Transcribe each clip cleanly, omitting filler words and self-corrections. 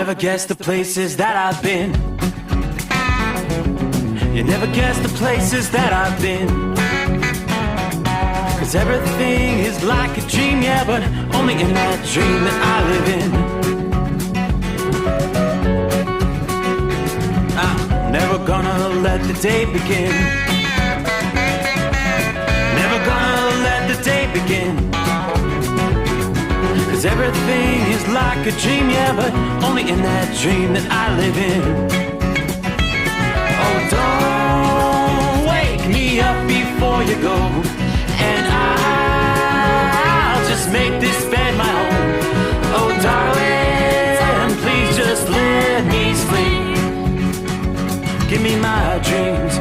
never guess the places that I've been. You never guess the places that I've been. 'Cause everything is like a dream, yeah, but only in that dream that I live in. I'm never gonna let the day begin. Never gonna let the day begin. 'Cause everything is like a dream, yeah, but only in that dream that I live in. Oh, don't wake me up before you go, and I'll just make this bed my home. Oh, darling, please just let me sleep. Give me my dreams.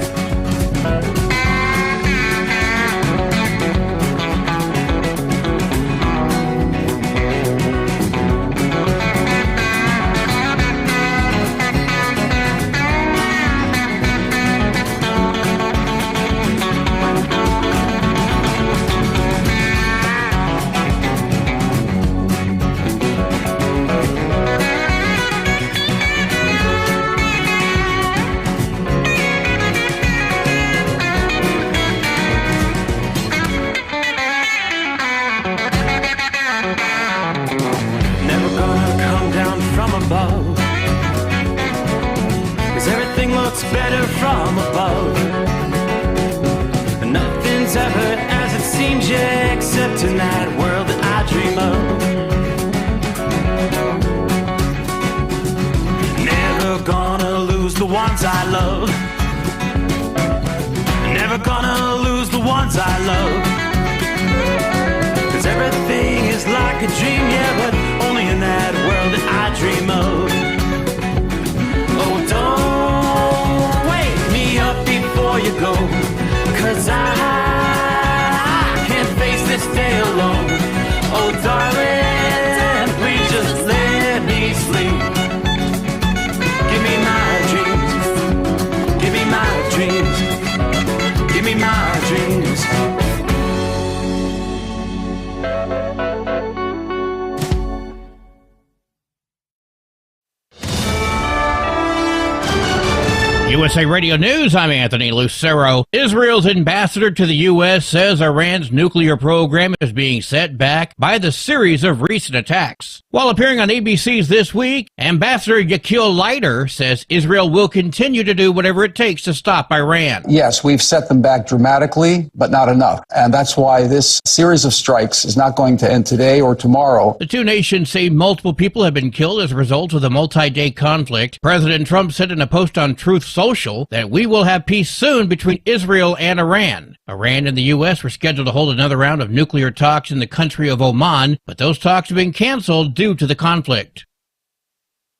Better from above. Nothing's ever as it seems, yeah, except in that world that I dream of. Never gonna lose the ones I love. Never gonna lose the ones I love. 'Cause everything is like a dream, yeah, but only in that world that I dream of. Oh, don't before you go, 'cause I can't face this day alone. Oh, darling, please just let me sleep. Give me my dreams. Give me my dreams. Give me my dreams. USA Radio News, I'm Anthony Lucero. Israel's ambassador to the U.S. says Iran's nuclear program is being set back by the series of recent attacks. While appearing on ABC's This Week, Ambassador Yakil Leiter says Israel will continue to do whatever it takes to stop Iran. Yes, we've set them back dramatically, but not enough. And that's why this series of strikes is not going to end today or tomorrow. The two nations say multiple people have been killed as a result of the multi-day conflict. President Trump said in a post on Truth Social that we will have peace soon between Israel and Iran. Iran and the U.S. were scheduled to hold another round of nuclear talks in the country of Oman, but those talks have been canceled due to the conflict.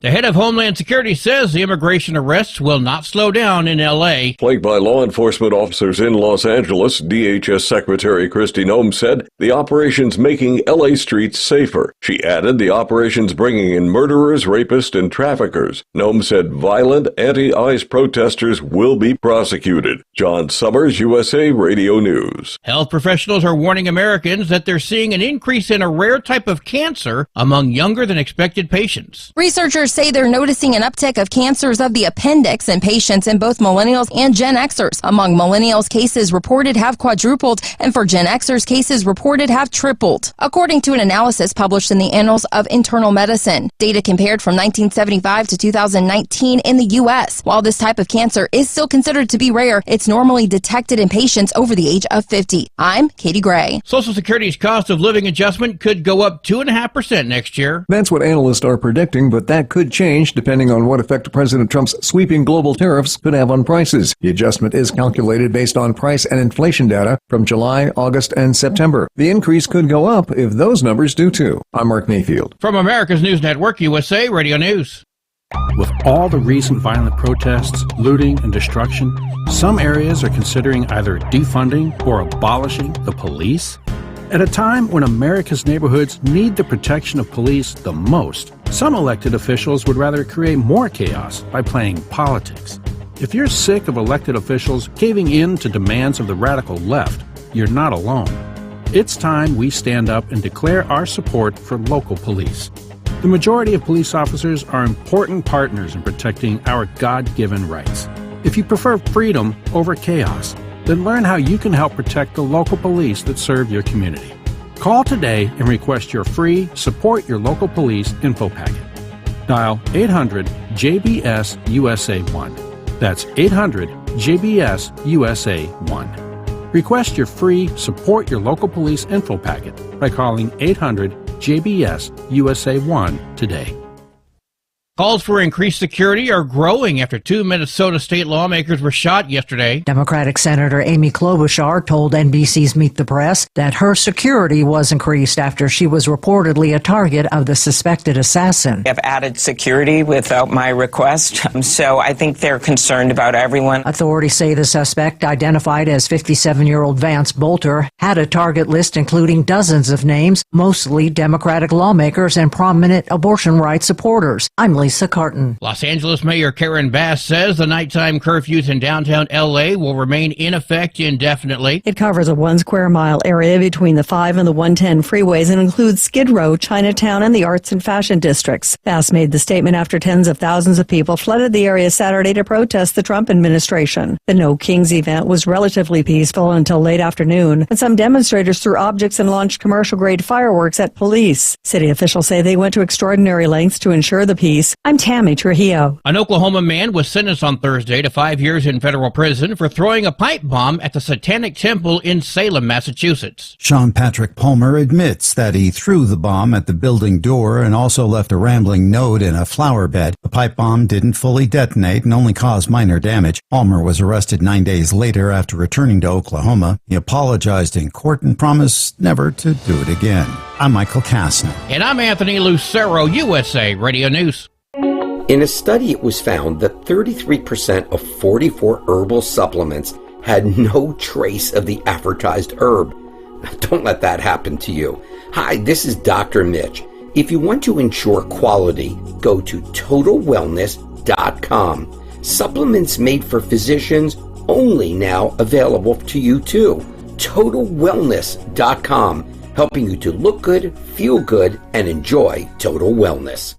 The head of Homeland Security says the immigration arrests will not slow down in L.A. Plagued by law enforcement officers in Los Angeles, DHS Secretary Kristi Noem said the operation's making L.A. streets safer. She added the operation's bringing in murderers, rapists, and traffickers. Noem said violent anti-ICE protesters will be prosecuted. John Sommers, USA Radio News. Health professionals are warning Americans that they're seeing an increase in a rare type of cancer among younger than expected patients. Researchers say they're noticing an uptick of cancers of the appendix in patients in both millennials and Gen Xers. Among millennials, cases reported have quadrupled, and for Gen Xers, cases reported have tripled, according to an analysis published in the Annals of Internal Medicine. Data compared from 1975 to 2019 in the U.S. While this type of cancer is still considered to be rare, it's normally detected in patients over the age of 50. I'm Katie Gray. Social Security's cost of living adjustment could go up 2.5% next year. That's what analysts are predicting, but that could change depending on what effect President Trump's sweeping global tariffs could have on prices. The adjustment is calculated based on price and inflation data from July, August, and September. The increase could go up if those numbers do too. I'm Mark Mayfield. From America's News Network, USA Radio News. With all the recent violent protests, looting, and destruction, some areas are considering either defunding or abolishing the police. At a time when America's neighborhoods need the protection of police the most, some elected officials would rather create more chaos by playing politics. If you're sick of elected officials caving in to demands of the radical left, you're not alone. It's time we stand up and declare our support for local police. The majority of police officers are important partners in protecting our God-given rights. If you prefer freedom over chaos, then learn how you can help protect the local police that serve your community. Call today and request your free Support Your Local Police info packet. Dial 800-JBS-USA-1. That's 800-JBS-USA-1. Request your free Support Your Local Police info packet by calling 800-JBS-USA-1 today. Calls for increased security are growing after 2 Minnesota state lawmakers were shot yesterday. Democratic Senator Amy Klobuchar told NBC's Meet the Press that her security was increased after she was reportedly a target of the suspected assassin. Have added security without my request, so I think they're concerned about everyone. Authorities say the suspect, identified as 57-year-old Vance Bolter, had a target list including dozens of names, mostly Democratic lawmakers and prominent abortion rights supporters. I'm Lisa Carton. Los Angeles Mayor Karen Bass says the nighttime curfews in downtown L.A. will remain in effect indefinitely. It covers a 1 square mile area between the 5 and the 110 freeways and includes Skid Row, Chinatown, and the arts and fashion districts. Bass made the statement after tens of thousands of people flooded the area Saturday to protest the Trump administration. The No Kings event was relatively peaceful until late afternoon, when some demonstrators threw objects and launched commercial-grade fireworks at police. City officials say they went to extraordinary lengths to ensure the peace. I'm Tammy Trujillo. An Oklahoma man was sentenced on Thursday to 5 years in federal prison for throwing a pipe bomb at the Satanic Temple in Salem, Massachusetts. Sean Patrick Palmer admits that he threw the bomb at the building door and also left a rambling note in a flower bed. The pipe bomb didn't fully detonate and only caused minor damage. Palmer was arrested 9 days later after returning to Oklahoma. He apologized in court and promised never to do it again. I'm Michael Kastner. And I'm Anthony Lucero, USA Radio News. In a study, it was found that 33% of 44 herbal supplements had no trace of the advertised herb. Don't let that happen to you. Hi, this is Dr. Mitch. If you want to ensure quality, go to TotalWellness.com. Supplements made for physicians only now available to you too. TotalWellness.com, helping you to look good, feel good, and enjoy total wellness.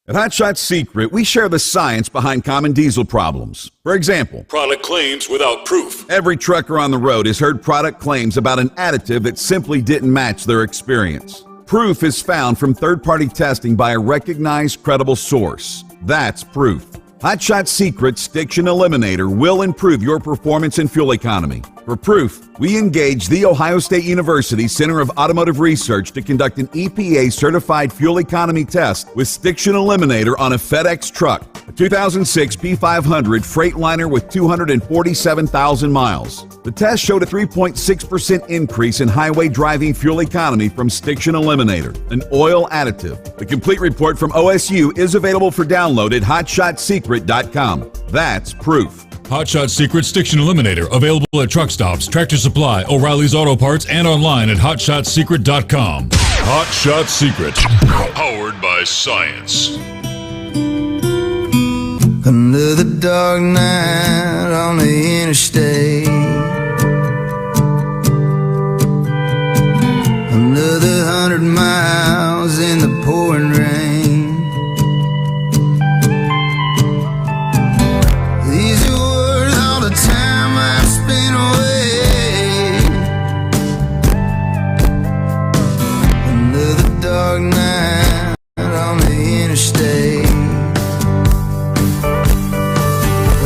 At Hot Shot Secret, we share the science behind common diesel problems. For example, product claims without proof. Every trucker on the road has heard product claims about an additive that simply didn't match their experience. Proof is found from third-party testing by a recognized, credible source. That's proof. Hot Shot Secret Stiction Eliminator will improve your performance and fuel economy. For proof, we engaged the Ohio State University Center of Automotive Research to conduct an EPA-certified fuel economy test with Stiction Eliminator on a FedEx truck, a 2006 P500 Freightliner with 247,000 miles. The test showed a 3.6% increase in highway driving fuel economy from Stiction Eliminator, an oil additive. The complete report from OSU is available for download at hotshotsecret.com. That's proof. Hot Shot Secret Stiction Eliminator, available at truck stops, Tractor Supply, O'Reilly's Auto Parts, and online at hotshotsecret.com. Hot Shot Secret, powered by science. Another dark night on the interstate. Another 100 miles in the pouring rain. These are worth all the time I've spent away. Another dark night on the interstate.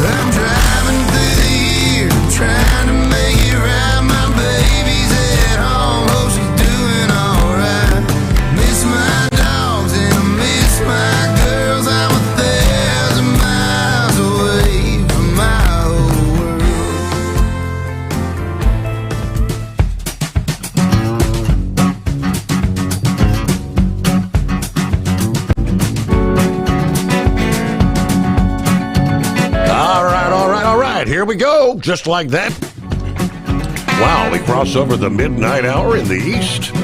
I'm driving through the year, trying to make it right. My baby's at home, hope she's doing alright. Miss my dogs and I miss my girls. I'm 1,000 miles away from my whole All right, here we go, just like that. Wow, we cross over the midnight hour in the east.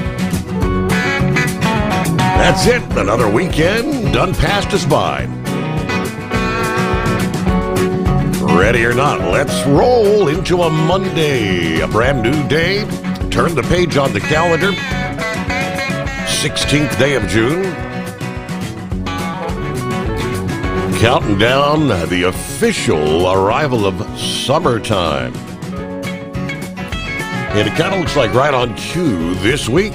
That's it, another weekend done passed us by. Ready or not, let's roll into a Monday, a brand new day. Turn the page on the calendar. 16th day of June. counting down the official arrival of summertime. And it kind of looks like right on cue this week,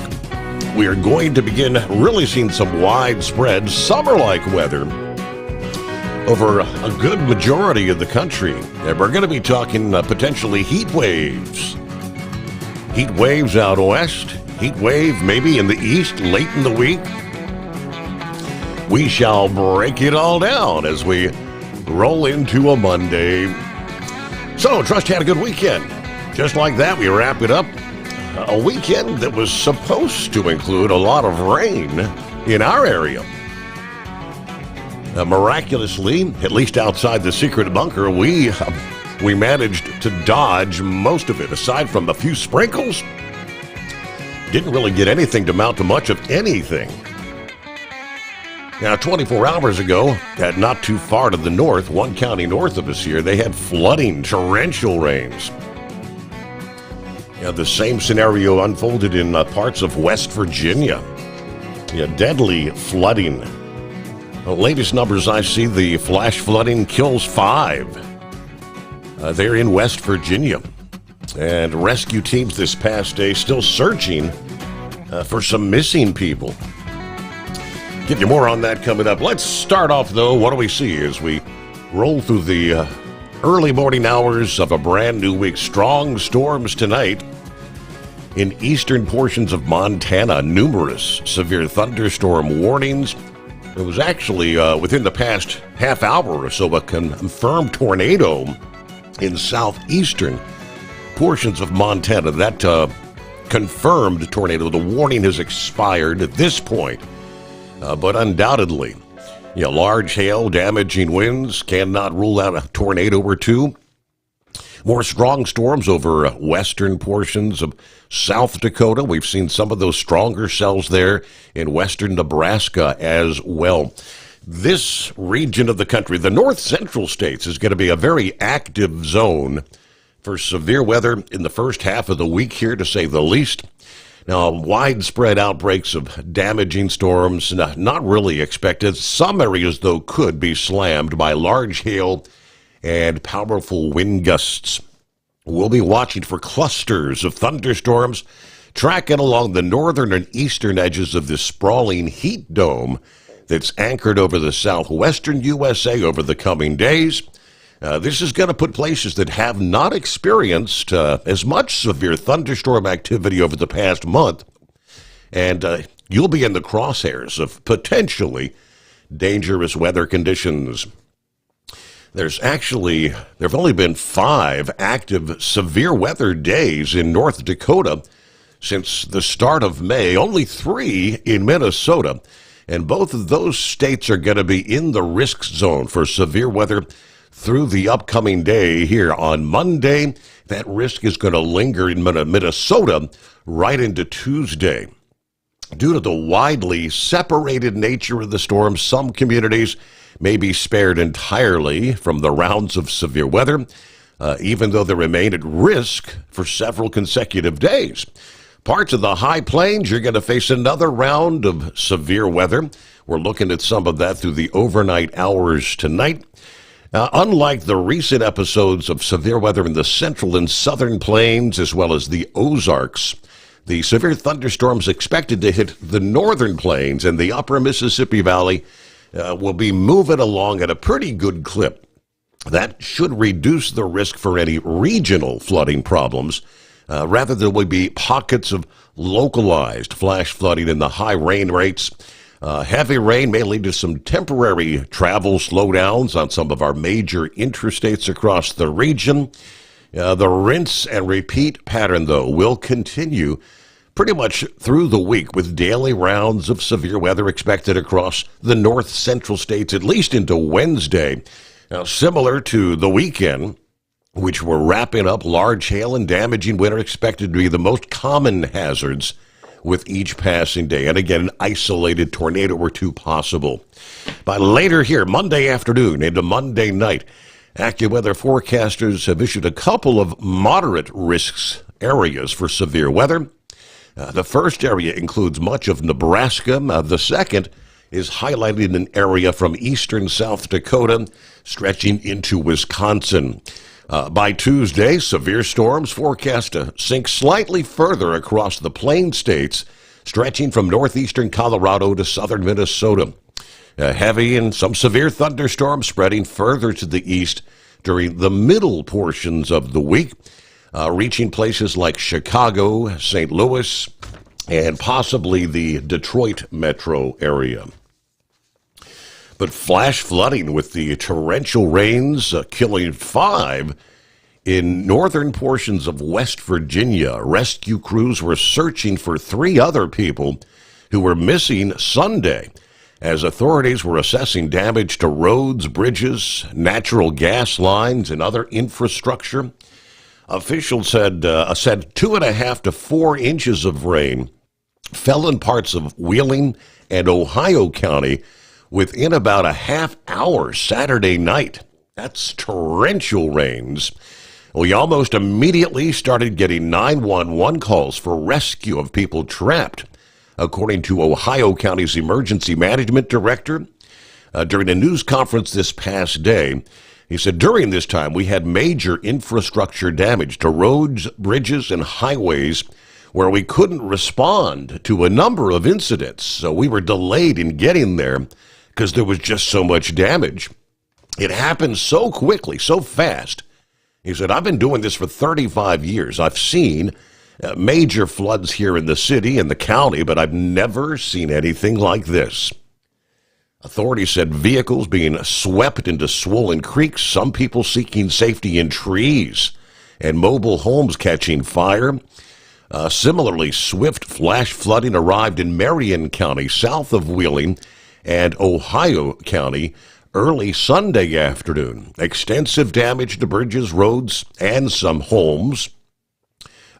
we are going to begin really seeing some widespread summer-like weather over a good majority of the country. And we're going to be talking potentially heat waves. Heat waves out west, heat wave maybe in the east late in the week. We shall break it all down as we roll into a Monday. So, trust you had a good weekend. Just like that, we wrap it up. A weekend that was supposed to include a lot of rain in our area. Miraculously, at least outside the secret bunker, we managed to dodge most of it. Aside from a few sprinkles, didn't really get anything to amount to much of anything. Now, 24 hours ago, not too far to the north, one county north of us here, they had flooding, torrential rains. The same scenario unfolded in parts of West Virginia. Deadly flooding. The latest numbers I see, the flash flooding kills 5. They're in West Virginia. And rescue teams this past day still searching for some missing people. Give you more on that coming up. Let's start off, though. What do we see as we roll through the early morning hours of a brand new week? Strong storms tonight in eastern portions of Montana. Numerous severe thunderstorm warnings. It was actually within the past half hour or so a confirmed tornado in southeastern portions of Montana. That confirmed tornado. The warning has expired at this point, but undoubtedly, large hail, damaging winds cannot rule out a tornado or two. More strong storms over western portions of South Dakota. We've seen some of those stronger cells there in western Nebraska as well. This region of the country, the north central states, is going to be a very active zone for severe weather in the first half of the week here, to say the least. Now, widespread outbreaks of damaging storms, not really expected. Some areas, though, could be slammed by large hail and powerful wind gusts. We'll be watching for clusters of thunderstorms tracking along the northern and eastern edges of this sprawling heat dome that's anchored over the southwestern USA over the coming days. This is going to put places that have not experienced as much severe thunderstorm activity over the past month, and you'll be in the crosshairs of potentially dangerous weather conditions. There have only been 5 active severe weather days in North Dakota since the start of May, only 3 in Minnesota, and both of those states are going to be in the risk zone for severe weather through the upcoming day here on Monday. That risk is going to linger in Minnesota right into Tuesday. Due to the widely separated nature of the storm, some communities may be spared entirely from the rounds of severe weather, even though they remain at risk for several consecutive days. Parts of the high plains, you're going to face another round of severe weather. We're looking at some of that through the overnight hours tonight. Unlike the recent episodes of severe weather in the central and southern plains, as well as the Ozarks, the severe thunderstorms expected to hit the northern plains and the upper Mississippi Valley will be moving along at a pretty good clip. That should reduce the risk for any regional flooding problems. Rather, there will be pockets of localized flash flooding in the high rain rates. Heavy rain may lead to some temporary travel slowdowns on some of our major interstates across the region. The rinse and repeat pattern, though, will continue pretty much through the week, with daily rounds of severe weather expected across the north central states, at least into Wednesday. Now, similar to the weekend, which we're wrapping up, large hail and damaging wind are expected to be the most common hazards with each passing day. And again, an isolated tornado or two possible. By later here, Monday afternoon into Monday night, AccuWeather forecasters have issued a couple of moderate risks areas for severe weather. The first area includes much of Nebraska. The second is highlighted an area from eastern South Dakota stretching into Wisconsin. By Tuesday, severe storms forecast to sink slightly further across the Plain States, stretching from northeastern Colorado to southern Minnesota. Heavy and some severe thunderstorms spreading further to the east during the middle portions of the week, reaching places like Chicago, St. Louis, and possibly the Detroit metro area. But flash flooding with the torrential rains killing 5 in northern portions of West Virginia. Rescue crews were searching for 3 other people who were missing Sunday as authorities were assessing damage to roads, bridges, natural gas lines, and other infrastructure. Officials said 2.5 to 4 inches of rain fell in parts of Wheeling and Ohio County within about a half hour Saturday night. That's torrential rains. We almost immediately started getting 911 calls for rescue of people trapped, according to Ohio County's emergency management director. During a news conference this past day, he said, during this time, we had major infrastructure damage to roads, bridges, and highways where we couldn't respond to a number of incidents. So we were delayed in getting there because there was just so much damage. It happened so quickly, so fast. He said, I've been doing this for 35 years. I've seen major floods here in the city and the county, but I've never seen anything like this. Authorities said vehicles being swept into swollen creeks, some people seeking safety in trees, and mobile homes catching fire. Similarly, swift flash flooding arrived in Marion County, south of Wheeling, and Ohio County early Sunday afternoon. Extensive damage to bridges, roads, and some homes.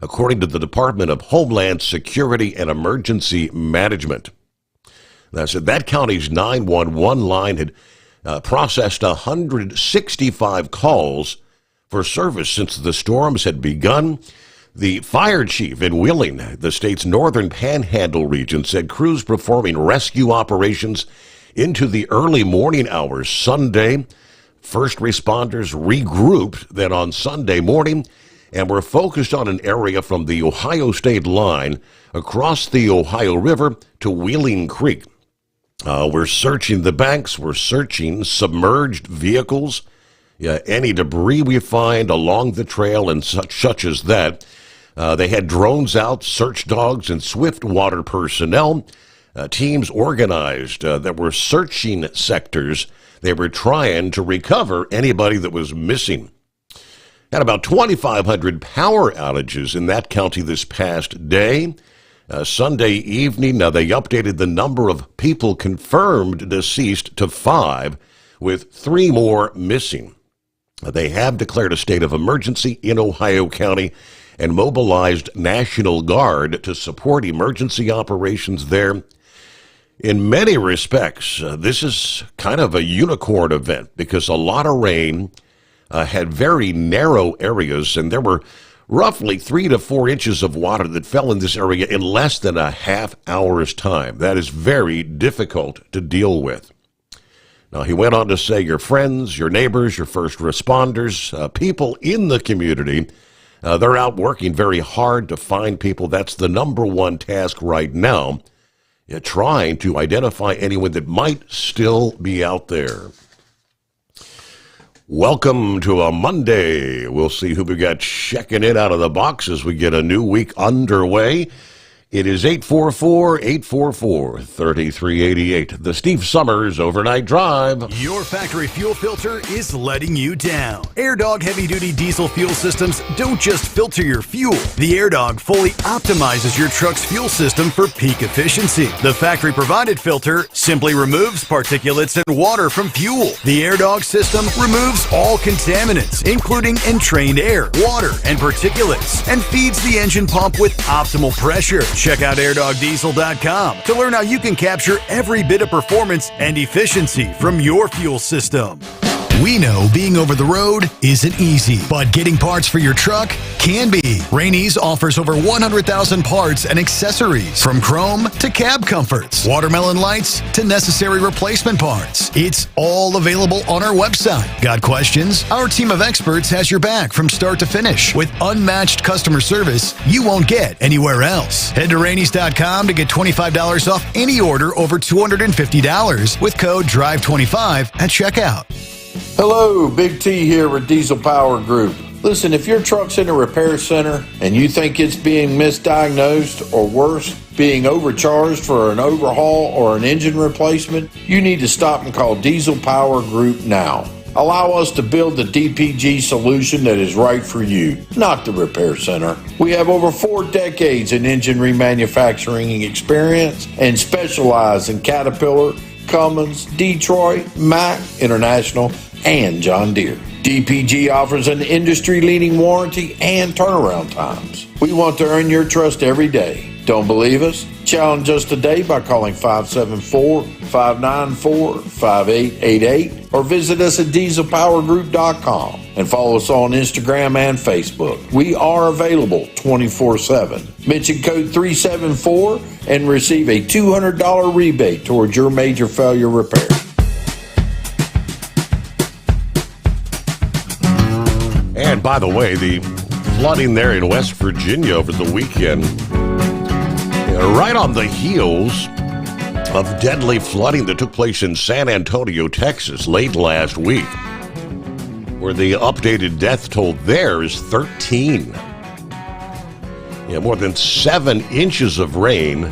According to the Department of Homeland Security and Emergency Management. That county's 911 line had processed 165 calls for service since the storms had begun. The fire chief in Wheeling, the state's northern panhandle region, said crews performing rescue operations into the early morning hours Sunday. First responders regrouped then on Sunday morning and were focused on an area from the Ohio state line across the Ohio River to Wheeling Creek. We're searching the banks. We're searching submerged vehicles, any debris we find along the trail and such as that. They had drones out, search dogs, and swift water personnel. Teams organized that were searching sectors. They were trying to recover anybody that was missing. Had about 2,500 power outages in that county this past day. Sunday evening, they updated the number of people confirmed deceased to 5, with 3 more missing. They have declared a state of emergency in Ohio County and mobilized National Guard to support emergency operations there. In many respects, this is kind of a unicorn event because a lot of rain had very narrow areas, and there were roughly 3 to 4 inches of water that fell in this area in less than a half hour's time. That is very difficult to deal with. Now, he went on to say your friends, your neighbors, your first responders, people in the community, they're out working very hard to find people. That's the number one task right now, trying to identify anyone that might still be out there. Welcome to a Monday. We'll see who we got checking in out of the box as we get a new week underway. It is 844-844-3388. The Steve Sommers Overnight Drive. Your factory fuel filter is letting you down. AirDog heavy-duty diesel fuel systems don't just filter your fuel. The AirDog fully optimizes your truck's fuel system for peak efficiency. The factory-provided filter simply removes particulates and water from fuel. The AirDog system removes all contaminants, including entrained air, water, and particulates, and feeds the engine pump with optimal pressure. Check out airdogdiesel.com to learn how you can capture every bit of performance and efficiency from your fuel system. We know being over the road isn't easy, but getting parts for your truck can be. Rainey's offers over 100,000 parts and accessories, from chrome to cab comforts, watermelon lights to necessary replacement parts. It's all available on our website. Got questions? Our team of experts has your back from start to finish with unmatched customer service you won't get anywhere else. Head to Rainey's.com to get $25 off any order over $250 with code DRIVE25 at checkout. Hello, Big T here with Diesel Power Group. Listen, if your truck's in a repair center and you think it's being misdiagnosed or worse, being overcharged for an overhaul or an engine replacement, you need to stop and call Diesel Power Group now. Allow us to build the DPG solution that is right for you, not the repair center. We have over 4 decades in engine remanufacturing experience and specialize in Caterpillar, Cummins, Detroit, Mack, International, and John Deere. DPG offers an industry-leading warranty and turnaround times. We want to earn your trust every day. Don't believe us? Challenge us today by calling 574-594-5888 or visit us at dieselpowergroup.com and follow us on Instagram and Facebook. We are available 24/7. Mention code 374 and receive a $200 rebate towards your major failure repair. And by the way, the flooding there in West Virginia over the weekend, right on the heels of deadly flooding that took place in San Antonio, Texas, late last week, where the updated death toll there is 13. More than 7 inches of rain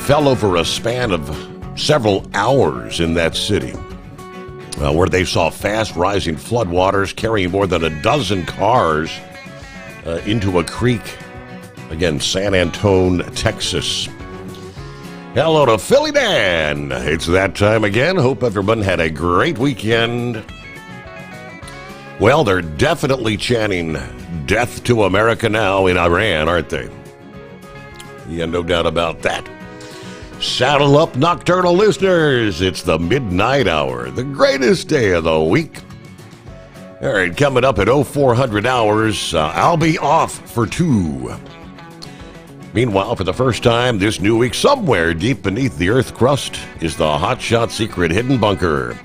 fell over a span of several hours in that city, where they saw fast rising floodwaters carrying more than a dozen cars into a creek. Again, San Antonio, Texas. Hello to Philly Dan. It's that time again. Hope everyone had a great weekend. Well, they're definitely chanting death to America now in Iran, aren't they? Yeah, no doubt about that. Saddle up, nocturnal listeners. It's the midnight hour, the greatest day of the week. All right, coming up at 0400 hours, I'll be off for 2. Meanwhile, for the first time this new week, somewhere deep beneath the Earth crust is the hotshot secret hidden bunker.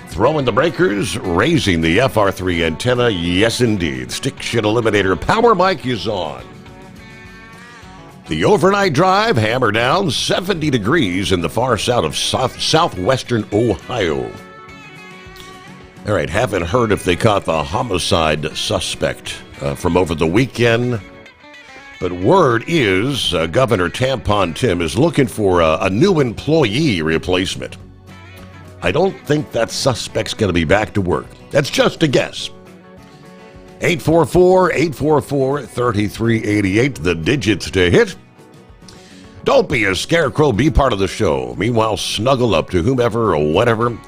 Throwing the breakers, raising the FR3 antenna, yes indeed. Stick shit eliminator power mic is on. The overnight drive, hammer down, 70 degrees in the far south of southwestern Ohio. All right, haven't heard if they caught the homicide suspect from over the weekend. But word is Governor Tampon Tim is looking for a new employee replacement. I don't think that suspect's going to be back to work. That's just a guess. 844-844-3388, the digits to hit. Don't be a scarecrow, be part of the show. Meanwhile, snuggle up to whomever or whatever.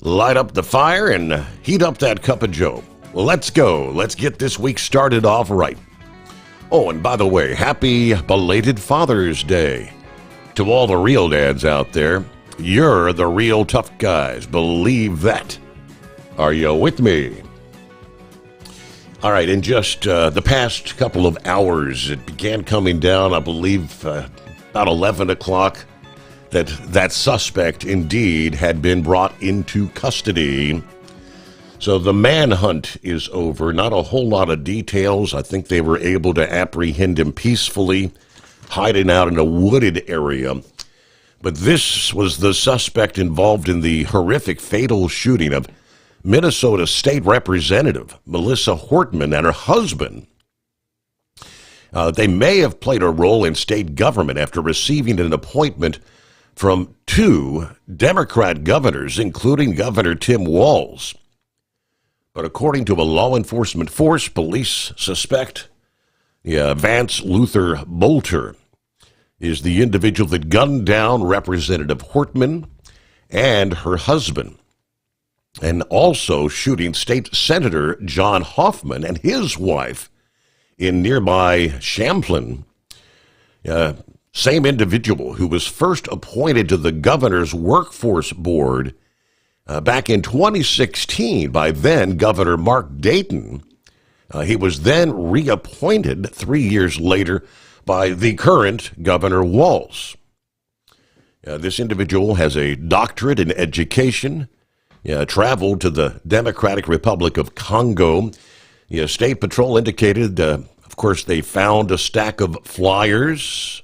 Light up the fire and heat up that cup of joe. Well, let's go. Let's get this week started off right. Oh, and by the way, happy belated Father's Day. To all the real dads out there, you're the real tough guys. Believe that. Are you with me? All right, in just the past couple of hours, it began coming down, I believe, about 11 o'clock, that suspect indeed had been brought into custody. So the manhunt is over. Not a whole lot of details. I think they were able to apprehend him peacefully, hiding out in a wooded area. But this was the suspect involved in the horrific fatal shooting of Minnesota State Representative Melissa Hortman and her husband. They may have played a role in state government after receiving an appointment from 2 Democrat governors, including Governor Tim Walz. But according to a law enforcement force, police suspect Vance Luther Bolter is the individual that gunned down Representative Hortman and her husband, and also shooting State Senator John Hoffman and his wife in nearby Champlain. Same individual who was first appointed to the governor's workforce board back in 2016 by then Governor Mark Dayton. He was then reappointed 3 years later by the current Governor Walz. This individual has a doctorate in education, traveled to the Democratic Republic of Congo. State Patrol indicated, of course, they found a stack of flyers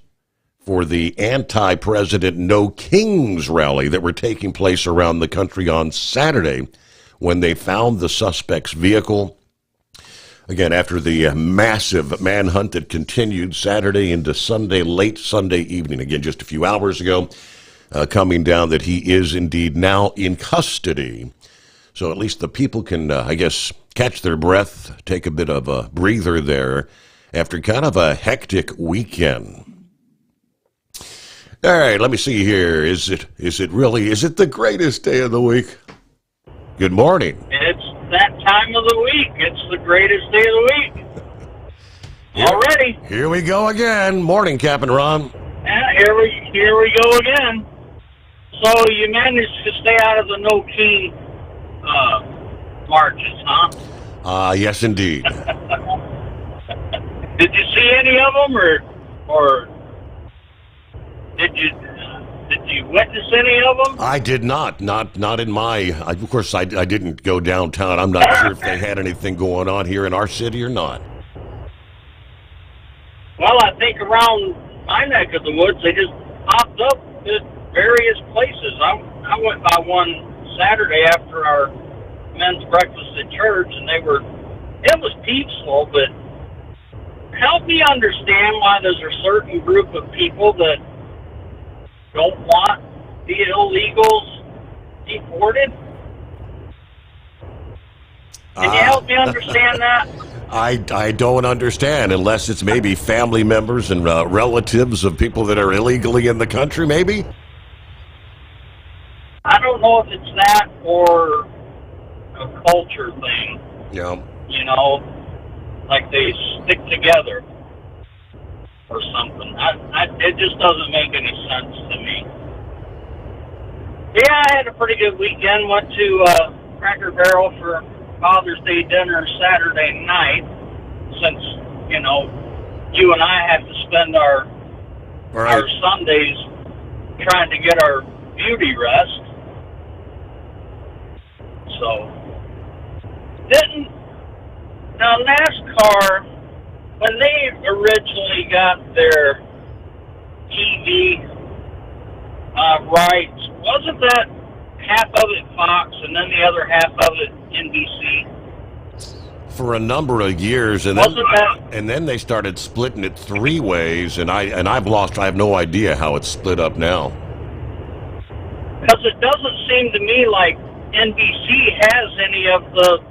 for the anti-President No Kings rally that were taking place around the country on Saturday when they found the suspect's vehicle. Again, after the massive manhunt that continued Saturday into Sunday, late Sunday evening, again, just a few hours ago, coming down that he is indeed now in custody. So at least the people can, I guess, catch their breath, take a bit of a breather there after kind of a hectic weekend. All right, let me see here. Is it the greatest day of the week? Good morning. It's that time of the week. It's the greatest day of the week. Already. Here we go again. Morning, Captain Ron. Yeah, here we go again. So you managed to stay out of the No King marches, huh? Yes, indeed. Did you see any of them, or did you witness any of them? I did not. Not in my. Of course, I didn't go downtown. I'm not sure if they had anything going on here in our city or not. Well, I think around my neck of the woods, they just popped up at various places. I went by one Saturday after our men's breakfast at church, and it was peaceful, but help me understand why there's a certain group of people that don't want the illegals deported. Can you help me understand that? I don't understand, unless it's maybe family members and relatives of people that are illegally in the country, maybe? I don't know if it's that or a culture thing. Yeah. You know, like they stick together or something. It just doesn't make any sense to me. Yeah, I had a pretty good weekend. Went to Cracker Barrel for Father's Day dinner Saturday night, since, you know, you and I have to spend our Sundays trying to get our beauty rest. So, now NASCAR, when they originally got their TV rights, wasn't that half of it Fox and then the other half of it NBC? For a number of years, and then they started splitting it three ways, and I have no idea how it's split up now. Because it doesn't seem to me like NBC has any of the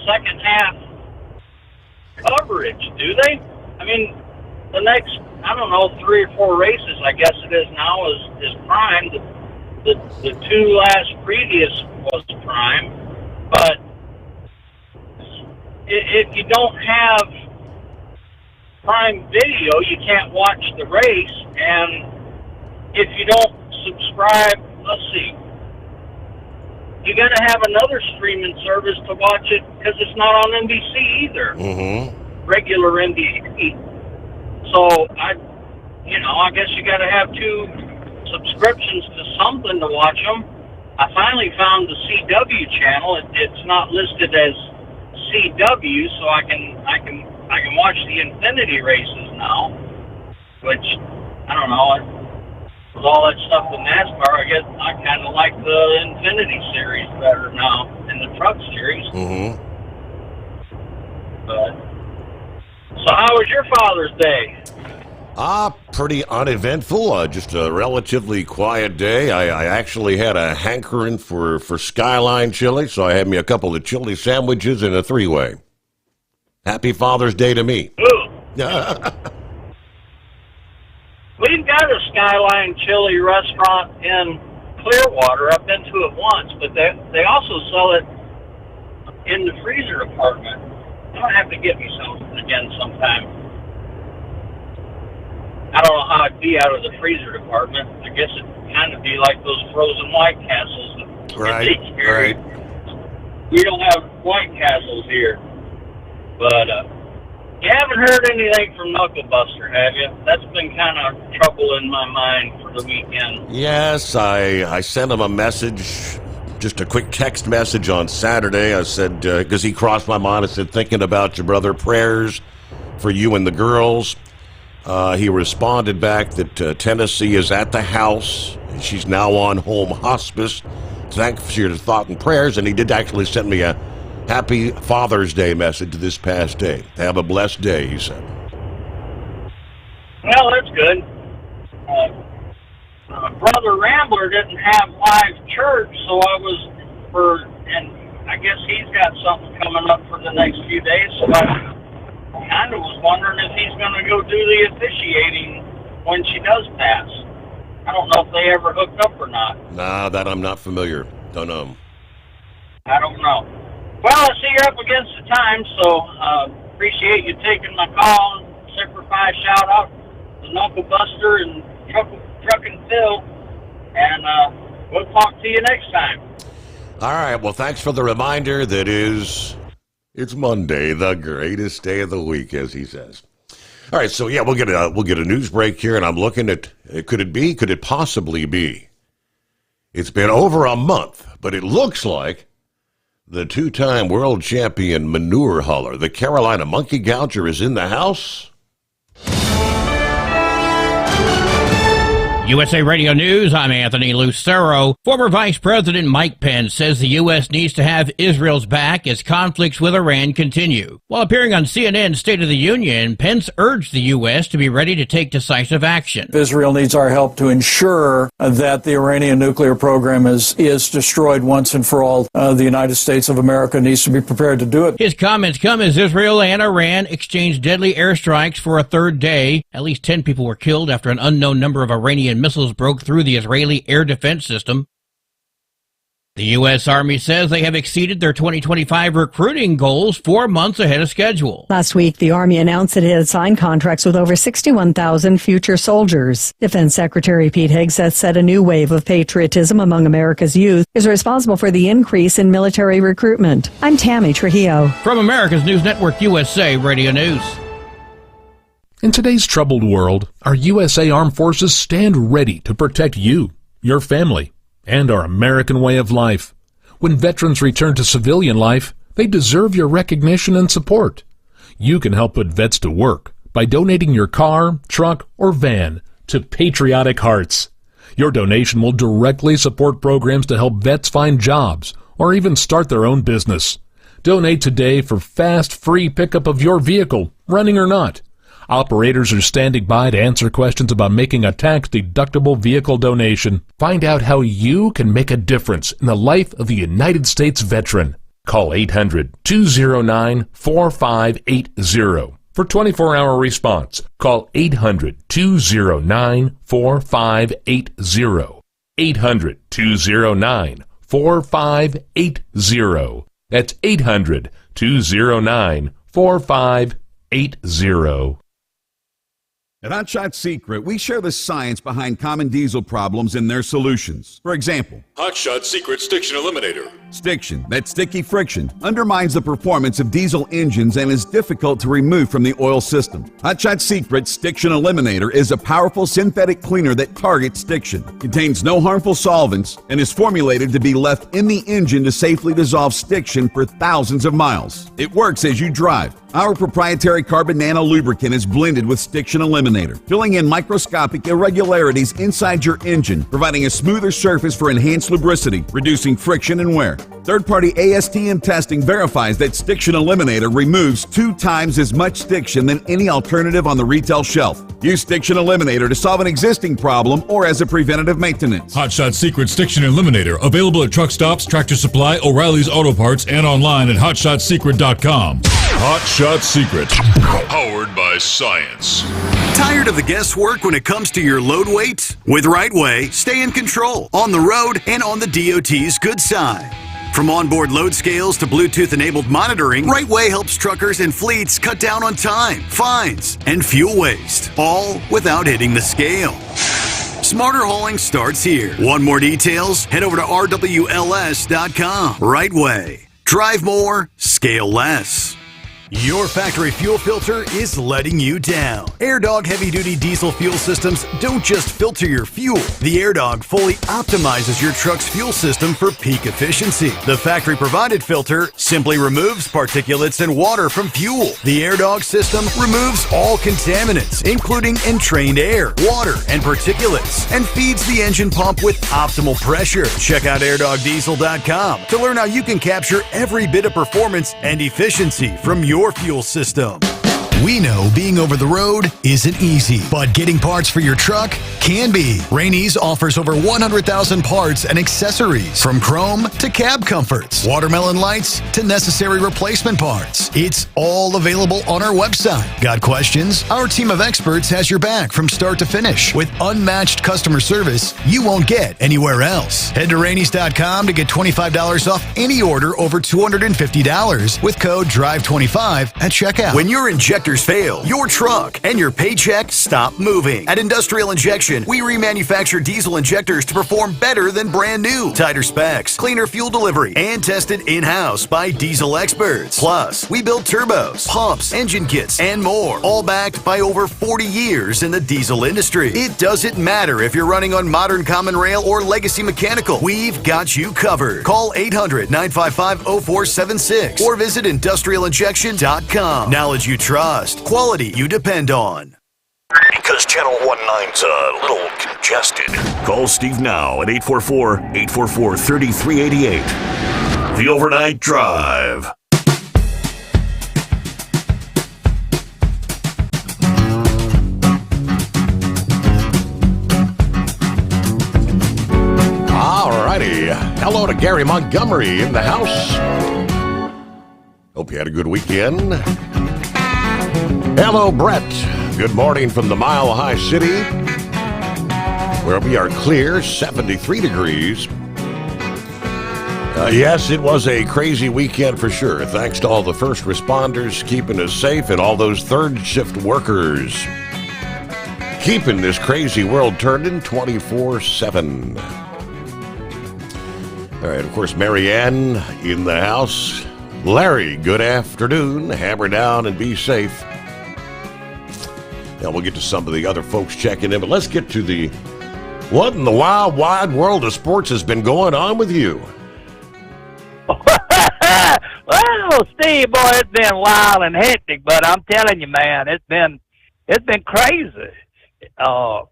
second half coverage, do they? I mean, the next, 3 or 4 races, I guess it is now, is Prime. The 2 last previous was Prime. But if you don't have Prime Video, you can't watch the race. And if you don't subscribe, let's see, you got to have another streaming service to watch it, because it's not on NBC either. Mm-hmm. Regular NBC. So I guess you got to have 2 subscriptions to something to watch them. I finally found the CW channel. It's not listed as CW, so I can watch the Infinity races now. Which, I don't know. With all that stuff in NASCAR, I guess I kind of like the Infinity series better now than the Truck series. Mm-hmm. But, so how was your Father's Day? Pretty uneventful. Just a relatively quiet day. I actually had a hankering for Skyline chili, so I had me a couple of chili sandwiches and a 3-way. Happy Father's Day to me. We've got a Skyline Chili restaurant in Clearwater. I've been to it once, but they also sell it in the freezer department. I'm going to have to get me something again sometime. I don't know how it'd be out of the freezer department. I guess it'd kind of be like those frozen White Castles that Right, Right. We don't have White Castles here. But you haven't heard anything from Knuckle Buster, have you? That's been kind of trouble in my mind for the weekend. Yes, I sent him a message, just a quick text message on Saturday. I said, because he crossed my mind, I said, thinking about your brother, prayers for you and the girls. He responded back that Tennessee is at the house. She's now on home hospice. Thanks for your thought and prayers. And he did actually send me a Happy Father's Day message this past day. Have a blessed day, he said. Well, that's good. Brother Rambler didn't have live church, so and I guess he's got something coming up for the next few days, so I kind of was wondering if he's going to go do the officiating when she does pass. I don't know if they ever hooked up or not. Nah, that I'm not familiar. Don't know. I don't know. Well, I see you're up against the time, so appreciate you taking my call. Sacrifice shout out to Knuckle Buster and Truckin' Phil, and we'll talk to you next time. All right. Well, thanks for the reminder. It's Monday, the greatest day of the week, as he says. All right. So yeah, we'll get a news break here, and I'm looking at could it possibly be? It's been over a month, but it looks like the two-time world champion manure hauler, the Carolina Monkey Gouger, is in the house. USA Radio News, I'm Anthony Lucero. Former Vice President Mike Pence says the U.S. needs to have Israel's back as conflicts with Iran continue. While appearing on CNN's State of the Union, Pence urged the U.S. to be ready to take decisive action. Israel needs our help to ensure that the Iranian nuclear program is destroyed once and for all. The United States of America needs to be prepared to do it. His comments come as Israel and Iran exchanged deadly airstrikes for a third day. At least 10 people were killed after an unknown number of Iranian missiles broke through the Israeli air defense system. The U.S. Army says they have exceeded their 2025 recruiting goals 4 months ahead of schedule. Last week, the Army announced that it had signed contracts with over 61,000 future soldiers. Defense Secretary Pete Hegseth said a new wave of patriotism among America's youth is responsible for the increase in military recruitment. I'm Tammy Trujillo. From America's News Network, USA Radio News. In today's troubled world, our USA Armed Forces stand ready to protect you, your family, and our American way of life. When veterans return to civilian life, they deserve your recognition and support. You can help put vets to work by donating your car, truck, or van to Patriotic Hearts. Your donation will directly support programs to help vets find jobs or even start their own business. Donate today for fast, free pickup of your vehicle, running or not. Operators are standing by to answer questions about making a tax-deductible vehicle donation. Find out how you can make a difference in the life of a United States veteran. Call 800-209-4580 for 24-hour response. Call 800-209-4580. 800-209-4580. That's 800-209-4580. At Hot Shot Secret, we share the science behind common diesel problems and their solutions. For example, Hot Shot Secret Stiction Eliminator. Stiction, that sticky friction, undermines the performance of diesel engines and is difficult to remove from the oil system. Hot Shot Secret Stiction Eliminator is a powerful synthetic cleaner that targets stiction, contains no harmful solvents, and is formulated to be left in the engine to safely dissolve stiction for thousands of miles. It works as you drive. Our proprietary carbon nano lubricant is blended with Stiction Eliminator, filling in microscopic irregularities inside your engine, providing a smoother surface for enhanced lubricity, reducing friction and wear. Third-party ASTM testing verifies that Stiction Eliminator removes 2 times as much stiction than any alternative on the retail shelf. Use Stiction Eliminator to solve an existing problem or as a preventative maintenance. Hot Shot Secret Stiction Eliminator. Available at truck stops, Tractor Supply, O'Reilly's Auto Parts, and online at hotshotsecret.com. Hot Shot Secret. Powered by science. Tired of the guesswork when it comes to your load weight? With Right Way, stay in control on the road and on the DOT's good side. From onboard load scales to Bluetooth-enabled monitoring, Right Way helps truckers and fleets cut down on time, fines, and fuel waste, all without hitting the scale. Smarter hauling starts here. Want more details? Head over to rwls.com. Right way. Drive more, scale less. Your factory fuel filter is letting you down. AirDog heavy-duty diesel fuel systems don't just filter your fuel. The AirDog fully optimizes your truck's fuel system for peak efficiency. The factory-provided filter simply removes particulates and water from fuel. The AirDog system removes all contaminants, including entrained air, water, and particulates, and feeds the engine pump with optimal pressure. Check out airdogdiesel.com to learn how you can capture every bit of performance and efficiency from your fuel system. We know being over the road isn't easy, but getting parts for your truck can be. Rainey's offers over 100,000 parts and accessories, from chrome to cab comforts, watermelon lights to necessary replacement parts. It's all available on our website. Got questions? Our team of experts has your back from start to finish with unmatched customer service you won't get anywhere else. Head to Rainey's.com to get $25 off any order over $250 with code DRIVE25 at checkout. When your injectors fail, your truck and your paycheck stop moving. At Industrial Injection, we remanufacture diesel injectors to perform better than brand new. Tighter specs, cleaner fuel delivery, and tested in-house by diesel experts. Plus, we build turbos, pumps, engine kits, and more, all backed by over 40 years in the diesel industry. It doesn't matter if you're running on modern common rail or legacy mechanical. We've got you covered. Call 800-955-0476 or visit industrialinjection.com. Knowledge you trust. Quality you depend on. Because Channel 19's a little congested. Call Steve now at 844-844-3388. The Overnight Drive. Alrighty. Hello to Gary Montgomery in the house. Hope you had a good weekend. Hello, Brett. Good morning from the Mile High City, where we are clear, 73 degrees. Yes, it was a crazy weekend for sure. Thanks to all the first responders keeping us safe and all those third shift workers keeping this crazy world turning 24/7. All right, of course, Marianne in the house. Larry, good afternoon. Hammer down and be safe. Now we'll get to some of the other folks checking in, but let's get to the what in the wild, wide world of sports has been going on with you? Well, Steve, boy, it's been wild and hectic, but I'm telling you, man, it's been crazy. I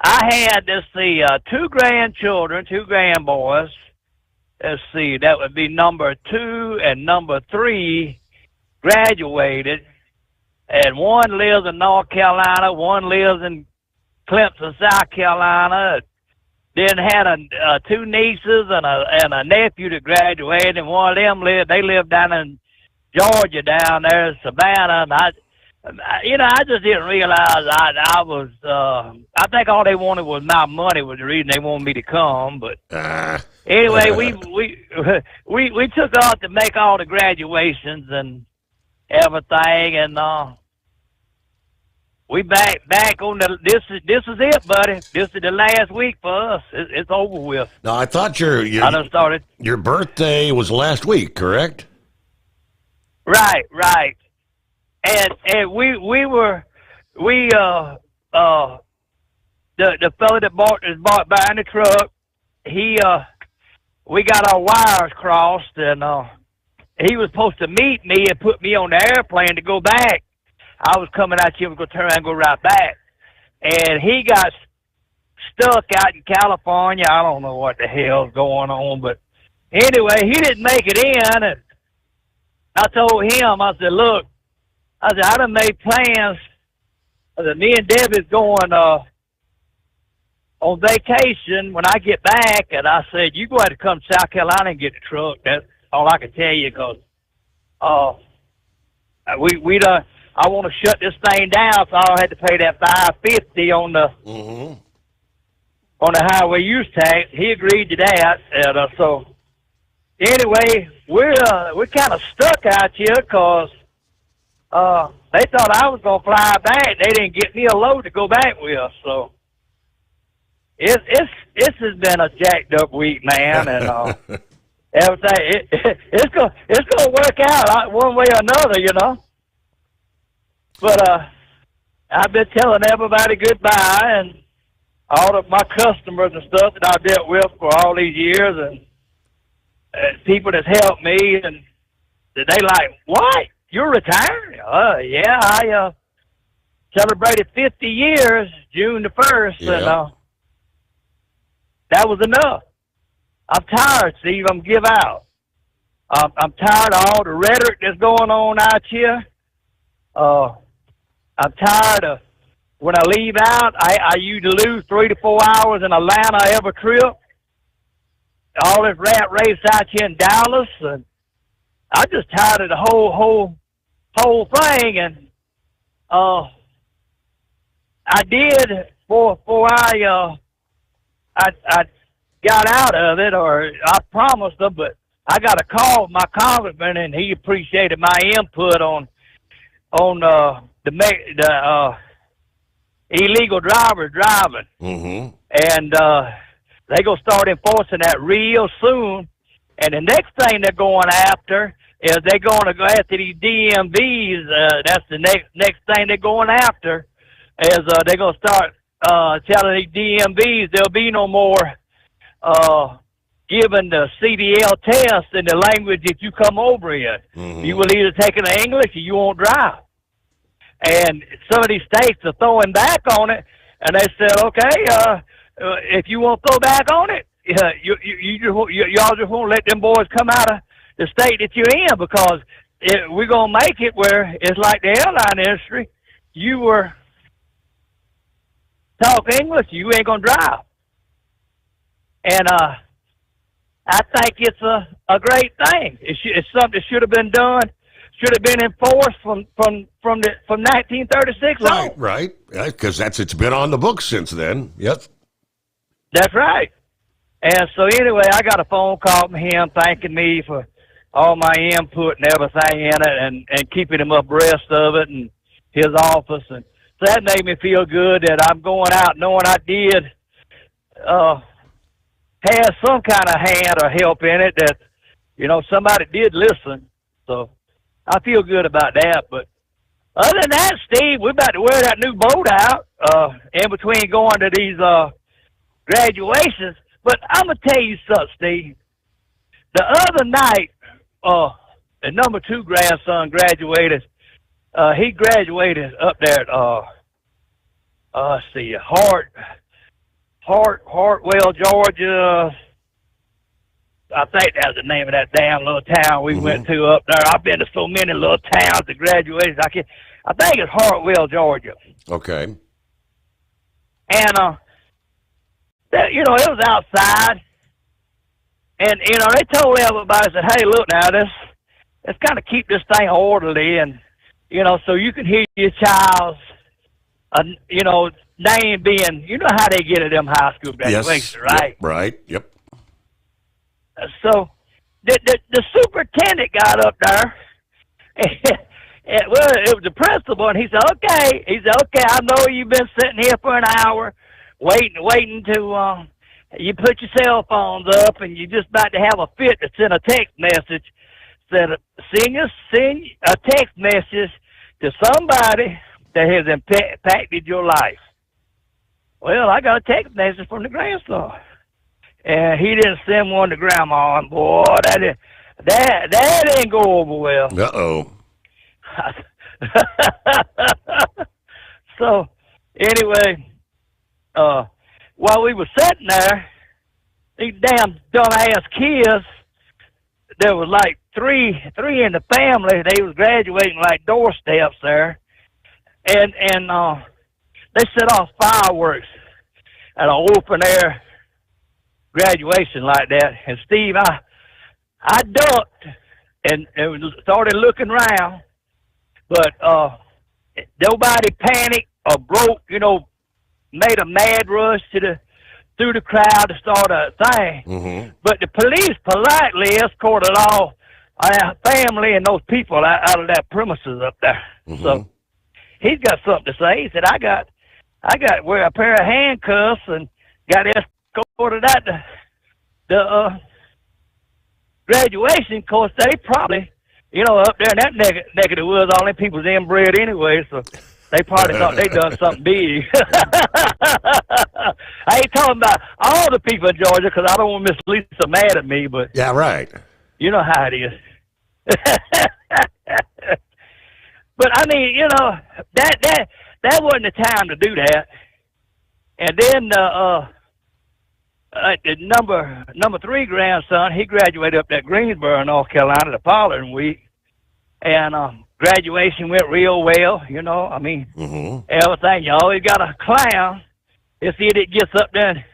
had, two grandchildren, two grandboys. Let's see, that would be number 2 and number 3 graduated. And one lives in North Carolina, one lives in Clemson, South Carolina. Then had 2 nieces and a nephew that graduated, and one of them live down in Georgia, down there in Savannah. And I just didn't realize I think all they wanted was my money was the reason they wanted me to come. But anyway, we took off to make all the graduations and everything, and we back on the. This is it, buddy. This is the last week for us. It's over with. Now I thought I done started. Your birthday was last week, correct? Right. And the fellow that bought buying the truck, we got our wires crossed, and he was supposed to meet me and put me on the airplane to go back. I was coming out here, was going to turn around and go right back. And he got stuck out in California. I don't know what the hell's going on, but anyway, he didn't make it in. And I told him, I said, look, I done made plans. I said, me and Debbie's going on vacation when I get back. And I said, you go ahead to come to South Carolina and get the truck. That's all I can tell you, because I want to shut this thing down, so I had to pay that $550 on the highway use tax. He agreed to that, and so anyway, we're kind of stuck out here because they thought I was gonna fly back. They didn't get me a load to go back with, so It's has been a jacked up week, man, and everything. It's gonna work out one way or another, you know. But I've been telling everybody goodbye, and all of my customers and stuff that I've dealt with for all these years, and people that's helped me, and they like, what? You're retiring? Yeah, I celebrated 50 years June the 1st, and that was enough. I'm tired, Steve. I'm give out. I'm tired of all the rhetoric that's going on out here. I'm tired of when I leave out, I usually lose 3 to 4 hours in Atlanta every trip. All this rat race out here in Dallas, and I'm just tired of the whole thing. And I did before I got out of it, or I promised them, but I got a call from my congressman, and he appreciated my input on the illegal drivers driving. Mm-hmm. And they going to start enforcing that real soon. And the next thing they're going after is they're going to go after these DMVs. That's the next thing they're going after is they're going to start telling these DMVs there'll be no more given the CDL test in the language that you come over here. Mm-hmm. You will either take it in English or you won't drive. And some of these states are throwing back on it, and they said, okay, if you won't throw back on it, y'all just won't let them boys come out of the state that you're in, because we're going to make it where it's like the airline industry. You were talk English, you ain't going to drive. And I think it's a great thing. It's something that should have been done, should have been enforced from 1936 on. Right, because it's been on the books since then. Yep. That's right. And so anyway, I got a phone call from him thanking me for all my input and everything in it, and keeping him abreast of it, and his office. And so that made me feel good that I'm going out knowing I did have some kind of hand or help in it, that, you know, somebody did listen. So I feel good about that. But other than that, Steve, we're about to wear that new boat out in between going to these graduations. But I'm going to tell you something, Steve. The other night, the number 2 grandson graduated. He graduated up there at, let's see, Hartwell, Georgia. I think that's the name of that damn little town we went to up there. I've been to so many little towns that graduated. I think it's Hartwell, Georgia. Okay. And you know, it was outside, and you know, they told everybody, said, "Hey, look now, let's kind of keep this thing orderly, and you know, so you can hear your child's, you know, name being, you know how they get at them high school graduations, right?" Yep, right. Yep. So the superintendent got up there, and, well, it was the principal, and he said, okay. He said, okay, I know you've been sitting here for an hour waiting to, you put your cell phones up, and you're just about to have a fit to send a text message. Said, send a text message to somebody that has impacted your life. Well, I got a text message from the grandson, and he didn't send one to Grandma. And boy, that didn't go over well. Uh-oh. So anyway, while we were sitting there, these damn dumbass kids, there was like three in the family. They was graduating like doorsteps there, and they set off fireworks at an open air graduation like that. And Steve, I ducked and started looking around, but nobody panicked or broke, you know, made a mad rush through the crowd to start a thing. Mm-hmm. But the police politely escorted all our family and those people out of that premises up there. Mm-hmm. So he's got something to say. He said, I got wear a pair of handcuffs, and got escorted out the graduation. Of course, they probably, up there in that neck of the woods, all them people's inbred anyway, so they probably thought they done something big. I ain't talking about all the people in Georgia because I don't want Miss Lisa mad at me, but yeah, right. You know how it is. But I mean, that wasn't the time to do that. And then the number 3 grandson, he graduated up at Greensboro, North Carolina, the following week, and graduation went real well. I mean, everything. You always got a clown. This idiot gets up there and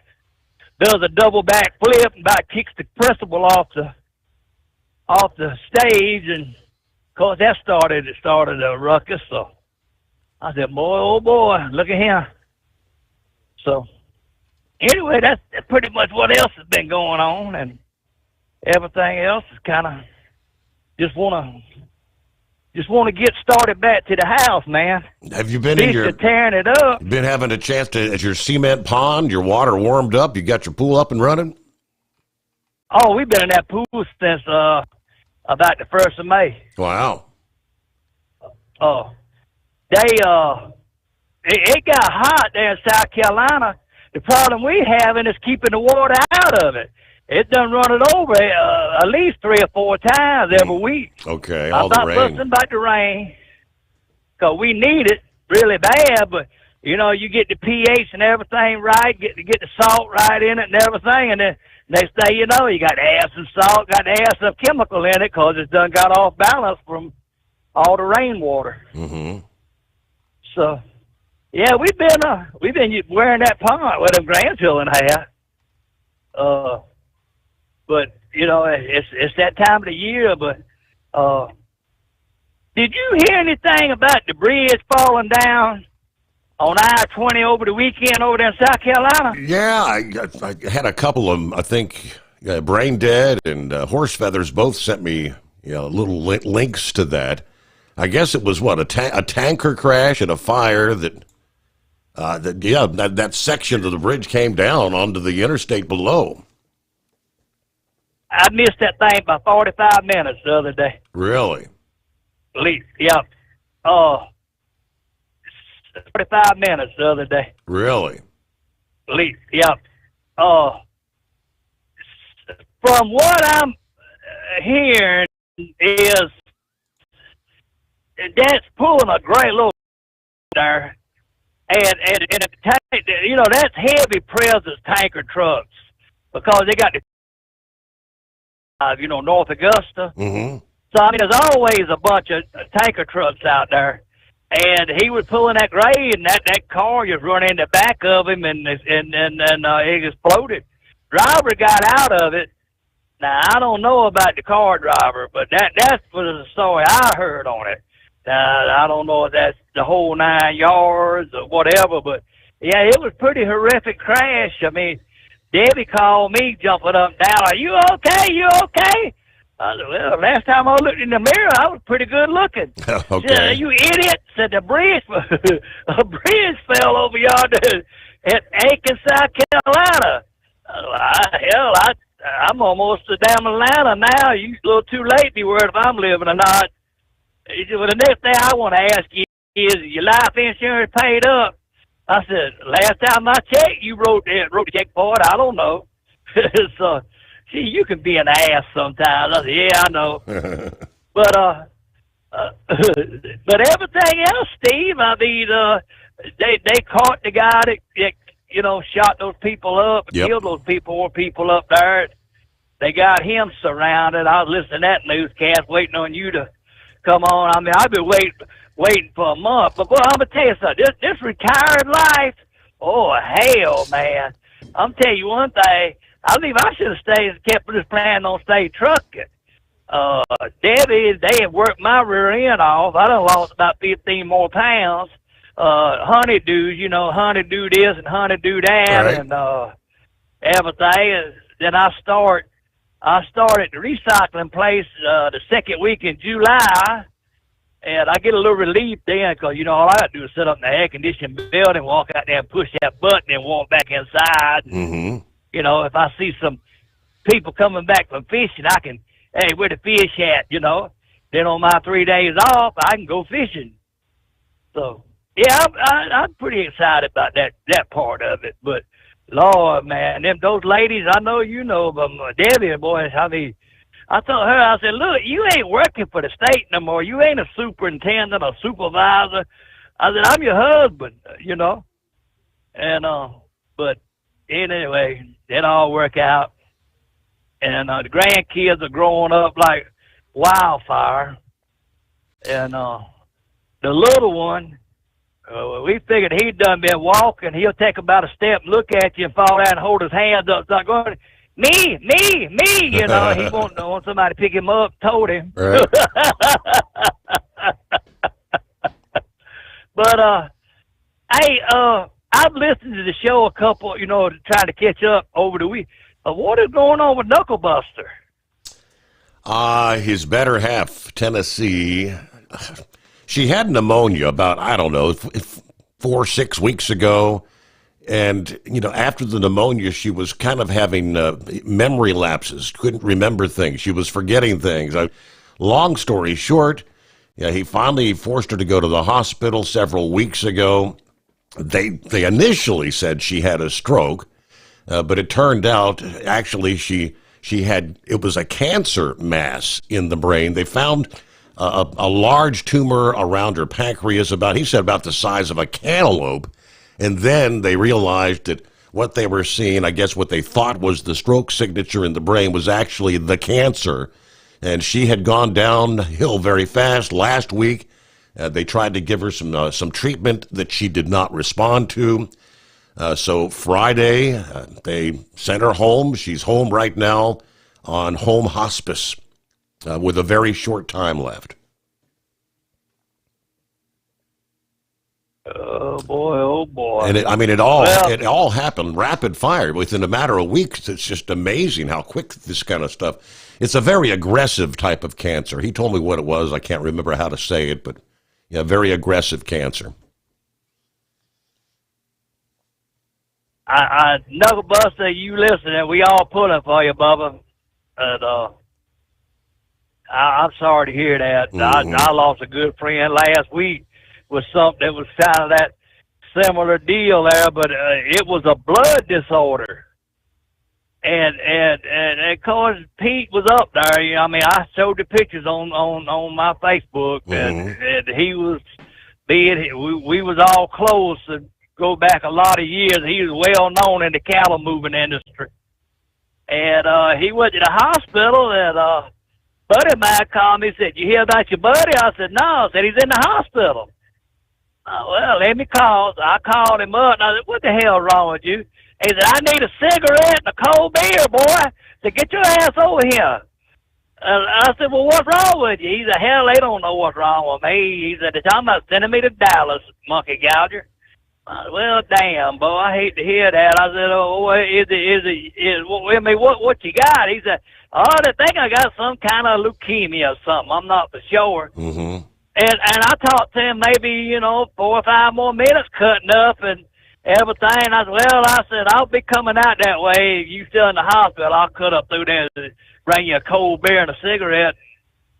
does a double back flip and about kicks the principal off the stage, and of course that started a ruckus. So I said, boy, oh boy, look at him. So anyway, that's pretty much what else has been going on, and everything else is kind of just want to get started back to the house, man. Have you been in your tearing it up? Been having a chance to, at your cement pond, your water warmed up? You got your pool up and running? Oh, we've been in that pool since about the 1st of May. Wow. It got hot there in South Carolina. The problem we having is keeping the water out of it. It done run it over at least 3 or 4 times every week. Okay, I'm all the not rain. fussing about the rain, because we need it really bad, but, you get the pH and everything right, get the salt right in it and everything, and then next thing you know, you got to add some salt, got to add some chemical in it, because it's done got off balance from all the rainwater. Mm-hmm. So, yeah, we've been wearing that pond with them grandchildren have. But it's that time of the year. But did you hear anything about the bridge falling down on I-20 over the weekend over there in South Carolina? Yeah, I had a couple of them. I think Brain Dead and Horse Feathers both sent me little links to that. I guess it was a tanker crash and a fire that section of the bridge came down onto the interstate below. I missed that thing by 45 minutes the other day. Really? Yeah. 45 minutes the other day. Really? Yeah. From what I'm hearing is that's pulling a great load there. And that's heavy presence tanker trucks, because they got the North Augusta. Mm-hmm. So I mean, there's always a bunch of tanker trucks out there, and he was pulling that grade, and that car just run in the back of him, and it exploded. Driver got out of it. Now I don't know about the car driver, but that's the story I heard on it. I don't know if that's the whole 9 yards or whatever, but yeah, it was a pretty horrific crash. I mean, Debbie called me jumping up and down. Are you okay? You okay? I said, well, last time I looked in the mirror, I was pretty good looking. Okay. She said, you idiot. Said the bridge, a bridge fell over yonder at Aiken, South Carolina. I'm almost to down Atlanta now. You a little too late to be worried if I'm living or not. He said, well, the next thing I want to ask you is your life insurance paid up? I said, last time I checked, you wrote the check for it. I don't know. So, see, you can be an ass sometimes. I said, yeah, I know. But everything else, Steve, I mean, they caught the guy that shot those people up, and killed those people up there. They got him surrounded. I was listening to that newscast, waiting on you to come on. I mean, I've been waiting for a month. But, boy, I'm going to tell you something. This retired life, oh, hell, man. I'm telling you one thing. I believe I should have stayed and kept this plan on stay trucking. Debbie, they have worked my rear end off. I done lost about 15 more pounds. Honeydews, honeydew this and honeydew that, right, and everything. And then I started the recycling place the second week in July, And I get a little relief then because, you know, all I got to do is sit up in the air-conditioned building, walk out there and push that button and walk back inside. Mm-hmm. You know, if I see some people coming back from fishing, I can, hey, where the fish at, you know? Then on my 3 days off, I can go fishing. So, yeah, I'm pretty excited about that part of it. But, Lord, man, those ladies, I know you know them, Debbie, boy, I mean, I told her, I said, look, you ain't working for the state no more. You ain't a superintendent or supervisor. I said, I'm your husband, you know. And, but anyway, it all work out. And the grandkids are growing up like wildfire. And the little one, we figured he'd done been walking. He'll take about a step, look at you, and fall down and hold his hands up, start going, me, you know. He want somebody to pick him up, told him. Right. But, hey, I've listened to the show a couple, you know, trying to catch up over the week. What is going on with Knucklebuster? His better half, Tennessee, she had pneumonia about, I don't know, 4 or 6 weeks ago. And, you know, after the pneumonia, she was kind of having memory lapses, couldn't remember things. She was forgetting things. Long story short, yeah, he finally forced her to go to the hospital several weeks ago. They initially said she had a stroke, but it turned out actually it was a cancer mass in the brain. They found a large tumor around her pancreas, about the size of a cantaloupe. And then they realized that what they were seeing, I guess what they thought was the stroke signature in the brain, was actually the cancer. And she had gone downhill very fast. Last week, they tried to give her some treatment that she did not respond to. So Friday, they sent her home. She's home right now on home hospice with a very short time left. Oh boy! And it all happened rapid fire within a matter of weeks. It's just amazing how quick this kind of stuff. It's a very aggressive type of cancer. He told me what it was. I can't remember how to say it, but yeah, very aggressive cancer. Knucklebuster, you listening? We all pulling for you, Bubba. And I'm sorry to hear that. Mm-hmm. I lost a good friend last week. Was something that was kind of that similar deal there, but it was a blood disorder, and of course Pete was up there. You know, I mean, I showed the pictures on my Facebook, and he was we was all close and go back a lot of years. He was well known in the cattle moving industry, and he went to the hospital, and buddy of mine called me and said, "You hear about your buddy?" I said, "No." I said, "He's in the hospital." Well, let me call. I called him up, and I said, "What the hell wrong with you?" He said, "I need a cigarette and a cold beer, boy." I said, "Get your ass over here." I said, "Well, what's wrong with you?" He said, "Hell, they don't know what's wrong with me." He said, "They're talking about sending me to Dallas, monkey gouger." I said, "Well, damn, boy, I hate to hear that." I said, "Oh, I mean, what you got?" He said, "Oh, they think I got some kind of leukemia or something. I'm not for sure." Mm-hmm. And I talked to him maybe, 4 or 5 more minutes, cutting up and everything. I said, I'll be coming out that way. You still in the hospital, I'll cut up through there and bring you a cold beer and a cigarette.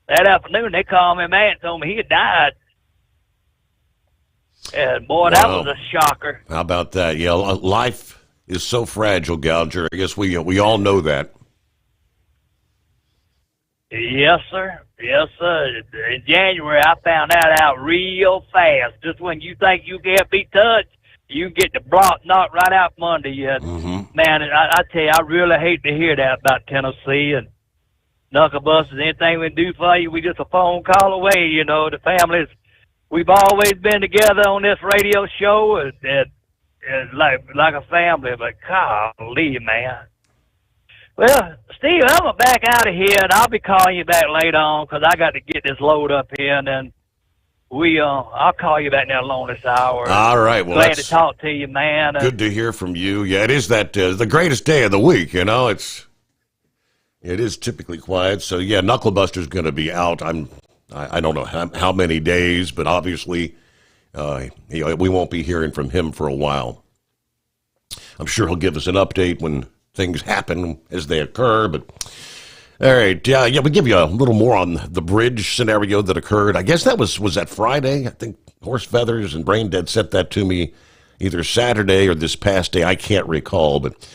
That afternoon, they called me man and told me he had died. And, boy, that was a shocker. How about that? Yeah, life is so fragile, Gouger. I guess we all know that. Yes, sir. Yes, sir. In January, I found that out real fast. Just when you think you can't be touched, you get the block knocked right out from under you. Mm-hmm. Man, I tell you, I really hate to hear that about Tennessee. And Knucklebusters, anything we do for you, we just a phone call away. The families, we've always been together on this radio show, and like a family. But golly, man. Well, Steve, I'm going to back out of here, and I'll be calling you back later on because I got to get this load up here, and then I'll call you back now along this hour. All right. Well, glad to talk to you, man. Good to hear from you. Yeah, it is the greatest day of the week, It is typically quiet, so yeah, Knucklebuster's going to be out. I don't know how many days, but obviously we won't be hearing from him for a while. I'm sure he'll give us an update when things happen as they occur, but all right, we'll give you a little more on the bridge scenario that occurred. I guess that was that Friday? I think Horse Feathers and Brain Dead sent that to me either Saturday or this past day. I can't recall, but...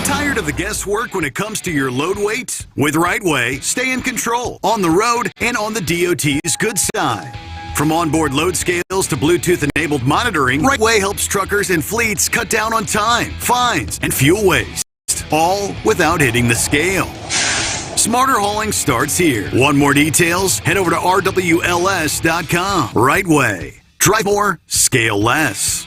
Tired of the guesswork when it comes to your load weight? With RightWay, stay in control on the road and on the DOT's good side. From onboard load scales to Bluetooth-enabled monitoring, RightWay helps truckers and fleets cut down on time, fines, and fuel waste, all without hitting the scale. Smarter hauling starts here. Want more details? Head over to rwls.com. RightWay. Drive more, scale less.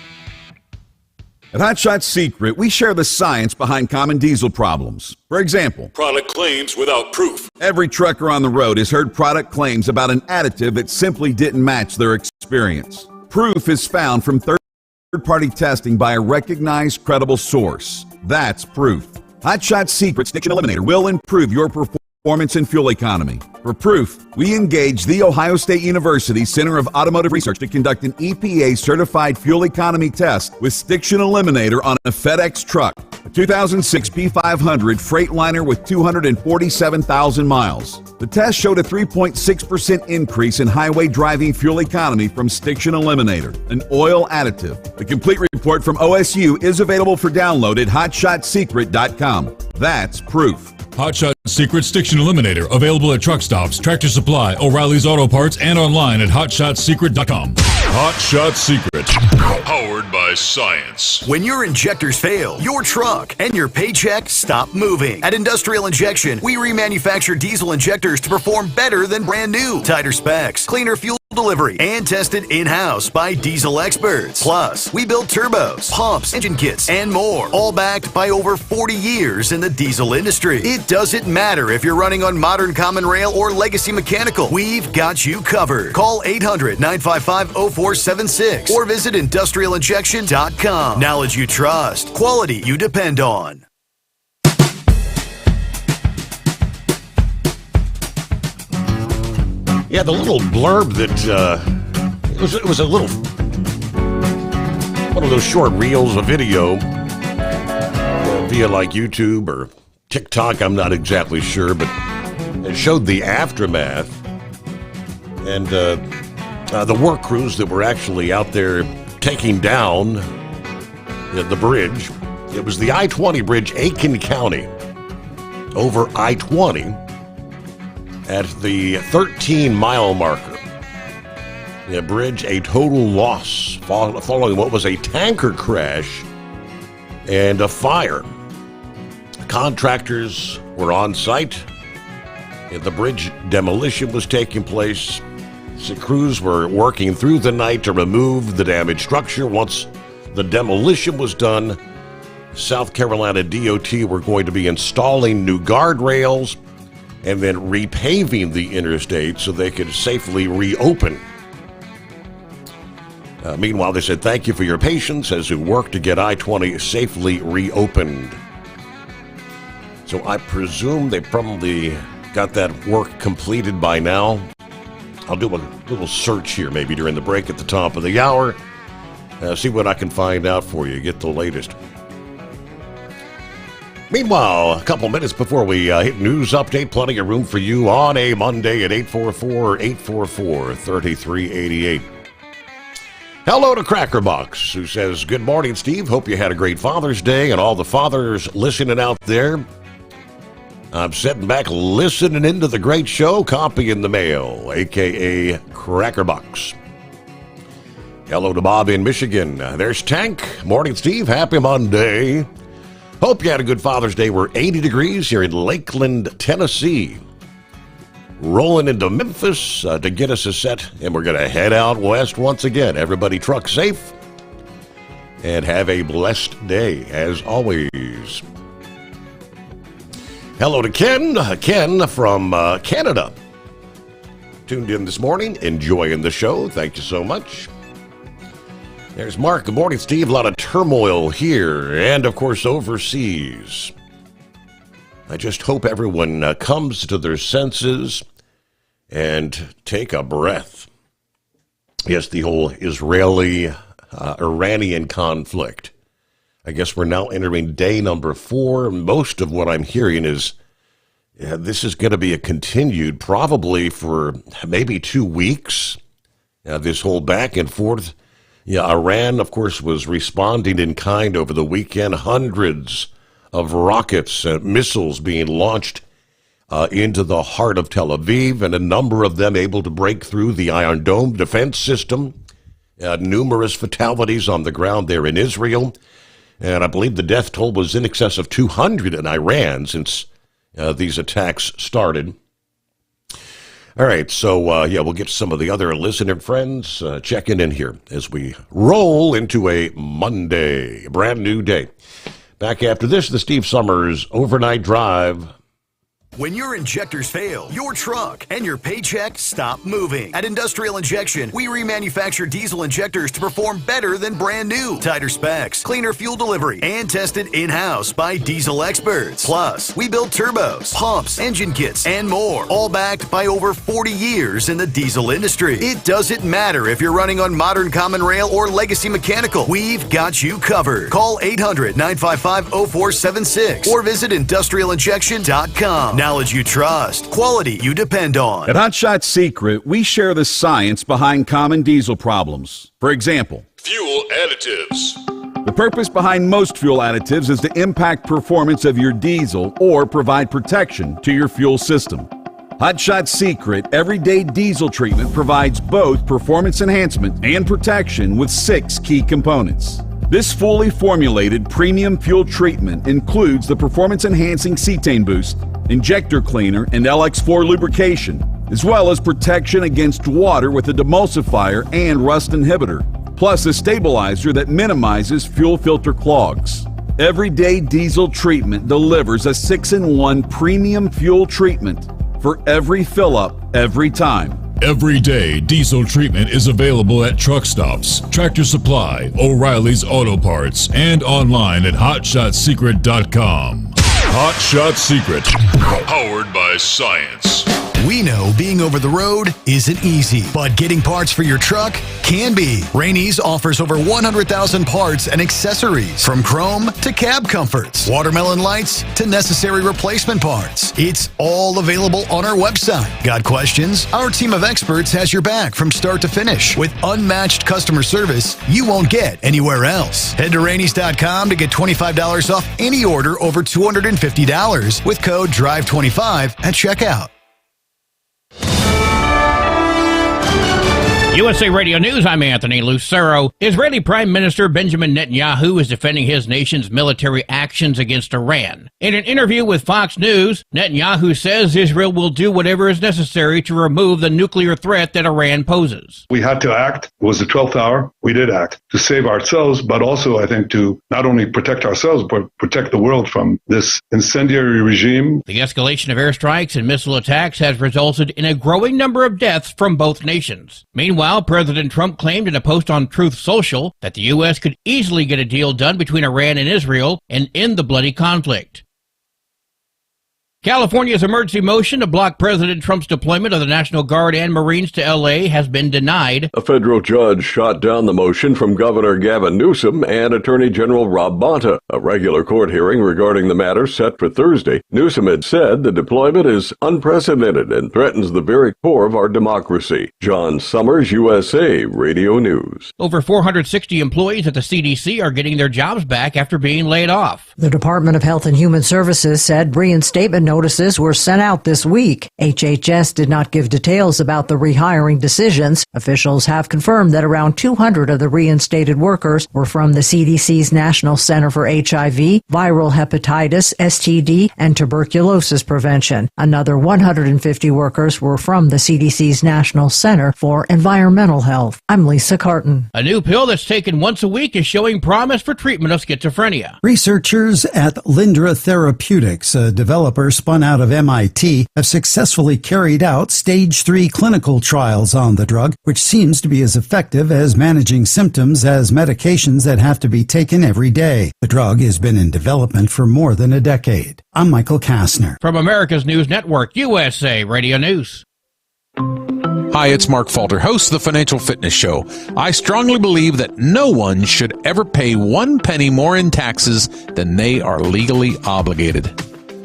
At Hot Shot Secret, we share the science behind common diesel problems. For example, product claims without proof. Every trucker on the road has heard product claims about an additive that simply didn't match their experience. Proof is found from third-party testing by a recognized, credible source. That's proof. Hot Shot Secret Stiction Eliminator will improve your performance and fuel economy. For proof, we engaged the Ohio State University Center of Automotive Research to conduct an EPA-certified fuel economy test with Stiction Eliminator on a FedEx truck, a 2006 P500 Freightliner with 247,000 miles. The test showed a 3.6% increase in highway driving fuel economy from Stiction Eliminator, an oil additive. The complete report from OSU is available for download at hotshotsecret.com. That's proof. Hot Shot Secret Stiction Eliminator, available at truck stops, Tractor Supply, O'Reilly's Auto Parts, and online at hotshotsecret.com. Hot Shot Secret, powered by science. When your injectors fail, your truck and your paycheck stop moving. At Industrial Injection, we remanufacture diesel injectors to perform better than brand new. Tighter specs, cleaner fuel delivery, and tested in-house by diesel experts. Plus, we build turbos, pumps, engine kits, and more, all backed by over 40 years in the diesel industry. It doesn't matter if you're running on modern common rail or legacy mechanical. We've got you covered. Call 800-955-0476 or visit industrialinjection.com. Knowledge you trust, quality you depend on. Yeah, the little blurb that it was a little one of those short reels of video via like YouTube or TikTok. I'm not exactly sure, but it showed the aftermath and the work crews that were actually out there taking down the bridge. It was the I-20 bridge, Aiken County, over I-20. At the 13-mile marker, the bridge, a total loss following what was a tanker crash and a fire. Contractors were on site. The bridge demolition was taking place. The crews were working through the night to remove the damaged structure. Once the demolition was done, South Carolina DOT were going to be installing new guardrails and then repaving the interstate so they could safely reopen. Meanwhile, they said, thank you for your patience as we work to get I-20 safely reopened. So I presume they probably got that work completed by now. I'll do a little search here maybe during the break at the top of the hour. See what I can find out for you, get the latest. Meanwhile, a couple minutes before we hit news update, plenty of room for you on a Monday at 844-844-3388. Hello to Crackerbox, who says, good morning, Steve. Hope you had a great Father's Day and all the fathers listening out there. I'm sitting back listening into the great show, copy in the mail, a.k.a. Crackerbox. Hello to Bob in Michigan. There's Tank. Morning, Steve. Happy Monday. Hope you had a good Father's Day. We're 80 degrees here in Lakeland, Tennessee. Rolling into Memphis to get us a set, and we're going to head out west once again. Everybody truck safe, and have a blessed day, as always. Hello to Ken. Ken from Canada. Tuned in this morning, enjoying the show. Thank you so much. There's Mark. Good morning, Steve. A lot of turmoil here and, of course, overseas. I just hope everyone comes to their senses and take a breath. Yes, the whole Israeli-Iranian conflict. I guess we're now entering day number 4. Most of what I'm hearing is this is going to be a continued, probably for maybe 2 weeks, this whole back and forth. Yeah, Iran, of course, was responding in kind over the weekend. Hundreds of rockets and missiles being launched into the heart of Tel Aviv, and a number of them able to break through the Iron Dome defense system. Numerous fatalities on the ground there in Israel. And I believe the death toll was in excess of 200 in Iran since these attacks started. All right, so we'll get some of the other listener friends checking in here as we roll into a Monday, a brand new day. Back after this, the Steve Sommers Overnight Drive. When your injectors fail, your truck and your paycheck stop moving. At Industrial Injection, we remanufacture diesel injectors to perform better than brand new. Tighter specs, cleaner fuel delivery, and tested in-house by diesel experts. Plus, we build turbos, pumps, engine kits, and more, all backed by over 40 years in the diesel industry. It doesn't matter if you're running on modern common rail or legacy mechanical. We've got you covered. Call 800-955-0476 or visit industrialinjection.com. Knowledge you trust, quality you depend on. At Hot Shot Secret, we share the science behind common diesel problems. For example, Fuel additives. the purpose behind most fuel additives is to impact performance of your diesel or provide protection to your fuel system. Hot Shot Secret Everyday Diesel Treatment provides both performance enhancement and protection with 6 key components. This fully formulated premium fuel treatment includes the performance-enhancing cetane boost, injector cleaner, and LX4 lubrication, as well as protection against water with a demulsifier and rust inhibitor, plus a stabilizer that minimizes fuel filter clogs. Everyday Diesel Treatment delivers a 6-in-1 premium fuel treatment for every fill-up, every time. Everyday Diesel Treatment is available at truck stops, Tractor Supply, O'Reilly's Auto Parts, and online at HotShotSecret.com. Hot Shot Secret, powered by science. We know being over the road isn't easy, but getting parts for your truck can be. Rainey's offers over 100,000 parts and accessories, from chrome to cab comforts, watermelon lights to necessary replacement parts. It's all available on our website. Got questions? Our team of experts has your back from start to finish with unmatched customer service you won't get anywhere else. Head to Rainey's.com to get $25 off any order over $250 with code DRIVE25 at checkout. USA Radio News, I'm Anthony Lucero. Israeli Prime Minister Benjamin Netanyahu is defending his nation's military actions against Iran. In an interview with Fox News, Netanyahu says Israel will do whatever is necessary to remove the nuclear threat that Iran poses. We had to act. It was the 12th hour. We did act to save ourselves, but also, I think, to not only protect ourselves, but protect the world from this incendiary regime. The escalation of airstrikes and missile attacks has resulted in a growing number of deaths from both nations. Meanwhile, President Trump claimed in a post on Truth Social that the U.S. could easily get a deal done between Iran and Israel and end the bloody conflict. California's emergency motion to block President Trump's deployment of the National Guard and Marines to L.A. has been denied. A federal judge shot down the motion from Governor Gavin Newsom and Attorney General Rob Bonta. A regular court hearing regarding the matter set for Thursday. Newsom had said the deployment is unprecedented and threatens the very core of our democracy. John Sommers, USA Radio News. Over 460 employees at the CDC are getting their jobs back after being laid off. The Department of Health and Human Services said reinstatement notices were sent out this week. HHS did not give details about the rehiring decisions. Officials have confirmed that around 200 of the reinstated workers were from the CDC's National Center for HIV, Viral Hepatitis, STD, and Tuberculosis Prevention. Another 150 workers were from the CDC's National Center for Environmental Health. I'm Lisa Carton. A new pill that's taken once a week is showing promise for treatment of schizophrenia. Researchers at Lindra Therapeutics, a developer spun out of MIT, have successfully carried out stage 3 clinical trials on the drug, which seems to be as effective as managing symptoms as medications that have to be taken every day. The drug has been in development for more than a decade. I'm Michael Kastner. From America's News Network, USA Radio News. Hi, it's Mark Falter, host of the Financial Fitness Show. I strongly believe that no one should ever pay 1 penny more in taxes than they are legally obligated.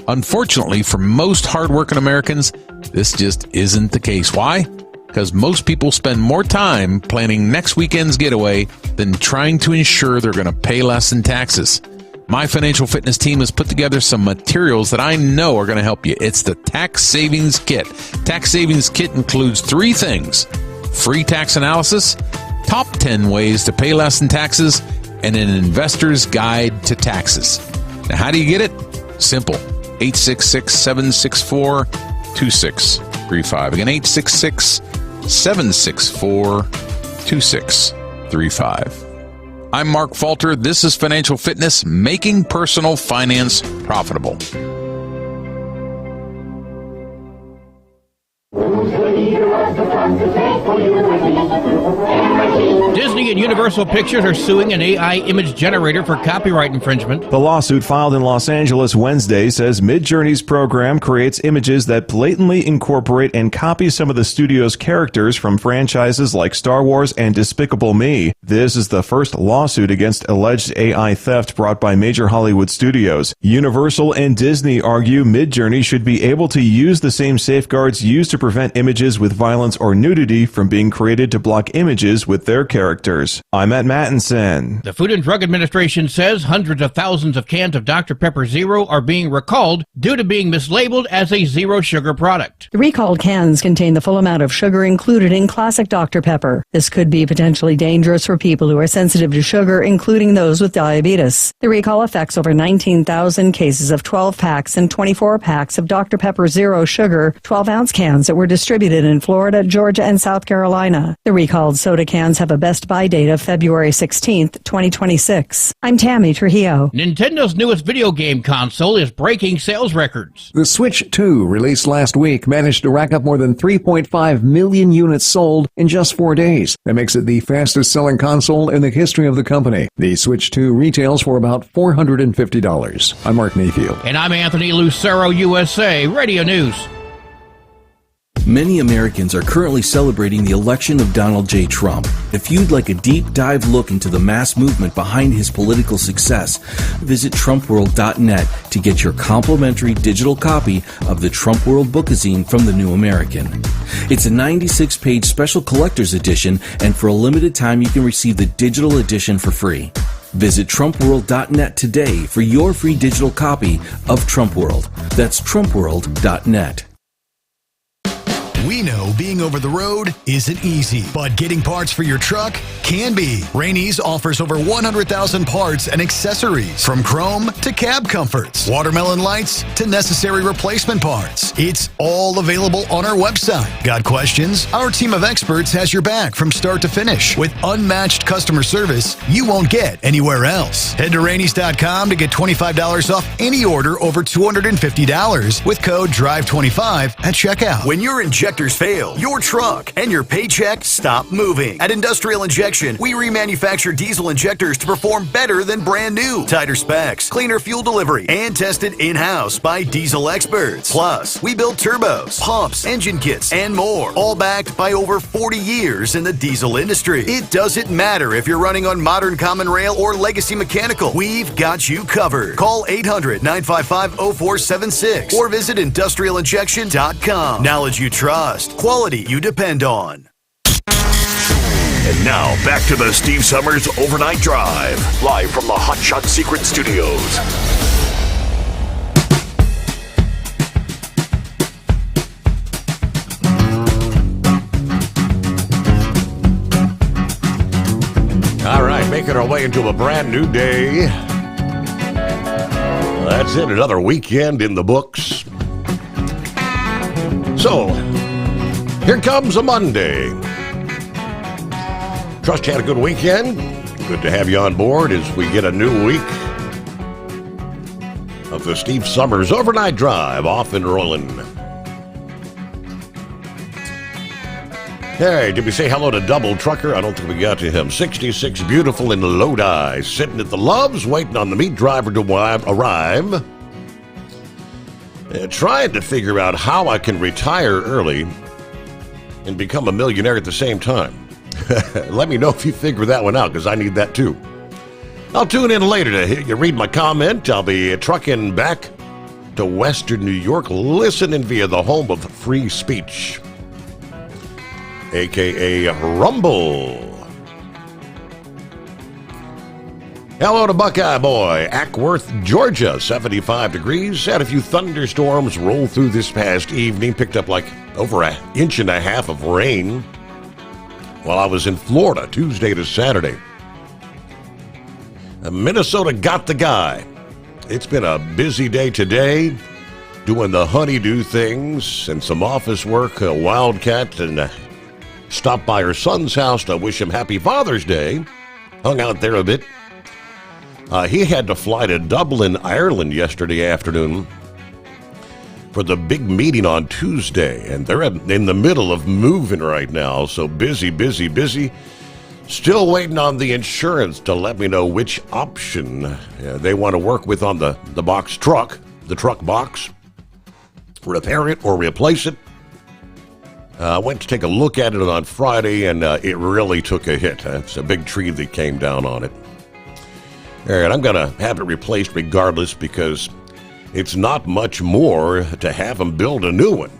Unfortunately, for most hardworking Americans, this just isn't the case. Why? Because most people spend more time planning next weekend's getaway than trying to ensure they're going to pay less in taxes. My financial fitness team has put together some materials that I know are going to help you. It's the Tax Savings Kit. Tax Savings Kit includes 3 things: free tax analysis, top 10 ways to pay less in taxes, and an investor's guide to taxes. Now, how do you get it? Simple. 866-764-2635. Again, 866-764-2635. I'm Mark Falter. This is Financial Fitness, making personal finance profitable. Disney and Universal Pictures are suing an AI image generator for copyright infringement. The lawsuit filed in Los Angeles Wednesday says Midjourney's program creates images that blatantly incorporate and copy some of the studio's characters from franchises like Star Wars and Despicable Me. This is the first lawsuit against alleged AI theft brought by major Hollywood studios. Universal and Disney argue Midjourney should be able to use the same safeguards used to prevent images with violence or nudity from being created to block images with their characters. I'm Matt Mattinson. The Food and Drug Administration says hundreds of thousands of cans of Dr. Pepper Zero are being recalled due to being mislabeled as a zero sugar product. The recalled cans contain the full amount of sugar included in classic Dr. Pepper. This could be potentially dangerous for people who are sensitive to sugar, including those with diabetes. The recall affects over 19,000 cases of 12 packs and 24 packs of Dr. Pepper Zero Sugar 12-ounce cans that were distributed in Florida, Georgia, and South Carolina. The recalled soda cans have a best buy date of February 16th, 2026. I'm Tammy Trujillo. Nintendo's newest video game console is breaking sales records. The Switch 2, released last week, managed to rack up more than 3.5 million units sold in just 4 days. That makes it the fastest-selling console in the history of the company. The Switch 2 retails for about $450. I'm Mark Mayfield. And I'm Anthony Lucero, USA Radio News. Many Americans are currently celebrating the election of Donald J. Trump. If you'd like a deep dive look into the mass movement behind his political success, visit TrumpWorld.net to get your complimentary digital copy of the Trump World Bookazine from The New American. It's a 96-page special collector's edition, and for a limited time you can receive the digital edition for free. Visit TrumpWorld.net today for your free digital copy of Trump World. That's TrumpWorld.net. We know being over the road isn't easy, but getting parts for your truck can be. Rainey's offers over 100,000 parts and accessories, from chrome to cab comforts, watermelon lights to necessary replacement parts. It's all available on our website. Got questions? Our team of experts has your back from start to finish with unmatched customer service you won't get anywhere else. Head to Rainey's.com to get $25 off any order over $250 with code DRIVE25 at checkout. When your injectors fail, your truck and your paycheck stop moving. At Industrial Injection, we remanufacture diesel injectors to perform better than brand new. Tighter specs, cleaner fuel delivery, and tested in-house by diesel experts. Plus, we build turbos, pumps, engine kits, and more, all backed by over 40 years in the diesel industry. It doesn't matter if you're running on modern common rail or legacy mechanical. We've got you covered. Call 800-955-0476 or visit industrialinjection.com. Knowledge you trust. Quality you depend on. And now, back to the Steve Sommers Overnight Drive, live from the Hot Shot Secret Studios. All right, making our way into a brand new day. That's it, another weekend in the books. So, here comes a Monday. Trust you had a good weekend. Good to have you on board as we get a new week of the Steve Sommers Overnight Drive off and rolling. Hey, did we say hello to Double Trucker? I don't think we got to him. 66 Beautiful in Lodi, sitting at the Loves, waiting on the meat driver to arrive. Trying to figure out how I can retire early and become a millionaire at the same time? Let me know if you figure that one out, because I need that too. I'll tune in later to hear you read my comment. I'll be trucking back to Western New York, listening via the home of free speech, a.k.a. Rumble. Hello to Buckeye Boy, Ackworth, Georgia, 75 degrees. Had a few thunderstorms roll through this past evening. Picked up like over an inch and a half of rain while I was in Florida, Tuesday to Saturday. Minnesota got the guy. It's been a busy day today, doing the honeydew things and some office work, a Wildcat, and stopped by her son's house to wish him happy Father's Day. Hung out there a bit. He had to fly to Dublin, Ireland yesterday afternoon for the big meeting on Tuesday, and they're in the middle of moving right now, so busy. Still waiting on the insurance to let me know which option they want to work with on the box truck, the truck box, repair it or replace it. I went to take a look at it on Friday, and it really took a hit. It's a big tree that came down on it. All right, I'm going to have it replaced regardless because it's not much more to have them build a new one.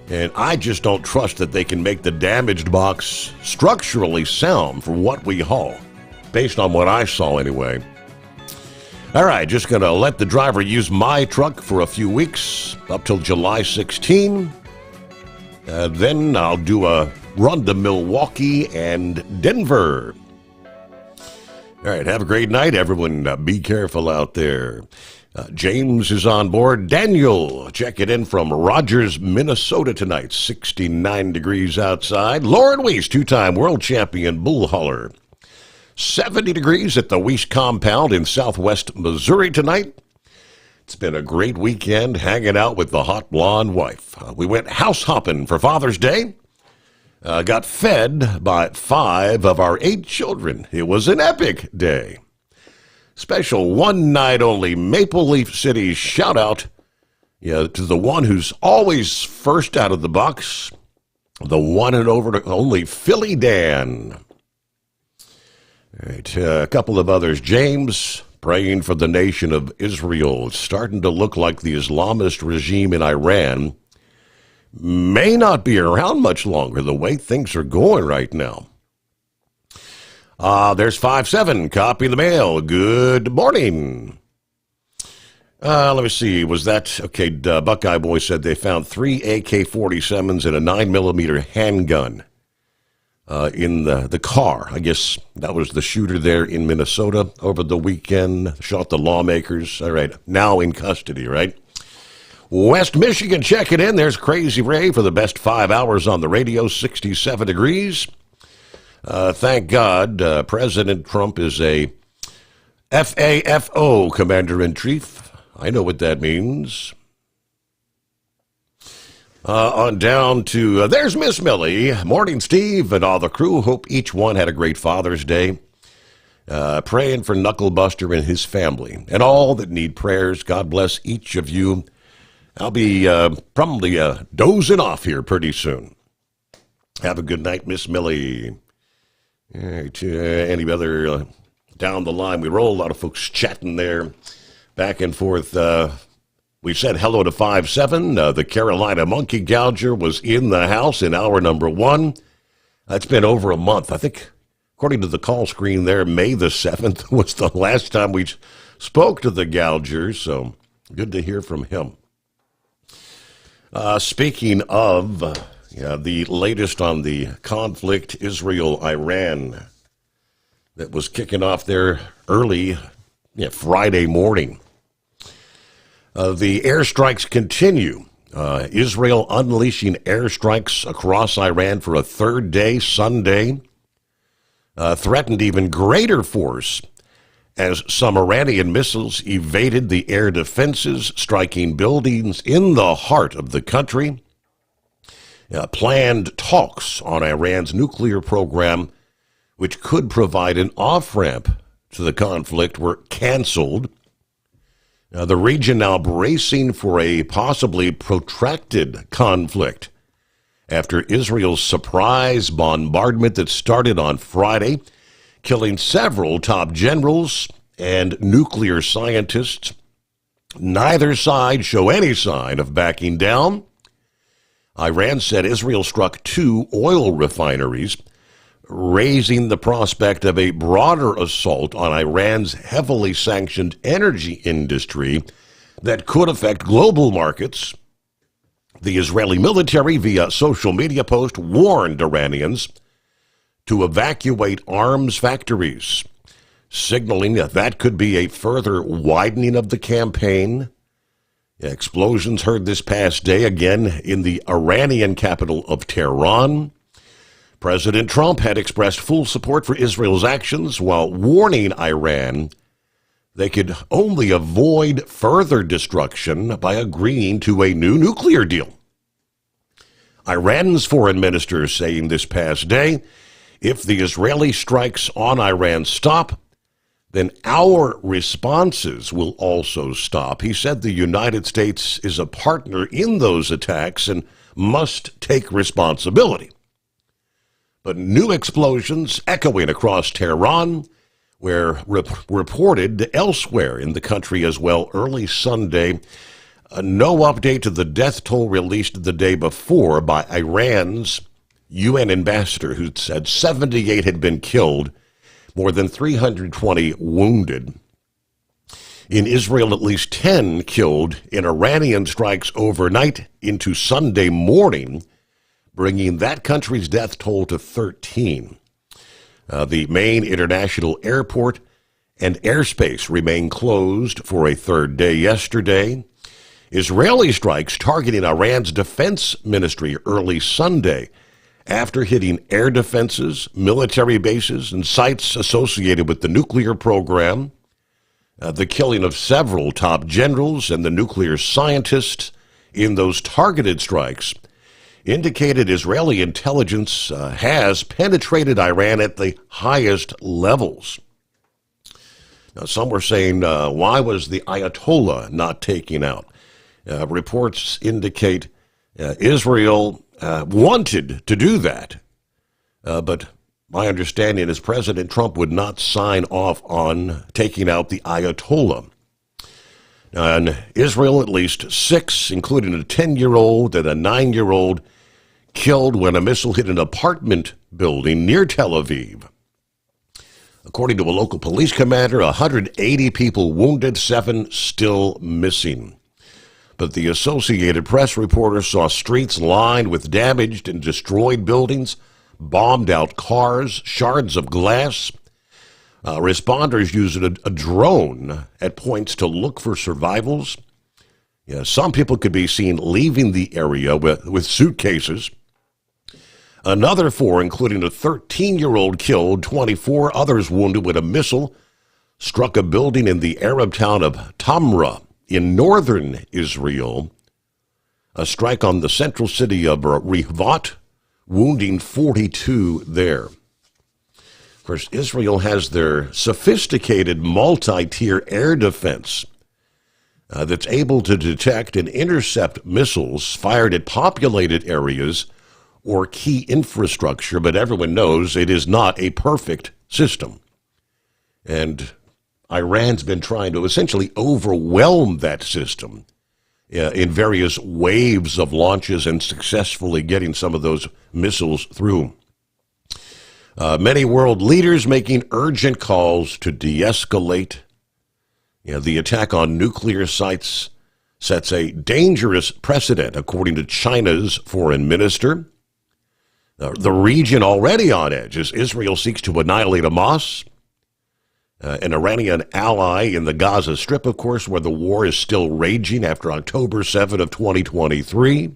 And I just don't trust that they can make the damaged box structurally sound for what we haul, based on what I saw anyway. All right, just going to let the driver use my truck for a few weeks, up till July 16. Then I'll do a run to Milwaukee and Denver. All right, have a great night, everyone. Be careful out there. James is on board. Daniel, check it in from Rogers, Minnesota tonight. 69 degrees outside. Lauren Weiss, two-time world champion bull hauler. 70 degrees at the Weiss compound in southwest Missouri tonight. It's been a great weekend hanging out with the hot blonde wife. We went house hopping for Father's Day. Got fed by 5 of our 8 children. It was an epic day. Special one night only Maple Leaf City shout out to the one who's always first out of the box, the one and only Philly Dan. All right, a couple of others. James, praying for the nation of Israel. It's starting to look like the Islamist regime in Iran may not be around much longer the way things are going right now. There's 5-7, copy the mail. Good morning. Let me see. Was that, okay, Buckeye Boy said they found 3 AK-47s and a 9mm handgun in the car. I guess that was the shooter there in Minnesota over the weekend. Shot the lawmakers. All right, now in custody, right? West Michigan, check it in. There's Crazy Ray for the best 5 hours on the radio, 67 degrees. Thank God President Trump is a FAFO, Commander-in-Chief. I know what that means. On down to, there's Miss Millie. Morning, Steve, and all the crew. Hope each one had a great Father's Day. Praying for Knucklebuster and his family and all that need prayers. God bless each of you. I'll be probably dozing off here pretty soon. Have a good night, Miss Millie. All right, any other down the line? We roll, a lot of folks chatting there, back and forth. We said hello to 5-7. The Carolina Monkey Gouger was in the house in hour number 1. It's been over a month. I think, according to the call screen there, May the 7th was the last time we spoke to the Gouger, so good to hear from him. Speaking of the latest on the conflict, Israel-Iran, that was kicking off there early Friday morning. The airstrikes continue. Israel unleashing airstrikes across Iran for a third day Sunday. Threatened even greater force as some Iranian missiles evaded the air defenses, striking buildings in the heart of the country. Planned talks on Iran's nuclear program, which could provide an off-ramp to the conflict, were canceled. The region now bracing for a possibly protracted conflict after Israel's surprise bombardment that started on Friday, killing several top generals and nuclear scientists. Neither side show any sign of backing down. Iran said Israel struck 2 oil refineries, raising the prospect of a broader assault on Iran's heavily sanctioned energy industry that could affect global markets. The Israeli military, via social media post, warned Iranians to evacuate arms factories, signaling that could be a further widening of the campaign. Explosions heard this past day again in the Iranian capital of Tehran. President Trump had expressed full support for Israel's actions while warning Iran they could only avoid further destruction by agreeing to a new nuclear deal. Iran's foreign minister saying this past day, if the Israeli strikes on Iran stop, then our responses will also stop. He said the United States is a partner in those attacks and must take responsibility. But new explosions echoing across Tehran were reported elsewhere in the country as well early Sunday. No update to the death toll released the day before by Iran's UN ambassador, who said 78 had been killed, more than 320 wounded. In Israel, at least 10 killed in Iranian strikes overnight into Sunday morning, bringing that country's death toll to 13. The main international airport and airspace remain closed for a third day yesterday. Israeli strikes targeting Iran's defense ministry early Sunday after hitting air defenses, military bases, and sites associated with the nuclear program. The killing of several top generals and the nuclear scientists in those targeted strikes indicated Israeli intelligence has penetrated Iran at the highest levels. Now, some were saying, why was the Ayatollah not taken out? Reports indicate Israel wanted to do that, but my understanding is President Trump would not sign off on taking out the Ayatollah. Now, in Israel, at least 6, including a 10-year-old and a 9-year-old, killed when a missile hit an apartment building near Tel Aviv. According to a local police commander, 180 people wounded, 7 still missing. But the Associated Press reporter saw streets lined with damaged and destroyed buildings, bombed out cars, shards of glass. Responders used a drone at points to look for survivals. Some people could be seen leaving the area with suitcases. Another 4, including a 13-year-old killed, 24 others wounded when a missile struck a building in the Arab town of Tamra in northern Israel. A strike on the central city of Revat, wounding 42 there. Of course, Israel has their sophisticated multi-tier air defense that's able to detect and intercept missiles fired at populated areas or key infrastructure, but everyone knows it is not a perfect system. And Iran's been trying to essentially overwhelm that system in various waves of launches and successfully getting some of those missiles through. Many world leaders making urgent calls to de-escalate. The attack on nuclear sites sets a dangerous precedent, according to China's foreign minister. The region already on edge as Israel seeks to annihilate Hamas, an Iranian ally in the Gaza Strip, of course, where the war is still raging after October 7 of 2023.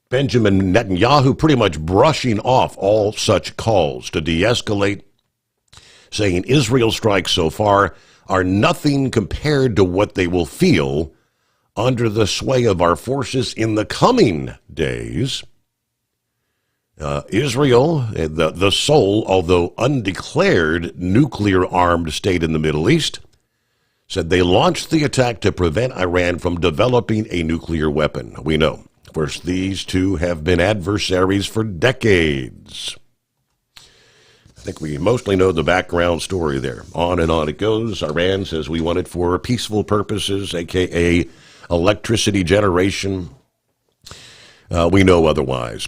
Benjamin Netanyahu pretty much brushing off all such calls to de-escalate, saying Israel strikes so far are nothing compared to what they will feel under the sway of our forces in the coming days. Israel, the sole, although undeclared, nuclear-armed state in the Middle East, said they launched the attack to prevent Iran from developing a nuclear weapon. We know Of course, these two have been adversaries for decades. I think we mostly know the background story there. On and on it goes. Iran says we want it for peaceful purposes, a.k.a. electricity generation. We know otherwise.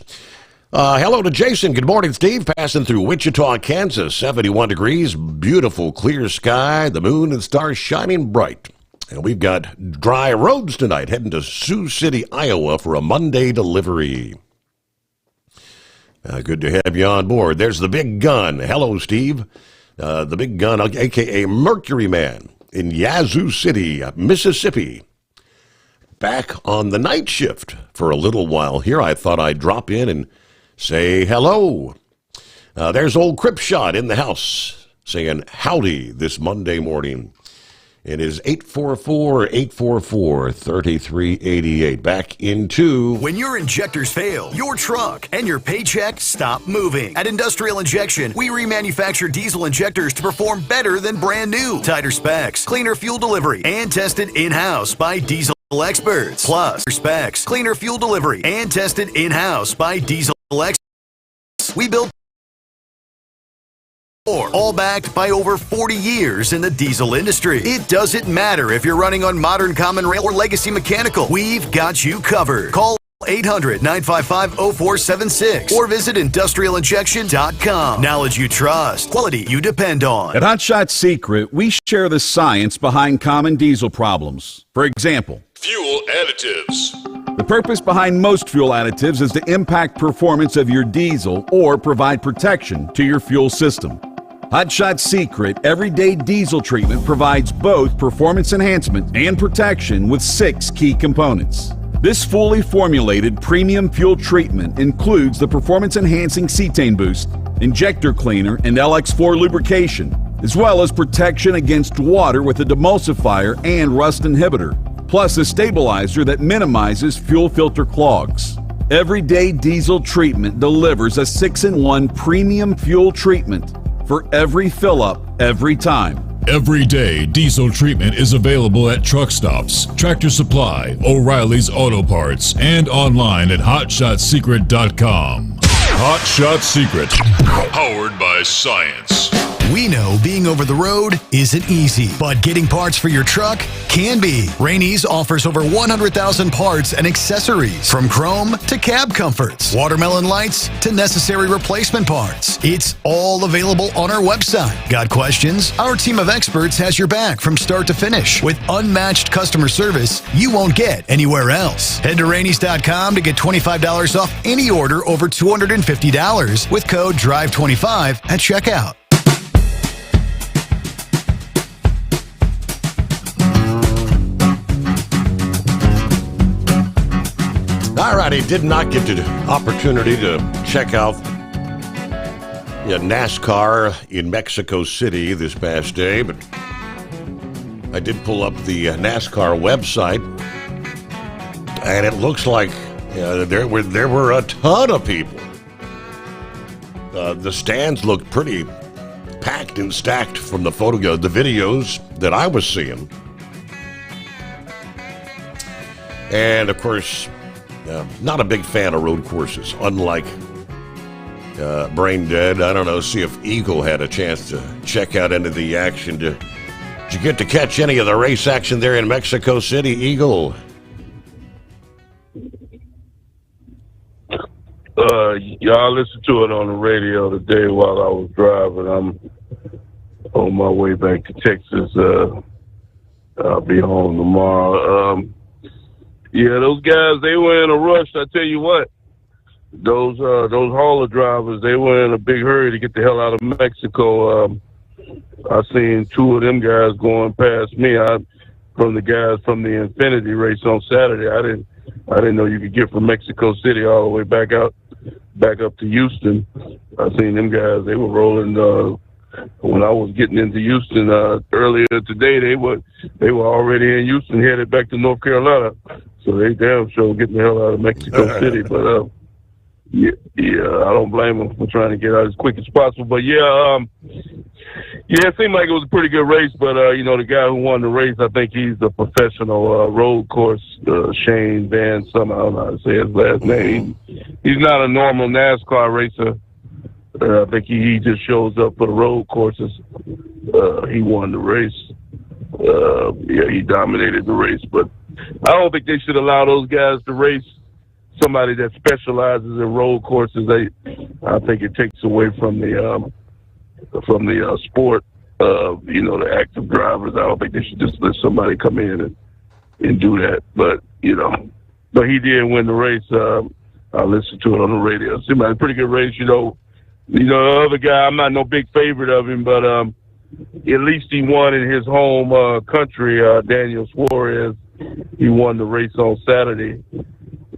Hello to Jason. Good morning, Steve. Passing through Wichita, Kansas. 71 degrees, beautiful clear sky, the moon and stars shining bright. And we've got dry roads tonight, heading to Sioux City, Iowa for a Monday delivery. Good to have you on board. There's the big gun. Hello, Steve. The big gun, a.k.a. Mercury Man in Yazoo City, Mississippi. Back on the night shift for a little while here. I thought I'd drop in and say hello. There's old Cripshot in the house saying howdy this Monday morning. It is 844-844-3388. Back into... When your injectors fail, your truck and your paycheck stop moving. At Industrial Injection, we remanufacture diesel injectors to perform better than brand new. Tighter specs, cleaner fuel delivery, and tested in-house by diesel experts. Plus, specs, cleaner fuel delivery, and tested in-house by diesel experts. We build all backed by over 40 years in the diesel industry. It doesn't matter if you're running on modern common rail or legacy mechanical. We've got you covered. Call 800-955-0476 or visit industrialinjection.com. Knowledge you trust, quality you depend on. At Hot Shot Secret, we share the science behind common diesel problems. For example, Fuel additives. the purpose behind most fuel additives is to impact performance of your diesel or provide protection to your fuel system. Hot Shot Secret Everyday Diesel Treatment provides both performance enhancement and protection with 6 key components. This fully formulated premium fuel treatment includes the performance-enhancing cetane boost, injector cleaner, and LX4 lubrication, as well as protection against water with a demulsifier and rust inhibitor, plus a stabilizer that minimizes fuel filter clogs. Everyday Diesel Treatment delivers a 6-in-1 premium fuel treatment for every fill-up, every time. Everyday Diesel Treatment is available at truck stops, Tractor Supply, O'Reilly's Auto Parts, and online at HotShotSecret.com. Hot Shot Secret, powered by science. We know being over the road isn't easy, but getting parts for your truck can be. Rainey's offers over 100,000 parts and accessories, from chrome to cab comforts, watermelon lights to necessary replacement parts. It's all available on our website. Got questions? Our team of experts has your back from start to finish with unmatched customer service you won't get anywhere else. Head to Rainey's.com to get $25 off any order over $250 with code DRIVE25 at checkout. All right, I did not get the opportunity to check out NASCAR in Mexico City this past day, but I did pull up the NASCAR website, and it looks like there were a ton of people. The stands looked pretty packed and stacked from the videos that I was seeing, and of course. Not a big fan of road courses, unlike Brain Dead. I don't know, see if Eagle had a chance to check out any of the action. Did you get to catch any of the race action there in Mexico City, Eagle? Yeah, I listened to it on the radio today while I was driving. I'm on my way back to Texas. I'll be home tomorrow. Yeah, those guys, they were in a rush. I tell you what, those hauler drivers, they were in a big hurry to get the hell out of Mexico. I seen 2 of them guys going past me. From the guys from the Infinity race on Saturday. I didn't know you could get from Mexico City all the way back up to Houston. I seen them guys. They were rolling. When I was getting into Houston earlier today, they were already in Houston, headed back to North Carolina. So they damn sure getting the hell out of Mexico City. But yeah, I don't blame them for trying to get out as quick as possible. But yeah, Yeah, it seemed like it was a pretty good race, but the guy who won the race, I think he's a professional road course. Shane Van, somehow I don't know how to say his last name. He's not a normal NASCAR racer. I think he just shows up for the road courses. He won the race. He dominated the race, but I don't think they should allow those guys to race. Somebody that specializes in road courses, I think it takes away from the sport. The active drivers. I don't think they should just let somebody come in and do that. But but he did win the race. I listened to it on the radio. It seemed like a pretty good race. The other guy, I'm not no big favorite of him, but at least he won in his home country. Daniel Suarez, he won the race on Saturday.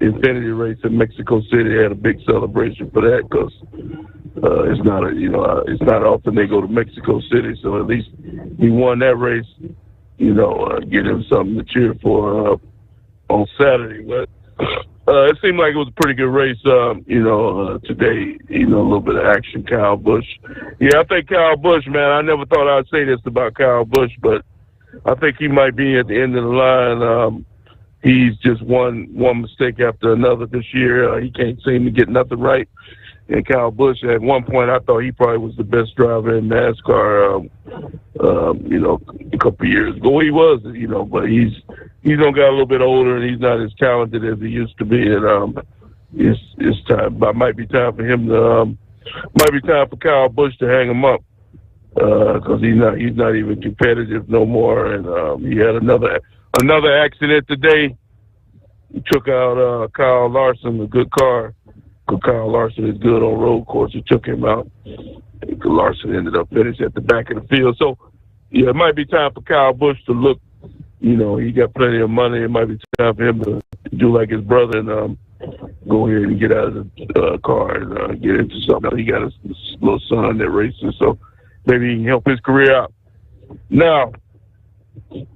Infinity race in Mexico City. Had a big celebration for that because it's not often they go to Mexico City. So at least he won that race. Get him something to cheer for on Saturday. But it seemed like it was a pretty good race. Today, a little bit of action. Kyle Busch. Yeah, I think Kyle Busch, man. I never thought I'd say this about Kyle Busch, but I think he might be at the end of the line. He's just one mistake after another this year. He can't seem to get nothing right. And Kyle Busch, at one point, I thought he probably was the best driver in NASCAR. A couple of years ago, he was. But he's got a little bit older, and he's not as talented as he used to be. And it's time. But might be time for him to. Might be time for Kyle Busch to hang him up because he's not even competitive no more. And he had another accident today. He took out Kyle Larson, a good car. Because Kyle Larson is good on road course. He took him out. Larson ended up finishing at the back of the field. So, yeah, it might be time for Kyle Busch to look. He got plenty of money. It might be time for him to do like his brother and go ahead and get out of the car and get into something. He got a little son that races, so maybe he can help his career out. Now,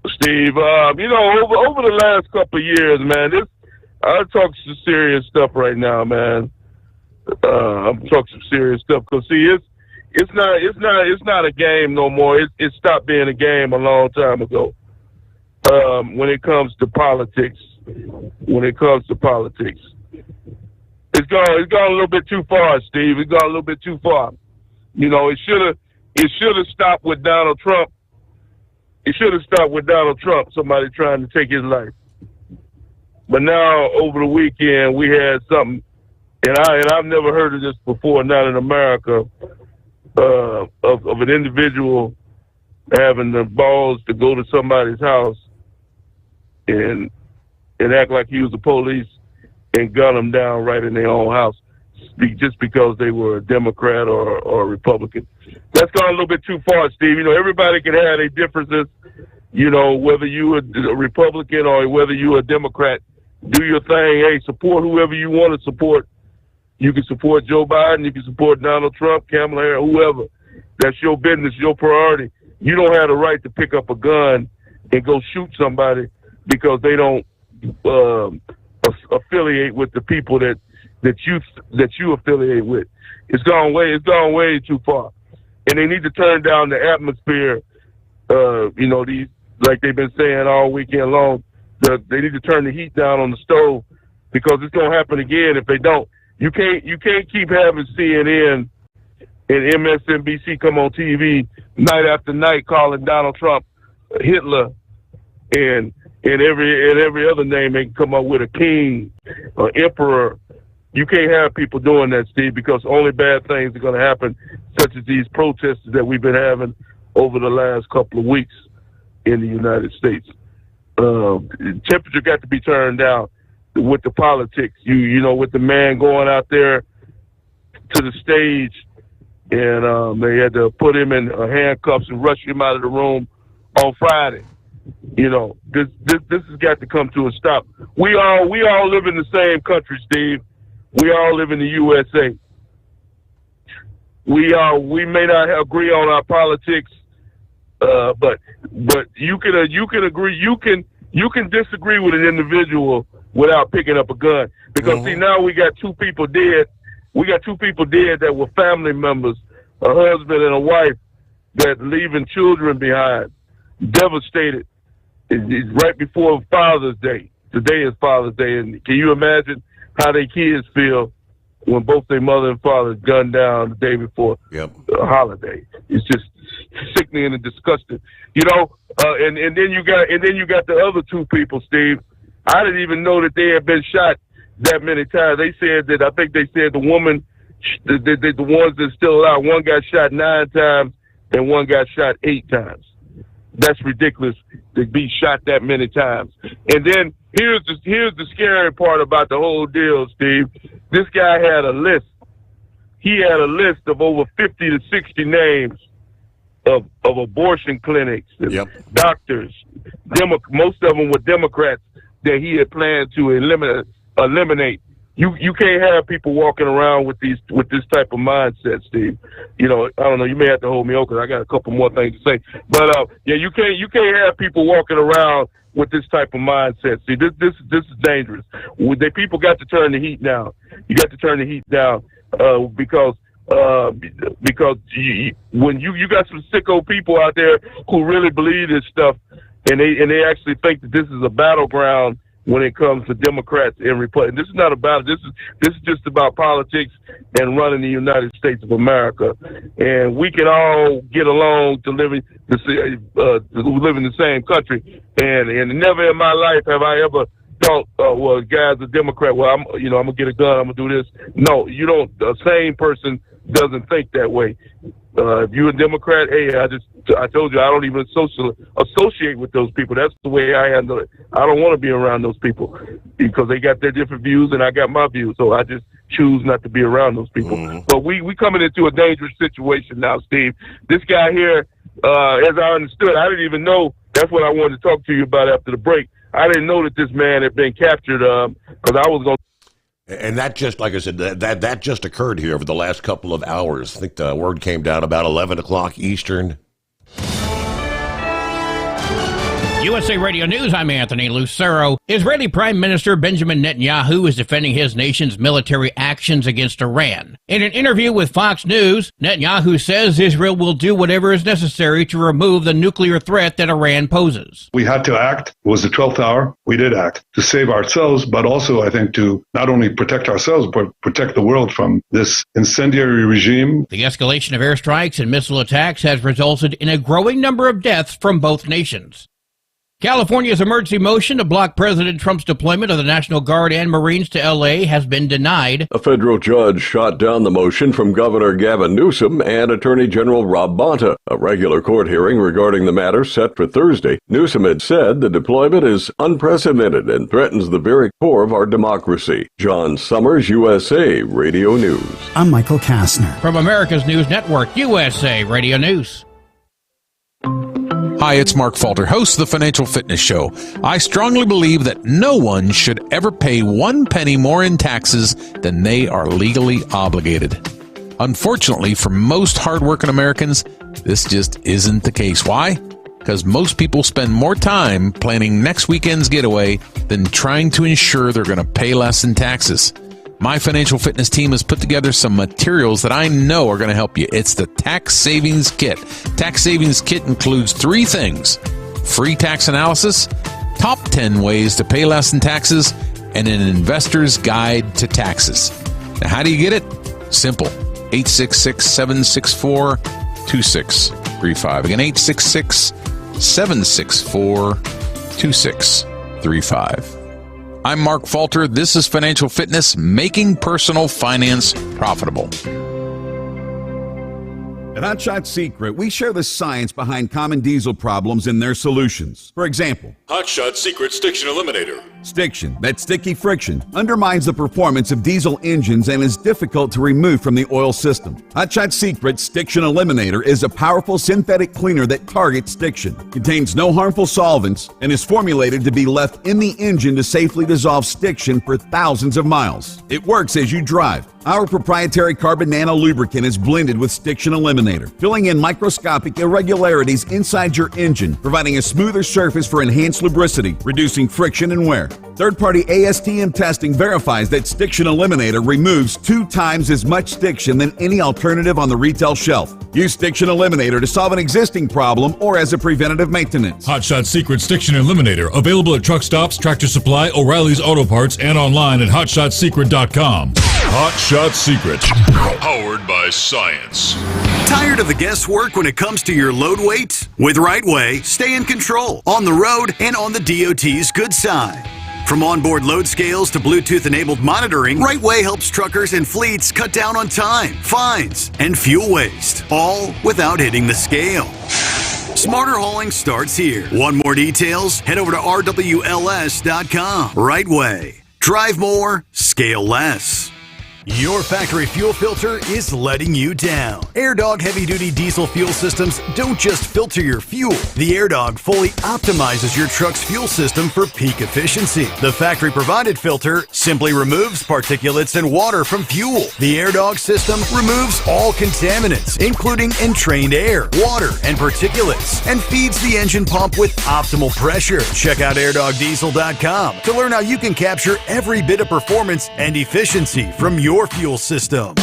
Steve, over the last couple of years, man, I talk some serious stuff right now, man. I'm talking some serious stuff because see, it's not a game no more. It stopped being a game a long time ago. When it comes to politics, it's gone a little bit too far, Steve. It's gone a little bit too far. It should have stopped with Donald Trump. It should have stopped with Donald Trump, somebody trying to take his life. But now, over the weekend, we had something, and I've never heard of this before, not in America, of an individual having the balls to go to somebody's house and act like he was the police and gun them down right in their own house just because they were a Democrat or a Republican. That's gone a little bit too far, Steve. Everybody can have their differences, whether you are a Republican or whether you're a Democrat. Do your thing. Hey, support whoever you want to support. You can support Joe Biden. You can support Donald Trump, Kamala Harris, whoever. That's your business, your priority. You don't have the right to pick up a gun and go shoot somebody because they don't affiliate with the people that you affiliate with. It's gone way too far. And they need to turn down the atmosphere. These, like they've been saying all weekend long. They need to turn the heat down on the stove because it's gonna happen again if they don't. You can't keep having CNN and MSNBC come on TV night after night calling Donald Trump Hitler and every other name they can come up with, a king or emperor. You can't have people doing that, Steve, because only bad things are gonna happen, such as these protests that we've been having over the last couple of weeks in the United States. Temperature got to be turned down with the politics. With the man going out there to the stage, and they had to put him in handcuffs and rush him out of the room on Friday. This has got to come to a stop. We all live in the same country, Steve. We all live in the USA. We may not agree on our politics. But you can agree. You can disagree with an individual without picking up a gun. Because see, now we got two people dead. We got two people dead that were family members, a husband and a wife, that leaving children behind, devastated. It's right before Father's Day. Today is Father's Day, and can you imagine how their kids feel when both their mother and father gunned down the day before the holiday? It's just sickening and disgusting, you know. And then you got the other two people, Steve. I didn't even know that they had been shot that many times. They said that the woman, the ones that's still alive, one got shot 9 times and one got shot 8 times. That's ridiculous to be shot that many times. And then here's the scary part about the whole deal, Steve. This guy had a list. He had a list of over 50 to 60 names of abortion clinics, doctors. Most of them were Democrats that he had planned to eliminate. You can't have people walking around with this type of mindset, Steve. You know, I don't know. You may have to hold me over because I got a couple more things to say. But you can't have people walking around with this type of mindset. See, this is dangerous. The people got to turn the heat down. You got to turn the heat down because when you got some sicko people out there who really believe this stuff, and they actually think that this is a battleground when it comes to Democrats and Republicans. This is not about it. This is just about politics and running the United States of America. And we can all get along to live in the same country. And never in my life have I ever thought, well, guy's a Democrat. Well, I'm gonna get a gun. I'm gonna do this. No, you don't. A sane person doesn't think that way. If you're a Democrat, hey, I told you I don't even associate with those people. That's the way I handle it. I don't want to be around those people because they got their different views and I got my views. So I just choose not to be around those people. Mm-hmm. But we coming into a dangerous situation now, Steve. This guy here, as I understood, I didn't even know. That's what I wanted to talk to you about after the break. I didn't know that this man had been captured because I was going to. And that just, like I said, that just occurred here over the last couple of hours. I think the word came down about 11 o'clock Eastern. USA Radio News, I'm Anthony Lucero. Israeli Prime Minister Benjamin Netanyahu is defending his nation's military actions against Iran. In an interview with Fox News, Netanyahu says Israel will do whatever is necessary to remove the nuclear threat that Iran poses. We had to act. It was the 12th hour. We did act to save ourselves, but also, I think, to not only protect ourselves, but protect the world from this incendiary regime. The escalation of airstrikes and missile attacks has resulted in a growing number of deaths from both nations. California's emergency motion to block President Trump's deployment of the National Guard and Marines to L.A. has been denied. A federal judge shot down the motion from Governor Gavin Newsom and Attorney General Rob Bonta. A regular court hearing regarding the matter set for Thursday. Newsom had said the deployment is unprecedented and threatens the very core of our democracy. John Sommers, USA Radio News. I'm Michael Kastner. From America's News Network, USA Radio News. Hi, it's Mark Falter, host of the Financial Fitness Show. I strongly believe that no one should ever pay 1 penny more in taxes than they are legally obligated. Unfortunately, for most hardworking Americans, this just isn't the case. Why? Because most people spend more time planning next weekend's getaway than trying to ensure they're going to pay less in taxes. My financial fitness team has put together some materials that I know are going to help you. It's the Tax Savings Kit. Tax Savings Kit includes 3 things: free tax analysis, top 10 ways to pay less in taxes, and an investor's guide to taxes. Now, how do you get it? Simple. 866-764-2635. Again, 866-764-2635. I'm Mark Falter. This is Financial Fitness, making personal finance profitable. At Hot Shot Secret, we share the science behind common diesel problems and their solutions. For example, Hot Shot Secret Stiction Eliminator. Stiction, that sticky friction, undermines the performance of diesel engines and is difficult to remove from the oil system. Hot Shot Secret Stiction Eliminator is a powerful synthetic cleaner that targets stiction, contains no harmful solvents, and is formulated to be left in the engine to safely dissolve stiction for thousands of miles. It works as you drive. Our proprietary carbon nano lubricant is blended with Stiction Eliminator, filling in microscopic irregularities inside your engine, providing a smoother surface for enhanced lubricity, reducing friction and wear. Third-party ASTM testing verifies that Stiction Eliminator removes 2 times as much stiction than any alternative on the retail shelf. Use Stiction Eliminator to solve an existing problem or as a preventative maintenance. Hot Shot Secret Stiction Eliminator, available at truck stops, Tractor Supply, O'Reilly's Auto Parts, and online at hotshotsecret.com. Hot Shot Secret, powered by science. Tired of the guesswork when it comes to your load weight? With Right Way, stay in control on the road and on the DOT's good side. From onboard load scales to Bluetooth-enabled monitoring, Right Way helps truckers and fleets cut down on time, fines, and fuel waste, all without hitting the scale. Smarter hauling starts here. Want more details? Head over to rwls.com. Right Way. Drive more, scale less. Your factory fuel filter is letting you down. AirDog heavy-duty diesel fuel systems don't just filter your fuel. The AirDog fully optimizes your truck's fuel system for peak efficiency. The factory-provided filter simply removes particulates and water from fuel. The AirDog system removes all contaminants, including entrained air, water, and particulates, and feeds the engine pump with optimal pressure. Check out airdogdiesel.com to learn how you can capture every bit of performance and efficiency from your fuel system.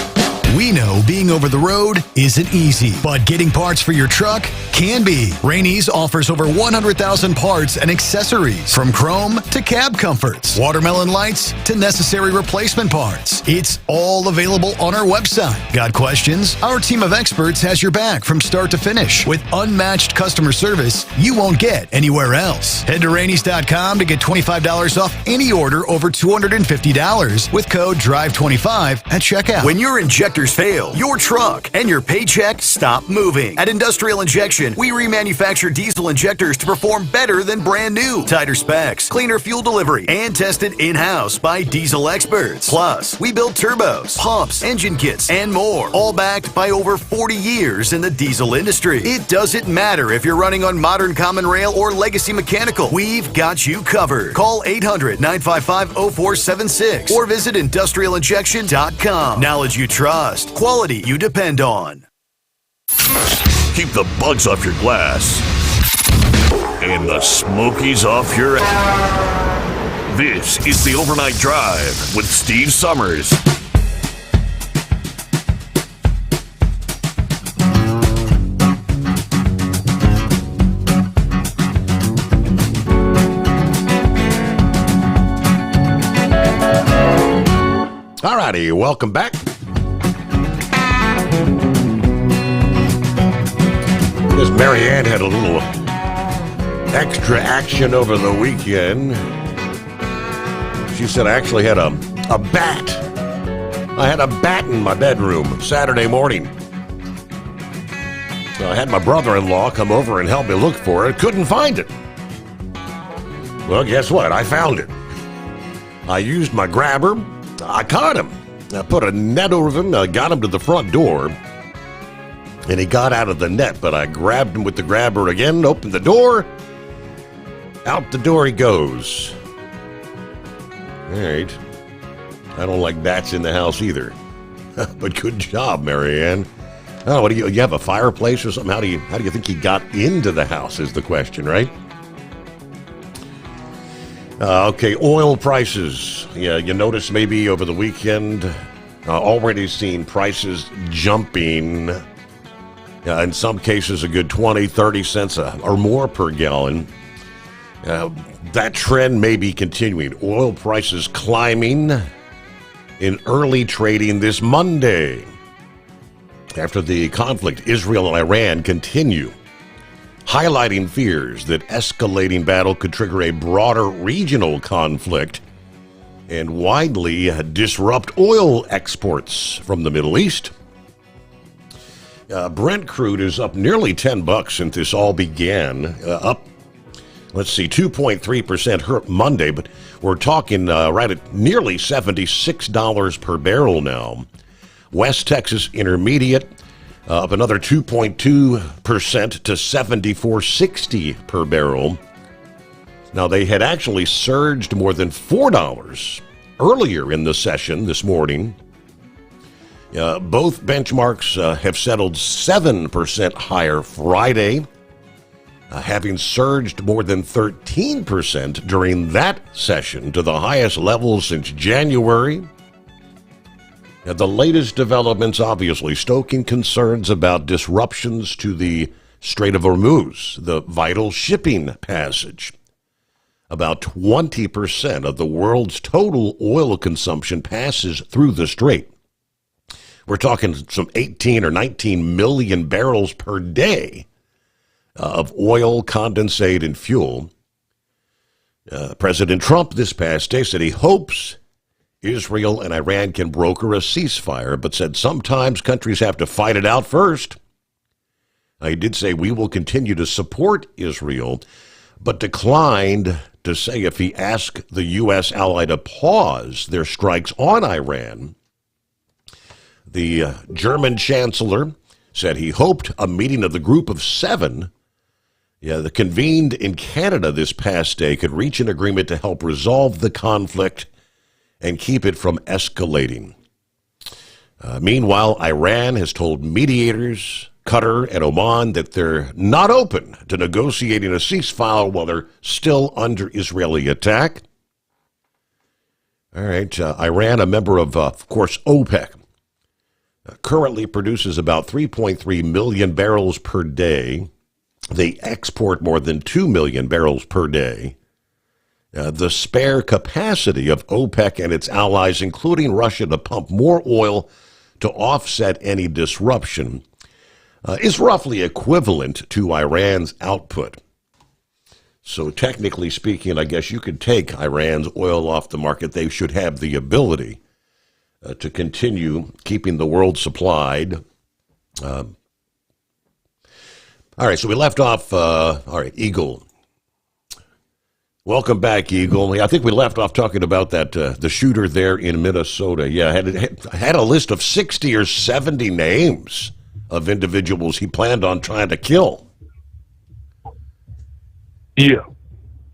We know being over the road isn't easy, but getting parts for your truck can be. Rainey's offers over 100,000 parts and accessories, from chrome to cab comforts, watermelon lights to necessary replacement parts. It's all available on our website. Got questions? Our team of experts has your back from start to finish with unmatched customer service you won't get anywhere else. Head to Rainey's.com to get $25 off any order over $250 with code DRIVE25 at checkout. When your injectors fail, your truck and your paycheck stop moving. At Industrial Injection, we remanufacture diesel injectors to perform better than brand new. Tighter specs, cleaner fuel delivery, and tested in-house by diesel experts. Plus, we build turbos, pumps, engine kits, and more, all backed by over 40 years in the diesel industry. It doesn't matter if you're running on modern common rail or legacy mechanical. We've got you covered. Call 800-955-0476 or visit industrialinjection.com. Knowledge you trust. Quality you depend on. Keep the bugs off your glass and the smokies off your ass. This is the Overnight Drive with Steve Sommers. All righty, welcome back. Miss Marianne had a little extra action over the weekend. She said I actually had a bat. I had a bat in my bedroom Saturday morning. So I had my brother-in-law come over and help me look for it. Couldn't find it. Well, guess what? I found it. I used my grabber. I caught him. I put a net over him. I got him to the front door. And he got out of the net, but I grabbed him with the grabber again, opened the door. Out the door he goes. All right. I don't like bats in the house either. But good job, Marianne. Oh, what do you have a fireplace or something? How do you think he got into the house is the question, right? Okay, oil prices. Yeah, you noticed maybe over the weekend, already seen prices jumping. In some cases, a good 20, 30 cents or more per gallon. That trend may be continuing. Oil prices climbing in early trading this Monday after the conflict Israel and Iran continue, highlighting fears that escalating battle could trigger a broader regional conflict and widely disrupt oil exports from the Middle East. Brent crude is up nearly $10 since this all began, up, 2.3% Monday, but we're talking right at nearly $76 per barrel now. West Texas Intermediate up another 2.2% to $74.60 per barrel. Now, they had actually surged more than $4 earlier in the session this morning. Both benchmarks have settled 7% higher Friday, having surged more than 13% during that session to the highest level since January. The latest developments obviously stoking concerns about disruptions to the Strait of Hormuz, the vital shipping passage. About 20% of the world's total oil consumption passes through the strait. We're talking some 18 or 19 million barrels per day of oil, condensate, and fuel. President Trump this past day said he hopes Israel and Iran can broker a ceasefire, but said sometimes countries have to fight it out first. He did say we will continue to support Israel, but declined to say if he asked the U.S. ally to pause their strikes on Iran. The German chancellor said he hoped a meeting of the Group of Seven, that convened in Canada this past day, could reach an agreement to help resolve the conflict and keep it from escalating. Meanwhile, Iran has told mediators, Qatar and Oman, that they're not open to negotiating a ceasefire while they're still under Israeli attack. All right, Iran, a member of course, OPEC, currently produces about 3.3 million barrels per day. They export more than 2 million barrels per day. The spare capacity of OPEC and its allies, including Russia, to pump more oil to offset any disruption is roughly equivalent to Iran's output. So technically speaking, I guess you could take Iran's oil off the market. They should have the ability to continue keeping the world supplied. All right, so we left off, Eagle. Welcome back, Eagle. I think we left off talking about that the shooter there in Minnesota. Yeah, had a list of 60 or 70 names of individuals he planned on trying to kill. Yeah,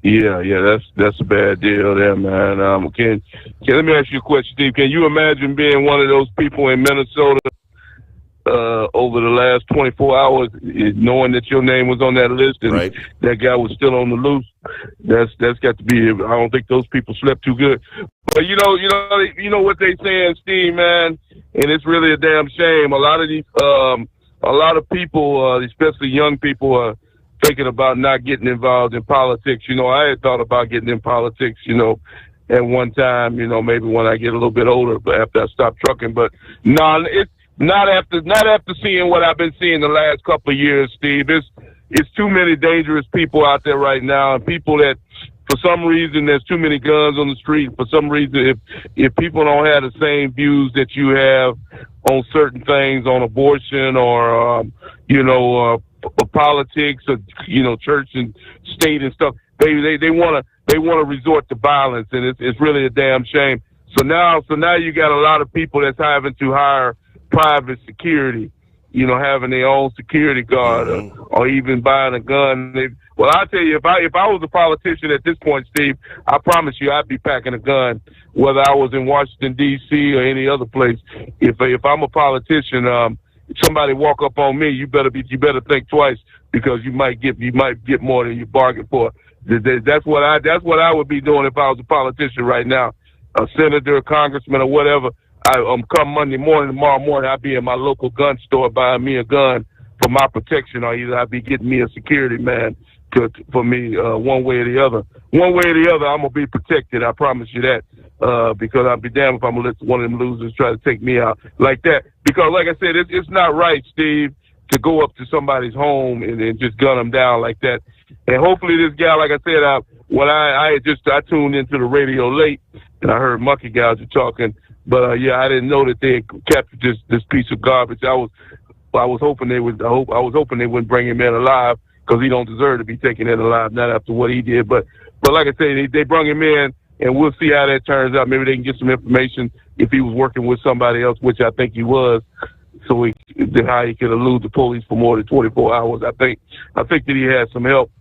that's a bad deal there, man. Let me ask you a question, Steve. Can you imagine being one of those people in Minnesota over the last 24 hours, knowing that your name was on that list and right. That guy was still on the loose? That's got to be. I don't think those people slept too good. But you know what they saying, Steve, man, and it's really a damn shame. A lot of people, especially young people, are thinking about not getting involved in politics. I had thought about getting in politics, at one time, maybe when I get a little bit older, but after I stop trucking. But no, it's not after seeing what I've been seeing the last couple of years, Steve. It's too many dangerous people out there right now, and people that, for some reason, there's too many guns on the street. For some reason, if people don't have the same views that you have on certain things, on abortion or politics or church and state and stuff, they want to resort to violence, and it's really a damn shame. So now you got a lot of people that's having to hire private security, having their own security guard or even buying a gun. Well, I tell you, if I was a politician at this point, Steve, I promise you I'd be packing a gun, whether I was in Washington, D.C. or any other place. If I'm a politician, if somebody walk up on me, you better think twice, because you might get more than you bargained for. That's what I would be doing if I was a politician right now, a senator, a congressman, or whatever. Come Monday morning, tomorrow morning, I'll be in my local gun store buying me a gun for my protection, or either I'll be getting me a security man for me, one way or the other. One way or the other, I'm going to be protected, I promise you that, because I'll be damned if I'm going to let one of them losers try to take me out like that. Because, like I said, it's not right, Steve, to go up to somebody's home and just gun them down like that. And hopefully this guy, like I said, I tuned into the radio late, and I heard Monkey guys were talking. But I didn't know that they had captured this piece of garbage. I was hoping they would. I was hoping they wouldn't bring him in alive, because he don't deserve to be taken in alive, not after what he did. But like I say, they brought him in, and we'll see how that turns out. Maybe they can get some information if he was working with somebody else, which I think he was. So how he could elude the police for more than 24 hours. I think that he had some help,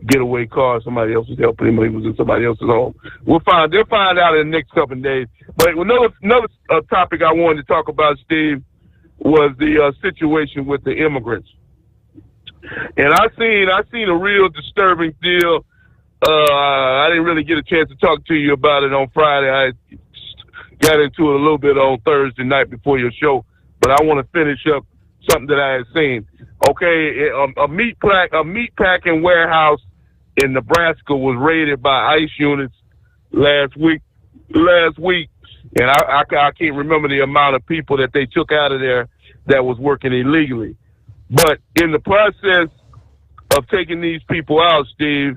getaway car. Somebody else was helping him when he was in somebody else's home. They'll find out in the next couple of days. But another topic I wanted to talk about, Steve, was the situation with the immigrants. And I seen a real disturbing deal. I didn't really get a chance to talk to you about it on Friday. I got into it a little bit on Thursday night before your show, but I want to finish up something that I had seen. Okay, a meat packing warehouse in Nebraska was raided by ICE units last week, and I can't remember the amount of people that they took out of there that was working illegally. But in the process of taking these people out, Steve,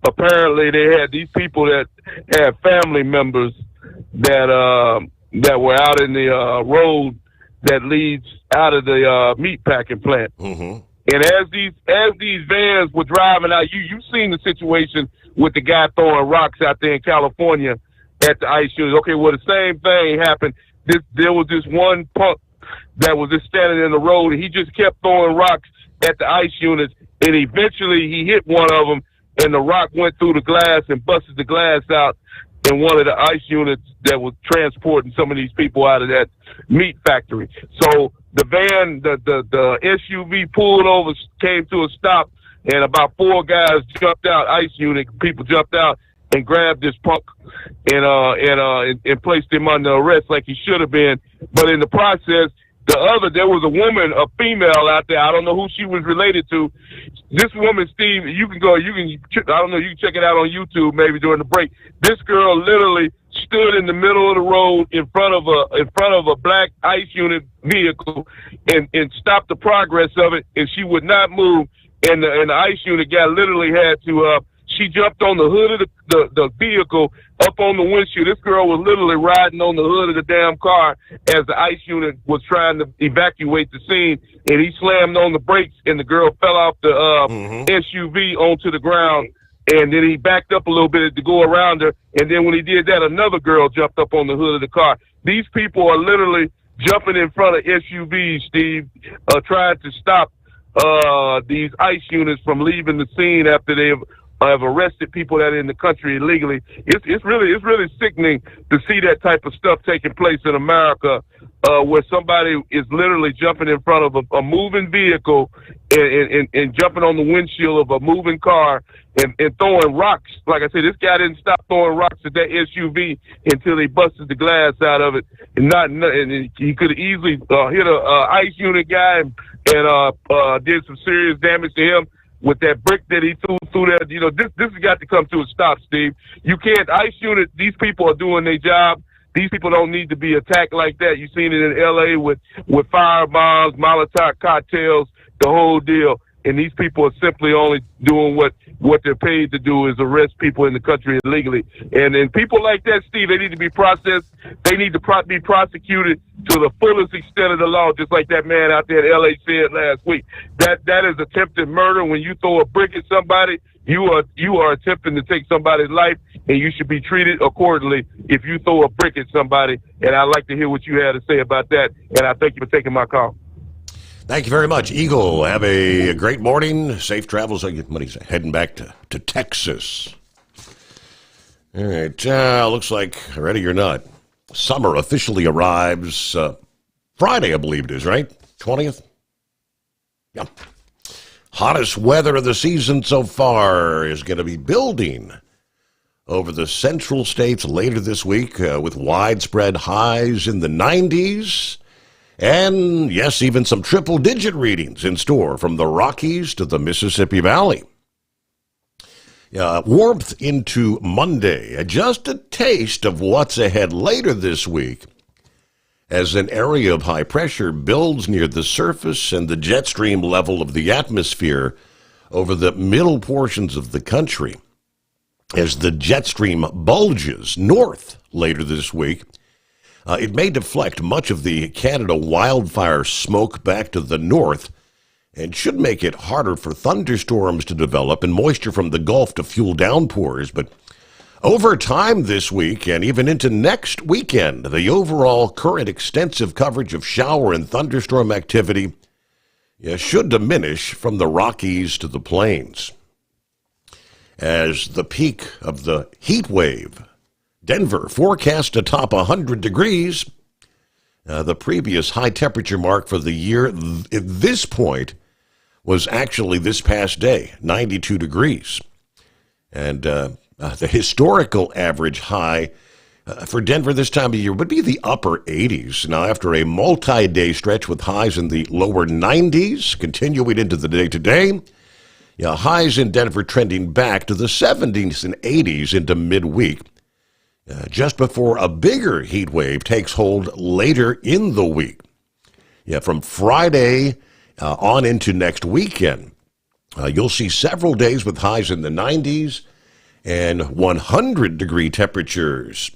apparently they had these people that had family members that were out in the road that leads out of the meat packing plant. Mm-hmm. And as these vans were driving out, you've seen the situation with the guy throwing rocks out there in California at the ICE units. Okay, well, the same thing happened. There was this one punk that was just standing in the road, and he just kept throwing rocks at the ICE units, and eventually he hit one of them, and the rock went through the glass and busted the glass out in one of the ICE units that was transporting some of these people out of that meat factory. So the van, the SUV pulled over, came to a stop, and about 4 guys jumped out, ICE unit people jumped out and grabbed this punk and placed him under arrest like he should have been. But in the process, there was a woman, a female out there. I don't know who she was related to. This woman, Steve, you can check it out on YouTube maybe during the break. This girl literally stood in the middle of the road in front of a black ICE unit vehicle and stopped the progress of it, and she would not move. And the ICE unit guy literally had to. She jumped on the hood of the vehicle, up on the windshield. This girl was literally riding on the hood of the damn car as the ICE unit was trying to evacuate the scene, and he slammed on the brakes, and the girl fell off the SUV onto the ground, and then he backed up a little bit to go around her, and then when he did that, another girl jumped up on the hood of the car. These people are literally jumping in front of SUVs, Steve, trying to stop these ICE units from leaving the scene after they've have arrested people that are in the country illegally. It's really sickening to see that type of stuff taking place in America, where somebody is literally jumping in front of a moving vehicle and jumping on the windshield of a moving car and throwing rocks. Like I said, this guy didn't stop throwing rocks at that SUV until he busted the glass out of it, and he could have easily hit a ICE unit guy and did some serious damage to him with that brick that he threw there. You know, this has got to come to a stop, Steve. You can't, ICE unit, these people are doing their job. These people don't need to be attacked like that. You've seen it in L.A. with firebombs, Molotov cocktails, the whole deal. And these people are simply only doing what they're paid to do, is arrest people in the country illegally. And people like that, Steve, they need to be processed. They need to be prosecuted to the fullest extent of the law, just like that man out there in L.A. said last week. That is attempted murder. When you throw a brick at somebody, you are attempting to take somebody's life, and you should be treated accordingly if you throw a brick at somebody. And I'd like to hear what you had to say about that, and I thank you for taking my call. Thank you very much, Eagle. Have a great morning. Safe travels. What do you say? Heading back to Texas. All right. Looks like, ready or not, summer officially arrives Friday, I believe it is, right? 20th? Yeah. Hottest weather of the season so far is going to be building over the central states later this week with widespread highs in the 90s. And, yes, even some triple-digit readings in store from the Rockies to the Mississippi Valley. Warmth into Monday. Just a taste of what's ahead later this week as an area of high pressure builds near the surface and the jet stream level of the atmosphere over the middle portions of the country. As the jet stream bulges north later this week, it may deflect much of the Canada wildfire smoke back to the north and should make it harder for thunderstorms to develop and moisture from the Gulf to fuel downpours. But over time this week and even into next weekend, the overall current extensive coverage of shower and thunderstorm activity should diminish from the Rockies to the plains. As the peak of the heat wave, Denver forecast to top 100 degrees. The previous high temperature mark for the year at this point was actually this past day, 92 degrees. And the historical average high for Denver this time of year would be the upper 80s. Now, after a multi-day stretch with highs in the lower 90s, continuing into the day today, highs in Denver trending back to the 70s and 80s into midweek, just before a bigger heat wave takes hold later in the week. From Friday on into next weekend, you'll see several days with highs in the 90s and 100-degree temperatures.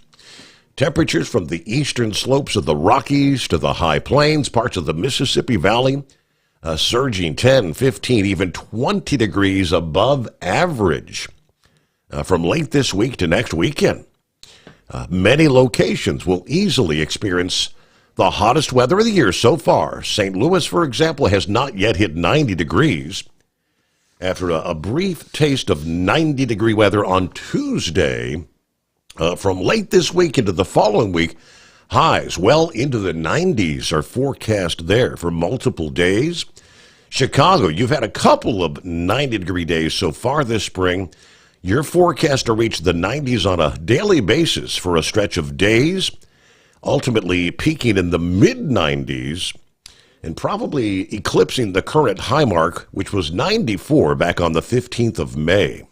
Temperatures from the eastern slopes of the Rockies to the high plains, parts of the Mississippi Valley, surging 10, 15, even 20 degrees above average from late this week to next weekend. Many locations will easily experience the hottest weather of the year so far. St. Louis, for example, has not yet hit 90 degrees. After a brief taste of 90-degree weather on Tuesday, from late this week into the following week, highs well into the 90s are forecast there for multiple days. Chicago, you've had a couple of 90-degree days so far this spring. Your forecast to reach the 90s on a daily basis for a stretch of days, ultimately peaking in the mid-90s and probably eclipsing the current high mark, which was 94 back on the 15th of May.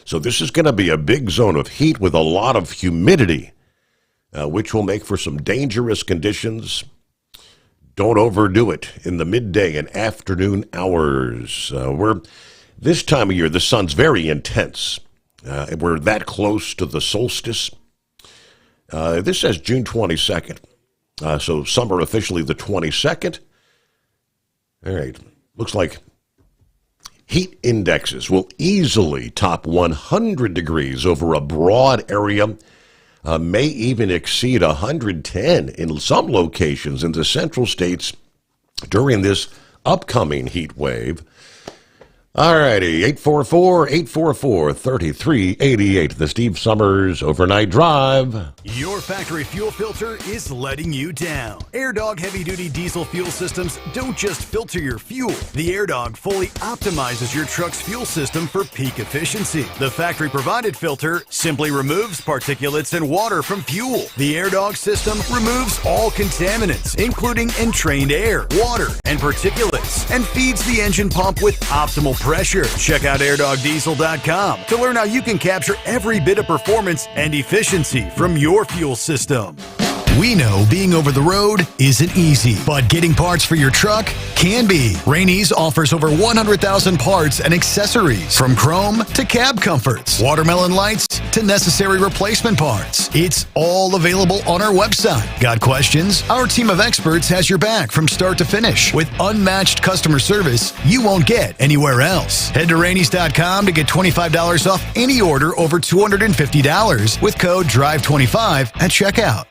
So this is going to be a big zone of heat with a lot of humidity, which will make for some dangerous conditions. Don't overdo it in the midday and afternoon hours. This time of year, the sun's very intense. We're that close to the solstice. This says June 22nd. So summer officially the 22nd. All right. Looks like heat indexes will easily top 100 degrees over a broad area, may even exceed 110 in some locations in the central states during this upcoming heat wave. All righty, 844-844-3388, the Steve Sommers Overnight Drive. Your factory fuel filter is letting you down. AirDog heavy-duty diesel fuel systems don't just filter your fuel. The AirDog fully optimizes your truck's fuel system for peak efficiency. The factory-provided filter simply removes particulates and water from fuel. The AirDog system removes all contaminants, including entrained air, water, and particulates, and feeds the engine pump with optimal pressure. Check out airdogdiesel.com to learn how you can capture every bit of performance and efficiency from your fuel system. We know being over the road isn't easy, but getting parts for your truck can be. Rainey's offers over 100,000 parts and accessories, from chrome to cab comforts, watermelon lights to necessary replacement parts. It's all available on our website. Got questions? Our team of experts has your back from start to finish with unmatched customer service you won't get anywhere else. Head to Rainey's.com to get $25 off any order over $250 with code DRIVE25 at checkout.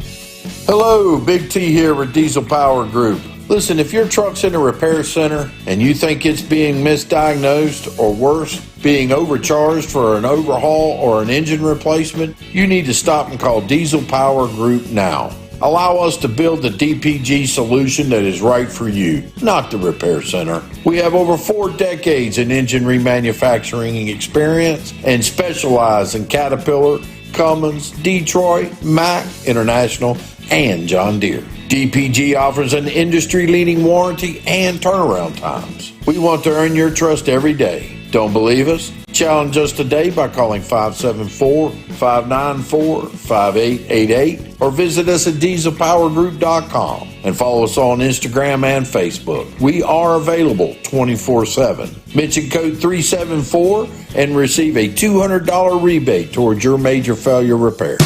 Hello, Big T here with Diesel Power Group. Listen, if your truck's in a repair center and you think it's being misdiagnosed or worse, being overcharged for an overhaul or an engine replacement, you need to stop and call Diesel Power Group now. Allow us to build the DPG solution that is right for you, not the repair center. We have over 4 decades in engine remanufacturing experience and specialize in Caterpillar, Cummins, Detroit, Mack, International, and John Deere. DPG offers an industry-leading warranty and turnaround times. We want to earn your trust every day. Don't believe us? Challenge us today by calling 574-594-5888 or visit us at dieselpowergroup.com and follow us on Instagram and Facebook. We are available 24/7. Mention code 374 and receive a $200 rebate towards your major failure repair.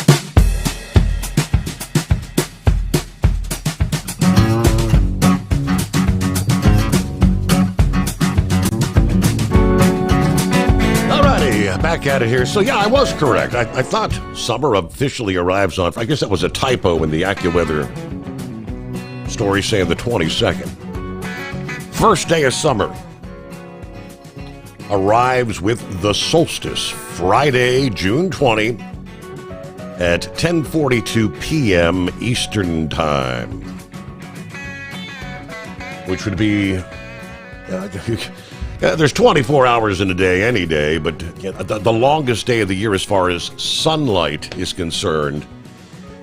Back at it here. So, yeah, I was correct. I thought summer officially arrives on, I guess that was a typo in the AccuWeather story saying the 22nd. First day of summer arrives with the solstice, Friday, June 20. at 10:42 p.m. Eastern Time, which would be there's 24 hours in a day any day, but the longest day of the year as far as sunlight is concerned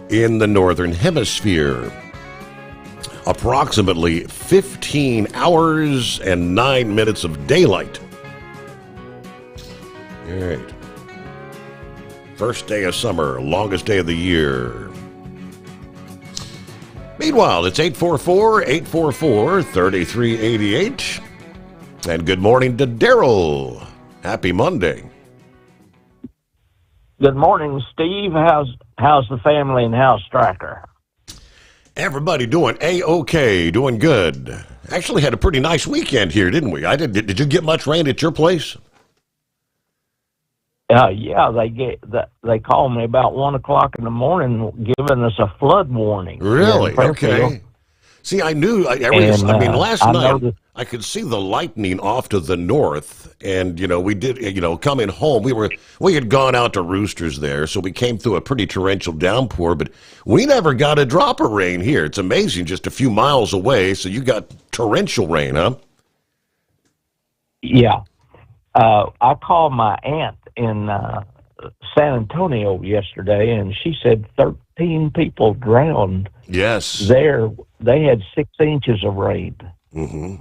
in the northern hemisphere. Approximately 15 hours and 9 minutes of daylight. All right. First day of summer, longest day of the year. Meanwhile, it's 844-844-3388. And good morning to Daryl. Happy Monday. Good morning, Steve. How's the family and how's Stryker? Everybody doing A-OK, doing good. Actually had a pretty nice weekend here, didn't we? Did you get much rain at your place? Yeah, they called me about 1 o'clock in the morning, giving us a flood warning. Really? Okay. See, I knew. Last night I could see the lightning off to the north, and we did. Coming home, we had gone out to Roosters there, so we came through a pretty torrential downpour, but we never got a drop of rain here. It's amazing, just a few miles away. So you got torrential rain, huh? Yeah. I called my aunt in San Antonio yesterday, and she said 13 people drowned. Yes. There, they had 6 inches of rain. Mm-hmm.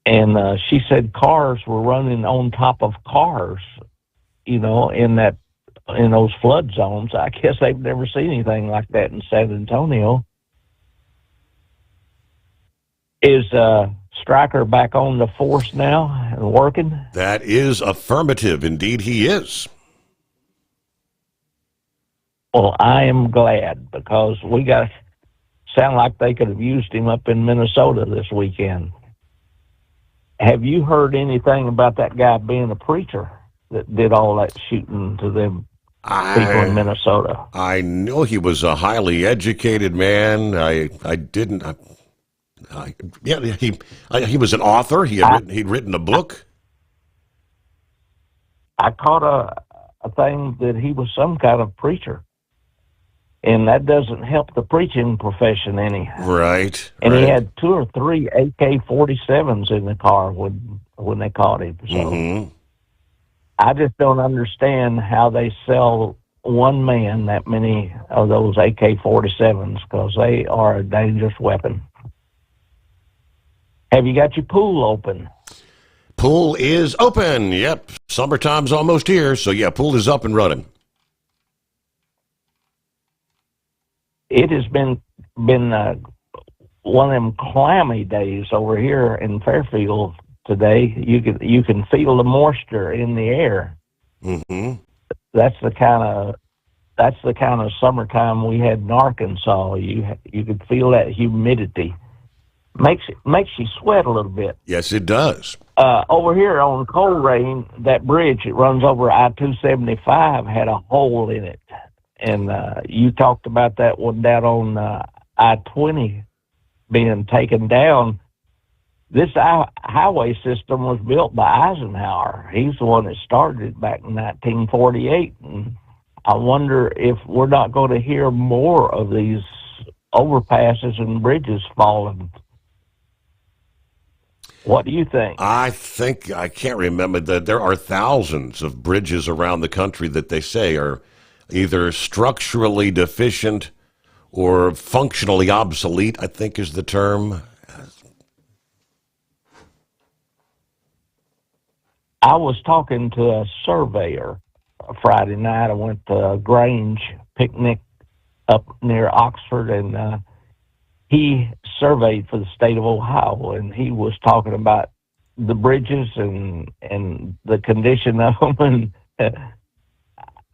And she said cars were running on top of cars, in those flood zones. I guess they've never seen anything like that in San Antonio. Is Stryker back on the force now and working? That is affirmative. Indeed, he is. Well, I am glad, because sound like they could have used him up in Minnesota this weekend. Have you heard anything about that guy being a preacher that did all that shooting to them people in Minnesota? I know he was a highly educated man. I didn't. He was an author. He'd written a book. I caught a thing that he was some kind of preacher, and that doesn't help the preaching profession any. Right. And he had 2 or 3 AK-47s in the car when they caught him. So I just don't understand how they sell one man that many of those AK-47s, because they are a dangerous weapon. Have you got your pool open? Pool is open. Yep. Summertime's almost here. So, yeah, pool is up and running. It has been one of them clammy days over here in Fairfield today. You can feel the moisture in the air. Mm-hmm. That's the kind of summertime we had in Arkansas. You could feel that humidity. Makes you sweat a little bit. Yes, it does. Over here on Coleraine, that bridge that runs over I-275 had a hole in it. And you talked about that one down on I-20 being taken down. This highway system was built by Eisenhower. He's the one that started it back in 1948. And I wonder if we're not going to hear more of these overpasses and bridges falling. What do you think? I can't remember that there are thousands of bridges around the country that they say are either structurally deficient or functionally obsolete, I think is the term. I was talking to a surveyor Friday night. I went to a Grange picnic up near Oxford, and he surveyed for the state of Ohio, and he was talking about the bridges and the condition of them. And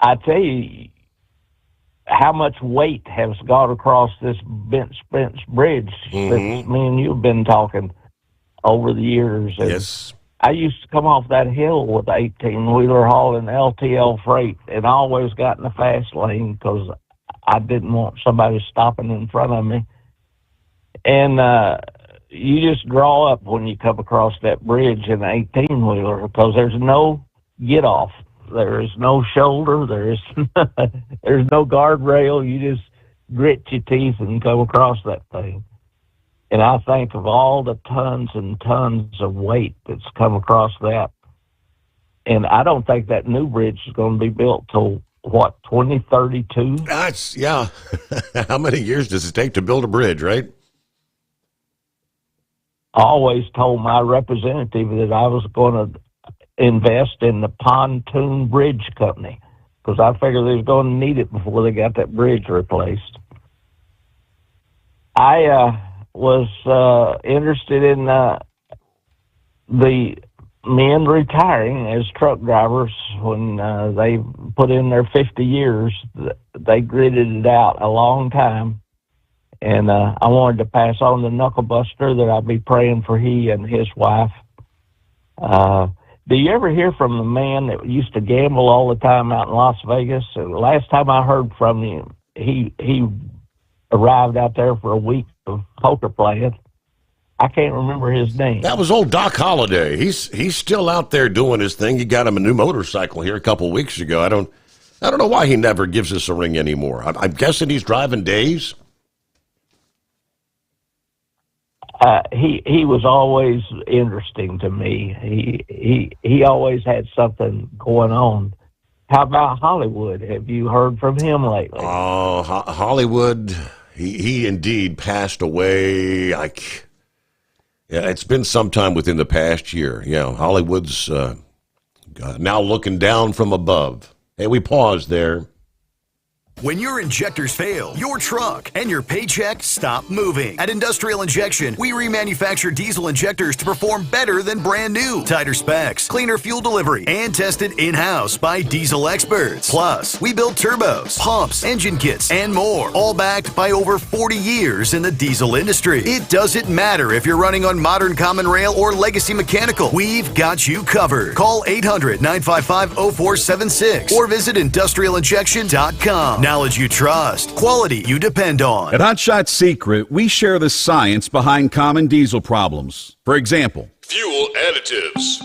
I tell you, how much weight has gone across this Spence Bridge since me and you have been talking over the years. And yes. I used to come off that hill with 18-wheeler hauling LTL freight, and I always got in the fast lane because I didn't want somebody stopping in front of me. And you just draw up when you come across that bridge in an 18-wheeler because there's no get-off. There is no shoulder. There's no guardrail. You just grit your teeth and come across that thing. And I think of all the tons and tons of weight that's come across that. And I don't think that new bridge is going to be built till, 2032? That's, yeah. How many years does it take to build a bridge, right? I always told my representative that I was going to invest in the pontoon bridge company because I figured they was going to need it before they got that bridge replaced. I was interested in the men retiring as truck drivers when they put in their 50 years. They gritted it out a long time. And I wanted to pass on the knucklebuster that I'll be praying for he and his wife. Do you ever hear from the man that used to gamble all the time out in Las Vegas? The last time I heard from him, he arrived out there for a week of poker playing. I can't remember his name. That was old Doc Holliday. He's still out there doing his thing. He got him a new motorcycle here a couple weeks ago. I don't know why he never gives us a ring anymore. I'm guessing he's driving days. He was always interesting to me. He always had something going on. How about Hollywood? Have you heard from him lately? Oh, Hollywood, he indeed passed away. Yeah, it's been some time within the past year. Yeah, Hollywood's now looking down from above. Hey, we paused there. When your injectors fail, your truck and your paycheck stop moving. At Industrial Injection, we remanufacture diesel injectors to perform better than brand new. Tighter specs, cleaner fuel delivery, and tested in-house by diesel experts. Plus, we build turbos, pumps, engine kits, and more, all backed by over 40 years in the diesel industry. It doesn't matter if you're running on modern common rail or legacy mechanical. We've got you covered. Call 800-955-0476 or visit industrialinjection.com. Knowledge you trust, quality you depend on. At Hot Shot Secret, we share the science behind common diesel problems. For example, fuel additives.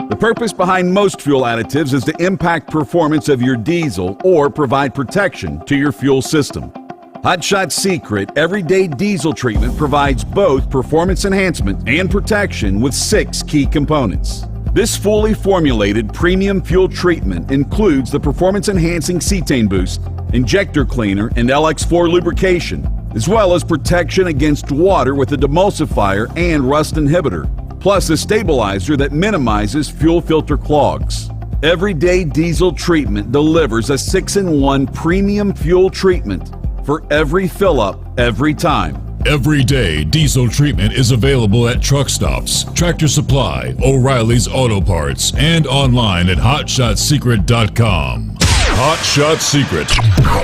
The purpose behind most fuel additives is to impact performance of your diesel or provide protection to your fuel system. Hot Shot Secret Everyday Diesel Treatment provides both performance enhancement and protection with 6 key components. This fully formulated premium fuel treatment includes the performance-enhancing cetane boost, injector cleaner, and LX4 lubrication, as well as protection against water with a demulsifier and rust inhibitor, plus a stabilizer that minimizes fuel filter clogs. Everyday Diesel Treatment delivers a 6-in-1 premium fuel treatment for every fill-up, every time. Everyday Diesel Treatment is available at truck stops, Tractor Supply, O'Reilly's Auto Parts, and online at HotShotSecret.com. Hot Shot Secret,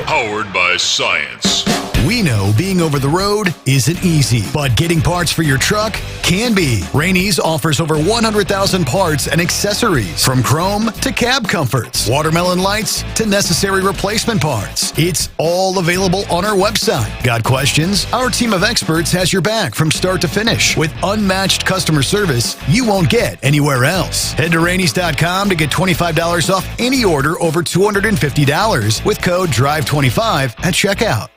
powered by science. We know being over the road isn't easy, but getting parts for your truck can be. Rainey's offers over 100,000 parts and accessories, from chrome to cab comforts, watermelon lights to necessary replacement parts. It's all available on our website. Got questions? Our team of experts has your back from start to finish with unmatched customer service you won't get anywhere else. Head to Rainey's.com to get $25 off any order over $250 with code DRIVE25 at checkout.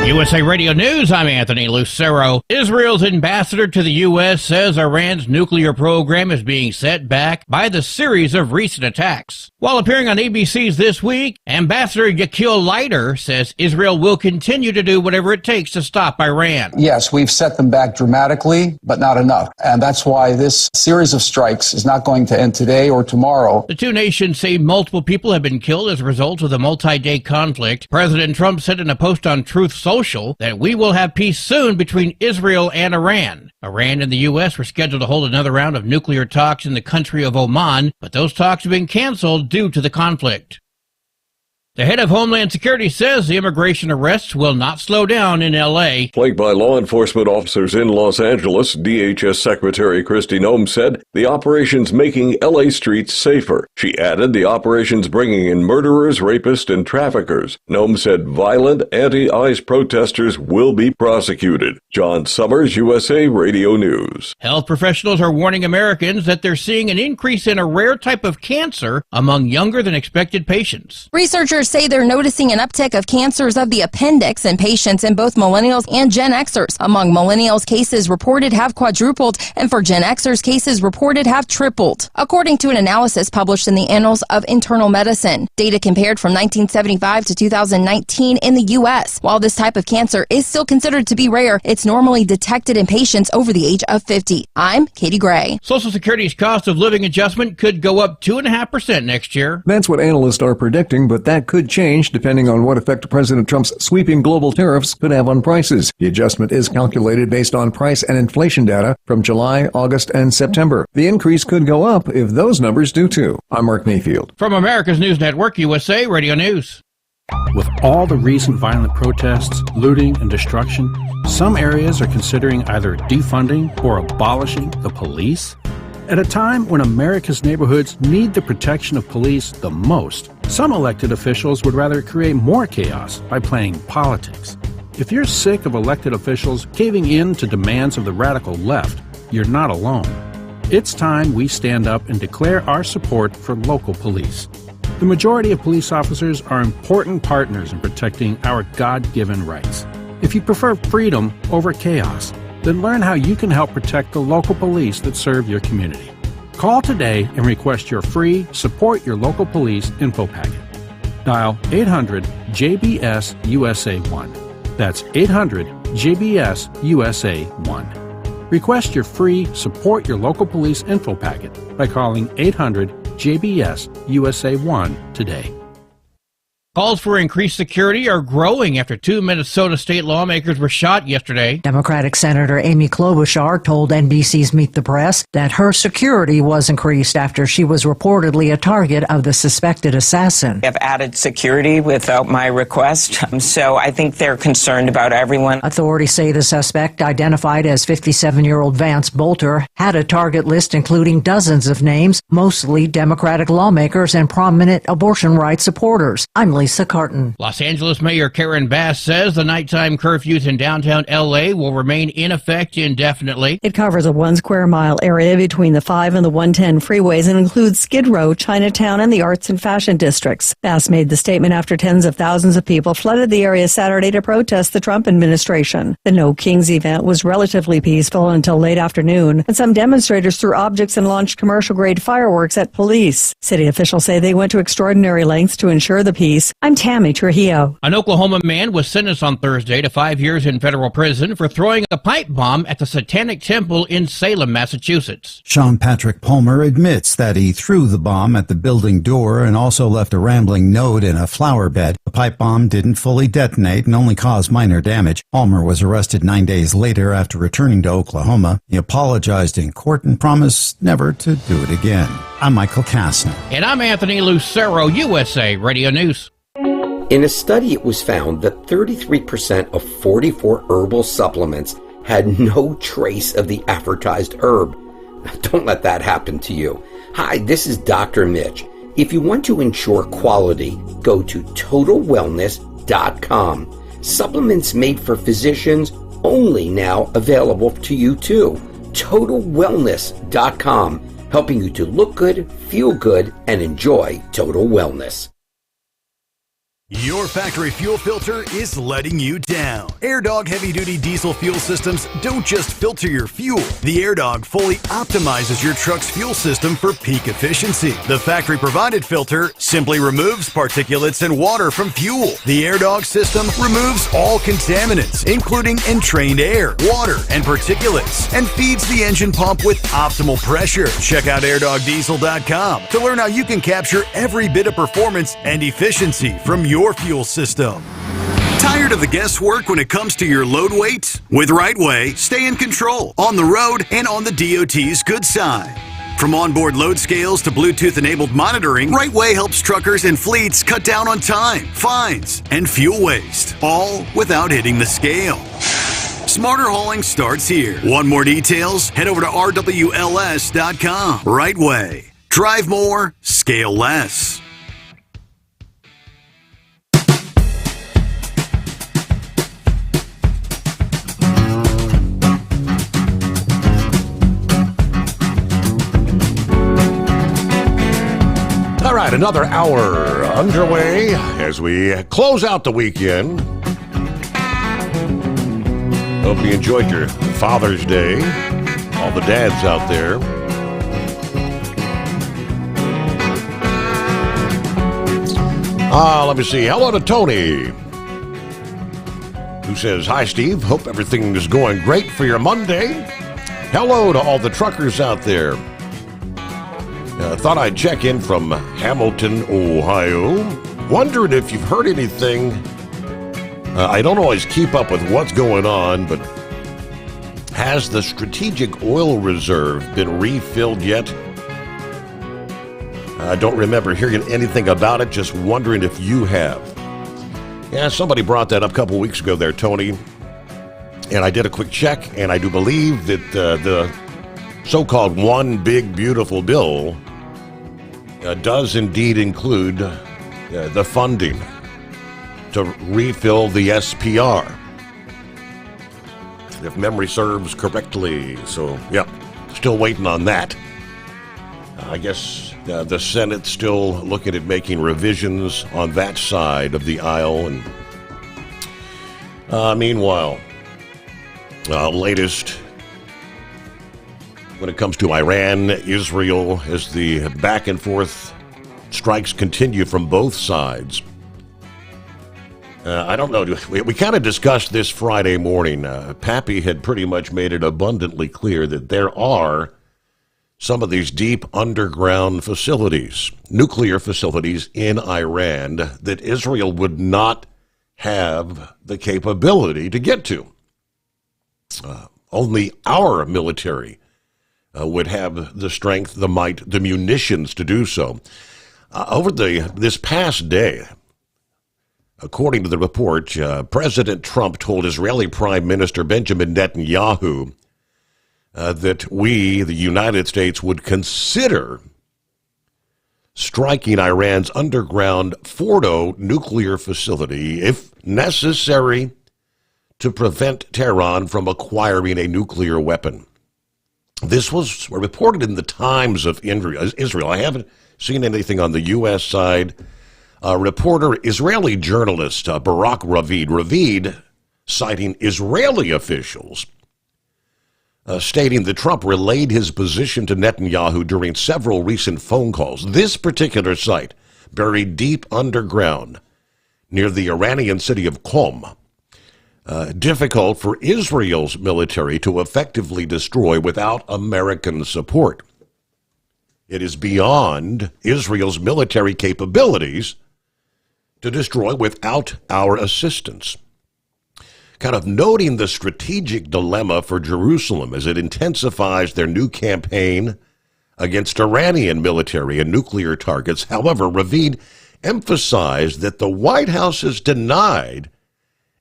USA Radio News, I'm Anthony Lucero. Israel's ambassador to the U.S. says Iran's nuclear program is being set back by the series of recent attacks. While appearing on ABC's This Week, Ambassador Yakil Leiter says Israel will continue to do whatever it takes to stop Iran. Yes, we've set them back dramatically, but not enough. And that's why this series of strikes is not going to end today or tomorrow. The two nations say multiple people have been killed as a result of the multi-day conflict. President Trump said in a post on Truth Social that we will have peace soon between Israel and Iran. Iran and the U.S. were scheduled to hold another round of nuclear talks in the country of Oman, but those talks have been canceled due to the conflict. The head of Homeland Security says the immigration arrests will not slow down in L.A. Plagued by law enforcement officers in Los Angeles, DHS Secretary Kristi Noem said the operation's making L.A. streets safer. She added the operation's bringing in murderers, rapists, and traffickers. Noem said violent anti-ICE protesters will be prosecuted. John Sommers, USA Radio News. Health professionals are warning Americans that they're seeing an increase in a rare type of cancer among younger than expected patients. Researchers say they're noticing an uptick of cancers of the appendix in patients in both millennials and Gen Xers. Among millennials, cases reported have quadrupled, and for Gen Xers, cases reported have tripled, according to an analysis published in the Annals of Internal Medicine. Data compared from 1975 to 2019 in the U.S. While this type of cancer is still considered to be rare, it's normally detected in patients over the age of 50. I'm Katie Gray. Social Security's cost of living adjustment could go up 2.5% next year. That's what analysts are predicting, but that could change depending on what effect President Trump's sweeping global tariffs could have on prices. The adjustment is calculated based on price and inflation data from July, August, and September. The increase could go up if those numbers do too. I'm Mark Mayfield. From America's News Network, USA Radio News. With all the recent violent protests, looting, and destruction, some areas are considering either defunding or abolishing the police. At a time when America's neighborhoods need the protection of police the most, some elected officials would rather create more chaos by playing politics. If you're sick of elected officials caving in to demands of the radical left, you're not alone. It's time we stand up and declare our support for local police. The majority of police officers are important partners in protecting our God-given rights. If you prefer freedom over chaos, then learn how you can help protect the local police that serve your community. Call today and request your free Support Your Local Police info packet. Dial 800-JBS-USA-1. That's 800-JBS-USA-1. Request your free Support Your Local Police info packet by calling 800-JBS-USA-1 today. Calls for increased security are growing after 2 Minnesota state lawmakers were shot yesterday. Democratic Senator Amy Klobuchar told NBC's Meet the Press that her security was increased after she was reportedly a target of the suspected assassin. Have added security without my request, so I think they're concerned about everyone. Authorities say the suspect, identified as 57-year-old Vance Bolter, had a target list including dozens of names, mostly Democratic lawmakers and prominent abortion rights supporters. I'm Lisa Carton. Los Angeles Mayor Karen Bass says the nighttime curfews in downtown L.A. will remain in effect indefinitely. It covers a 1 square mile area between the 5 and the 110 freeways and includes Skid Row, Chinatown, and the arts and fashion districts. Bass made the statement after tens of thousands of people flooded the area Saturday to protest the Trump administration. The No Kings event was relatively peaceful until late afternoon, and some demonstrators threw objects and launched commercial-grade fireworks at police. City officials say they went to extraordinary lengths to ensure the peace. I'm Tammy Trujillo. An Oklahoma man was sentenced on Thursday to 5 years in federal prison for throwing a pipe bomb at the Satanic Temple in Salem, Massachusetts. Sean Patrick Palmer admits that he threw the bomb at the building door and also left a rambling note in a flower bed. The pipe bomb didn't fully detonate and only caused minor damage. Palmer was arrested 9 days later after returning to Oklahoma. He apologized in court and promised never to do it again. I'm Michael Kastner. And I'm Anthony Lucero, USA Radio News. In a study, it was found that 33% of 44 herbal supplements had no trace of the advertised herb. Don't let that happen to you. Hi, this is Dr. Mitch. If you want to ensure quality, go to TotalWellness.com. Supplements made for physicians, only now available to you too. TotalWellness.com, helping you to look good, feel good, and enjoy total wellness. Your factory fuel filter is letting you down. AirDog heavy-duty diesel fuel systems don't just filter your fuel. The AirDog fully optimizes your truck's fuel system for peak efficiency. The factory-provided filter simply removes particulates and water from fuel. The AirDog system removes all contaminants, including entrained air, water, and particulates, and feeds the engine pump with optimal pressure. Check out airdogdiesel.com to learn how you can capture every bit of performance and efficiency from your fuel system. Tired of the guesswork when it comes to your load weight? With Rightway, stay in control on the road and on the DOT's good side. From onboard load scales to Bluetooth-enabled monitoring, RightWay helps truckers and fleets cut down on time, fines, and fuel waste, all without hitting the scale. Smarter hauling starts here. Want more details? Head over to rwls.com. RightWay. Drive more, scale less. All right, another hour underway as we close out the weekend. Hope you enjoyed your Father's Day. All the dads out there. Let me see. Hello to Tony, who says, "Hi, Steve. Hope everything is going great for your Monday. Hello to all the truckers out there. Thought I'd check in from Hamilton, Ohio. Wondered if you've heard anything. I don't always keep up with what's going on, but has the strategic oil reserve been refilled yet? I don't remember hearing anything about it, just wondering if you have." Yeah, somebody brought that up a couple weeks ago there, Tony. And I did a quick check, and I do believe that the so-called One Big Beautiful Bill does indeed include the funding to refill the SPR, if memory serves correctly. So, yeah, still waiting on that. I guess the Senate's still looking at making revisions on that side of the aisle. And meanwhile, latest when it comes to Iran, Israel, as the back and forth strikes continue from both sides. I don't know. We kind of discussed this Friday morning. Pappy had pretty much made it abundantly clear that there are some of these deep underground facilities, nuclear facilities in Iran, that Israel would not have the capability to get to. Only our military would have the strength, the might, the munitions to do so. Over this past day, according to the report, President Trump told Israeli Prime Minister Benjamin Netanyahu that we, the United States, would consider striking Iran's underground Fordo nuclear facility if necessary to prevent Tehran from acquiring a nuclear weapon. This was reported in the Times of Israel. I haven't seen anything on the U.S. side. Reporter, Israeli journalist Barak Ravid, citing Israeli officials, stating that Trump relayed his position to Netanyahu during several recent phone calls. This particular site, buried deep underground near the Iranian city of Qom, difficult for Israel's military to effectively destroy without American support. It is beyond Israel's military capabilities to destroy without our assistance. Kind of noting the strategic dilemma for Jerusalem as it intensifies their new campaign against Iranian military and nuclear targets. However, Ravid emphasized that the White House has denied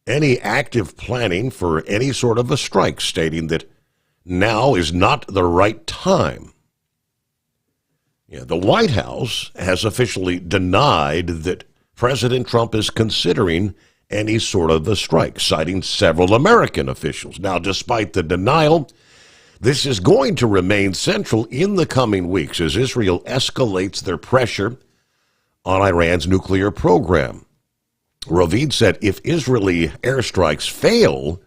any active planning for any sort of a strike, stating that now is not the right time. The White House has officially denied that President Trump is considering any sort of a strike, citing several American officials. Now, despite the denial, this is going to remain central in the coming weeks as Israel escalates their pressure on Iran's nuclear program. Ravid said if Israeli airstrikes fail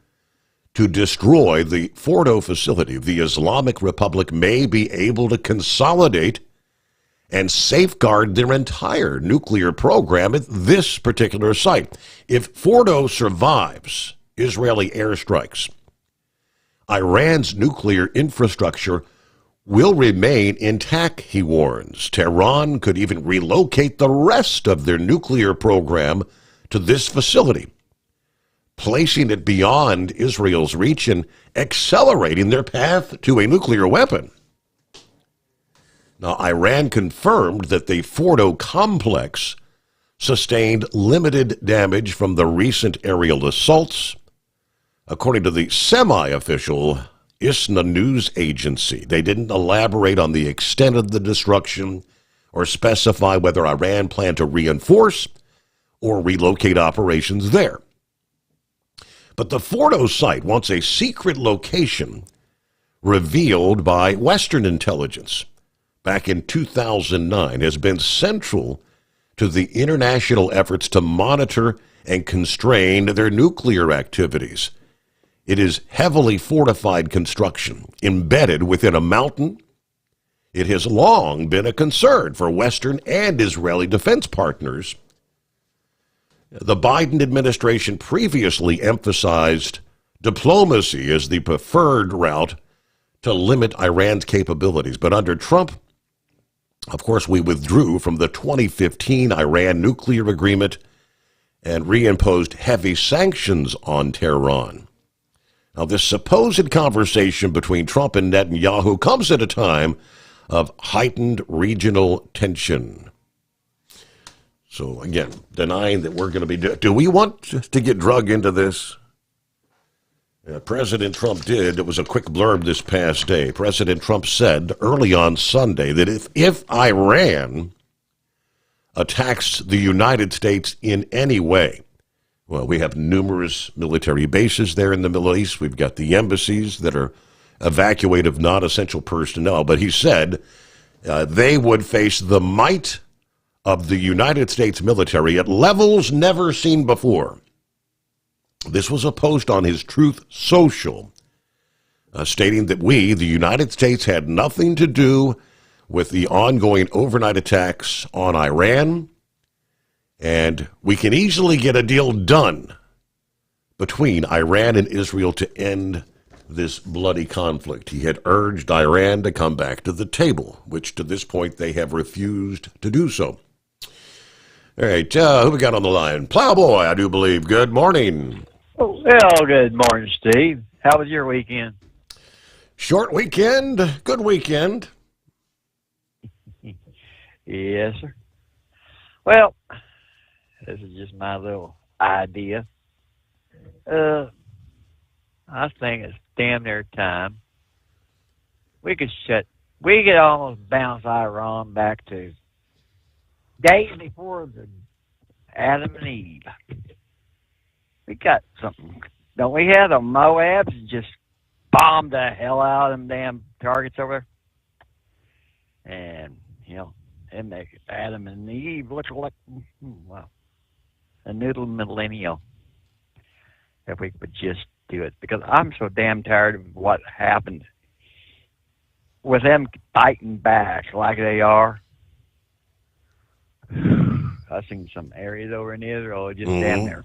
to destroy the Fordo facility, the Islamic Republic may be able to consolidate and safeguard their entire nuclear program at this particular site. If Fordo survives Israeli airstrikes, Iran's nuclear infrastructure will remain intact, he warns. Tehran could even relocate the rest of their nuclear program to this facility, placing it beyond Israel's reach and accelerating their path to a nuclear weapon. Now, Iran confirmed that the Fordo complex sustained limited damage from the recent aerial assaults, according to the semi-official ISNA news agency. They didn't elaborate on the extent of the destruction or specify whether Iran planned to reinforce or relocate operations there. But the Fordo site, once a secret location revealed by Western intelligence back in 2009, has been central to the international efforts to monitor and constrain their nuclear activities. It is heavily fortified construction embedded within a mountain. It has long been a concern for Western and Israeli defense partners. The Biden administration previously emphasized diplomacy as the preferred route to limit Iran's capabilities. But under Trump, of course, we withdrew from the 2015 Iran nuclear agreement and reimposed heavy sanctions on Tehran. Now, this supposed conversation between Trump and Netanyahu comes at a time of heightened regional tension. So, again, denying that we're going to be... Do we want to get drug into this? President Trump did. It was a quick blurb this past day. President Trump said early on Sunday that if Iran attacks the United States in any way, well, we have numerous military bases there in the Middle East. We've got the embassies that are evacuated of non-essential personnel. But he said they would face the might of the United States military at levels never seen before. This was a post on his Truth Social, stating that we, the United States, had nothing to do with the ongoing overnight attacks on Iran, and we can easily get a deal done between Iran and Israel to end this bloody conflict. He had urged Iran to come back to the table, which to this point they have refused to do so. All right, who we got on the line? Plowboy, I do believe. Good morning. Oh, well, good morning, Steve. How was your weekend? Short weekend, good weekend. Yes, sir. Well, this is just my little idea. I think it's damn near time. We could almost bounce Iran back to days before the Adam and Eve. We got something. Don't we have the Moabs just bombed the hell out of them damn targets over there? And, they make Adam and Eve look like, wow, a noodle millennial. If we would just do it. Because I'm so damn tired of what happened with them fighting back like they are. I've seen some areas over in Israel just damn near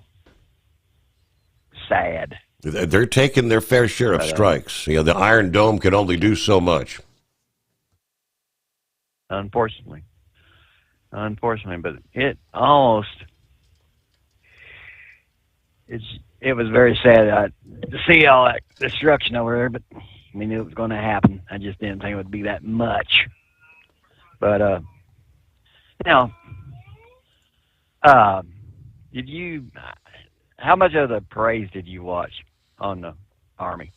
sad. They're taking their fair share of strikes. The Iron Dome can only do so much. Unfortunately, but it was very sad to see all that destruction over there, but we knew it was going to happen. I just didn't think it would be that much. But, how much of the parades did you watch on the Army?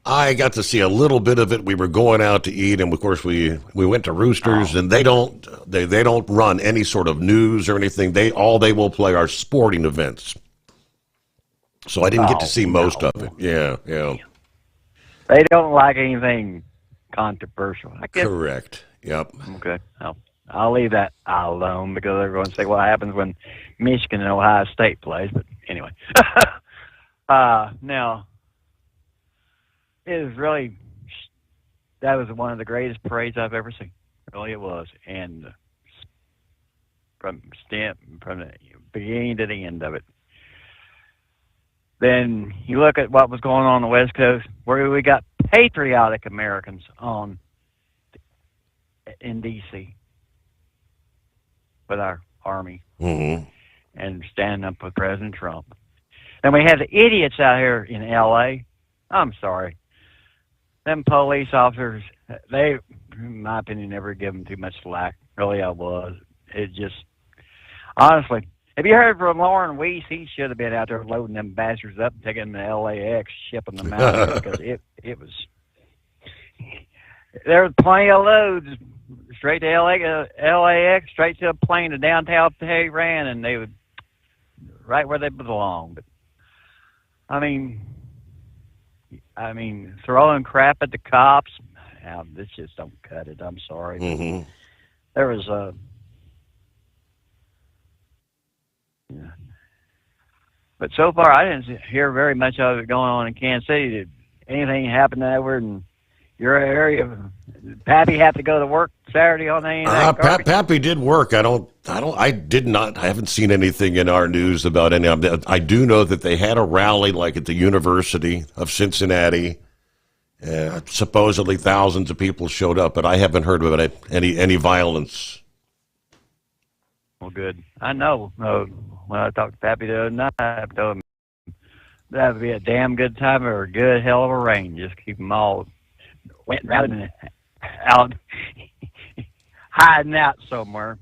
I got to see a little bit of it. We were going out to eat, and of course we went to Roosters, and they don't run any sort of news or anything. They will play our sporting events. So I didn't get to see most of it. Yeah. They don't like anything controversial, I guess. Correct. Yep. Okay. I'll leave that alone because they're going to say what happens when Michigan and Ohio State plays. But anyway, now it was that was one of the greatest parades I've ever seen. Really, it was, and from the beginning to the end of it. Then you look at what was going on the West Coast, where we got patriotic Americans in D.C. with our Army and standing up with President Trump. Then we had the idiots out here in L.A. I'm sorry. Them police officers, they in my opinion, never give them too much slack. Really, I was. It just, honestly, have you heard from Lauren Weiss? He should have been out there loading them bastards up and taking them to LAX, shipping them out because it was. There was plenty of loads straight to LAX, straight to a plane to downtown Tehran, and they would right where they belong. But I mean, throwing crap at the cops. This just don't cut it. I'm sorry. Mm-hmm. There was a. Yeah. But so far, I didn't hear very much of it going on in Kansas City. Did anything happen over in your area? Pappy have to go to work Saturday on any of that garbage? Pappy did work. I haven't seen anything in our news about any of that. I do know that they had a rally like at the University of Cincinnati. Supposedly thousands of people showed up, but I haven't heard of any violence. Well, good. I know. When I talked to Pappy the other night, I told him that would be a damn good time or a good hell of a rain. Just keep them all went rather than out hiding out somewhere,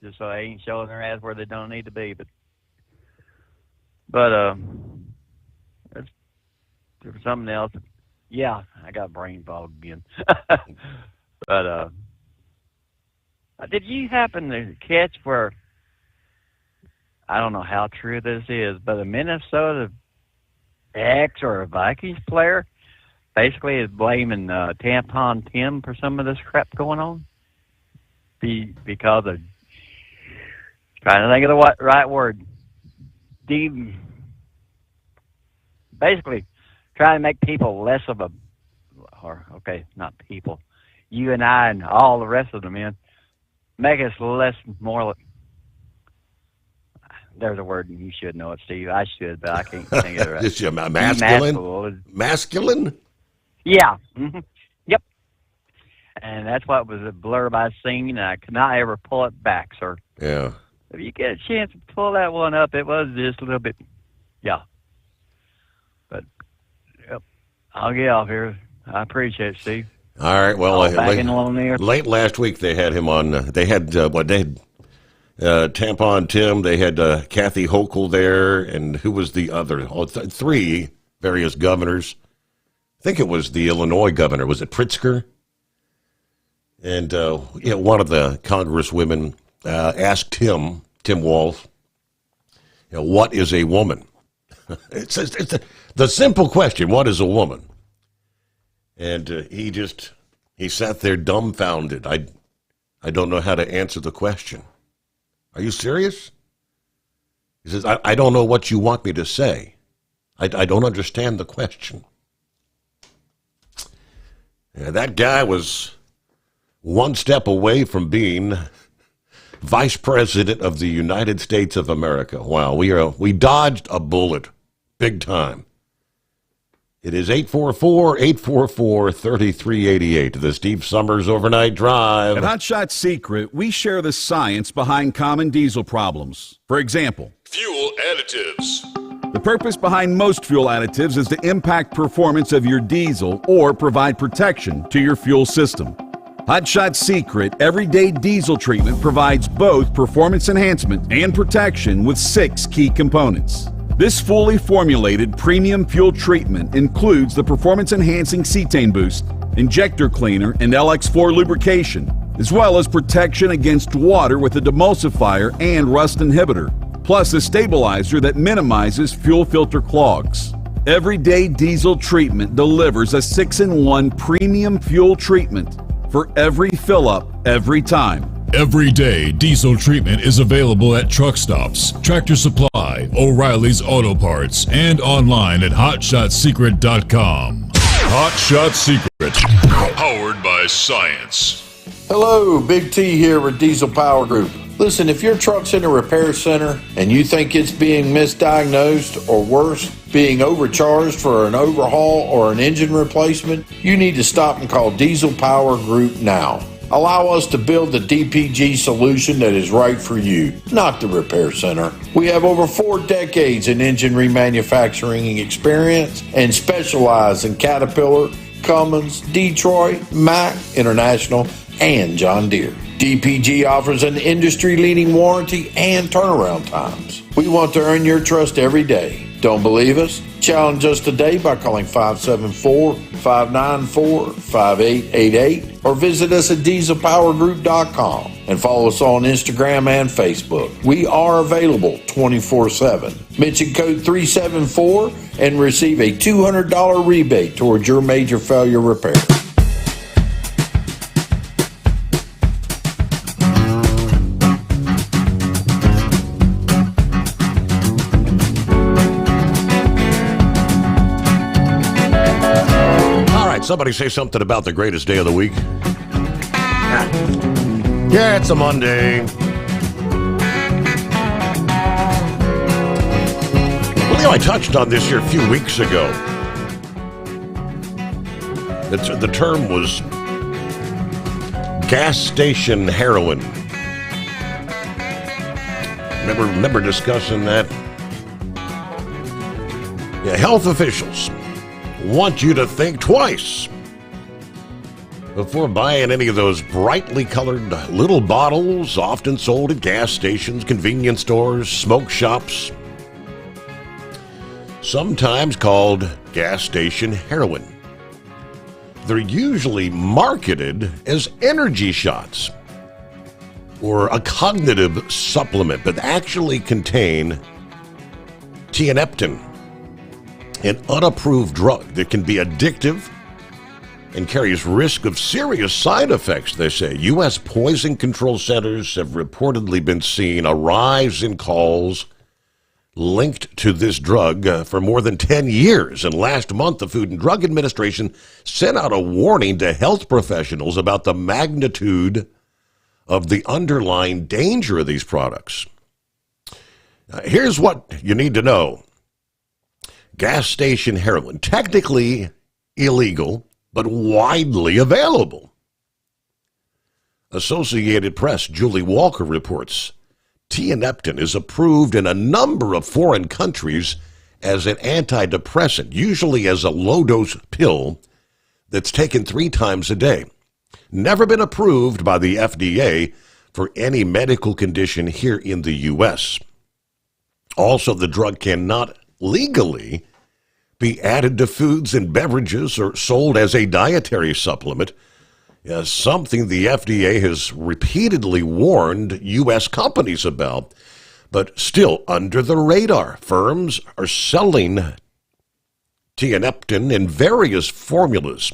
just so they ain't showing their ass where they don't need to be. But there was something else. Yeah, I got brain fog again. But did you happen to catch where? I don't know how true this is, but a Minnesota ex or a Vikings player basically is blaming Tampon Tim for some of this crap going on. Because of, trying to think of the right word, basically trying to make people less of a, or okay, not people, you and I and all the rest of them make us more. There's a word, you should know it, Steve. I should, but I can't think of it right. Just masculine? Masculine? Yeah. Mm-hmm. Yep. And that's what was a blurb I seen, and I could not ever pull it back, sir. Yeah. If you get a chance to pull that one up, it was just a little bit, yeah. But yep, I'll get off here. I appreciate it, Steve. All right. Well, late last week they had him on. They had Tampon Tim. They had Kathy Hochul there, and who was the other? Three various governors. I think it was the Illinois governor. Was it Pritzker? And one of the congresswomen asked Tim Walz, what is a woman? It's the simple question, what is a woman? And he sat there dumbfounded. I don't know how to answer the question. Are you serious? He says, I don't know what you want me to say. I don't understand the question. Yeah, that guy was one step away from being Vice President of the United States of America. Wow, we dodged a bullet big time. It is 844-844-3388, the Steve Sommers Overnight Drive. At Hot Shot Secret, we share the science behind common diesel problems. For example, fuel additives. The purpose behind most fuel additives is to impact performance of your diesel or provide protection to your fuel system. Hot Shot Secret Everyday Diesel Treatment provides both performance enhancement and protection with 6 key components. This fully formulated premium fuel treatment includes the performance-enhancing cetane boost, injector cleaner, and LX4 lubrication, as well as protection against water with a demulsifier and rust inhibitor, plus a stabilizer that minimizes fuel filter clogs. Everyday Diesel Treatment delivers a 6-in-1 premium fuel treatment for every fill-up, every time. Everyday Diesel Treatment is available at truck stops, Tractor Supply, O'Reilly's Auto Parts, and online at HotShotSecret.com. Hot Shot Secret, powered by science. Hello, Big T here with Diesel Power Group. Listen, if your truck's in a repair center and you think it's being misdiagnosed or worse, being overcharged for an overhaul or an engine replacement, you need to stop and call Diesel Power Group now. Allow us to build the DPG solution that is right for you, not the repair center. We have over 4 decades in engine remanufacturing experience and specialize in Caterpillar, Cummins, Detroit, Mack, International, and John Deere. DPG offers an industry-leading warranty and turnaround times. We want to earn your trust every day. Don't believe us? Challenge us today by calling 574-594-5888 or visit us at dieselpowergroup.com and follow us on Instagram and Facebook. We are available 24/7. Mention code 374 and receive a $200 rebate towards your major failure repair. Somebody say something about the greatest day of the week. Yeah, it's a Monday. Well, I touched on this here a few weeks ago. The term was gas station heroin. Remember discussing that? Yeah, health officials want you to think twice before buying any of those brightly colored little bottles often sold at gas stations, convenience stores, smoke shops, sometimes called gas station heroin. They're usually marketed as energy shots or a cognitive supplement, but actually contain tianeptine, an unapproved drug that can be addictive and carries risk of serious side effects, they say. U.S. poison control centers have reportedly been seeing a rise in calls linked to this drug for more than 10 years. And last month, the Food and Drug Administration sent out a warning to health professionals about the magnitude of the underlying danger of these products. Here's what you need to know. Gas station heroin, technically illegal, but widely available. Associated Press, Julie Walker reports, tianeptine is approved in a number of foreign countries as an antidepressant, usually as a low-dose pill that's taken 3 times a day. Never been approved by the FDA for any medical condition here in the U.S. Also, the drug cannot legally be added to foods and beverages or sold as a dietary supplement, something the FDA has repeatedly warned U.S. companies about. But still, under the radar, firms are selling tianeptine in various formulas,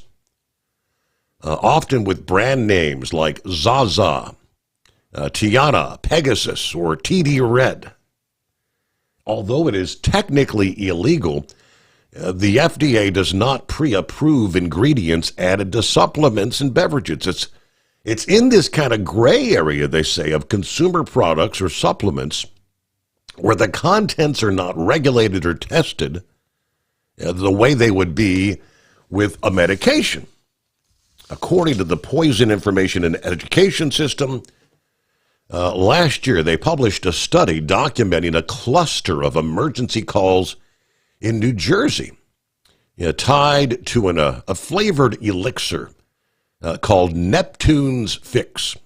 often with brand names like Zaza, Tiana, Pegasus, or TD Red. Although it is technically illegal, the FDA does not pre-approve ingredients added to supplements and beverages. It's in this kind of gray area, they say, of consumer products or supplements where the contents are not regulated or tested the way they would be with a medication. According to the Poison Information and Education System, last year they published a study documenting a cluster of emergency calls in New Jersey, tied to a flavored elixir called Neptune's Fix.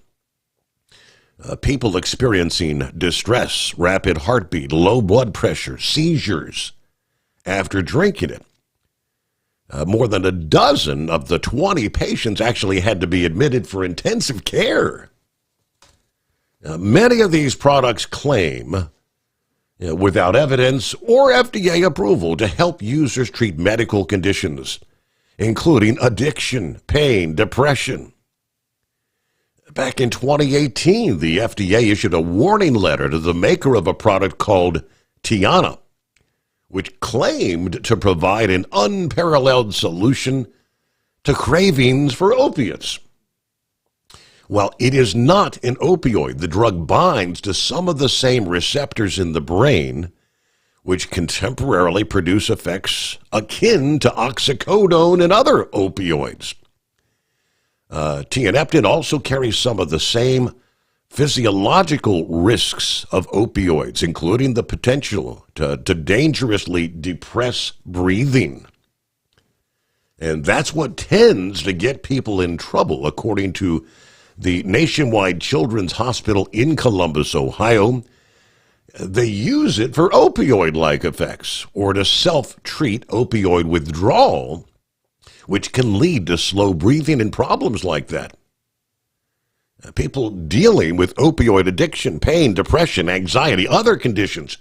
People experiencing distress, rapid heartbeat, low blood pressure, seizures after drinking it. More than a dozen of the 20 patients actually had to be admitted for intensive care. Many of these products claim, without evidence or FDA approval, to help users treat medical conditions, including addiction, pain, depression. Back in 2018, the FDA issued a warning letter to the maker of a product called Tiana, which claimed to provide an unparalleled solution to cravings for opiates. While it is not an opioid, the drug binds to some of the same receptors in the brain, which can temporarily produce effects akin to oxycodone and other opioids. Tianeptine also carries some of the same physiological risks of opioids, including the potential to dangerously depress breathing. And that's what tends to get people in trouble, according to the Nationwide Children's Hospital in Columbus, Ohio. They use it for opioid-like effects or to self-treat opioid withdrawal, which can lead to slow breathing and problems like that. People dealing with opioid addiction, pain, depression, anxiety, other conditions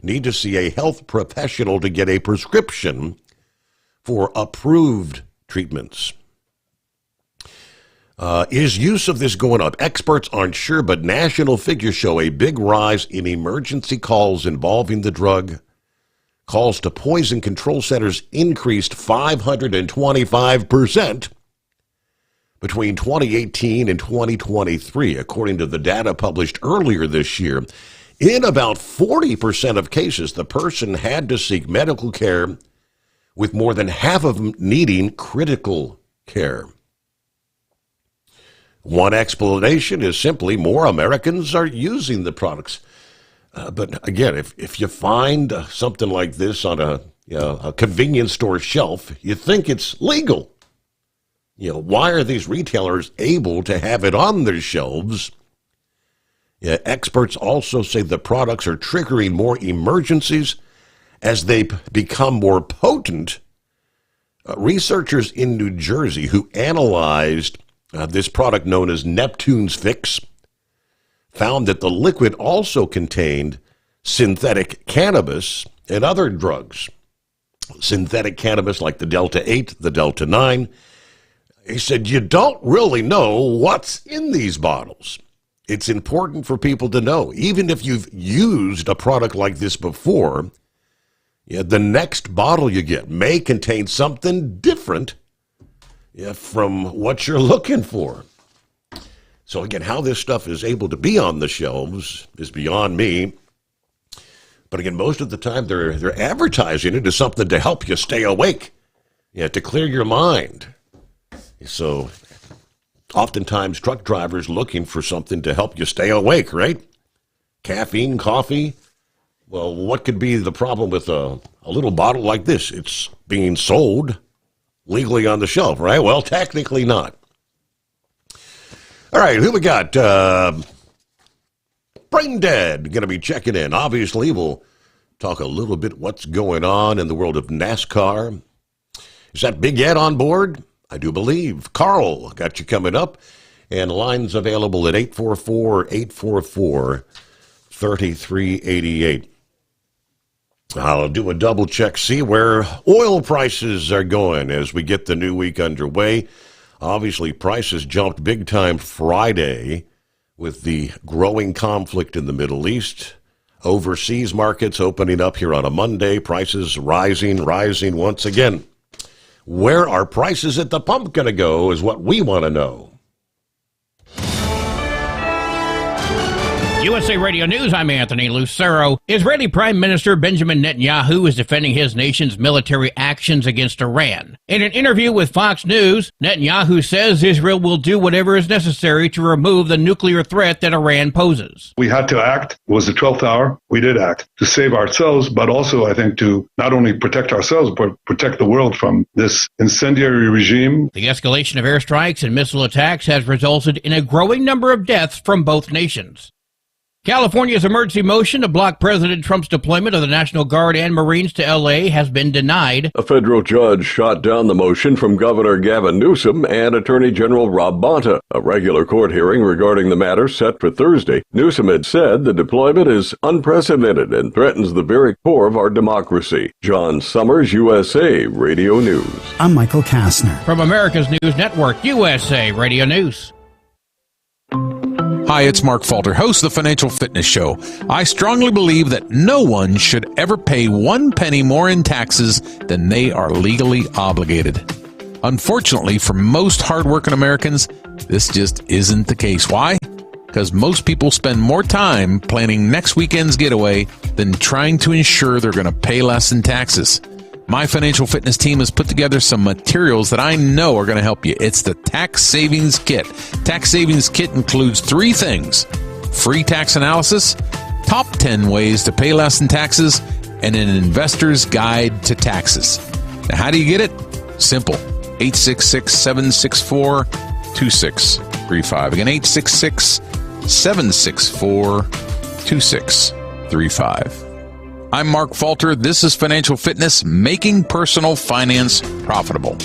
need to see a health professional to get a prescription for approved treatments. Is use of this going up? Experts aren't sure, but national figures show a big rise in emergency calls involving the drug. Calls to poison control centers increased 525% between 2018 and 2023, according to the data published earlier this year. In about 40% of cases, the person had to seek medical care, with more than half of them needing critical care. One explanation is simply more Americans are using the products. But again, if you find something like this on a convenience store shelf, you think it's legal. Why are these retailers able to have it on their shelves? Experts also say the products are triggering more emergencies as they become more potent. Researchers in New Jersey who analyzed this product known as Neptune's Fix found that the liquid also contained synthetic cannabis and other drugs. Synthetic cannabis like the Delta-8, the Delta-9. He said, you don't really know what's in these bottles. It's important for people to know, even if you've used a product like this before, the next bottle you get may contain something different from what you're looking for. So again, how this stuff is able to be on the shelves is beyond me. But again, most of the time they're advertising it as something to help you stay awake, to clear your mind. So oftentimes truck drivers looking for something to help you stay awake, right? Caffeine, coffee. Well, what could be the problem with a little bottle like this? It's being sold legally on the shelf, right? Well, technically not. All right, who we got? Brain Dead going to be checking in. Obviously, we'll talk a little bit what's going on in the world of NASCAR. Is that Big Ed on board? I do believe. Carl got you coming up. And lines available at 844-844-3388. I'll do a double check, see where oil prices are going as we get the new week underway. Obviously, prices jumped big time Friday with the growing conflict in the Middle East. Overseas markets opening up here on a Monday. Prices rising once again. Where are prices at the pump going to go is what we want to know. USA Radio News, I'm Anthony Lucero. Israeli Prime Minister Benjamin Netanyahu is defending his nation's military actions against Iran. In an interview with Fox News, Netanyahu says Israel will do whatever is necessary to remove the nuclear threat that Iran poses. We had to act. It was the 12th hour. We did act to save ourselves, but also, I think, to not only protect ourselves, but protect the world from this incendiary regime. The escalation of airstrikes and missile attacks has resulted in a growing number of deaths from both nations. California's emergency motion to block President Trump's deployment of the National Guard and Marines to L.A. has been denied. A federal judge shot down the motion from Governor Gavin Newsom and Attorney General Rob Bonta. A regular court hearing regarding the matter set for Thursday. Newsom had said the deployment is unprecedented and threatens the very core of our democracy. John Sommers, USA Radio News. I'm Michael Kastner. From America's News Network, USA Radio News. Hi, it's Mark Falter, host of the Financial Fitness Show. I strongly believe that no one should ever pay 1 penny more in taxes than they are legally obligated. Unfortunately, for most hardworking Americans, this just isn't the case. Why? Because most people spend more time planning next weekend's getaway than trying to ensure they're going to pay less in taxes. My financial fitness team has put together some materials that I know are going to help you. It's the Tax Savings Kit. Tax Savings Kit includes 3 things: free tax analysis, top 10 ways to pay less in taxes, and an investor's guide to taxes. Now, how do you get it? Simple. 866-764-2635. Again, 866-764-2635. I'm Mark Falter. This is Financial Fitness, making personal finance profitable.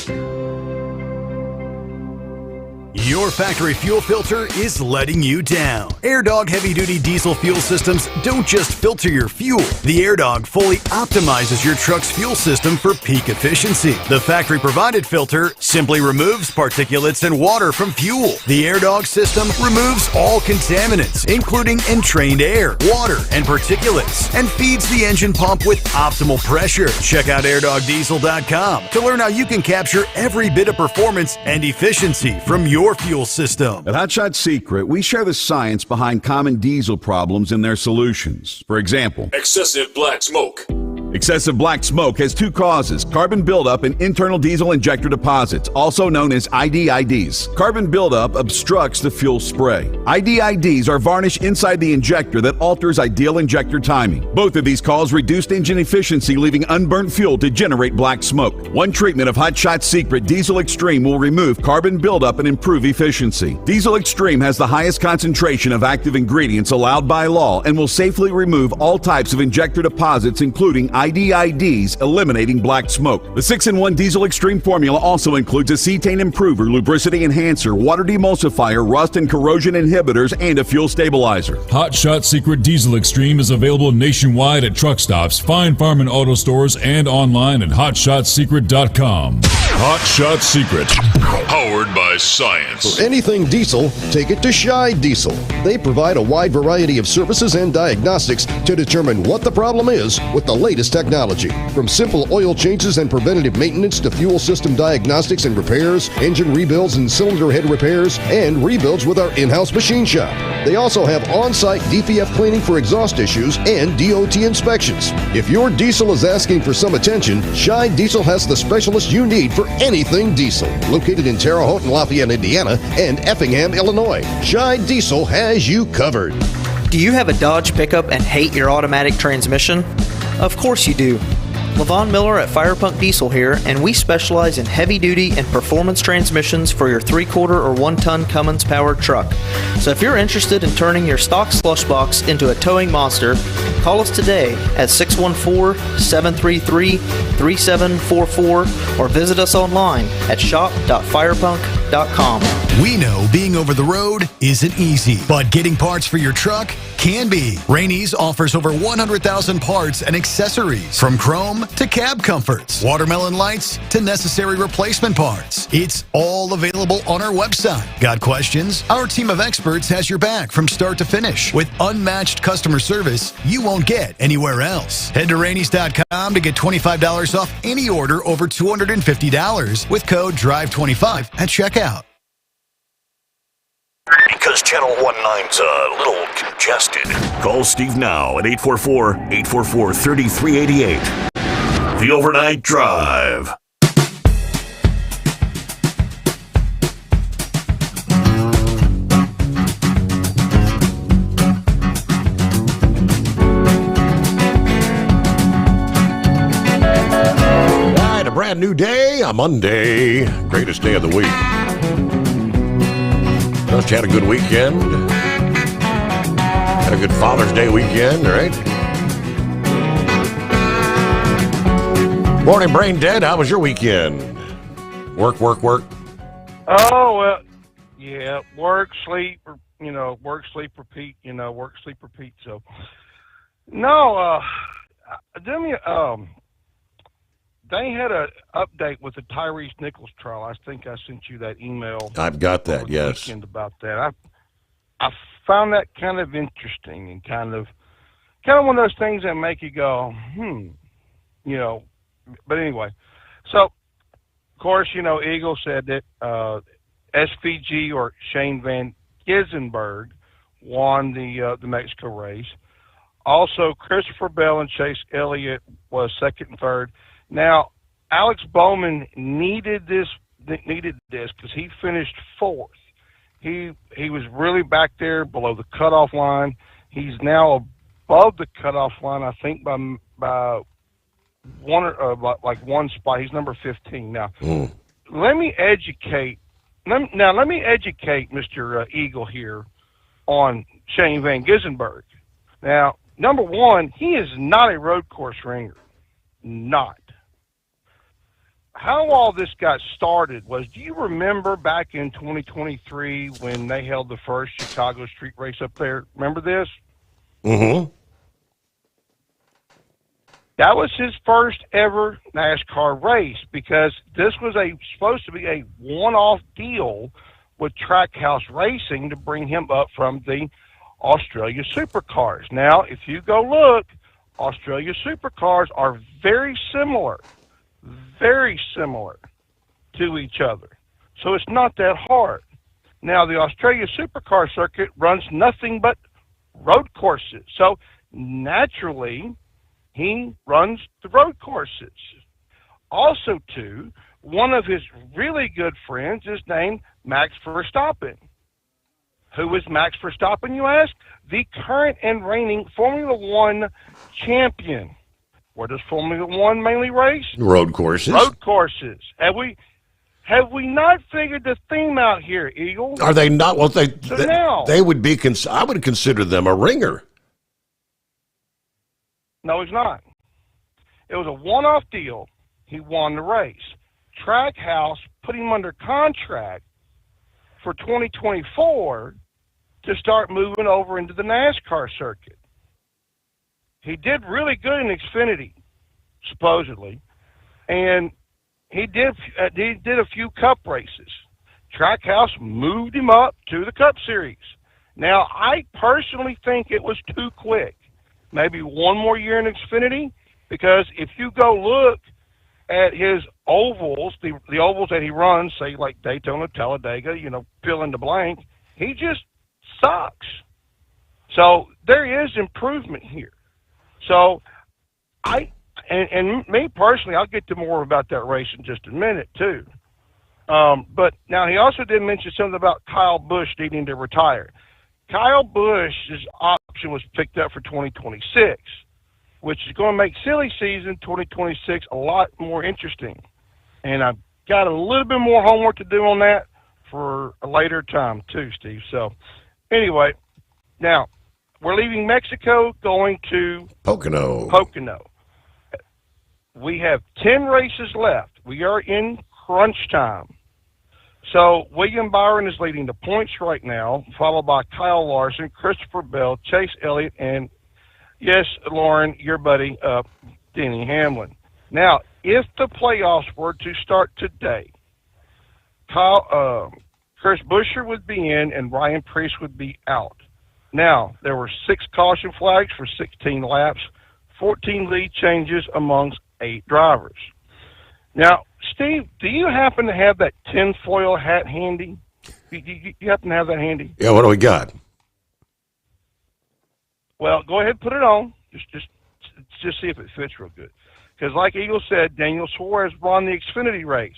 Your factory fuel filter is letting you down. AirDog heavy-duty diesel fuel systems don't just filter your fuel. The AirDog fully optimizes your truck's fuel system for peak efficiency. The factory-provided filter simply removes particulates and water from fuel. The AirDog system removes all contaminants, including entrained air, water, and particulates, and feeds the engine pump with optimal pressure. Check out airdogdiesel.com to learn how you can capture every bit of performance and efficiency from your fuel system. At Hotshot Secret, we share the science behind common diesel problems and their solutions. For example, Excessive black smoke. excessive black smoke has two causes: carbon buildup and internal diesel injector deposits, also known as IDIDs. Carbon buildup obstructs the fuel spray. IDIDs are varnish inside the injector that alters ideal injector timing. Both of these cause reduced engine efficiency, leaving unburnt fuel to generate black smoke. One treatment of Hotshot Secret Diesel Extreme will remove carbon buildup and improve efficiency. Diesel Extreme has the highest concentration of active ingredients allowed by law and will safely remove all types of injector deposits, including IDIDs, eliminating black smoke. The 6-in-1 Diesel Extreme formula also includes a cetane improver, lubricity enhancer, water demulsifier, rust and corrosion inhibitors, and a fuel stabilizer. Hotshot Secret Diesel Extreme is available nationwide at truck stops, fine farm and auto stores, and online at hotshotsecret.com. Hotshot Secret, powered by science. For anything diesel, take it to Shy Diesel. They provide a wide variety of services and diagnostics to determine what the problem is with the latest technology. From simple oil changes and preventative maintenance to fuel system diagnostics and repairs, engine rebuilds and cylinder head repairs, and rebuilds with our in-house machine shop. They also have on-site DPF cleaning for exhaust issues and DOT inspections. If your diesel is asking for some attention, Shy Diesel has the specialist you need for anything diesel. Located in Terre Haute and Lafayette, Indiana, and Effingham, Illinois, Shy Diesel has you covered. Do you have a Dodge pickup and hate your automatic transmission? Of course you do. Levon Miller at Firepunk Diesel here, and we specialize in heavy-duty and performance transmissions for your 3-quarter or 1-ton Cummins-powered truck. So if you're interested in turning your stock slush box into a towing monster, call us today at 614-733-3744 or visit us online at shop.firepunk.com. We know being over the road isn't easy, but getting parts for your truck can be. Rainey's offers over 100,000 parts and accessories, from chrome to cab comforts, watermelon lights to necessary replacement parts. It's all available on our website. Got questions? Our team of experts has your back from start to finish with unmatched customer service you won't get anywhere else. Head to Rainey's.com to get $25 off any order over $250 with code DRIVE25 at checkout. Because Channel 19's a little congested. Call Steve now at 844-844-3388. The Overnight Drive. All right, a brand new day, a Monday. Greatest day of the week. Just had a good weekend. Had a good Father's Day weekend, right? Morning, Brain Dead. How was your weekend? Work. Oh, well, yeah. Work, sleep, repeat, work, sleep, repeat. So, no, they had an update with the Tyrese Nichols trial. I think I sent you that email. I've got that, yes. About that. I found that kind of interesting and kind of one of those things that make you go, But anyway, so, of course, Eagle said that SVG or Shane Van Gissenberg won the Mexico race. Also, Christopher Bell and Chase Elliott was second and third. Now, Alex Bowman needed this because he finished fourth. He was really back there below the cutoff line. He's now above the cutoff line, I think, by one spot. He's number 15 now. let me educate Mr. Eagle here on Shane Van Gissenberg. Now, number one, he is not a road course ringer. Not. How all this got started was, do you remember back in 2023 when they held the first Chicago street race up there? Remember this? Mm-hmm. That was his first ever NASCAR race because this was supposed to be a one-off deal with Trackhouse Racing to bring him up from the Australia Supercars. Now, if you go look, Australia Supercars are very similar to each other. So it's not that hard. Now, the Australia Supercar circuit runs nothing but road courses. So naturally, he runs the road courses. Also, too, one of his really good friends is named Max Verstappen. Who is Max Verstappen, you ask? The current and reigning Formula One champion. Where does Formula One mainly race? Road courses. Road courses. Have we not figured the theme out here, Eagle? Are they not? Well, now they would be. I would consider them a ringer. No, he's not. It was a one-off deal. He won the race. Trackhouse put him under contract for 2024 to start moving over into the NASCAR circuit. He did really good in Xfinity, supposedly, and he did a few Cup races. Trackhouse moved him up to the Cup Series. Now, I personally think it was too quick. Maybe one more year in Xfinity, because if you go look at his ovals, the ovals that he runs, say like Daytona, Talladega, fill in the blank, he just sucks. So there is improvement here. So and me personally, I'll get to more about that race in just a minute too. But now he also did mention something about Kyle Busch needing to retire. Kyle Busch's option was picked up for 2026, which is going to make silly season 2026 a lot more interesting. And I've got a little bit more homework to do on that for a later time too, Steve. So anyway, now we're leaving Mexico, going to Pocono. We have 10 races left. We are in crunch time. So William Byron is leading the points right now, followed by Kyle Larson, Christopher Bell, Chase Elliott, and, yes, Lauren, your buddy, Denny Hamlin. Now, if the playoffs were to start today, Chris Buescher would be in and Ryan Preece would be out. Now, there were 6 caution flags for 16 laps, 14 lead changes amongst 8 drivers. Now, Steve, do you happen to have that tinfoil hat handy? You happen to have that handy? Yeah, what do we got? Well, go ahead and put it on. Just see if it fits real good. Because like Eagle said, Daniel Suarez won the Xfinity race.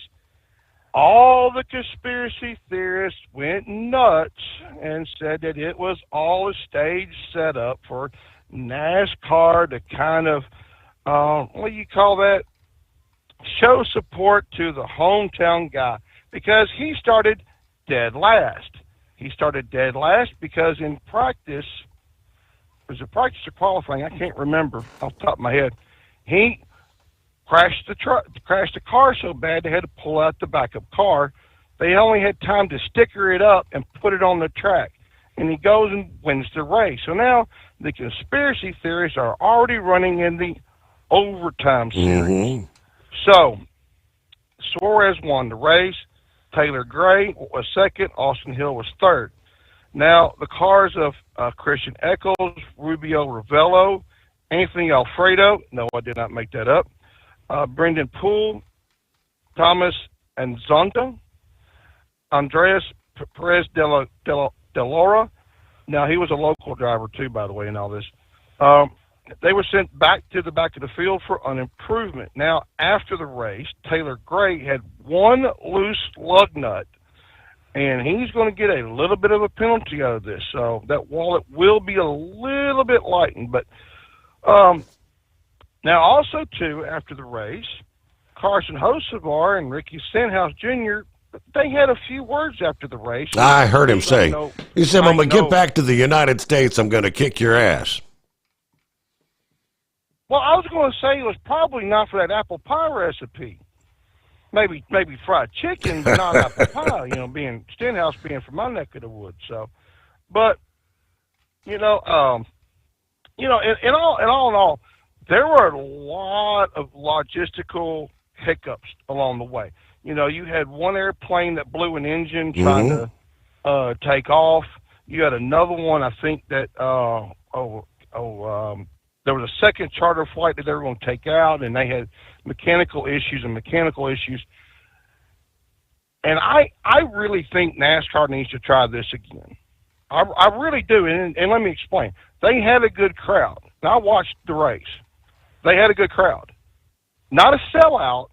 All the conspiracy theorists went nuts and said that it was all a stage setup for NASCAR to kind of, what do you call that? Show support to the hometown guy, because he started dead last. He started dead last because in practice, was it practice or qualifying? I can't remember off the top of my head. He crashed the car so bad they had to pull out the backup car. They only had time to sticker it up and put it on the track, and he goes and wins the race. So now the conspiracy theories are already running in the overtime series. Mm-hmm. So Suarez won the race. Taylor Gray was second. Austin Hill was third. Now, the cars of Christian Eccles, Rubio Ravello, Anthony Alfredo, no, I did not make that up, Brendan Poole, Thomas Anzonta, Andreas Perez de Laura. Now, he was a local driver, too, by the way, in all this. They were sent back to the back of the field for an improvement. Now, after the race, Taylor Gray had one loose lug nut, and he's going to get a little bit of a penalty out of this. So that wallet will be a little bit lightened. But now, also, too, after the race, Carson Hocevar and Ricky Stenhouse Jr., they had a few words after the race. I heard him say, he said, when we get back to the United States, I'm going to kick your ass. Well, I was going to say it was probably not for that apple pie recipe. Maybe fried chicken, but not apple pie, being Stenhouse being from my neck of the woods. So, but, in all, there were a lot of logistical hiccups along the way. You had one airplane that blew an engine trying to take off. You had another one, I think that there was a second charter flight that they were going to take out, and they had mechanical issues. And I really think NASCAR needs to try this again. I really do, and let me explain. They had a good crowd. And I watched the race. They had a good crowd. Not a sellout,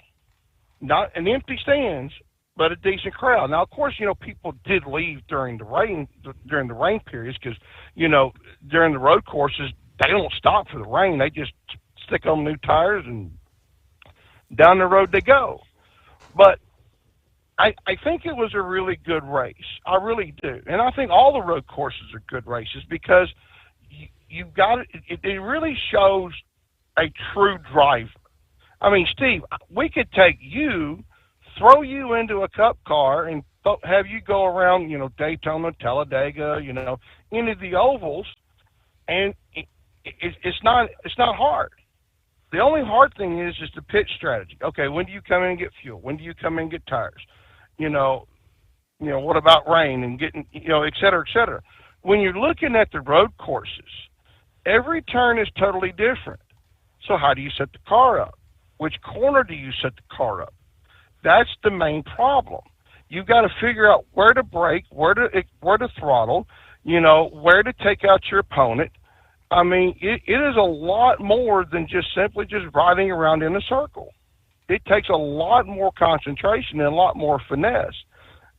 not an empty stands, but a decent crowd. Now, of course, people did leave during the rain periods because, during the road courses, they don't stop for the rain. They just stick on new tires and down the road they go. But I think it was a really good race. I really do. And I think all the road courses are good races because you've got it really shows a true driver. I mean, Steve, we could take you, throw you into a cup car and have you go around, Daytona, Talladega, into the ovals, and it's not hard. The only hard thing is the pit strategy. Okay, when do you come in and get fuel? When do you come in and get tires? What about rain and getting, et cetera, et cetera. When you're looking at the road courses, every turn is totally different. So how do you set the car up? Which corner do you set the car up? That's the main problem. You've got to figure out where to brake, where to throttle, where to take out your opponent. I mean, it is a lot more than simply riding around in a circle. It takes a lot more concentration and a lot more finesse.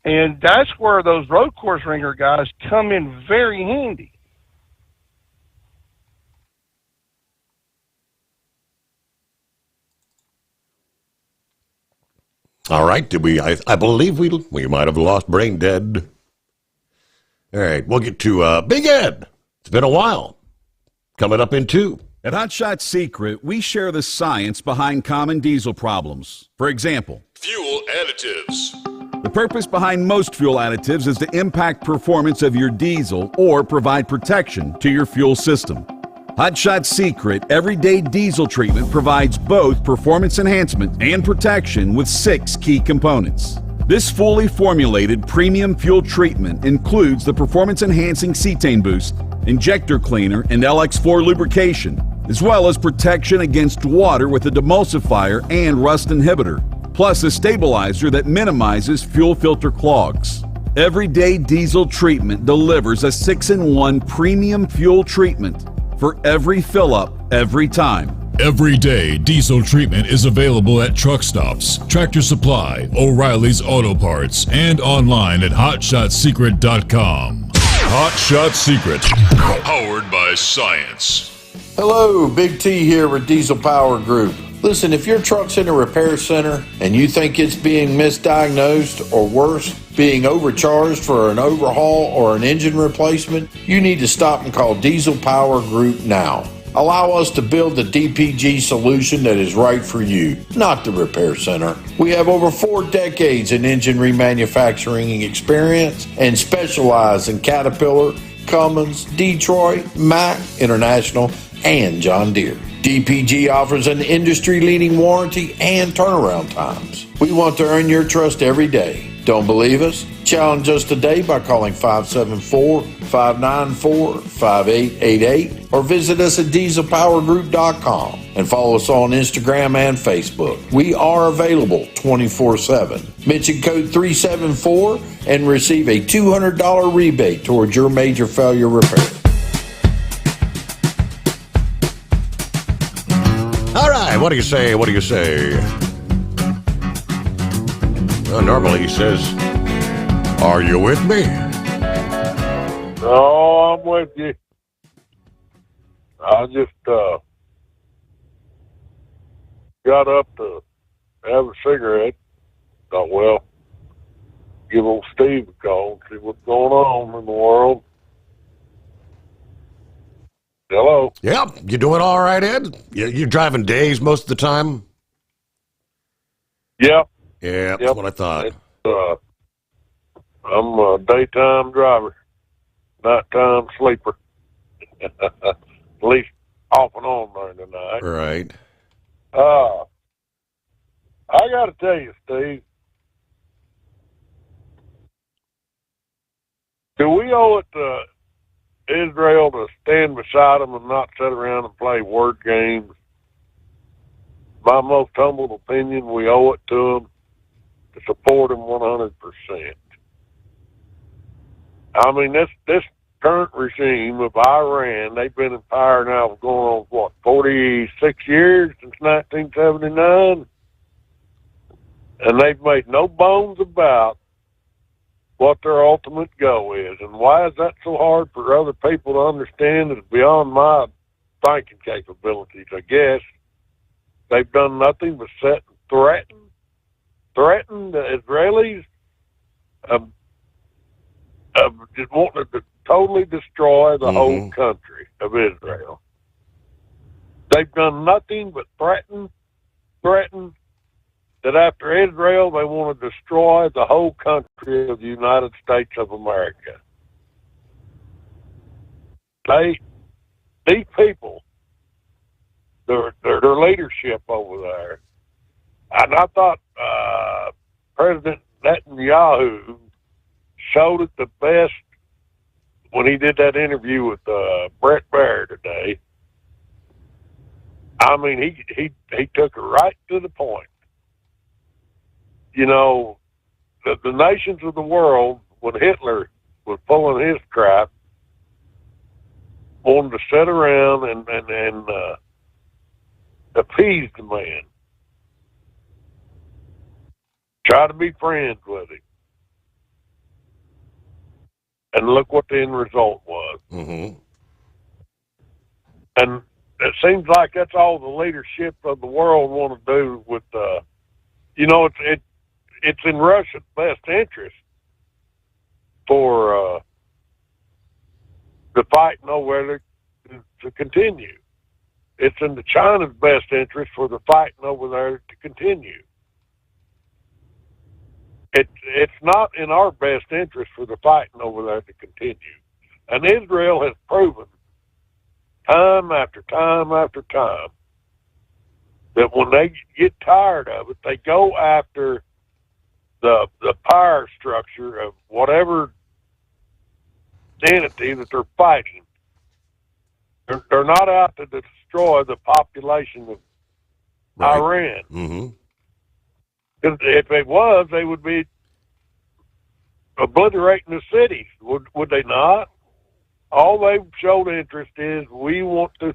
And that's where those road course ringer guys come in very handy. All right. Did we? I believe we might have lost Brain Dead. All right. We'll get to Big Ed. It's been a while. Coming up in 2. At Hot Shot Secret, we share the science behind common diesel problems. For example, fuel additives. The purpose behind most fuel additives is to impact performance of your diesel or provide protection to your fuel system. Hot Shot Secret Everyday Diesel Treatment provides both performance enhancement and protection with 6 key components. This fully formulated premium fuel treatment includes the performance-enhancing cetane boost, injector cleaner, and LX4 lubrication, as well as protection against water with a demulsifier and rust inhibitor, plus a stabilizer that minimizes fuel filter clogs. Everyday Diesel Treatment delivers a 6-in-1 premium fuel treatment for every fill-up, every time. Everyday Diesel Treatment is available at truck stops, Tractor Supply, O'Reilly's Auto Parts, and online at HotShotSecret.com. Hot Shot Secret, powered by science. Hello, Big T here with Diesel Power Group. Listen, if your truck's in a repair center and you think it's being misdiagnosed or worse, being overcharged for an overhaul or an engine replacement, you need to stop and call Diesel Power Group now. Allow us to build the DPG solution that is right for you, not the repair center. We have over 4 decades in engine remanufacturing experience and specialize in Caterpillar, Cummins, Detroit, Mack, International, and John Deere. DPG offers an industry-leading warranty and turnaround times. We want to earn your trust every day. Don't believe us? Challenge us today by calling 574-594-5888 or visit us at dieselpowergroup.com and follow us on Instagram and Facebook. We are available 24/7. Mention code 374 and receive a $200 rebate towards your major failure repair. All right, what do you say? What do you say? Well, normally he says, "Are you with me?" Oh, I'm with you. I just got up to have a cigarette. Thought, well, give old Steve a call and see what's going on in the world. Hello. Yep. You doing all right, Ed? You're driving days most of the time? Yep. Yeah, that's what I thought. I'm a daytime driver, nighttime sleeper. At least off and on during the night. Right. I got to tell you, Steve, do we owe it to Israel to stand beside them and not sit around and play word games? My most humble opinion, we owe it to them to support them 100%. I mean, this current regime of Iran, they've been in power now going on, 46 years since 1979? And they've made no bones about what their ultimate goal is. And why is that so hard for other people to understand? It's beyond my thinking capabilities, I guess. They've done nothing but sit and threaten the Israelis of just wanting to totally destroy the whole country of Israel. They've done nothing but threaten that after Israel, they want to destroy the whole country of the United States of America. These people, their leadership over there, and I thought President Netanyahu showed it the best when he did that interview with Brett Baer today. I mean, he took it right to the point. You know, the nations of the world, when Hitler was pulling his crap, wanted to sit around and appease the man. Try to be friends with him. And look what the end result was. Mm-hmm. And it seems like that's all the leadership of the world want to do with, it's in Russia's best interest for the fighting over there to continue. It's in the China's best interest for the fighting over there to continue. It's not in our best interest for the fighting over there to continue. And Israel has proven time after time after time that when they get tired of it, they go after the power structure of whatever entity that they're fighting. They're not out to destroy the population of Iran. Mm-hmm. If it was, they would be obliterating the cities, would they not? All they've showed interest is we want to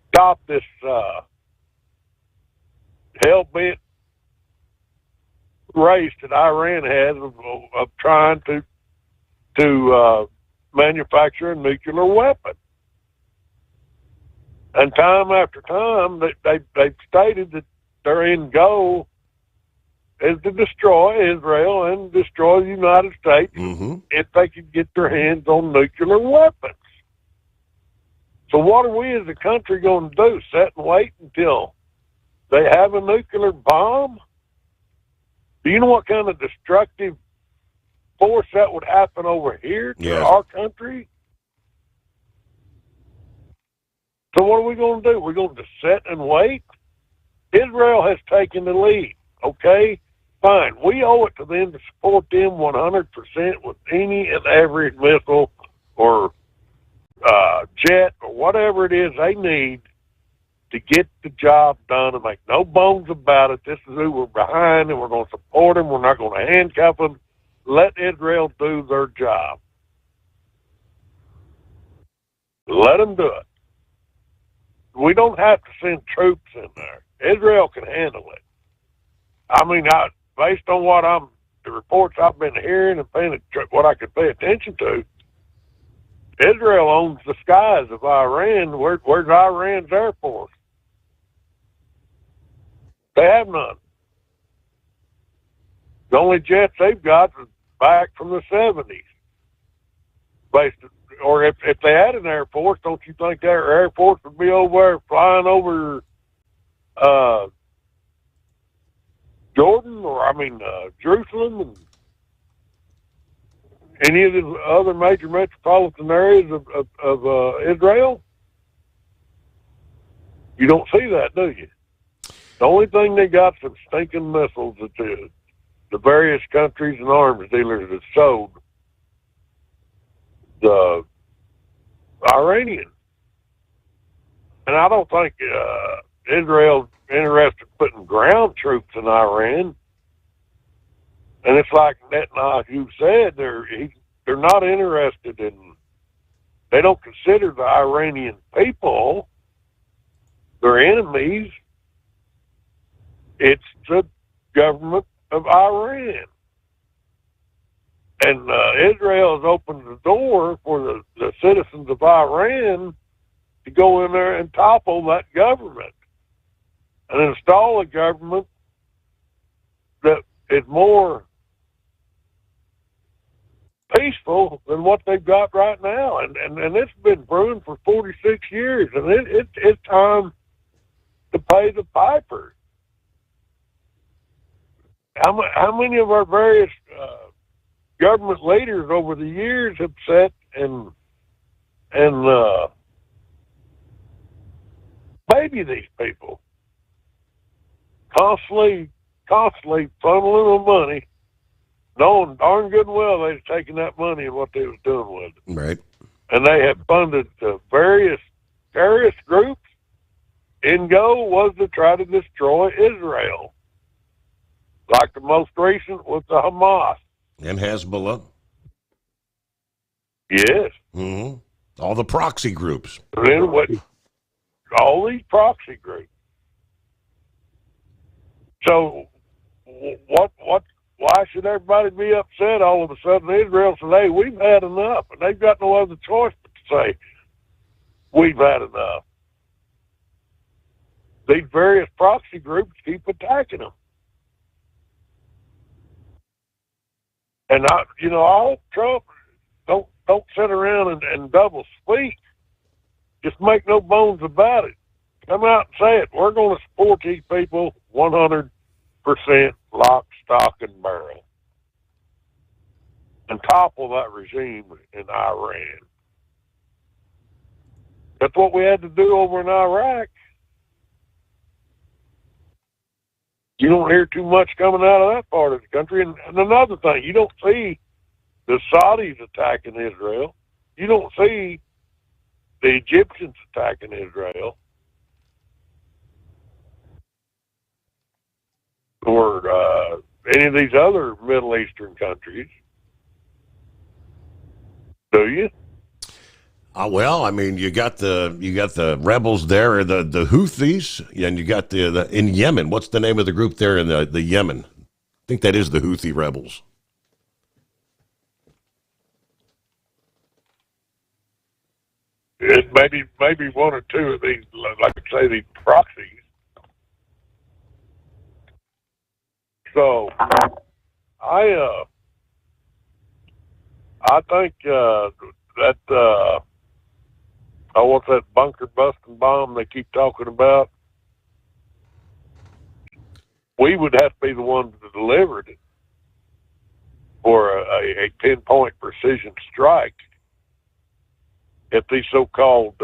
stop this hell-bent race that Iran has of trying to manufacture a nuclear weapon. And time after time, they've stated that their end goal is to destroy Israel and destroy the United States if they could get their hands on nuclear weapons. So what are we as a country going to do? Sit and wait until they have a nuclear bomb? Do you know what kind of destructive force that would happen over here to our country? So what are we going to do? We're going to sit and wait? Israel has taken the lead, okay? Fine. We owe it to them to support them 100% with any and every missile or jet or whatever it is they need to get the job done and make no bones about it. This is who we're behind, and we're going to support them. We're not going to handcuff them. Let Israel do their job. Let them do it. We don't have to send troops in there. Israel can handle it. I mean, based on the reports I've been hearing and what I could pay attention to, Israel owns the skies of Iran. Where's Iran's Air Force? They have none. The only jets they've got is back from the 70s. Or if they had an Air Force, don't you think their Air Force would be over there flying over Jordan, Jerusalem, and any of the other major metropolitan areas of Israel? You don't see that, do you? The only thing they got some stinking missiles that the various countries and arms dealers have sold the Iranians. And I don't think Israel's interested in putting ground troops in Iran. And it's like Netanyahu said, they're not interested in, they don't consider the Iranian people their enemies. It's the government of Iran. And Israel has opened the door for the citizens of Iran to go in there and topple that government and install a government that is more peaceful than what they've got right now. And it's been brewing for 46 years, and it's time to pay the piper. How many of our various government leaders over the years have sat and baby these people, constantly funneling them money, knowing darn good and well they've taken that money and what they was doing with it. Right. And they have funded various terrorist groups. End goal was to try to destroy Israel, like the most recent with the Hamas. And Hezbollah. Yes. Mm-hmm. All the proxy groups. And then all these proxy groups. So why should everybody be upset all of a sudden? Israel says, hey, we've had enough. And they've got no other choice but to say, we've had enough. These various proxy groups keep attacking them. And I hope Trump don't sit around and double speak. Just make no bones about it. Come out and say it. We're going to support these people 100% lock, stock, and barrel, and topple that regime in Iran. That's what we had to do over in Iraq. You don't hear too much coming out of that part of the country. And another thing, you don't see the Saudis attacking Israel. You don't see the Egyptians attacking Israel. Or any of these other Middle Eastern countries. Do you? Well, I mean, you got the rebels there, or the Houthis, and you got the in Yemen. What's the name of the group there in the Yemen? I think that is the Houthi rebels. It maybe one or two of these, like I say, these proxies. So I think that. What's that bunker busting bomb they keep talking about? We would have to be the ones that delivered it for a pinpoint precision strike if these so-called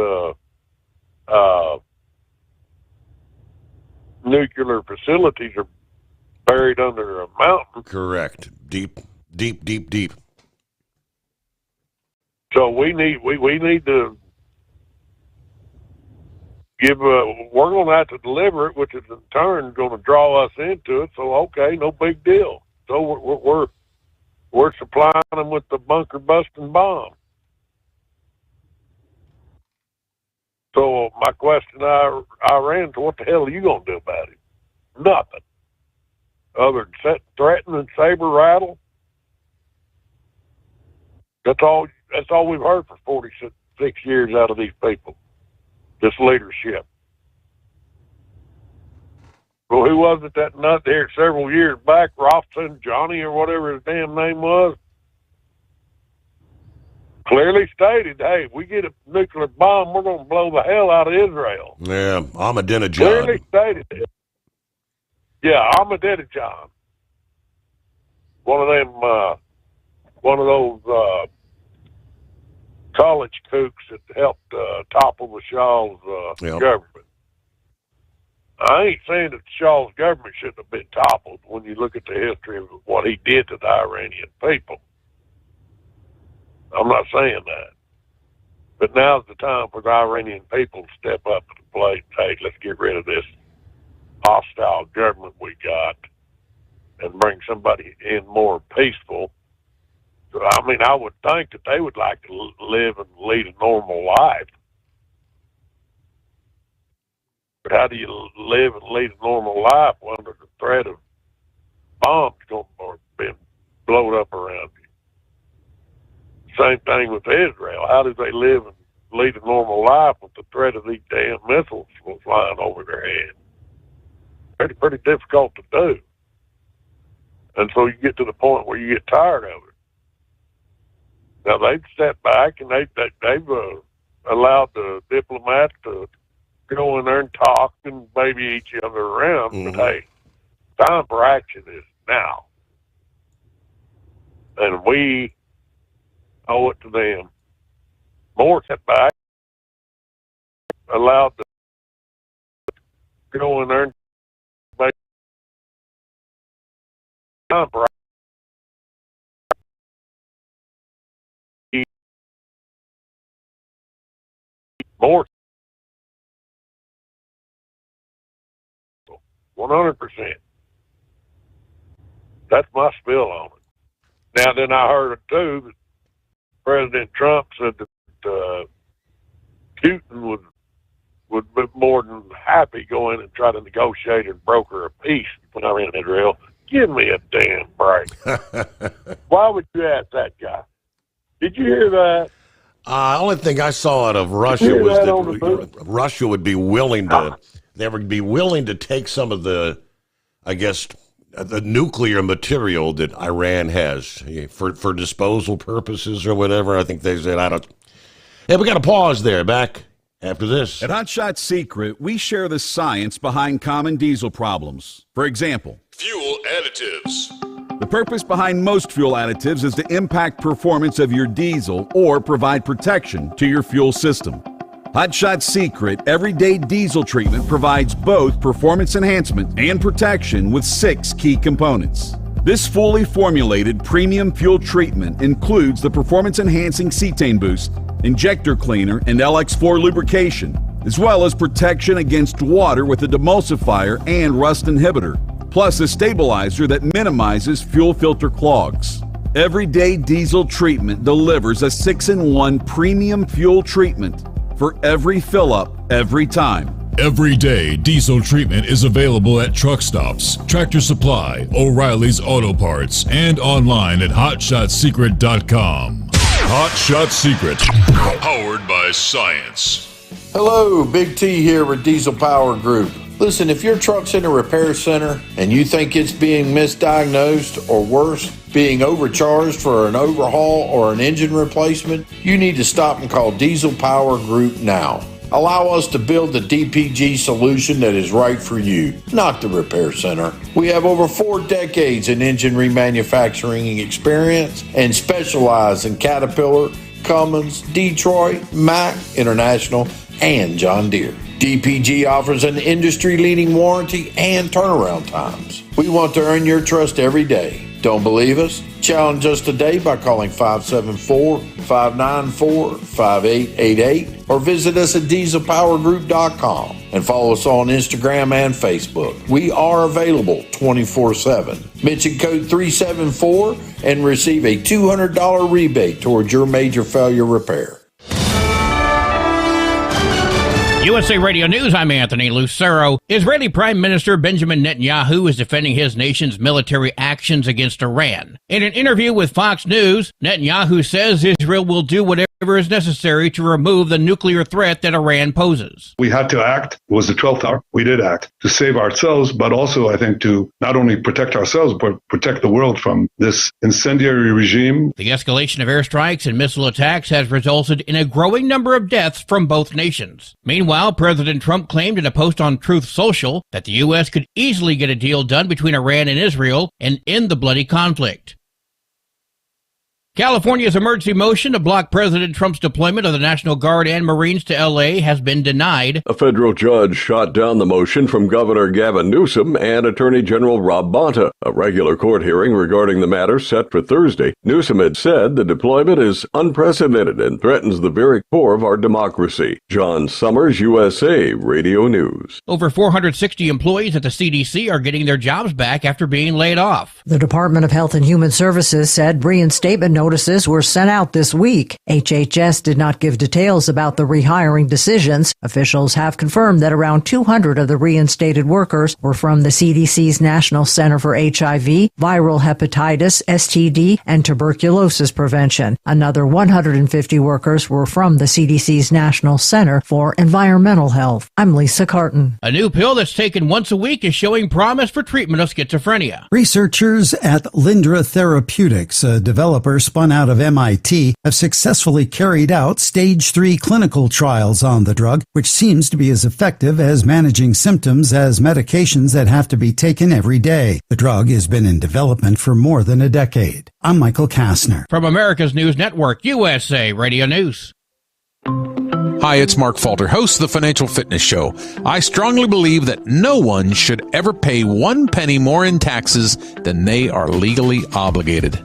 nuclear facilities are buried under a mountain. Correct. Deep. So we need to we're going to have to deliver it, which is in turn going to draw us into it. So okay, no big deal. So we're supplying them with the bunker busting bomb. So my question I ran to, what the hell are you going to do about it? Nothing. Other than threaten and saber rattle. That's all we've heard for 46 years out of these people. This leadership. Well, who was it that nut there several years back? Robson, Johnny, or whatever his damn name was? Clearly stated, hey, if we get a nuclear bomb, we're going to blow the hell out of Israel. Yeah, Ahmadinejad. Clearly stated it. Yeah, Ahmadinejad. One of those college kooks that helped topple the Shah's government. I ain't saying that the Shah's government shouldn't have been toppled when you look at the history of what he did to the Iranian people. I'm not saying that. But now's the time for the Iranian people to step up to the plate and say, let's get rid of this hostile government we got and bring somebody in more peaceful. So, I mean, I would think that they would like to live and lead a normal life. But how do you live and lead a normal life under the threat of bombs being blown up around you? Same thing with Israel. How do they live and lead a normal life with the threat of these damn missiles flying over their head? Pretty difficult to do. And so you get to the point where you get tired of it. Now they've stepped back and they've allowed the diplomats to go in there and talk and baby each other around. Mm-hmm. But hey, time for action is now. And we owe it to them. More step back, allowed to go in there and make time for more. 100%. That's my spill on it. Now, then I heard it too that President Trump said that Putin would be more than happy go in and try to negotiate and broker a peace when I'm in Israel. Give me a damn break. Why would you ask that guy? Did you hear that? Only thing I saw out of Russia was that Russia would be willing to. They would be willing to take some of the, I guess, the nuclear material that Iran has for disposal purposes or whatever. I think they said, Hey, we got to pause there. Back after this. At Hot Shot Secret, we share the science behind common diesel problems. For example, fuel additives. The purpose behind most fuel additives is to impact performance of your diesel or provide protection to your fuel system. Hot Shot Secret Everyday Diesel Treatment provides both performance enhancement and protection with 6 key components. This fully formulated premium fuel treatment includes the performance-enhancing cetane boost, injector cleaner, and LX4 lubrication, as well as protection against water with a demulsifier and rust inhibitor, plus a stabilizer that minimizes fuel filter clogs. Everyday Diesel Treatment delivers a 6-in-1 premium fuel treatment for every fill-up, every time. Everyday Diesel Treatment is available at truck stops, Tractor Supply, O'Reilly's Auto Parts, and online at HotShotSecret.com. Hot Shot Secret, powered by science. Hello, Big T here with Diesel Power Group. Listen, if your truck's in a repair center and you think it's being misdiagnosed or worse, being overcharged for an overhaul or an engine replacement, you need to stop and call Diesel Power Group now. Allow us to build the DPG solution that is right for you, not the repair center. We have over 4 decades in engine remanufacturing experience and specialize in Caterpillar, Cummins, Detroit, Mack, International, and John Deere. DPG offers an industry-leading warranty and turnaround times. We want to earn your trust every day. Don't believe us? Challenge us today by calling 574-594-5888 or visit us at dieselpowergroup.com and follow us on Instagram and Facebook. We are available 24/7. Mention code 374 and receive a $200 rebate towards your major failure repair. USA Radio News, I'm Anthony Lucero. Israeli Prime Minister Benjamin Netanyahu is defending his nation's military actions against Iran. In an interview with Fox News, Netanyahu says Israel will do whatever is necessary to remove the nuclear threat that Iran poses. We had to act. It was the 12th hour. We did act to save ourselves, but also, I think, to not only protect ourselves, but protect the world from this incendiary regime. The escalation of airstrikes and missile attacks has resulted in a growing number of deaths from both nations. Meanwhile, President Trump claimed in a post on Truth Social that the U.S. could easily get a deal done between Iran and Israel and end the bloody conflict. California's emergency motion to block President Trump's deployment of the National Guard and Marines to L.A. has been denied. A federal judge shot down the motion from Governor Gavin Newsom and Attorney General Rob Bonta. A regular court hearing regarding the matter set for Thursday. Newsom had said the deployment is unprecedented and threatens the very core of our democracy. John Sommers, USA Radio News. Over 460 employees at the CDC are getting their jobs back after being laid off. The Department of Health and Human Services said reinstatement notices were sent out this week. HHS did not give details about the rehiring decisions. Officials have confirmed that around 200 of the reinstated workers were from the CDC's National Center for HIV, Viral Hepatitis, STD, and Tuberculosis Prevention. Another 150 workers were from the CDC's National Center for Environmental Health. I'm Lisa Carton. A new pill that's taken once a week is showing promise for treatment of schizophrenia. Researchers at Lindra Therapeutics, a developer spun out of MIT, have successfully carried out stage 3 clinical trials on the drug, which seems to be as effective as managing symptoms as medications that have to be taken every day. The drug has been in development for more than a decade. I'm Michael Kastner. From America's News Network, USA Radio News. Hi, it's Mark Falter, host of the Financial Fitness Show. I strongly believe that no one should ever pay 1 penny more in taxes than they are legally obligated.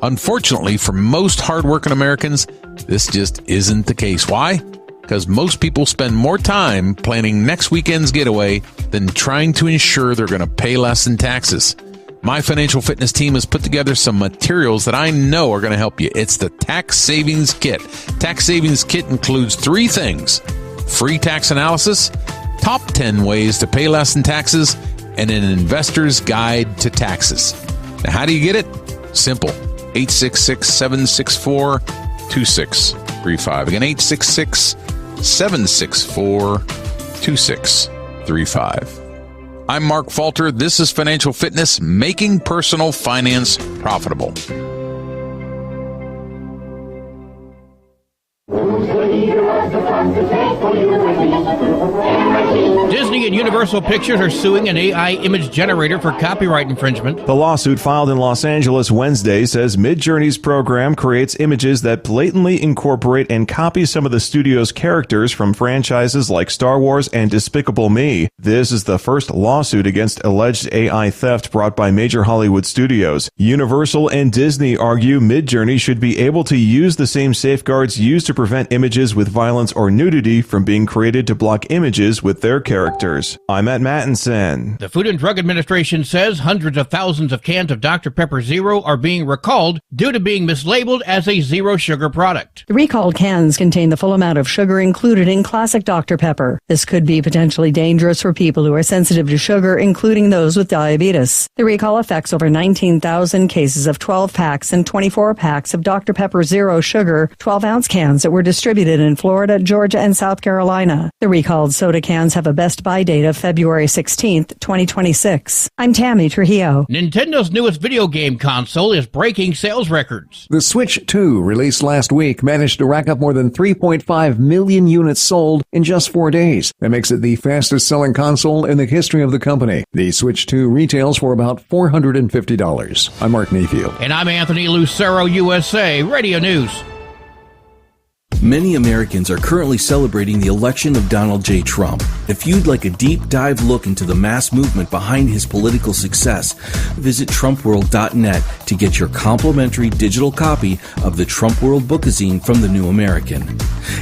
Unfortunately, for most hardworking Americans, this just isn't the case. Why? Because most people spend more time planning next weekend's getaway than trying to ensure they're going to pay less in taxes. My financial fitness team has put together some materials that I know are going to help you. It's the Tax Savings Kit. Tax Savings Kit includes 3 things: free tax analysis, top 10 ways to pay less in taxes, and an investor's guide to taxes. Now, how do you get it? Simple. 866-764-2635. Again, 866-764-2635. I'm Mark Falter. This is Financial Fitness, making personal finance profitable. Disney and Universal Pictures are suing an AI image generator for copyright infringement. The lawsuit filed in Los Angeles Wednesday says Midjourney's program creates images that blatantly incorporate and copy some of the studio's characters from franchises like Star Wars and Despicable Me. This is the first lawsuit against alleged AI theft brought by major Hollywood studios. Universal and Disney argue Midjourney should be able to use the same safeguards used to prevent images with violence or nudity from being created to block images with their characters. I'm Matt Mattinson. The Food and Drug Administration says hundreds of thousands of cans of Dr. Pepper Zero are being recalled due to being mislabeled as a zero sugar product. The recalled cans contain the full amount of sugar included in classic Dr. Pepper. This could be potentially dangerous for people who are sensitive to sugar, including those with diabetes. The recall affects over 19,000 cases of 12 packs and 24 packs of Dr. Pepper Zero Sugar 12-ounce cans that were distributed in Florida, Georgia, and South Carolina. The recalled soda cans have a best by date of February 16th, 2026. I'm Tammy Trujillo. Nintendo's newest video game console is breaking sales records. The Switch 2, released last week, managed to rack up more than 3.5 million units sold in just 4 days. That makes it the fastest-selling console in the history of the company. The Switch 2 retails for about $450. I'm Mark Mayfield. And I'm Anthony Lucero, USA Radio News. Many Americans are currently celebrating the election of Donald J. Trump. If you'd like a deep dive look into the mass movement behind his political success, visit TrumpWorld.net to get your complimentary digital copy of the Trump World Bookazine from the New American.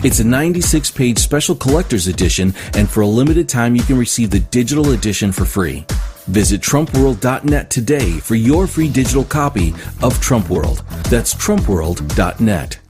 It's a 96-page special collector's edition, and for a limited time you can receive the digital edition for free. Visit TrumpWorld.net today for your free digital copy of Trump World. That's TrumpWorld.net.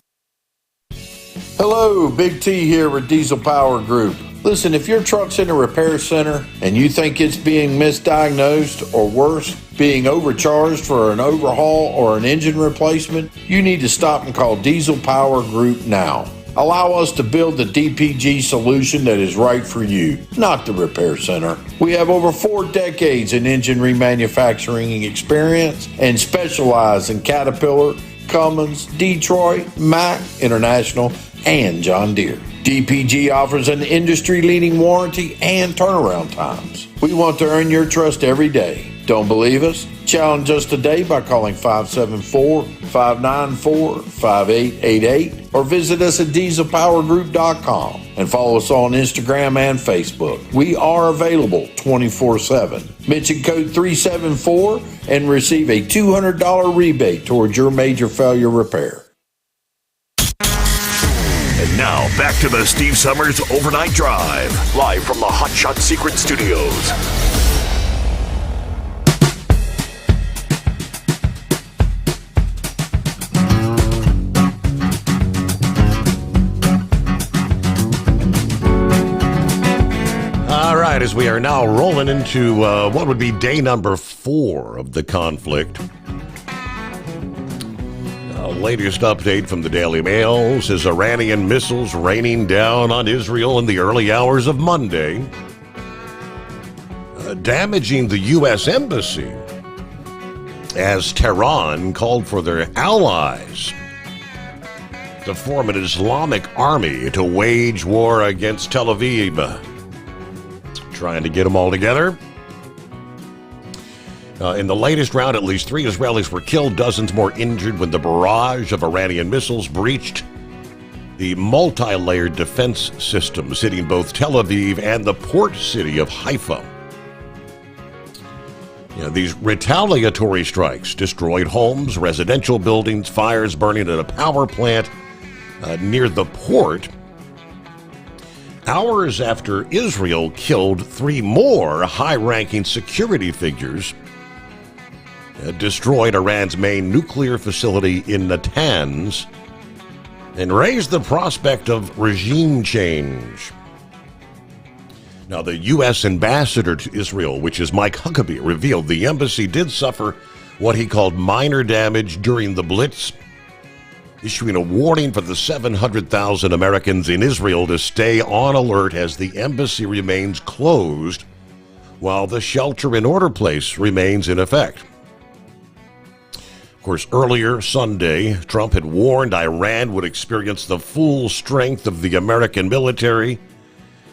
Hello, Big T here with Diesel Power Group. Listen, if your truck's in a repair center and you think it's being misdiagnosed or worse, being overcharged for an overhaul or an engine replacement, you need to stop and call Diesel Power Group now. Allow us to build the DPG solution that is right for you, not the repair center. We have over 4 decades in engine remanufacturing experience and specialize in Caterpillar, Cummins, Detroit, Mack, International, and John Deere. DPG offers an industry-leading warranty and turnaround times. We want to earn your trust every day. Don't believe us? Challenge us today by calling 574-594-5888 or visit us at dieselpowergroup.com and follow us on Instagram and Facebook. We are available 24/7. Mention code 374 and receive a $200 rebate towards your major failure repair. And now, back to the Steve Sommers Overnight Drive, live from the Hot Shot Secret Studios. All right, as we are now rolling into what would be day number 4 of the conflict. Latest update from the Daily Mail says Iranian missiles raining down on Israel in the early hours of Monday, damaging the U.S. Embassy as Tehran called for their allies to form an Islamic army to wage war against Tel Aviv, trying to get them all together. In the latest round, at least 3 Israelis were killed, dozens more injured when the barrage of Iranian missiles breached the multi-layered defense systems hitting both Tel Aviv and the port city of Haifa. These retaliatory strikes destroyed homes, residential buildings, fires burning at a power plant near the port, hours after Israel killed 3 more high-ranking security figures, destroyed Iran's main nuclear facility in Natanz, and raised the prospect of regime change. Now, the U.S. ambassador to Israel, which is Mike Huckabee, revealed the embassy did suffer what he called minor damage during the Blitz, issuing a warning for the 700,000 Americans in Israel to stay on alert as the embassy remains closed while the shelter-in-order place remains in effect. Of course, earlier Sunday, Trump had warned Iran would experience the full strength of the American military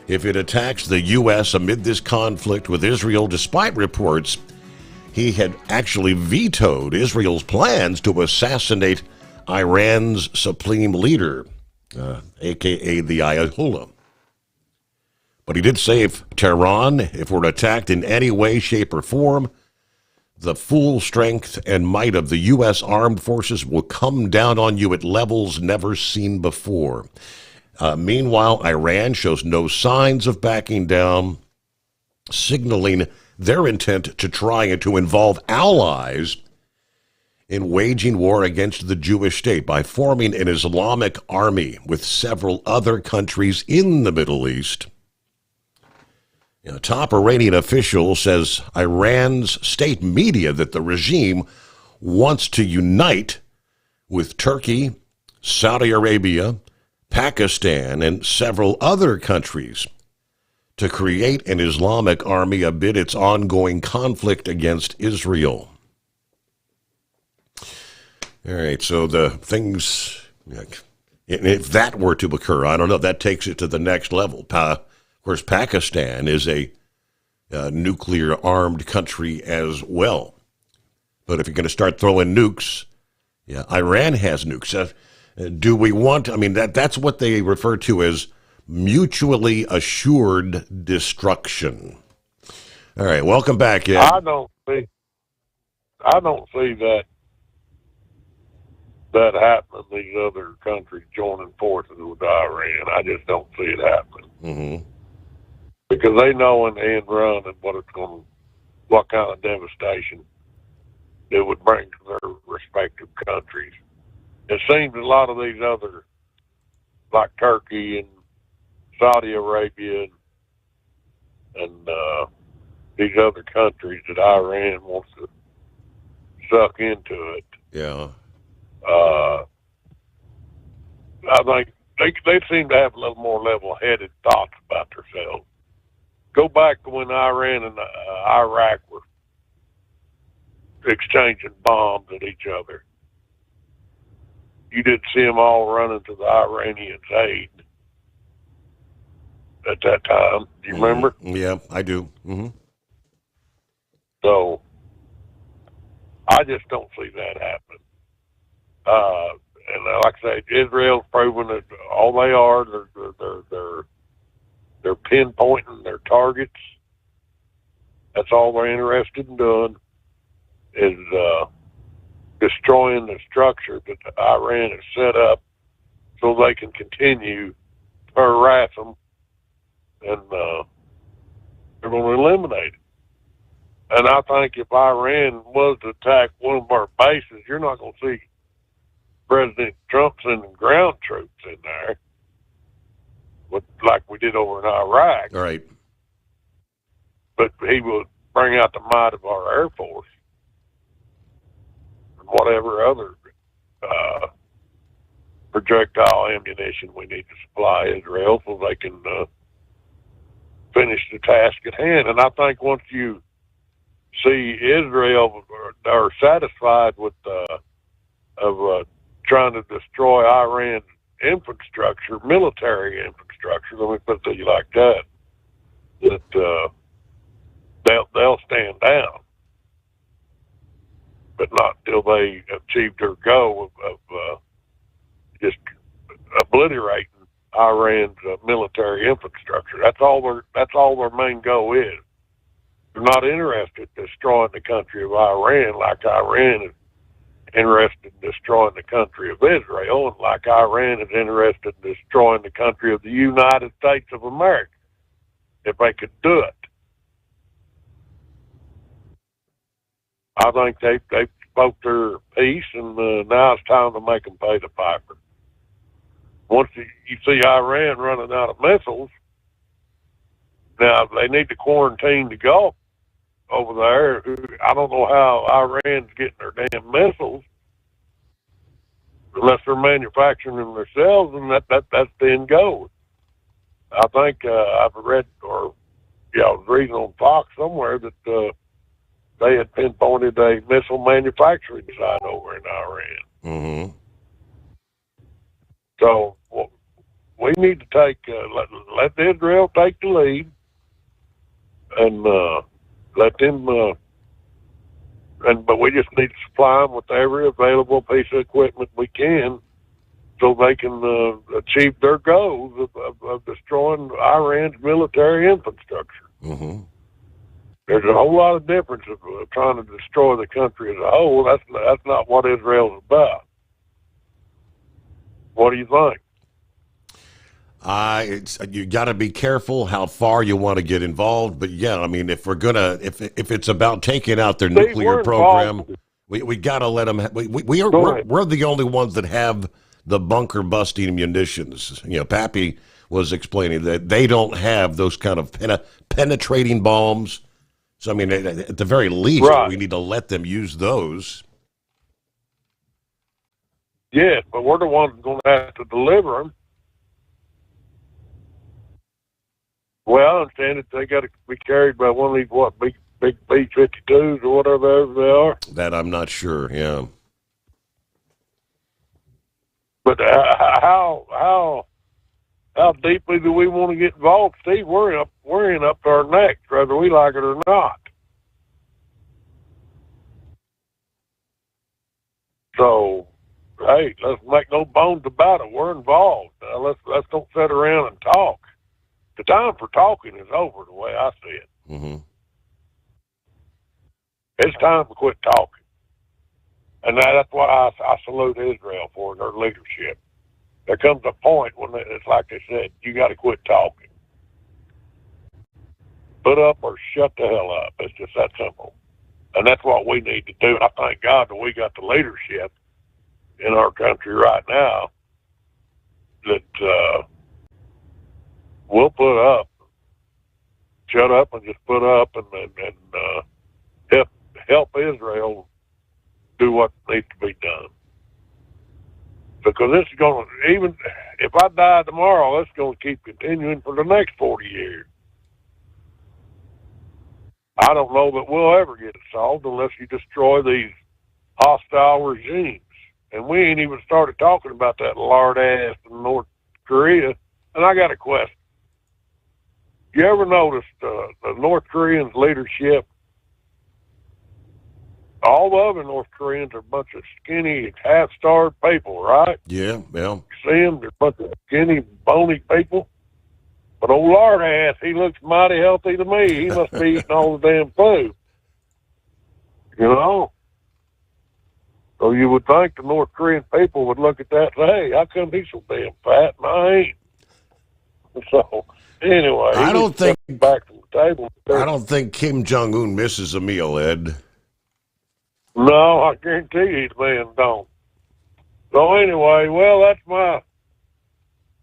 if it attacks the U.S. amid this conflict with Israel, despite reports he had actually vetoed Israel's plans to assassinate Iran's supreme leader, a.k.a. the Ayatollah. But he did say if Tehran, if we're attacked in any way, shape, or form, the full strength and might of the U.S. armed forces will come down on you at levels never seen before. Meanwhile, Iran shows no signs of backing down, signaling their intent to try and to involve allies in waging war against the Jewish state by forming an Islamic army with several other countries in the Middle East. A top Iranian official says Iran's state media that the regime wants to unite with Turkey, Saudi Arabia, Pakistan, and several other countries to create an Islamic army amid its ongoing conflict against Israel. All right, so the things, if that were to occur, I don't know, that takes it to the next level. Of course, Pakistan is a nuclear-armed country as well. But if you're going to start throwing nukes, Iran has nukes. Do we want, that's what they refer to as mutually assured destruction. All right, welcome back, Ed. I don't see that happening. These other countries joining forces with Iran. I just don't see it happening. Mm-hmm. Because they know in the end run and what kind of devastation it would bring to their respective countries. It seems a lot of these other, like Turkey and Saudi Arabia and and these other countries that Iran wants to suck into it. Yeah. I think they seem to have a little more level-headed thoughts about themselves. Go back to when Iran and Iraq were exchanging bombs at each other. You didn't see them all running to the Iranians' aid at that time. Do you remember? Yeah, I do. So I just don't see that happening. And like I say, Israel's proven that all they are, they're pinpointing their targets. That's all they're interested in doing is destroying the structure that Iran has set up so they can continue to harass them, and they're going to eliminate it. And I think if Iran was to attack one of our bases, you're not going to see President Trump sending ground troops in there, like we did over in Iraq. Right. But he would bring out the might of our Air Force and whatever other projectile ammunition we need to supply Israel so they can finish the task at hand. And I think once you see Israel are satisfied with trying to destroy Iran's infrastructure, military infrastructure, let me put it to you like that, they'll stand down, but not till they achieve their goal of just obliterating Iran's military infrastructure. That's all their main goal is. They're not interested in destroying the country of Iran like Iran is interested in destroying the country of Israel, and like Iran is interested in destroying the country of the United States of America, if they could do it. I think they spoke their piece, and now it's time to make them pay the piper. Once you see Iran running out of missiles, now they need to quarantine the Gulf over there. I don't know how Iran's getting their damn missiles unless they're manufacturing them themselves, and that's the end goal. I think I've read, I was reading on Fox somewhere that they had pinpointed a missile manufacturing site over in Iran. Mm-hmm. So we need to take let Israel take the lead, and let them. But we just need to supply them with every available piece of equipment we can, so they can achieve their goals of destroying Iran's military infrastructure. Mm-hmm. There's a whole lot of difference of trying to destroy the country as a whole. That's not what Israel's about. What do you think? You got to be careful how far you want to get involved, but yeah, I mean, if it's about taking out their nuclear program, we got to let them. We're the only ones that have the bunker busting munitions. Pappy was explaining that they don't have those kind of penetrating bombs. So I mean, at the very least, we need to let them use those. Yes, but we're the ones going to have to deliver them. Well, I understand that they got to be carried by one of these big B-52s or whatever they are. That I'm not sure. Yeah. But how deeply do we want to get involved, Steve? We're in up to our necks, whether we like it or not. So, hey, let's make no bones about it. We're involved. Let's don't sit around and talk. The time for talking is over, the way I see it. Mm-hmm. It's time to quit talking. And that's why I salute Israel for their leadership. There comes a point when it's like they said, you got to quit talking. Put up or shut the hell up. It's just that simple. And that's what we need to do. And I thank God that we got the leadership in our country right now that we'll put up, shut shut up and just put up and help Israel do what needs to be done. Because this is going to, even if I die tomorrow, it's going to keep continuing for the next 40 years. I don't know that we'll ever get it solved unless you destroy these hostile regimes. And we ain't even started talking about that lard ass in North Korea. And I got a question. You ever noticed the North Koreans' leadership? All the other North Koreans are a bunch of skinny, half-starved people, right? Yeah. You see them? They're a bunch of skinny, bony people. But old lard ass, he looks mighty healthy to me. He must be eating all the damn food. You know? So you would think the North Korean people would look at that and say, hey, how come he's so damn fat and I ain't? So, anyway, I don't think back to the table. I don't think Kim Jong-un misses a meal, Ed. No, I guarantee you the man don't. So anyway, well, that's my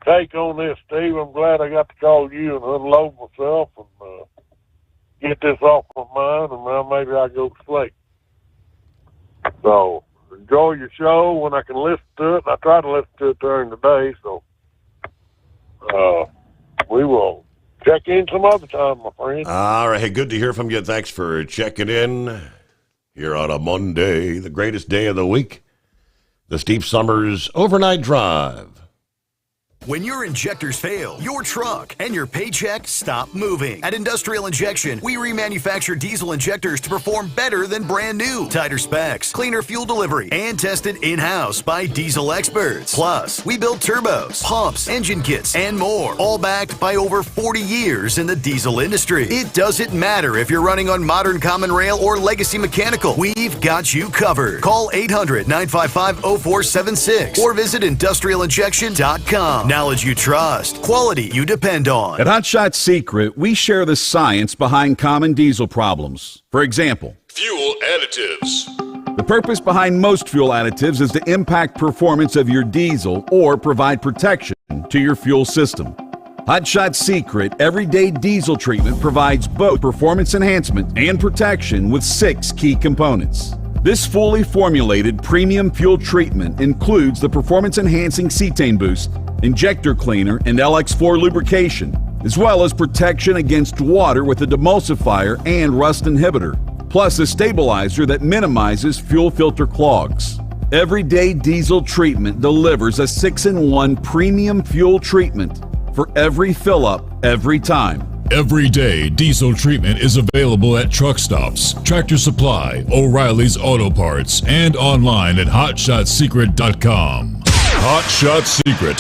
take on this, Steve. I'm glad I got to call you and unload myself and get this off my mind, and now maybe I go to sleep. So enjoy your show when I can listen to it. I try to listen to it during the day, so we will check in some other time, my friend. All right. Hey, good to hear from you. Thanks for checking in here on a Monday, the greatest day of the week, the Steve Sommers Overnight Drive. When your injectors fail, your truck and your paycheck stop moving. At Industrial Injection, we remanufacture diesel injectors to perform better than brand new. Tighter specs, cleaner fuel delivery, and tested in-house by diesel experts. Plus, we build turbos, pumps, engine kits, and more, all backed by over 40 years in the diesel industry. It doesn't matter if you're running on modern common rail or legacy mechanical. We've got you covered. Call 800-955-0476 or visit industrialinjection.com. Knowledge you trust, quality you depend on. At Hot Shot Secret, we share the science behind common diesel problems. For example, Fuel additives. the purpose behind most fuel additives is to impact performance of your diesel or provide protection to your fuel system. Hot Shot Secret Everyday Diesel Treatment provides both performance enhancement and protection with 6 key components. This fully formulated premium fuel treatment includes the performance-enhancing cetane boost, injector cleaner, and LX4 lubrication, as well as protection against water with a demulsifier and rust inhibitor, plus a stabilizer that minimizes fuel filter clogs. Everyday Diesel Treatment delivers a 6-in-1 premium fuel treatment for every fill-up, every time. Everyday Diesel Treatment is available at truck stops, Tractor Supply, O'Reilly's Auto Parts, and online at HotShotSecret.com. Hot Shot Secret,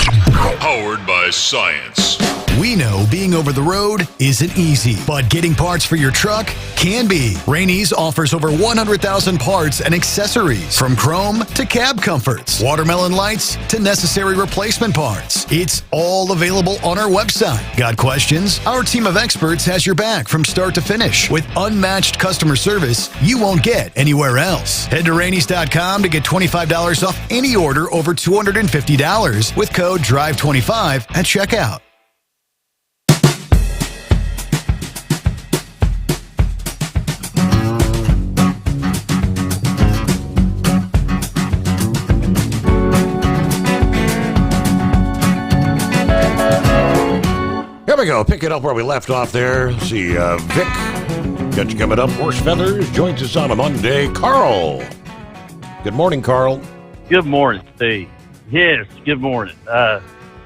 powered by science. We know being over the road isn't easy, but getting parts for your truck can be. Rainey's offers over 100,000 parts and accessories, from chrome to cab comforts, watermelon lights to necessary replacement parts. It's all available on our website. Got questions? Our team of experts has your back from start to finish with unmatched customer service you won't get anywhere else. Head to Rainey's.com to get $25 off any order over $250 with code DRIVE25 at checkout. Here we go. Pick it up where we left off there. See, Vic, got you coming up. Horse Feathers joins us on a Monday. Carl. Good morning, Carl. Good morning, Steve. Yes, good morning.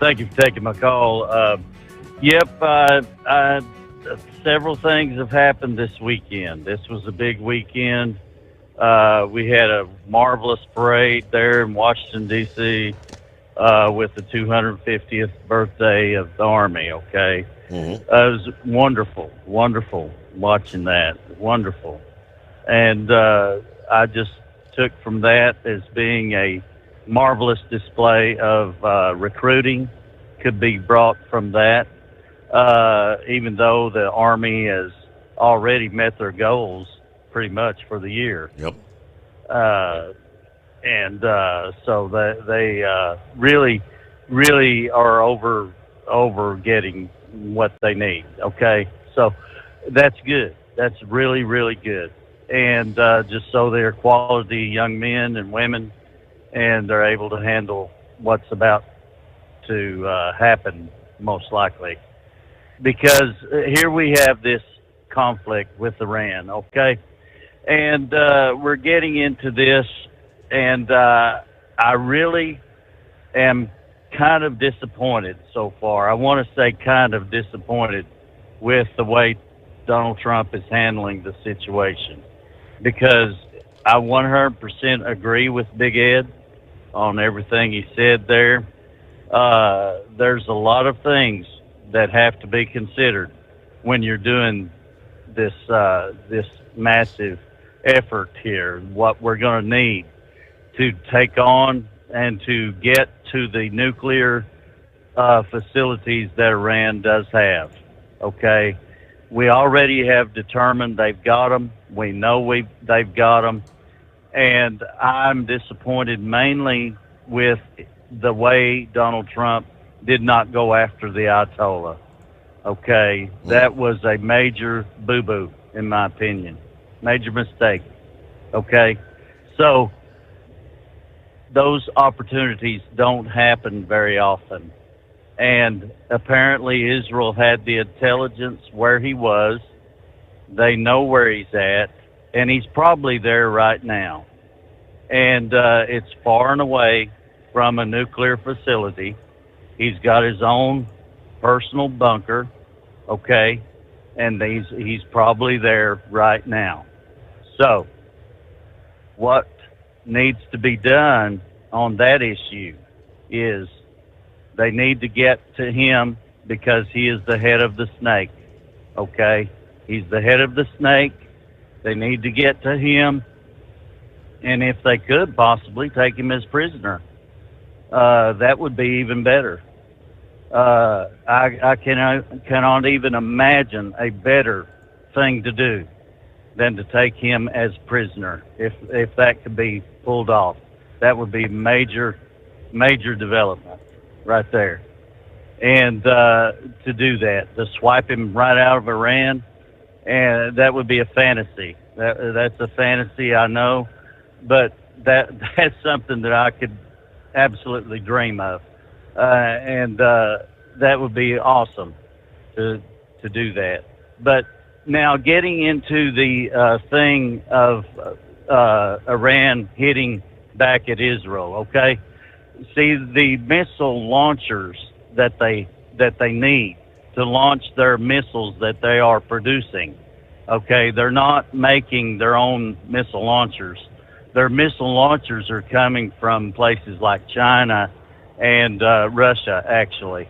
Thank you for taking my call. Several things have happened this weekend. This was a big weekend. We had a marvelous parade there in Washington, D.C., with the 250th birthday of the Army, okay? Mm-hmm. It was wonderful watching that, wonderful. And I just took from that as being a marvelous display of recruiting could be brought from that, even though the Army has already met their goals pretty much for the year. Yep. So they really are over getting what they need. Okay, so that's good. That's really, really good. And just so they're quality young men and women, and they're able to handle what's about to happen, most likely. Because here we have this conflict with Iran, okay? And we're getting into this, and I really am kind of disappointed so far. I want to say kind of disappointed with the way Donald Trump is handling the situation, because I 100% agree with Big Ed on everything he said there. There's a lot of things that have to be considered when you're doing this massive effort here. What we're going to need to take on and to get to the nuclear facilities that Iran does have. Okay, we already have determined they've got them. We know they've got them, and I'm disappointed mainly with the way Donald Trump did not go after the Ayatollah. Okay, that was a major boo-boo, in my opinion. Major mistake. Okay, so those opportunities don't happen very often. And apparently Israel had the intelligence where he was. They know where he's at, and he's probably there right now. And it's far and away from a nuclear facility. He's got his own personal bunker, okay, and he's probably there right now. So what needs to be done on that issue is they need to get to him, because he is the head of the snake, okay? He's the head of the snake. They need to get to him, and if they could possibly take him as prisoner, that would be even better. I cannot even imagine a better thing to do than to take him as prisoner. If that could be pulled off, that would be major development right there. And to do that, to swipe him right out of Iran, and that would be a fantasy. That's a fantasy, I know, but that's something that I could absolutely dream of, and that would be awesome to do that. But now getting into the thing of Iran hitting back at Israel, okay? See, the missile launchers that they need to launch their missiles that they are producing, okay? They're not making their own missile launchers. Their missile launchers are coming from places like China and Russia, actually.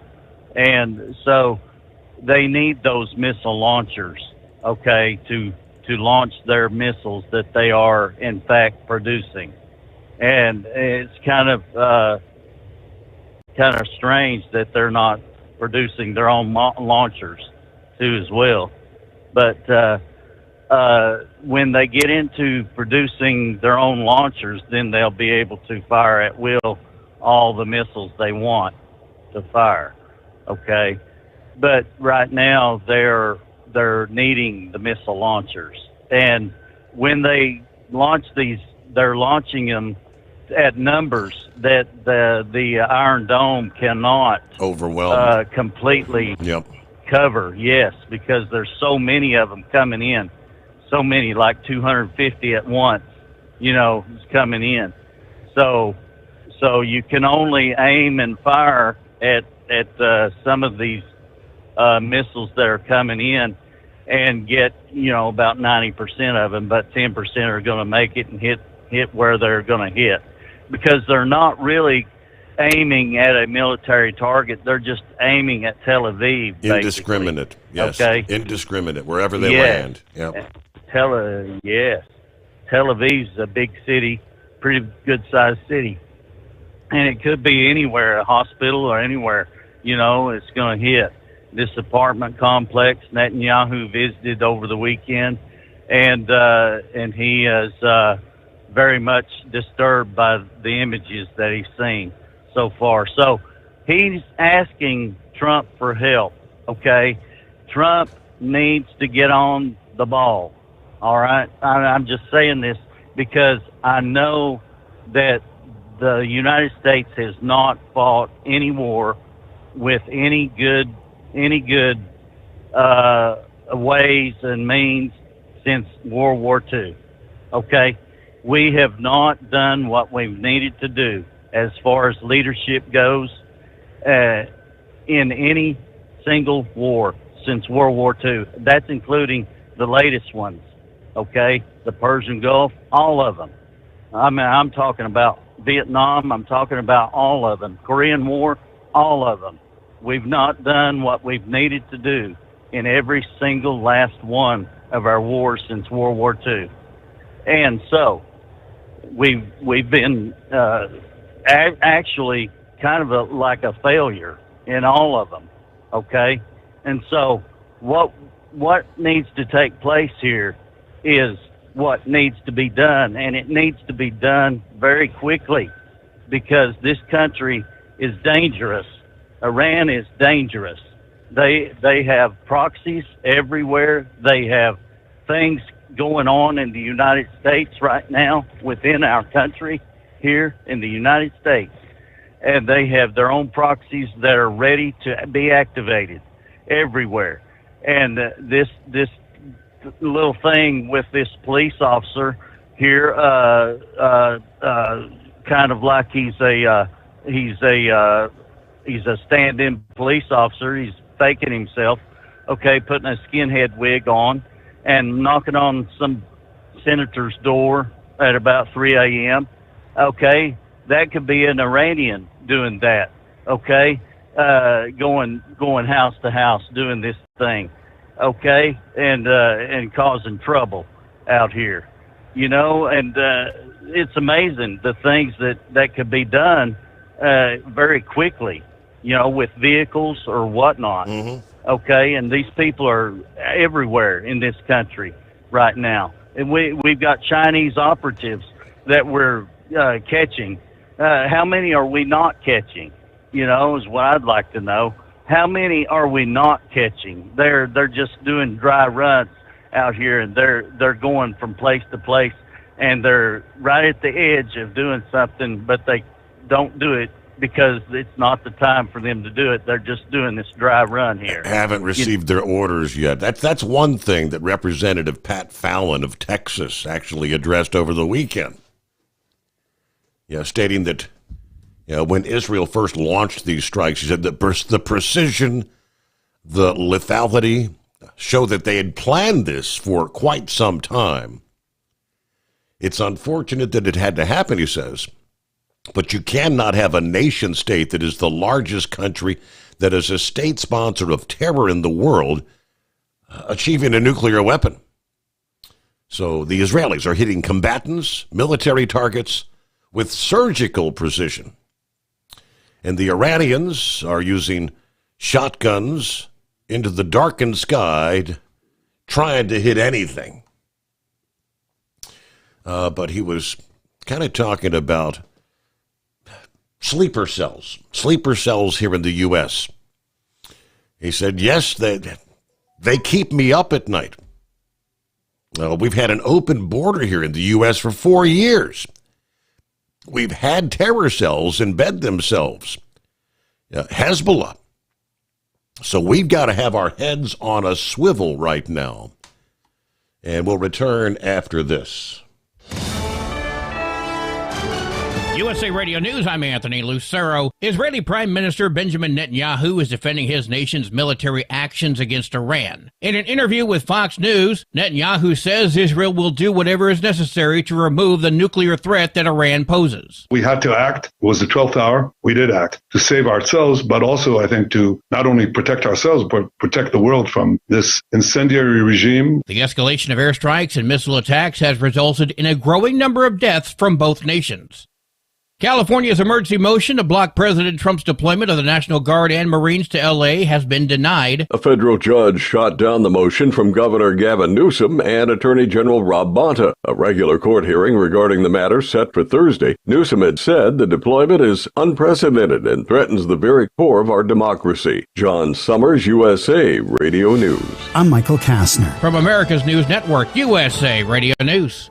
And so they need those missile launchers, okay, to launch their missiles that they are, in fact, producing. And it's kind of strange that they're not producing their own launchers too as well. But when they get into producing their own launchers, then they'll be able to fire at will all the missiles they want to fire. Okay, but right now they're needing the missile launchers, and when they launch these, they're launching them at numbers that the Iron Dome cannot overwhelm completely cover. Yes, because there's so many of them coming in, so many, like 250 at once, coming in. So you can only aim and fire at some of these missiles that are coming in and get about 90% of them, but 10% are going to make it and hit where they're going to hit, because they're not really aiming at a military target. They're just aiming at Tel Aviv. Indiscriminate, basically. yes. Okay, indiscriminate wherever they land. Yep. Yes, Tel Aviv's a big city, pretty good sized city, and it could be anywhere, a hospital or anywhere. It's going to hit this apartment complex Netanyahu visited over the weekend, and he is very much disturbed by the images that he's seen so far. So he's asking Trump for help. Okay, Trump needs to get on the ball. All right? I'm just saying this because I know that the United States has not fought any war with any good ways and means since World War II. Okay? We have not done what we've needed to do as far as leadership goes in any single war since World War II. That's including the latest ones, okay? The Persian Gulf, all of them. I mean, I'm talking about Vietnam, I'm talking about all of them. Korean War, all of them. We've not done what we've needed to do in every single last one of our wars since World War II. And so, we've been actually kind of like a failure in all of them, okay? And so what needs to take place here is what needs to be done, and it needs to be done very quickly because this country is dangerous. Iran is dangerous. They have proxies everywhere. They have things going on in the United States right now within our country here in the United States. And they have their own proxies that are ready to be activated everywhere. And this little thing with this police officer here, kind of like he's a stand-in police officer. He's faking himself, okay, putting a skinhead wig on and knocking on some senator's door at about 3 a.m. Okay, that could be an Iranian doing that, okay, going house to house doing this thing, okay, and causing trouble out here, you know, and it's amazing the things that could be done very quickly, you know, with vehicles or whatnot, okay, and these people are everywhere in this country right now, and we've got Chinese operatives that we're catching. How many are we not catching? You know, is what I'd like to know. How many are we not catching? They're just doing dry runs out here, and they're going from place to place, and they're right at the edge of doing something, but they don't do it because it's not the time for them to do it. They're just doing this dry run here. Haven't received their orders yet. That's one thing that Representative Pat Fallon of Texas actually addressed over the weekend. Yeah, stating that when Israel first launched these strikes, he said that the precision, the lethality, show that they had planned this for quite some time. It's unfortunate that it had to happen, he says, but you cannot have a nation state that is the largest country, that is a state sponsor of terror in the world, achieving a nuclear weapon. So the Israelis are hitting combatants, military targets, with surgical precision. And the Iranians are using shotguns into the darkened sky, trying to hit anything. But he was kind of talking about sleeper cells here in the U.S. He said, yes, they keep me up at night. We've had an open border here in the U.S. for 4 years. We've had terror cells embed themselves. Hezbollah. So we've got to have our heads on a swivel right now. And we'll return after this. USA Radio News, I'm Anthony Lucero. Israeli Prime Minister Benjamin Netanyahu is defending his nation's military actions against Iran. In an interview with Fox News, Netanyahu says Israel will do whatever is necessary to remove the nuclear threat that Iran poses. We had to act. It was the 12th hour. We did act to save ourselves, but also, I think, to not only protect ourselves, but protect the world from this incendiary regime. The escalation of airstrikes and missile attacks has resulted in a growing number of deaths from both nations. California's emergency motion to block President Trump's deployment of the National Guard and Marines to L.A. has been denied. A federal judge shot down the motion from Governor Gavin Newsom and Attorney General Rob Bonta. A regular court hearing regarding the matter set for Thursday. Newsom had said the deployment is unprecedented and threatens the very core of our democracy. John Sommers, USA Radio News. I'm Michael Kastner. From America's News Network, USA Radio News.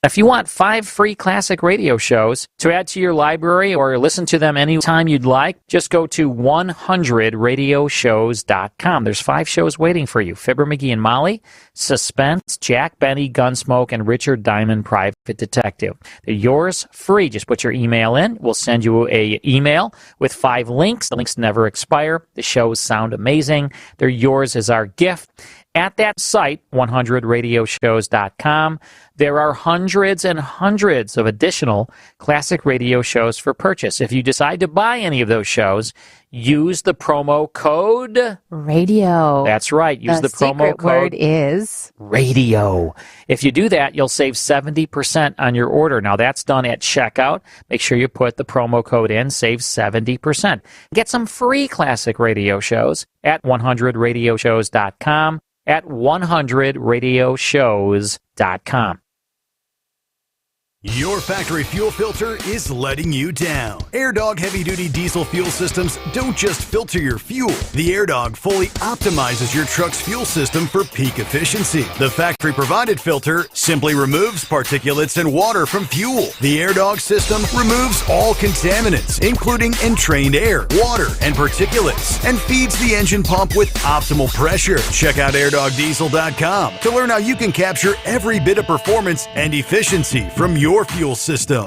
If you want 5 free classic radio shows to add to your library or listen to them anytime you'd like, just go to 100radioshows.com. There's 5 shows waiting for you. Fibber, McGee and Molly, Suspense, Jack Benny, Gunsmoke, and Richard Diamond, Private Detective. They're yours free. Just put your email in. We'll send you an email with 5 links. The links never expire. The shows sound amazing. They're yours as our gift. At that site, 100radioshows.com, there are hundreds and hundreds of additional classic radio shows for purchase. If you decide to buy any of those shows, use the promo code radio. That's right. Use the promo secret code word is radio. If you do that, you'll save 70% on your order. Now, that's done at checkout. Make sure you put the promo code in, save 70%. Get some free classic radio shows at 100radioshows.com, at 100radioshows.com. Your factory fuel filter is letting you down. AirDog heavy-duty diesel fuel systems don't just filter your fuel. The AirDog fully optimizes your truck's fuel system for peak efficiency. The factory-provided filter simply removes particulates and water from fuel. The AirDog system removes all contaminants, including entrained air, water, and particulates, and feeds the engine pump with optimal pressure. Check out airdogdiesel.com to learn how you can capture every bit of performance and efficiency from your fuel system.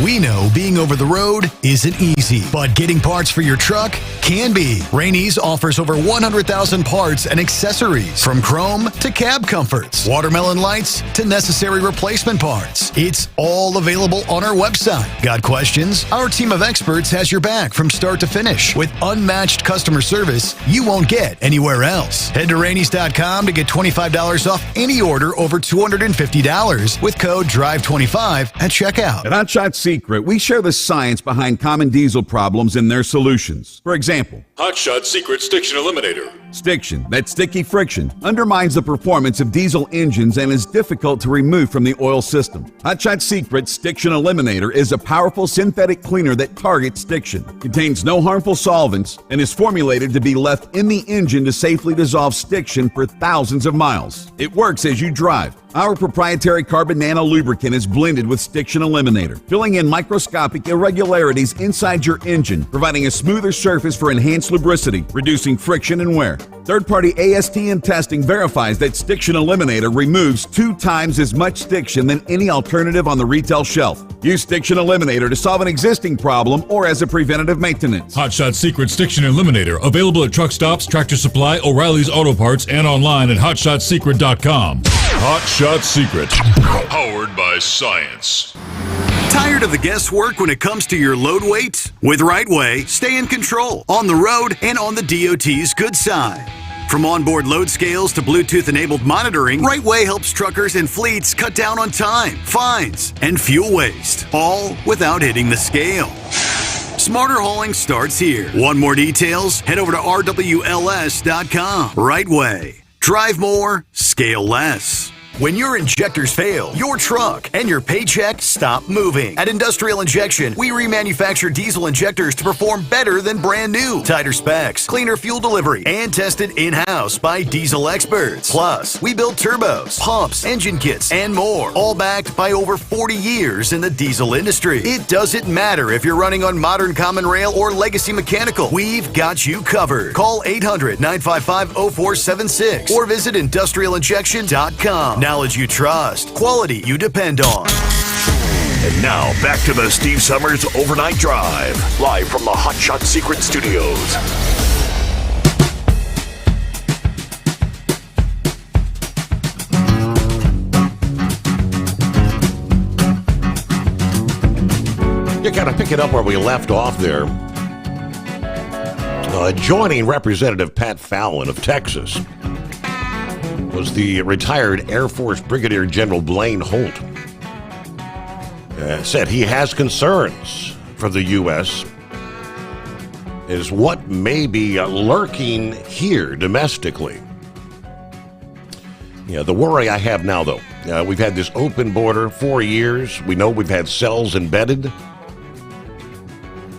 We know being over the road isn't easy, but getting parts for your truck can be. Rainey's offers over 100,000 parts and accessories, from chrome to cab comforts, watermelon lights to necessary replacement parts. It's all available on our website. Got questions? Our team of experts has your back from start to finish with unmatched customer service you won't get anywhere else. Head to Rainey's.com to get $25 off any order over $250 with code DRIVE25 at checkout. At Hotshot Secret, we share the science behind common diesel problems and their solutions. For example, Hotshot Secret Stiction Eliminator. Stiction, that sticky friction, undermines the performance of diesel engines and is difficult to remove from the oil system. Hotshot Secret Stiction Eliminator is a powerful synthetic cleaner that targets stiction, contains no harmful solvents, and is formulated to be left in the engine to safely dissolve stiction for thousands of miles. It works as you drive. Our proprietary carbon nano lubricant is blended with Stiction Eliminator, filling in microscopic irregularities inside your engine, providing a smoother surface for enhanced lubricity, reducing friction and wear. Third-party ASTM testing verifies that Stiction Eliminator removes 2 times as much stiction than any alternative on the retail shelf. Use Stiction Eliminator to solve an existing problem or as a preventative maintenance. Hotshot Secret Stiction Eliminator, available at truck stops, Tractor Supply, O'Reilly's Auto Parts, and online at hotshotsecret.com. Hotshot Secret, powered by science. Tired of the guesswork when it comes to your load weight? With RightWay, stay in control on the road and on the DOT's good side. From onboard load scales to Bluetooth-enabled monitoring, RightWay helps truckers and fleets cut down on time, fines, and fuel waste, all without hitting the scale. Smarter hauling starts here. Want more details? Head over to rwls.com. RightWay. Drive more, scale less. When your injectors fail, your truck and your paycheck stop moving. At Industrial Injection, we remanufacture diesel injectors to perform better than brand new. Tighter specs, cleaner fuel delivery, and tested in-house by diesel experts. Plus, we build turbos, pumps, engine kits, and more, all backed by over 40 years in the diesel industry. It doesn't matter if you're running on modern common rail or legacy mechanical. We've got you covered. Call 800-955-0476 or visit industrialinjection.com. Knowledge you trust, quality you depend on. And now, back to the Steve Summers Overnight Drive, live from the Hotshot Secret Studios. You got to pick it up where we left off there. Joining Representative Pat Fallon of Texas was the retired Air Force Brigadier General Blaine Holt. said he has concerns for the U.S. is what may be lurking here domestically. Yeah, the worry I have now, though, we've had this open border 4 years. We know we've had cells embedded.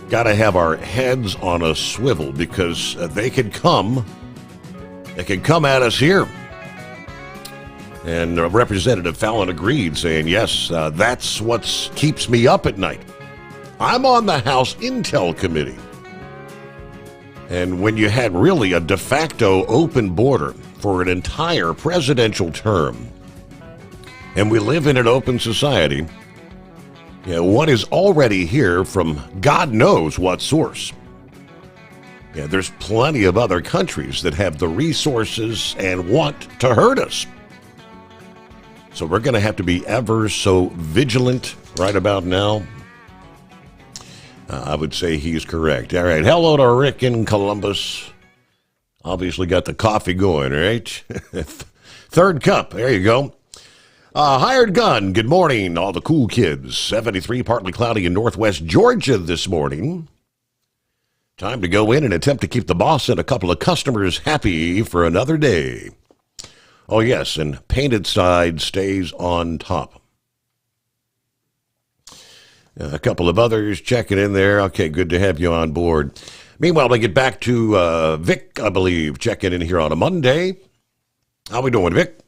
Got to have our heads on a swivel because they could come at us here. And Representative Fallon agreed, saying, yes, that's what keeps me up at night. I'm on the House Intel Committee. And when you had really a de facto open border for an entire presidential term, and we live in an open society, what is already here from God knows what source. Yeah, there's plenty of other countries that have the resources and want to hurt us. So we're going to have to be ever so vigilant right about now. I would say he's correct. All right, hello to Rick in Columbus. Obviously got the coffee going, right? Third cup, there you go. Hired gun, good morning, all the cool kids. 73, partly cloudy in northwest Georgia this morning. Time to go in and attempt to keep the boss and a couple of customers happy for another day. Oh, yes, and painted side stays on top. A couple of others checking in there. Okay, good to have you on board. Meanwhile, we get back to Vic, I believe, checking in here on a Monday. How we doing, Vic?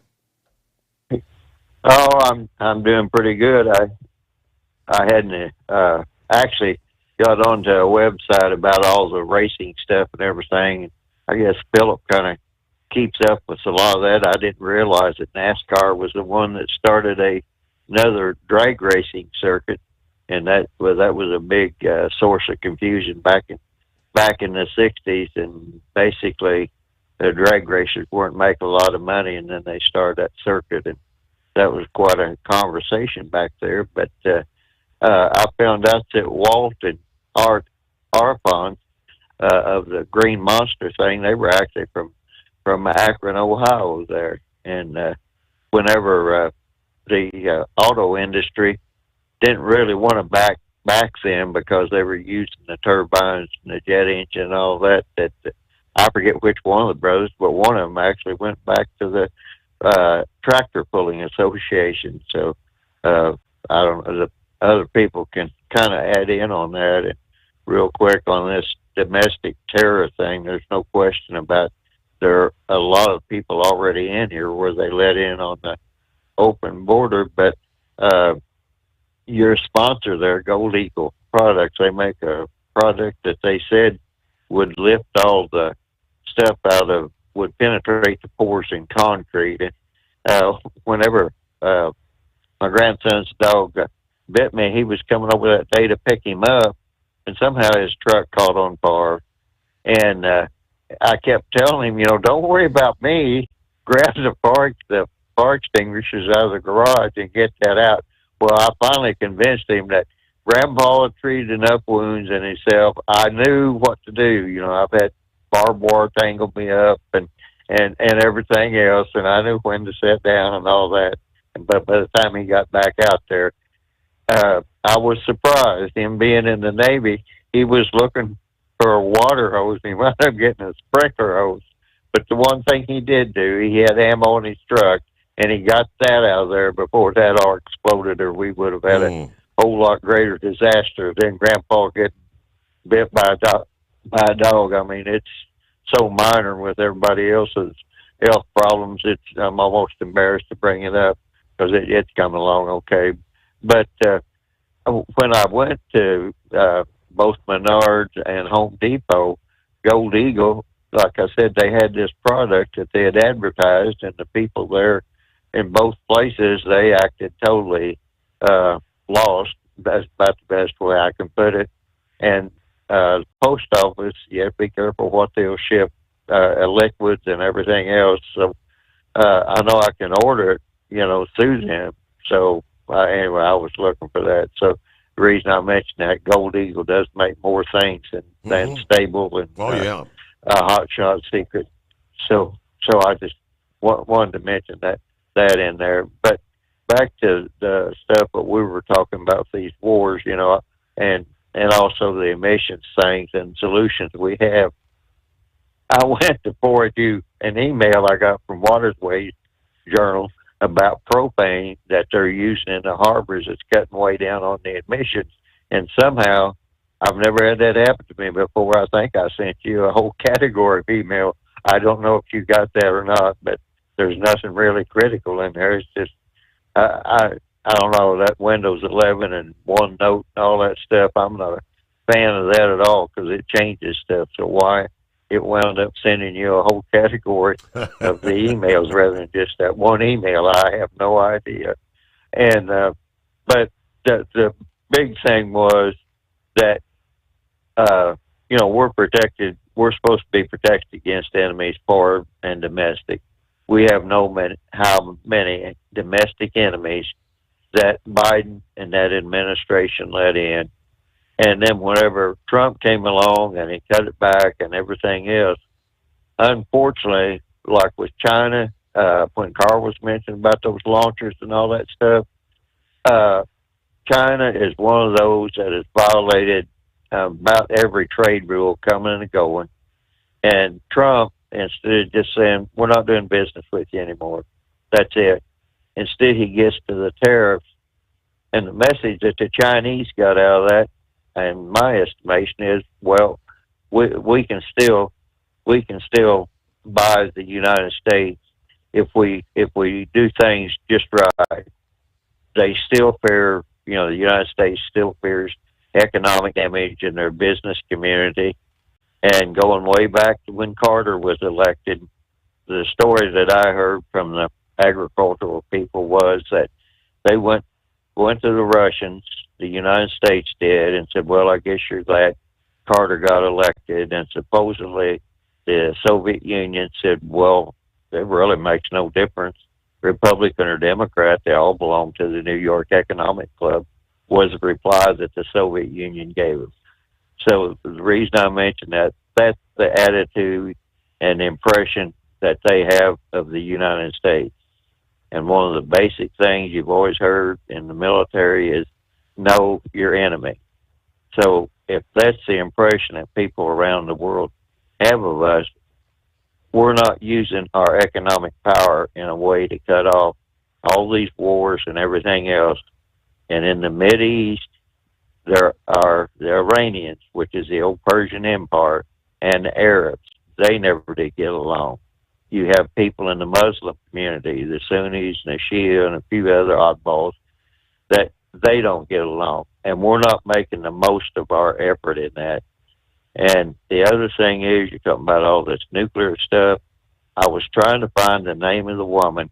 Oh, I'm doing pretty good. I hadn't actually got onto a website about all the racing stuff and everything. I guess Philip kind of keeps up with a lot of that. I didn't realize that NASCAR was the one that started another drag racing circuit, and that was a big source of confusion back in the '60s. And basically, the drag racers weren't making a lot of money, and then they started that circuit, and that was quite a conversation back there. But I found out that Walt and Art Arpon of the Green Monster thing, they were actually from Akron, Ohio there. And whenever the auto industry didn't really want to back them because they were using the turbines and the jet engine and all that I forget which one of the brothers, but one of them actually went back to the Tractor Pulling Association. So I don't know, the other people can kind of add in on that. And real quick on this domestic terror thing, there's no question about there are a lot of people already in here where they let in on the open border. But your sponsor there, Gold Eagle Products, they make a product that they said would lift all the stuff would penetrate the pores in concrete. And whenever my grandson's dog bit me, he was coming over that day to pick him up, and somehow his truck caught on fire. And I kept telling him, don't worry about me. Grab the fire extinguishers out of the garage and get that out. Well, I finally convinced him that Grandpa had treated enough wounds in himself. I knew what to do. I've had barbed wire tangle me up and everything else, and I knew when to sit down and all that. But by the time he got back out there, I was surprised. Him being in the Navy, he was looking for a water hose, and he wound up getting a sprinkler hose. But the one thing he did do, he had ammo in his truck, and he got that out of there before that all exploded, or we would have had a whole lot greater disaster than Grandpa getting bit by a dog. I mean, it's so minor with everybody else's health problems. I'm almost embarrassed to bring it up because it's coming along okay. But when I went to both Menards and Home Depot, Gold Eagle, like I said, they had this product that they had advertised, and the people there in both places, they acted totally lost. That's about the best way I can put it. And post office, you have to be careful what they'll ship, liquids and everything else. So I know I can order it, through them. So anyway, I was looking for that. So the reason I mentioned that, Gold Eagle does make more things than Stable and Hot Shot Secret. So I just wanted to mention that in there. But back to the stuff that we were talking about, these wars, and also the emissions things and solutions we have. I went to forward you an email I got from Waterways Journal about propane that they're using in the harbors. It's cutting way down on the emissions. And somehow, I've never had that happen to me before. I think I sent you a whole category of email. I don't know if you got that or not, but there's nothing really critical in there. It's just, I don't know, that Windows 11 and OneNote and all that stuff, I'm not a fan of that at all because it changes stuff. So why it wound up sending you a whole category of the emails rather than just that one email, I have no idea. And but the big thing was that we're protected. We're supposed to be protected against enemies, foreign and domestic. We have how many domestic enemies that Biden and that administration let in. And then whenever Trump came along and he cut it back and everything else, unfortunately, like with China, when Carl was mentioning about those launchers and all that stuff, China is one of those that has violated about every trade rule coming and going. And Trump, instead of just saying, we're not doing business with you anymore, that's it. Instead, he gets to the tariffs. And the message that the Chinese got out of that, and my estimation is, well, we can still buy the United States if we do things just right. They still fear, the United States still fears economic damage in their business community. And going way back to when Carter was elected, the story that I heard from the agricultural people was that they went to the Russians, the United States did, and said, well, I guess you're glad Carter got elected. And supposedly the Soviet Union said, well, it really makes no difference, Republican or Democrat, they all belong to the New York Economic Club, was the reply that the Soviet Union gave us. So the reason I mention that's the attitude and impression that they have of the United States. And one of the basic things you've always heard in the military is know your enemy. So if that's the impression that people around the world have of us, we're not using our economic power in a way to cut off all these wars and everything else. And in the Mideast, there are the Iranians, which is the old Persian Empire, and the Arabs. They never did get along. You have people in the Muslim community, the Sunnis and the Shia and a few other oddballs, that they don't get along. And we're not making the most of our effort in that. And the other thing is, you're talking about all this nuclear stuff. I was trying to find the name of the woman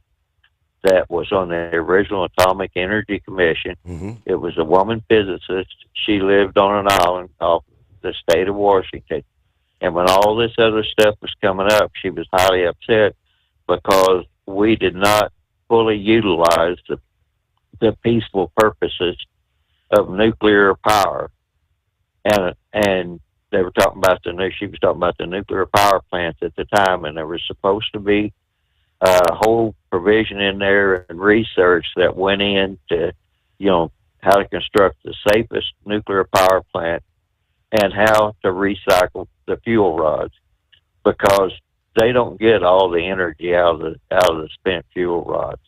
that was on the original Atomic Energy Commission. Mm-hmm. It was a woman physicist. She lived on an island off the state of Washington. And when all this other stuff was coming up, she was highly upset because we did not fully utilize the peaceful purposes of nuclear power. And they were talking about she was talking about the nuclear power plants at the time, and there was supposed to be a whole provision in there and research that went into, how to construct the safest nuclear power plant and how to recycle the fuel rods, because they don't get all the energy out of the spent fuel rods.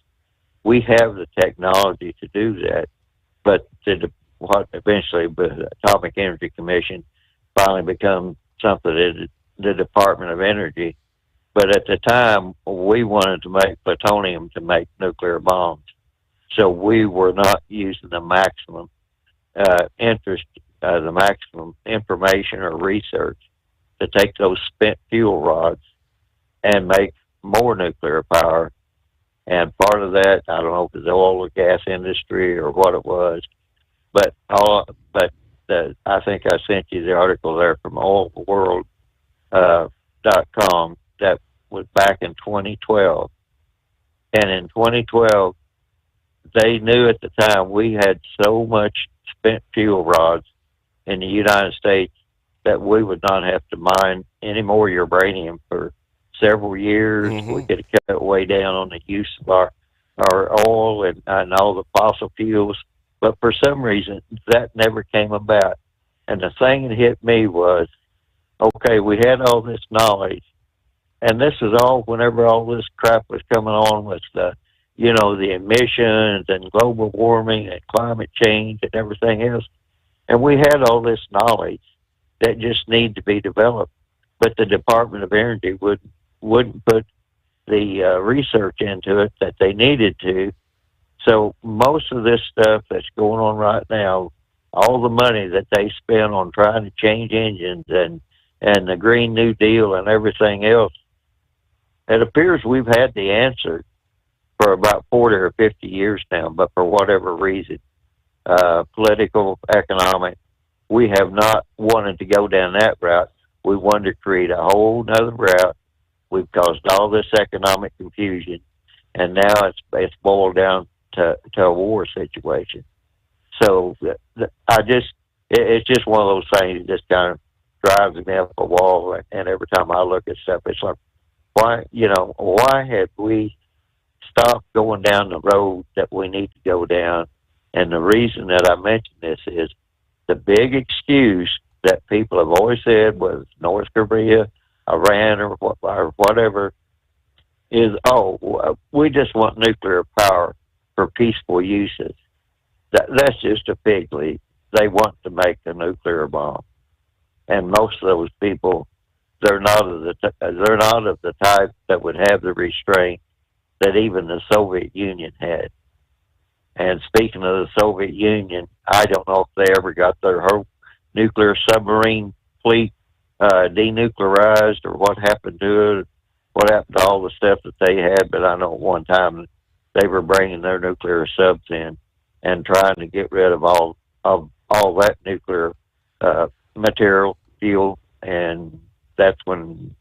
We have the technology to do that, but what eventually the Atomic Energy Commission finally become something that the Department of Energy. But at the time, we wanted to make plutonium to make nuclear bombs. So we were not using the maximum the maximum information or research to take those spent fuel rods and make more nuclear power. And part of that, I don't know if it was the oil or gas industry or what it was, but I think I sent you the article there from oilworld.com that was back in 2012. And in 2012, they knew at the time we had so much spent fuel rods in the United States that we would not have to mine any more uranium for several years. Mm-hmm. We could have cut way down on the use of our our oil and all the fossil fuels. But for some reason, that never came about. And the thing that hit me was, okay, we had all this knowledge, and this is all whenever all this crap was coming on with the emissions and global warming and climate change and everything else. And we had all this knowledge that just needed to be developed, but the Department of Energy wouldn't put the research into it that they needed to. So most of this stuff that's going on right now, all the money that they spend on trying to change engines and the Green New Deal and everything else, it appears we've had the answer for about 40 or 50 years now, but for whatever reason, political, economic, we have not wanted to go down that route. We wanted to create a whole nother route. We've caused all this economic confusion, and now it's boiled down to a war situation. So it's just one of those things that just kind of drives me up a wall. And every time I look at stuff, it's like, why have we stopped going down the road that we need to go down? And the reason that I mention this is the big excuse that people have always said was North Korea, Iran, or whatever, is, we just want nuclear power for peaceful uses. That's just a fig leaf. They want to make a nuclear bomb, and most of those people, they're not of the type that would have the restraint that even the Soviet Union had. And speaking of the Soviet Union, I don't know if they ever got their whole nuclear submarine fleet denuclearized or what happened to it, what happened to all the stuff that they had. But I know at one time they were bringing their nuclear subs in and trying to get rid of all that nuclear material, fuel, and that's when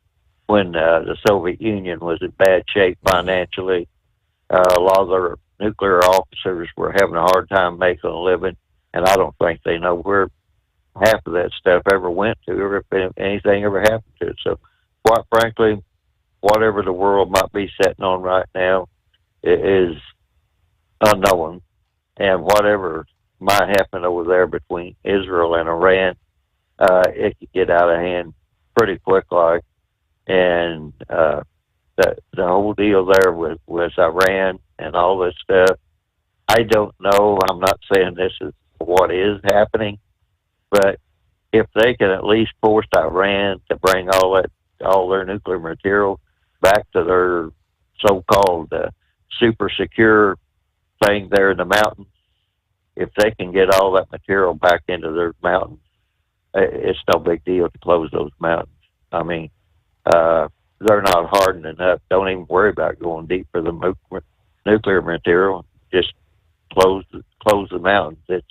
the Soviet Union was in bad shape financially. A lot of their nuclear officers were having a hard time making a living, and I don't think they know where half of that stuff ever went to, or if anything ever happened to it. So, quite frankly, whatever the world might be sitting on right now is unknown, and whatever might happen over there between Israel and Iran, it could get out of hand pretty quick, and the whole deal there with Iran and all this stuff, I don't know. I'm not saying this is what is happening, but if they can at least force Iran to bring all their nuclear material back to their so-called super secure thing there in the mountains, if they can get all that material back into their mountains, it's no big deal to close those mountains. I mean, they're not hardened enough. Don't even worry about going deep for the nuclear material. Just close the mountains. It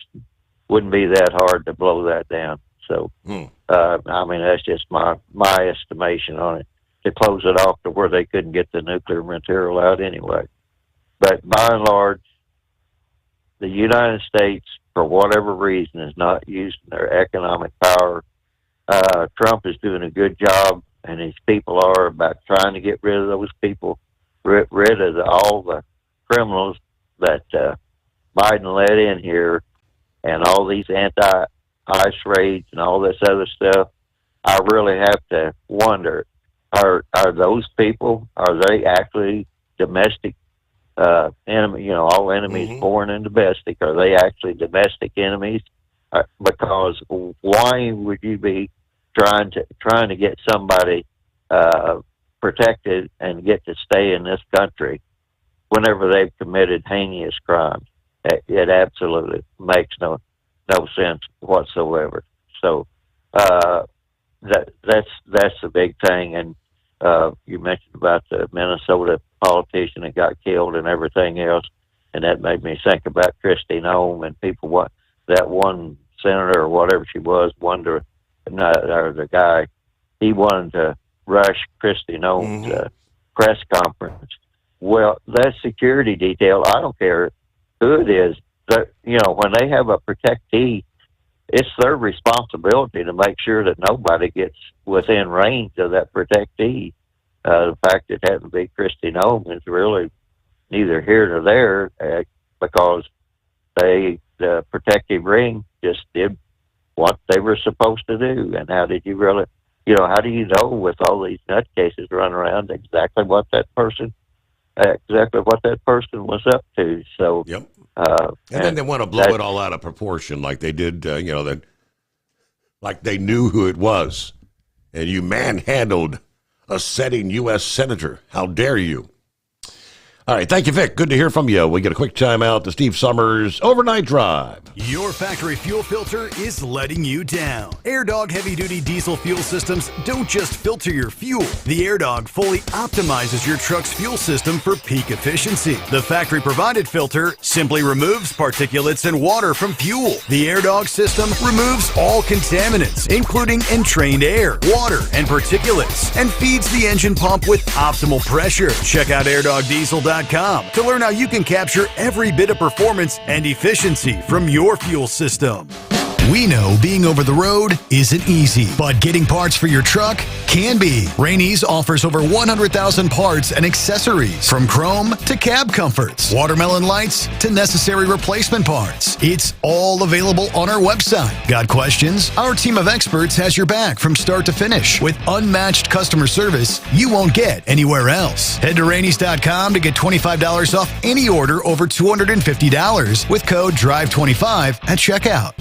wouldn't be that hard to blow that down. So, I mean, that's just my estimation on it, to close it off to where they couldn't get the nuclear material out anyway. But by and large, the United States, for whatever reason, is not using their economic power. Trump is doing a good job, and his people are, about trying to get rid of those people, rid of all the criminals that Biden let in here, and all these anti-ICE raids and all this other stuff. I really have to wonder, are those people, are they actually domestic enemy? All enemies born and domestic. Are they actually domestic enemies? Because why would you be trying to get somebody protected and get to stay in this country whenever they've committed heinous crimes? It absolutely makes no sense whatsoever. So that's the big thing. And you mentioned about the Minnesota politician that got killed and everything else, and that made me think about Kristi Noem and people. That one senator or whatever she was, or the guy, he wanted to rush Kristi Noem's press conference. Well, that security detail, I don't care who it is, when they have a protectee, it's their responsibility to make sure that nobody gets within range of that protectee. The fact it happened to be Kristi Noem is really, neither here nor there because the protective ring just did what they were supposed to do. And how did you really, how do you know with all these nutcases running around exactly what that person was up to? So, yep. And then they want to blow it all out of proportion, like they did. Like they knew who it was, and you manhandled a sitting U.S. senator. How dare you? All right, thank you, Vic. Good to hear from you. We get a quick time out to Steve Sommers Overnight Drive. Your factory fuel filter is letting you down. AirDog heavy-duty diesel fuel systems don't just filter your fuel. The AirDog fully optimizes your truck's fuel system for peak efficiency. The factory-provided filter simply removes particulates and water from fuel. The AirDog system removes all contaminants, including entrained air, water, and particulates, and feeds the engine pump with optimal pressure. Check out airdogdiesel.com to learn how you can capture every bit of performance and efficiency from your fuel system. We know being over the road isn't easy, but getting parts for your truck can be. Rainey's offers over 100,000 parts and accessories, from chrome to cab comforts, watermelon lights to necessary replacement parts. It's all available on our website. Got questions? Our team of experts has your back from start to finish with unmatched customer service you won't get anywhere else. Head to Rainey's.com to get $25 off any order over $250 with code DRIVE25 at checkout.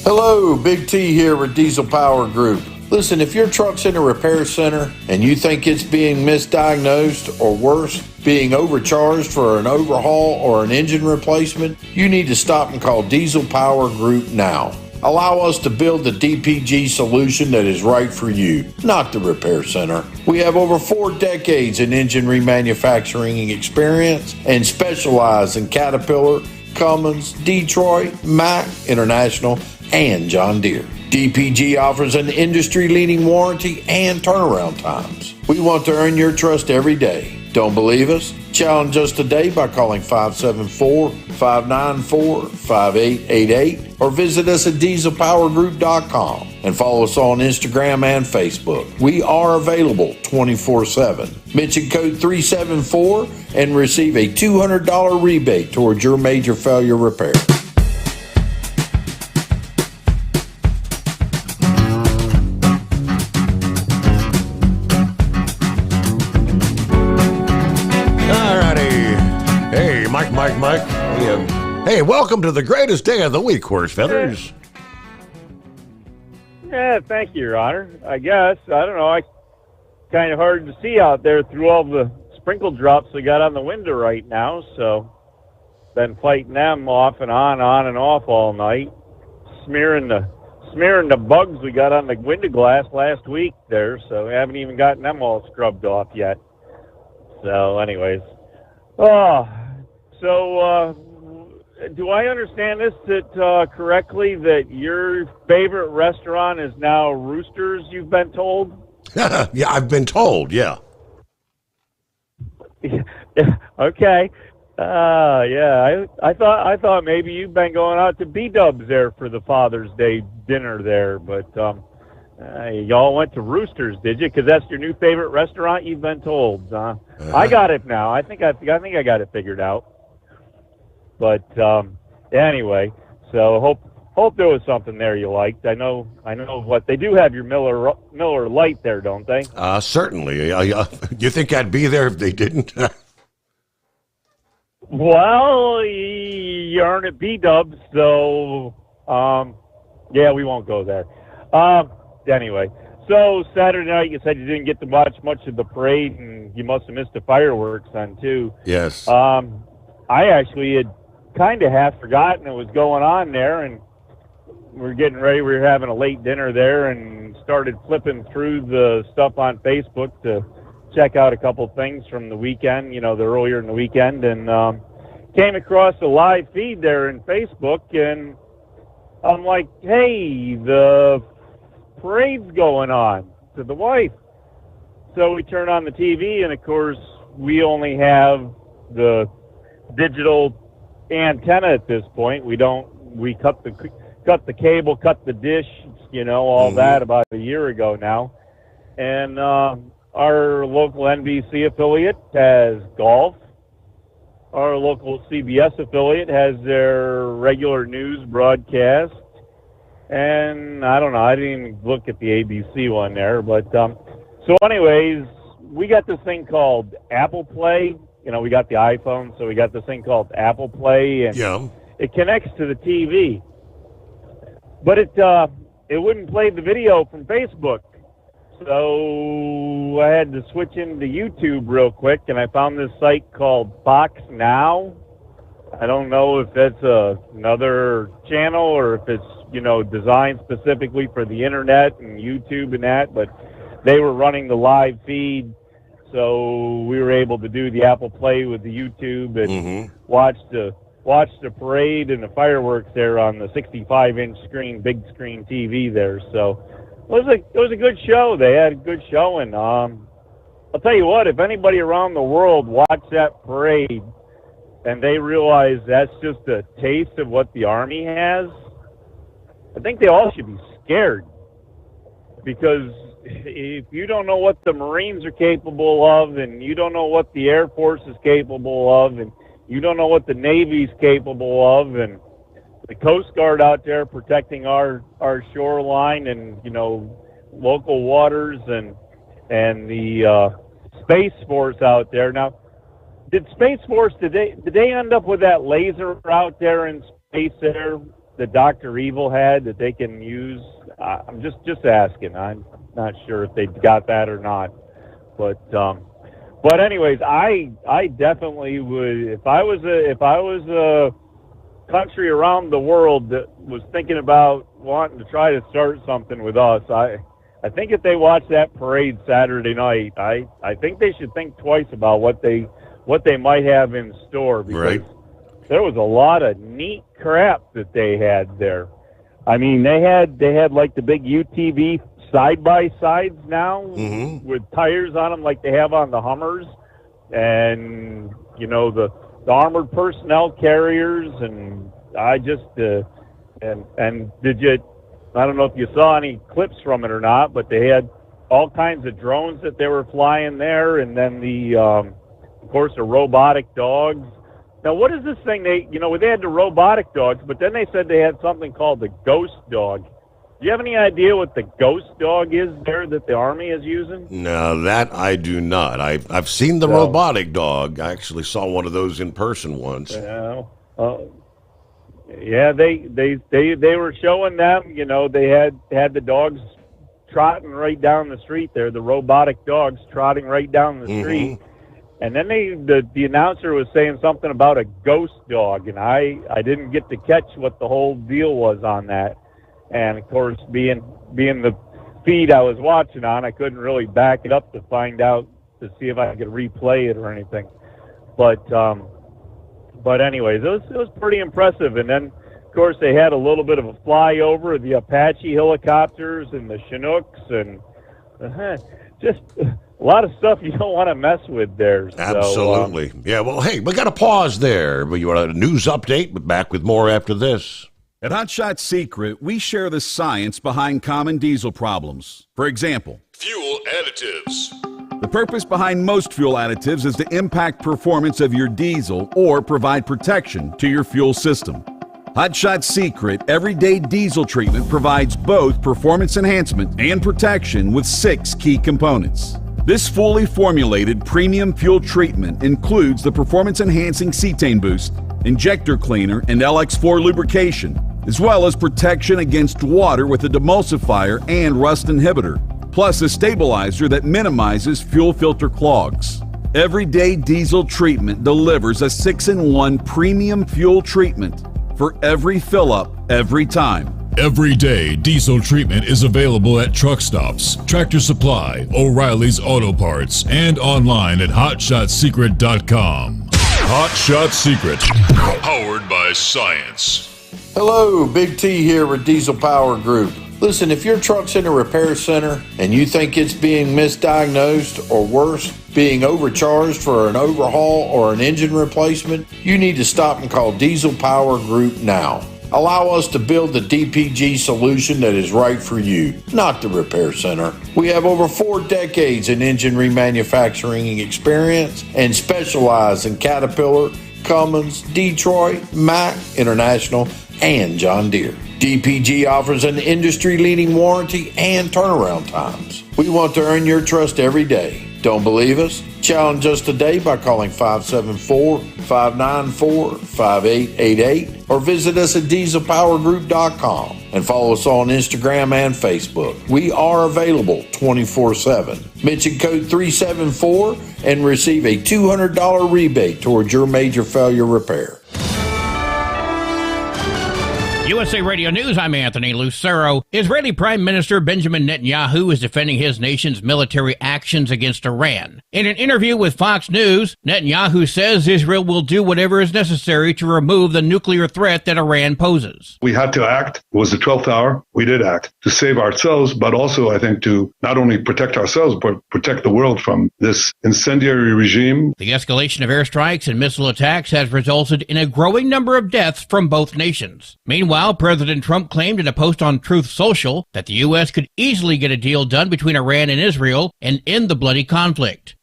Hello, Big T here with Diesel Power Group. Listen, if your truck's in a repair center and you think it's being misdiagnosed or worse, being overcharged for an overhaul or an engine replacement, you need to stop and call Diesel Power Group now. Allow us to build the DPG solution that is right for you, not the repair center. We have over 4 decades in engine remanufacturing experience and specialize in Caterpillar, Cummins, Detroit, Mack, International, and John Deere. DPG offers an industry-leading warranty and turnaround times. We want to earn your trust every day. Don't believe us? Challenge us today by calling 574-594-5888 or visit us at dieselpowergroup.com and follow us on Instagram and Facebook. We are available 24/7. Mention code 374 and receive a $200 rebate towards your major failure repair. Mike. Hey, welcome to the greatest day of the week, Horse Feathers. Yeah, thank you, Your Honor. I guess. I don't know. Kind of hard to see out there through all the sprinkle drops we got on the window right now, so been fighting them off and on and off all night, smearing the bugs we got on the window glass last week there, so we haven't even gotten them all scrubbed off yet. So anyways, do I understand this correctly, that your favorite restaurant is now Roosters, you've been told? Yeah, I've been told, yeah. Okay. Yeah, I thought maybe you've been going out to B-Dubs there for the Father's Day dinner there, but y'all went to Roosters, did you? Because that's your new favorite restaurant, you've been told. I got it now. I think I got it figured out. But anyway, so hope there was something there you liked. I know what they do have your Miller Lite there, don't they? Certainly. You think I'd be there if they didn't? Well, you aren't at B-Dubs, so yeah, we won't go there. Anyway, so Saturday night you said you didn't get to watch much of the parade, and you must have missed the fireworks then too. Yes. I actually had kind of half forgotten it was going on there, and we're getting ready. We were having a late dinner there and started flipping through the stuff on Facebook to check out a couple things from the weekend, the earlier in the weekend, and came across a live feed there in Facebook, and I'm like, hey, the parade's going on, to the wife. So we turn on the TV, and of course we only have the digital antenna at this point. We cut the cable, cut the dish, all that about a year ago now. And our local NBC affiliate has golf, our local CBS affiliate has their regular news broadcast. And I don't know, I didn't even look at the ABC one there. But so anyways, we got this thing called Apple Play. We got the iPhone, so we got this thing called Apple Play. And it connects to the TV. But it wouldn't play the video from Facebook. So I had to switch into YouTube real quick, and I found this site called Fox Now. I don't know if that's another channel or if it's, designed specifically for the internet and YouTube and that, but they were running the live feed, so we were able to do the Apple Play with the YouTube and watch the parade and the fireworks there on the 65-inch screen, big screen TV there. So it was a good show. They had a good showing. I'll tell you what, if anybody around the world watched that parade and they realize that's just a taste of what the Army has, I think they all should be scared. Because if you don't know what the Marines are capable of, and you don't know what the Air Force is capable of, and you don't know what the Navy's capable of, and the Coast Guard out there protecting our shoreline and, local waters, and the Space Force out there. Now, did Space Force, did they end up with that laser out there in space there that Dr. Evil had that they can use? I'm just asking. I'm not sure if they got that or not. But anyways, I definitely would, if I was a country around the world that was thinking about wanting to try to start something with us, I think if they watch that parade Saturday night, I think they should think twice about what they might have in store, because there was a lot of neat crap that they had there. I mean, they had like the big UTV side-by-sides now with tires on them like they have on the Hummers, and, the armored personnel carriers, and I just, and did you, I don't know if you saw any clips from it or not, but they had all kinds of drones that they were flying there, and then of course, the robotic dogs. Now, what is this thing? They had the robotic dogs, but then they said they had something called the ghost dog. Do you have any idea what the ghost dog is there that the Army is using? No, that I do not. I've seen the robotic dog. I actually saw one of those in person once. Yeah, they were showing them. They had the dogs trotting right down the street there. The robotic dogs trotting right down the street. And then the announcer was saying something about a ghost dog, and I didn't get to catch what the whole deal was on that. And of course, being the feed I was watching on, I couldn't really back it up to find out to see if I could replay it or anything. But anyways, it was pretty impressive. And then of course they had a little bit of a flyover of the Apache helicopters and the Chinooks, and just a lot of stuff you don't want to mess with there. Absolutely. So, yeah, well, hey, we got to pause there. But you want a news update? But back with more after this. At Hot Shot Secret, we share the science behind common diesel problems. For example, fuel additives. The purpose behind most fuel additives is to impact performance of your diesel or provide protection to your fuel system. Hot Shot Secret Everyday Diesel Treatment provides both performance enhancement and protection with 6 key components. This fully formulated premium fuel treatment includes the performance-enhancing cetane boost, injector cleaner, and LX4 lubrication, as well as protection against water with a demulsifier and rust inhibitor, plus a stabilizer that minimizes fuel filter clogs. Everyday Diesel Treatment delivers a 6-in-1 premium fuel treatment for every fill-up, every time. Everyday Diesel Treatment is available at truck stops, Tractor Supply, O'Reilly's Auto Parts, and online at HotShotSecret.com. Hot Shot Secret, powered by science. Hello, Big T here with Diesel Power Group. Listen, if your truck's in a repair center and you think it's being misdiagnosed or worse, being overcharged for an overhaul or an engine replacement, you need to stop and call Diesel Power Group now. Allow us to build the DPG solution that is right for you, not the repair center. We have over 4 decades in engine remanufacturing experience and specialize in Caterpillar, Cummins, Detroit, Mack, International, and John Deere. DPG offers an industry-leading warranty and turnaround times. We want to earn your trust every day. Don't believe us? Challenge us today by calling 574-594-5888 or visit us at dieselpowergroup.com and follow us on Instagram and Facebook. We are available 24/7. Mention code 374 and receive a $200 rebate towards your major failure repair. USA Radio News, I'm Anthony Lucero. Israeli Prime Minister Benjamin Netanyahu is defending his nation's military actions against Iran. In an interview with Fox News, Netanyahu says Israel will do whatever is necessary to remove the nuclear threat that Iran poses. We had to act. It was the 12th hour. We did act to save ourselves, but also, I think, to not only protect ourselves, but protect the world from this incendiary regime. The escalation of airstrikes and missile attacks has resulted in a growing number of deaths from both nations. Meanwhile, President Trump claimed in a post on Truth Social that the U.S. could easily get a deal done between Iran and Israel and end the bloody conflict.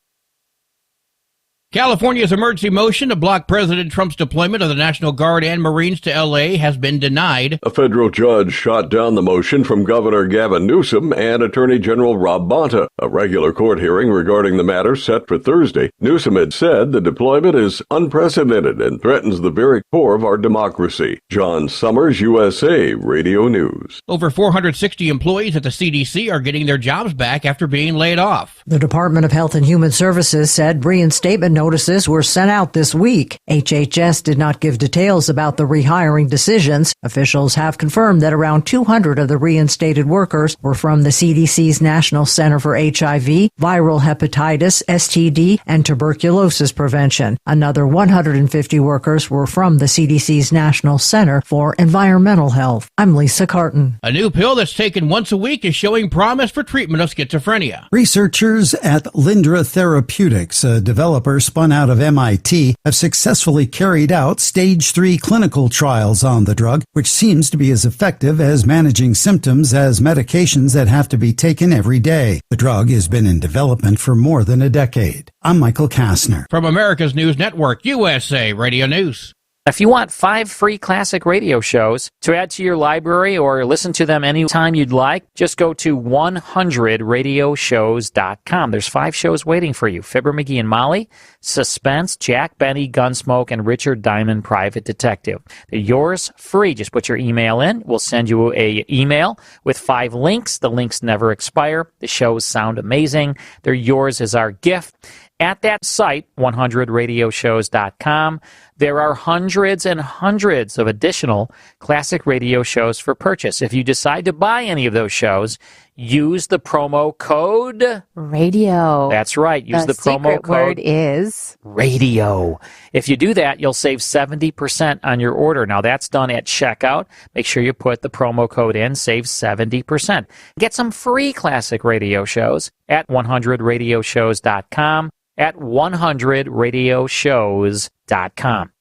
California's emergency motion to block President Trump's deployment of the National Guard and Marines to L.A. has been denied. A federal judge shot down the motion from Governor Gavin Newsom and Attorney General Rob Bonta. A regular court hearing regarding the matter set for Thursday. Newsom had said the deployment is unprecedented and threatens the very core of our democracy. John Sommers, USA Radio News. Over 460 employees at the CDC are getting their jobs back after being laid off. The Department of Health and Human Services said reinstatement notices were sent out this week. HHS did not give details about the rehiring decisions. Officials have confirmed that around 200 of the reinstated workers were from the CDC's National Center for HIV, Viral Hepatitis, STD, and Tuberculosis Prevention. Another 150 workers were from the CDC's National Center for Environmental Health. I'm Lisa Carton. A new pill that's taken once a week is showing promise for treatment of schizophrenia. Researchers at Lindra Therapeutics, a developer spun out of MIT, have successfully carried out stage 3 clinical trials on the drug, which seems to be as effective as managing symptoms as medications that have to be taken every day. The drug has been in development for more than a decade. I'm Michael Kastner. From America's News Network, USA Radio News. If you want 5 free classic radio shows to add to your library or listen to them anytime you'd like, just go to 100radioshows.com. There's 5 shows waiting for you. Fibber McGee and Molly, Suspense, Jack Benny, Gunsmoke, and Richard Diamond, Private Detective. They're yours free. Just put your email in. We'll send you a email with 5 links. The links never expire. The shows sound amazing. They're yours as our gift. At that site, 100radioshows.com, there are hundreds and hundreds of additional classic radio shows for purchase. If you decide to buy any of those shows, use the promo code radio. That's right. Use the promo secret code word is radio. If you do that, you'll save 70% on your order. Now, that's done at checkout. Make sure you put the promo code in, save 70%. Get some free classic radio shows at 100radioshows.com. At 100radioshows.com.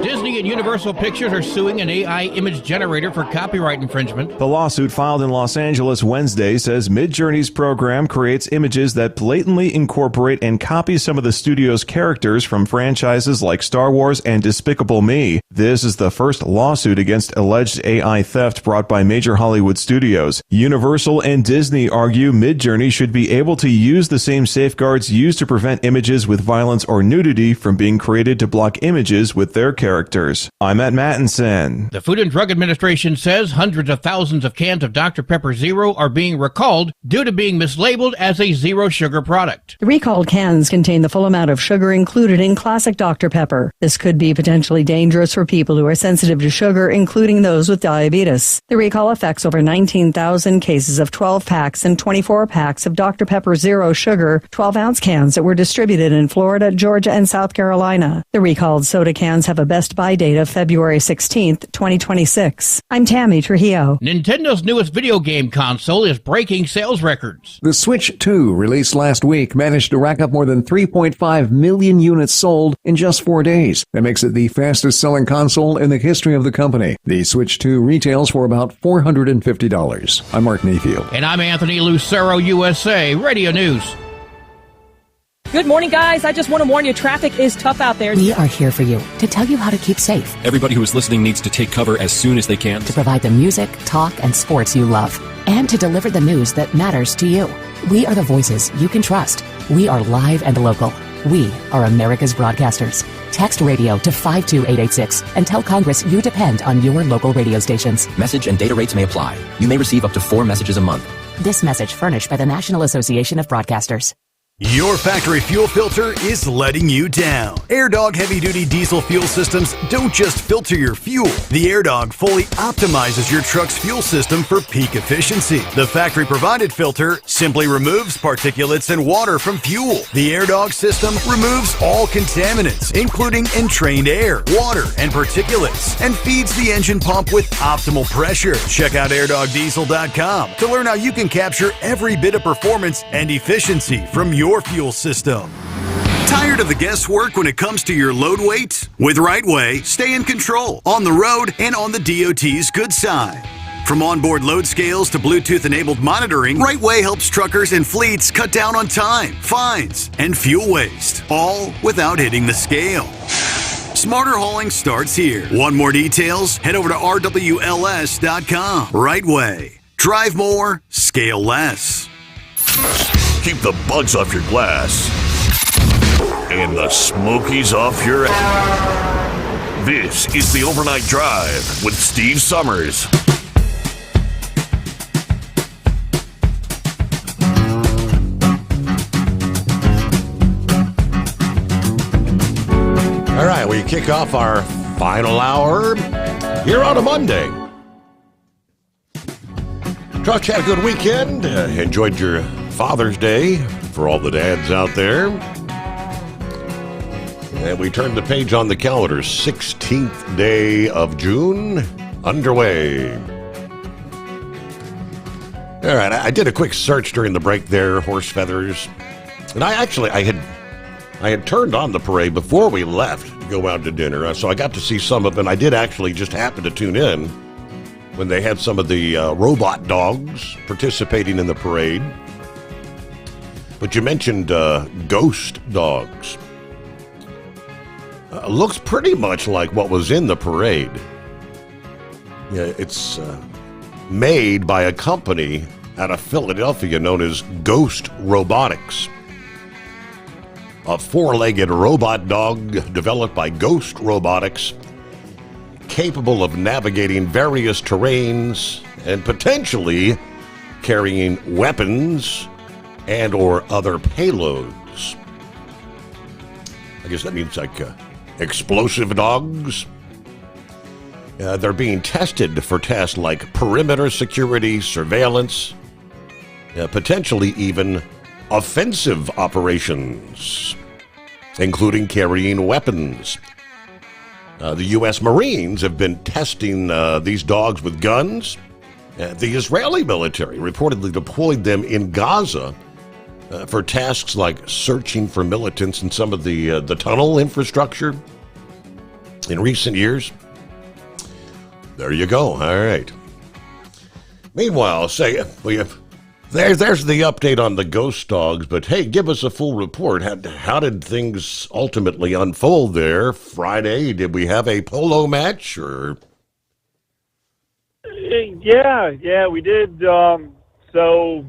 Disney and Universal Pictures are suing an AI image generator for copyright infringement. The lawsuit filed in Los Angeles Wednesday says Midjourney's program creates images that blatantly incorporate and copy some of the studio's characters from franchises like Star Wars and Despicable Me. This is the first lawsuit against alleged AI theft brought by major Hollywood studios. Universal and Disney argue Midjourney should be able to use the same safeguards used to prevent images with violence or nudity from being created to block images with their characters. I'm Matt Mattinson. The Food and Drug Administration says hundreds of thousands of cans of Dr. Pepper Zero are being recalled due to being mislabeled as a zero sugar product. The recalled cans contain the full amount of sugar included in classic Dr. Pepper. This could be potentially dangerous for people who are sensitive to sugar, including those with diabetes. The recall affects over 19,000 cases of 12 packs and 24 packs of Dr. Pepper Zero Sugar 12-ounce cans that were distributed in Florida, Georgia, and South Carolina. The recalled soda cans have a best by date of February 16th, 2026. I'm Tammy Trujillo. Nintendo's newest video game console is breaking sales records. The Switch 2, released last week, managed to rack up more than 3.5 million units sold in just 4 days. That makes it the fastest-selling console in the history of the company. The Switch 2 retails for about $450. I'm Mark Mayfield. And I'm Anthony Lucero, USA Radio News. Good morning, guys. I just want to warn you, traffic is tough out there. We are here for you to tell you how to keep safe. Everybody who is listening needs to take cover as soon as they can. To provide the music, talk, and sports you love. And to deliver the news that matters to you. We are the voices you can trust. We are live and local. We are America's broadcasters. Text radio to 52886 and tell Congress you depend on your local radio stations. Message and data rates may apply. You may receive up to 4 messages a month. This message furnished by the National Association of Broadcasters. Your factory fuel filter is letting you down. AirDog heavy-duty diesel fuel systems don't just filter your fuel. The AirDog fully optimizes your truck's fuel system for peak efficiency. The factory-provided filter simply removes particulates and water from fuel. The AirDog system removes all contaminants, including entrained air, water, and particulates, and feeds the engine pump with optimal pressure. Check out airdogdiesel.com to learn how you can capture every bit of performance and efficiency from your fuel system. Tired of the guesswork when it comes to your load weight? With RightWay, stay in control on the road and on the DOT's good side. From onboard load scales to Bluetooth-enabled monitoring, RightWay helps truckers and fleets cut down on time, fines, and fuel waste, all without hitting the scale. Smarter hauling starts here. Want more details? Head over to rwls.com. RightWay. Drive more, scale less. Keep the bugs off your glass and the smokies off your ass. This is the Overnight Drive with Steve Sommers. All right, we kick off our final hour here on a Monday. Trust you had a good weekend. Enjoyed your Father's Day for all the dads out there. And we turned the page on the calendar. 16th day of June underway. All right, I did a quick search during the break there, horse feathers. And I had turned on the parade before we left to go out to dinner. So I got to see some of it. I did actually just happen to tune in when they had some of the robot dogs participating in the parade. But you mentioned ghost dogs. Looks pretty much like what was in the parade. Yeah, it's made by a company out of Philadelphia known as Ghost Robotics. A 4-legged robot dog developed by Ghost Robotics, capable of navigating various terrains and potentially carrying weapons and or other payloads. I guess that means like explosive dogs. They're being tested for tasks like perimeter security, surveillance, potentially even offensive operations, including carrying weapons. The U.S. Marines have been testing these dogs with guns. The Israeli military reportedly deployed them in Gaza for tasks like searching for militants in some of the tunnel infrastructure in recent years. There you go. All right. Meanwhile, there's the update on the ghost dogs, but hey, give us a full report. How did things ultimately unfold there Friday? Did we have a polo match or? Yeah, we did. So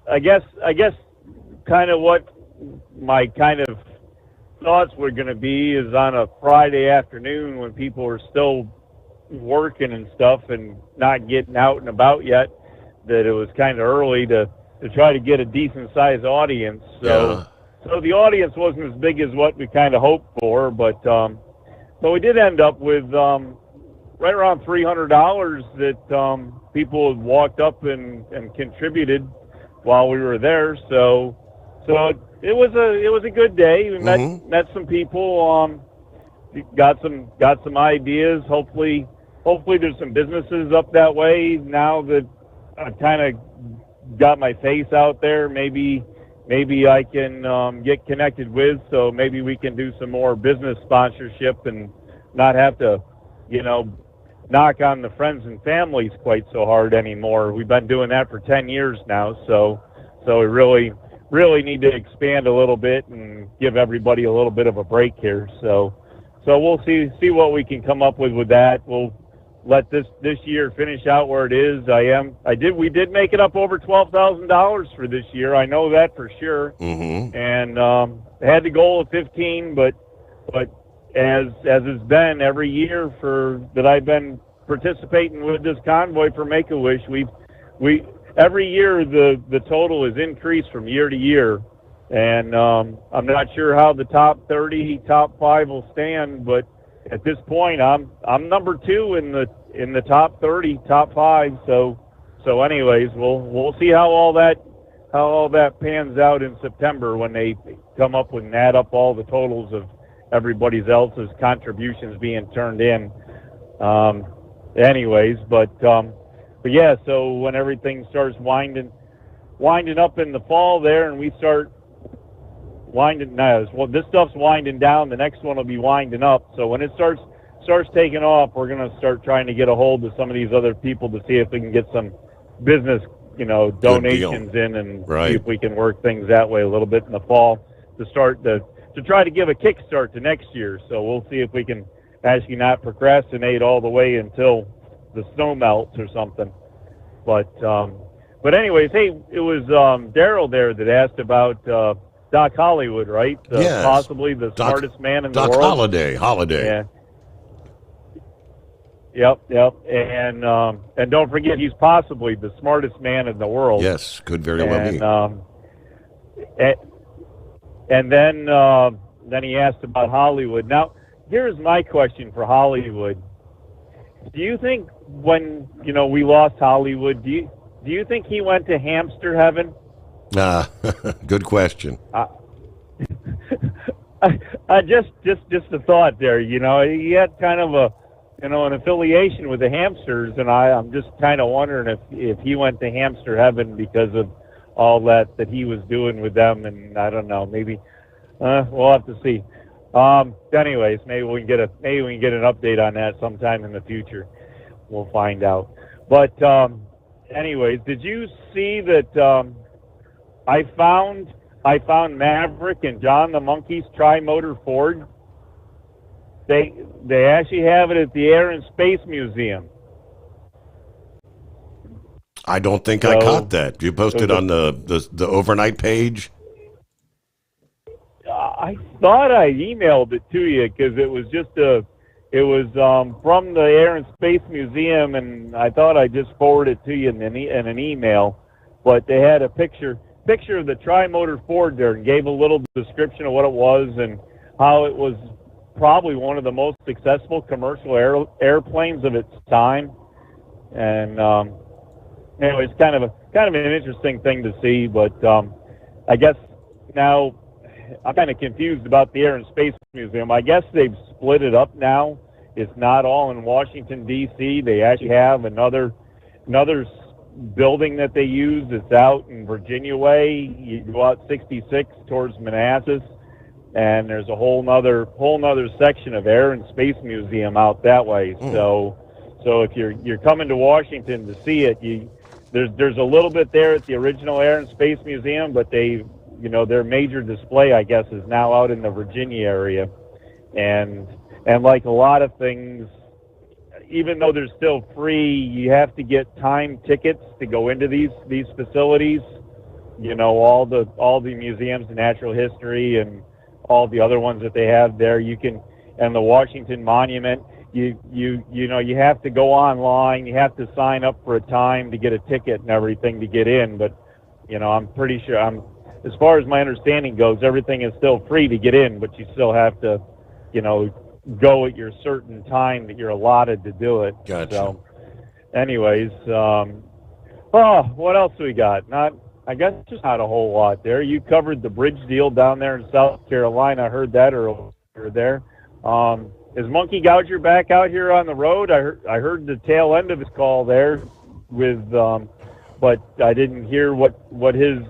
I guess kind of what my kind of thoughts were going to be is on a Friday afternoon when people were still working and stuff and not getting out and about yet, that it was kind of early to try to get a decent sized audience. So the audience wasn't as big as what we kind of hoped for, but we did end up with right around $300 that people had walked up and contributed while we were there. So it was a good day. We met some people, got some ideas. Hopefully there's some businesses up that way now that I've kind of got my face out there. Maybe I can get connected with, so maybe we can do some more business sponsorship and not have to, knock on the friends and families quite so hard anymore. We've been doing that for 10 years now, so we really really need to expand a little bit and give everybody a little bit of a break here. So we'll see what we can come up with that. We'll let this year finish out where it is. We did make it up over $12,000 for this year. I know that for sure. Mm-hmm. And had the goal of 15, but as it's been every year that I've been participating with this convoy for Make-A-Wish, we every year the total is increased from year to year. And I'm not sure how the top 30, top 5 will stand, but at this point, I'm number 2 in the top 30, top 5. So anyways, we'll see how all that pans out in September when they come up with and add up all the totals of everybody else's contributions being turned in. Anyways, but yeah. So when everything starts winding up in the fall there, and we start this stuff's winding down, the next one will be winding up. So when it starts taking off, we're going to start trying to get a hold of some of these other people to see if we can get some business, donations in, and see if we can work things that way a little bit in the fall to try to give a kickstart to next year. So we'll see if we can actually not procrastinate all the way until the snow melts or something. But anyways, hey, it was Daryl there that asked about Doc Hollywood, right? Yes. Possibly the smartest man in the world. Doc Holliday. Yeah. Yep. And don't forget, he's possibly the smartest man in the world. Yes, could very well be. And then he asked about Hollywood. Now, here's my question for Hollywood. Do you think when, we lost Hollywood, do you think he went to hamster heaven? Good question. I just a thought there. He had kind of an affiliation with the hamsters, and I'm just kind of wondering if he went to hamster heaven because of all that he was doing with them. And I don't know, maybe we'll have to see. Anyways, maybe we can get an update on that sometime in the future. We'll find out. But anyways, did you see that? I found Maverick and John the Monkey's tri-motor Ford. They actually have it at the Air and Space Museum. I don't think I caught that. You posted on the overnight page? I thought I emailed it to you because it was from the Air and Space Museum, and I thought I just forwarded it to you in an email. But they had a picture of the tri-motor Ford there and gave a little description of what it was and how it was probably one of the most successful commercial airplanes of its time. And anyway, it's kind of an interesting thing to see. But I guess now I'm kind of confused about the Air and Space Museum. I guess they've split it up now. It's not all in Washington, D.C. They actually have another building that they use. It's out in Virginia Way. You go out 66 towards Manassas, and there's a whole nother section of Air and Space Museum out that way. So if you're coming to Washington to see it, there's a little bit there at the original Air and Space Museum, but their major display, I guess, is now out in the Virginia area. And like a lot of things, even though they're still free, you have to get time tickets to go into these facilities. All the museums of natural history and all the other ones that they have there. And the Washington Monument, you have to go online. You have to sign up for a time to get a ticket and everything to get in. But I'm pretty sure as far as my understanding goes, everything is still free to get in, but you still have to, go at your certain time that you're allotted to do it. Gotcha. So, anyways, what else we got? I guess just not a whole lot there. You covered the bridge deal down there in South Carolina. I heard that earlier there. Is Monkey Gouger back out here on the road? I heard the tail end of his call there but I didn't hear what his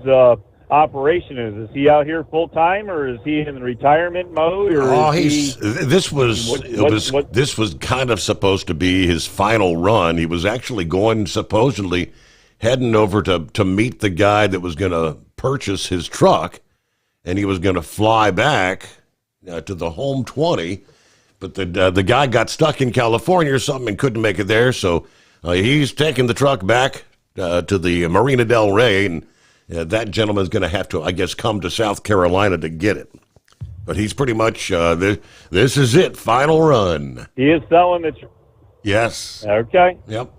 operation is. Is he out here full time, or is he in retirement mode? Or this was kind of supposed to be his final run. He was actually heading over to meet the guy that was going to purchase his truck, and he was going to fly back to the home 20, but the guy got stuck in California or something and couldn't make it there, so he's taking the truck back to the Marina del Rey, and that gentleman's going to have to, I guess, come to South Carolina to get it. But he's pretty much, this is it, final run. He is selling the Yes. Okay. Yep.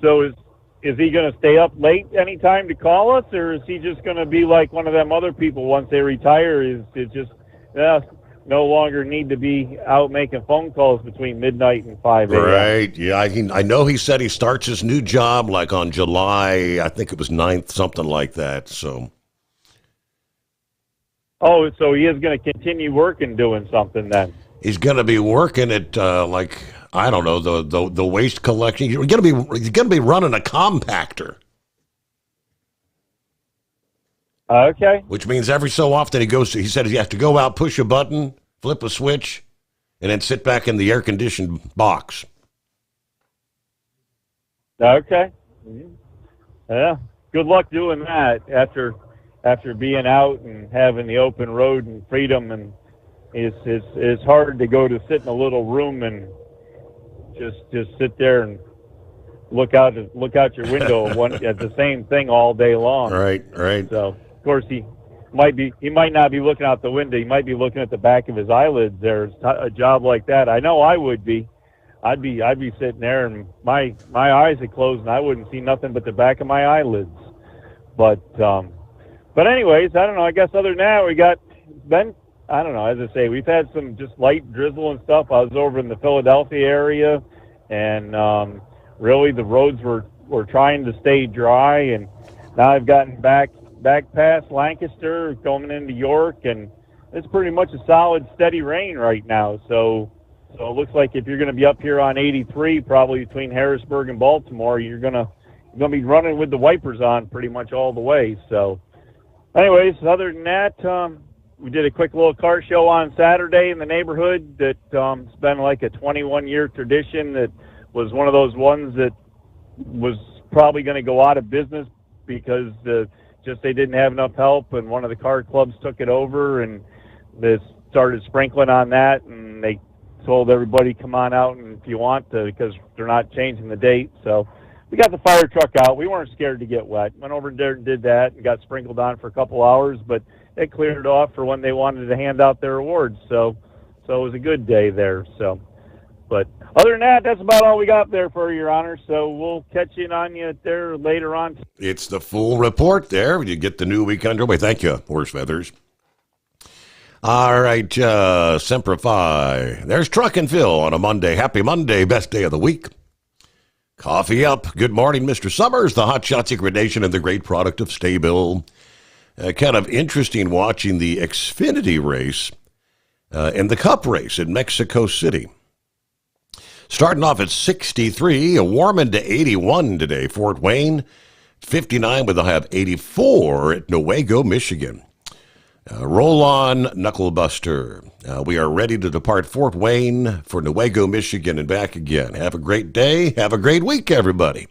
So is he going to stay up late anytime to call us, or is he just going to be like one of them other people once they retire? Is it just no longer need to be out making phone calls between midnight and 5 a.m.? Right. Yeah, I know he said he starts his new job like on July, I think it was 9th, something like that. So. Oh, so he is going to continue working doing something then? He's going to be working at I don't know, the waste collection. He's going to be running a compactor. Okay. Which means every so often he said he has to go out, push a button, flip a switch, and then sit back in the air-conditioned box. Okay. Yeah. Good luck doing that after being out and having the open road and freedom, and it's hard to go to sit in a little room and just sit there and look out your window at the same thing all day long. Right. So of course he might not be looking out the window. He might be looking at the back of his eyelids. There's a job like that. I know I would be. I'd be sitting there and my eyes are closed and I wouldn't see nothing but the back of my eyelids. But anyways, I don't know. I guess other than that, I don't know, as I say, we've had some just light drizzle and stuff. I was over in the Philadelphia area, and really the roads were trying to stay dry, and now I've gotten back past Lancaster, going into York, and it's pretty much a solid, steady rain right now. So it looks like if you're going to be up here on 83, probably between Harrisburg and Baltimore, you're going to be running with the wipers on pretty much all the way. So anyways, other than that, we did a quick little car show on Saturday in the neighborhood that's been like a 21-year tradition. That was one of those ones that was probably going to go out of business because they didn't have enough help, and one of the car clubs took it over, and they started sprinkling on that, and they told everybody, come on out and if you want to, because they're not changing the date. So we got the fire truck out. We weren't scared to get wet. Went over there and did that and got sprinkled on for a couple hours, but it cleared off for when they wanted to hand out their awards. So it was a good day there. So, but other than that, that's about all we got there for Your Honor. So we'll catch in on you there later on. It's the full report there. You get the new week underway. Thank you, Horse Feathers. All right, Semper Fi. There's Truck and Phil on a Monday. Happy Monday, best day of the week. Coffee up. Good morning, Mr. Sommers, the Hotshot Secret Nation, and the great product of Staybill. Kind of interesting watching the Xfinity race and the Cup race in Mexico City. Starting off at 63, warming to 81 today. Fort Wayne, 59 with a high of 84 at Newaygo, Michigan. Roll on, Knucklebuster. We are ready to depart Fort Wayne for Newaygo, Michigan, and back again. Have a great day. Have a great week, everybody.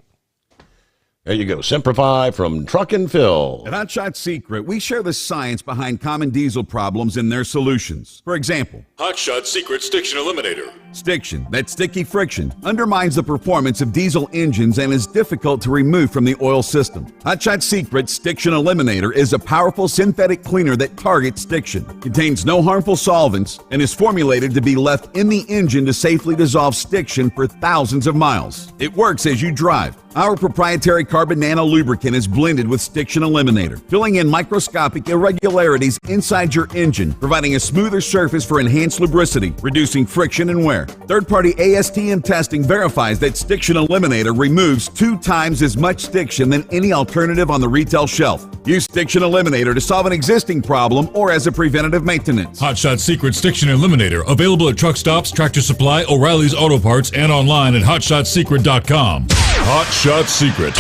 There you go. Semper Fi from Truck and Phil. At Hotshot Secret, we share the science behind common diesel problems and their solutions. For example, Hotshot Secret Stiction Eliminator. Stiction, that sticky friction, undermines the performance of diesel engines and is difficult to remove from the oil system. Hotshot Secret Stiction Eliminator is a powerful synthetic cleaner that targets stiction, contains no harmful solvents, and is formulated to be left in the engine to safely dissolve stiction for thousands of miles. It works as you drive. Our proprietary carbon nano lubricant is blended with Stiction Eliminator, filling in microscopic irregularities inside your engine, providing a smoother surface for enhanced lubricity, reducing friction and wear. Third-party ASTM testing verifies that Stiction Eliminator removes 2 times as much stiction than any alternative on the retail shelf. Use Stiction Eliminator to solve an existing problem or as a preventative maintenance. Hotshot Secret Stiction Eliminator, available at truck stops, Tractor Supply, O'Reilly's Auto Parts, and online at hotshotsecret.com. Hotshot Secret,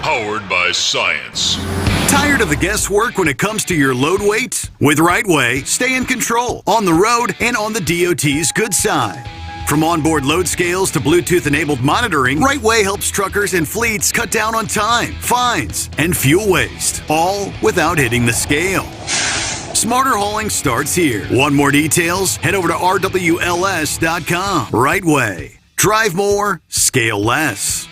powered by science. Tired of the guesswork when it comes to your load weight? With Right Way, stay in control on the road and on the DOT's good side. From onboard load scales to Bluetooth-enabled monitoring, RightWay helps truckers and fleets cut down on time, fines, and fuel waste, all without hitting the scale. Smarter hauling starts here. Want more details? Head over to rwls.com. RightWay. Drive more, scale less.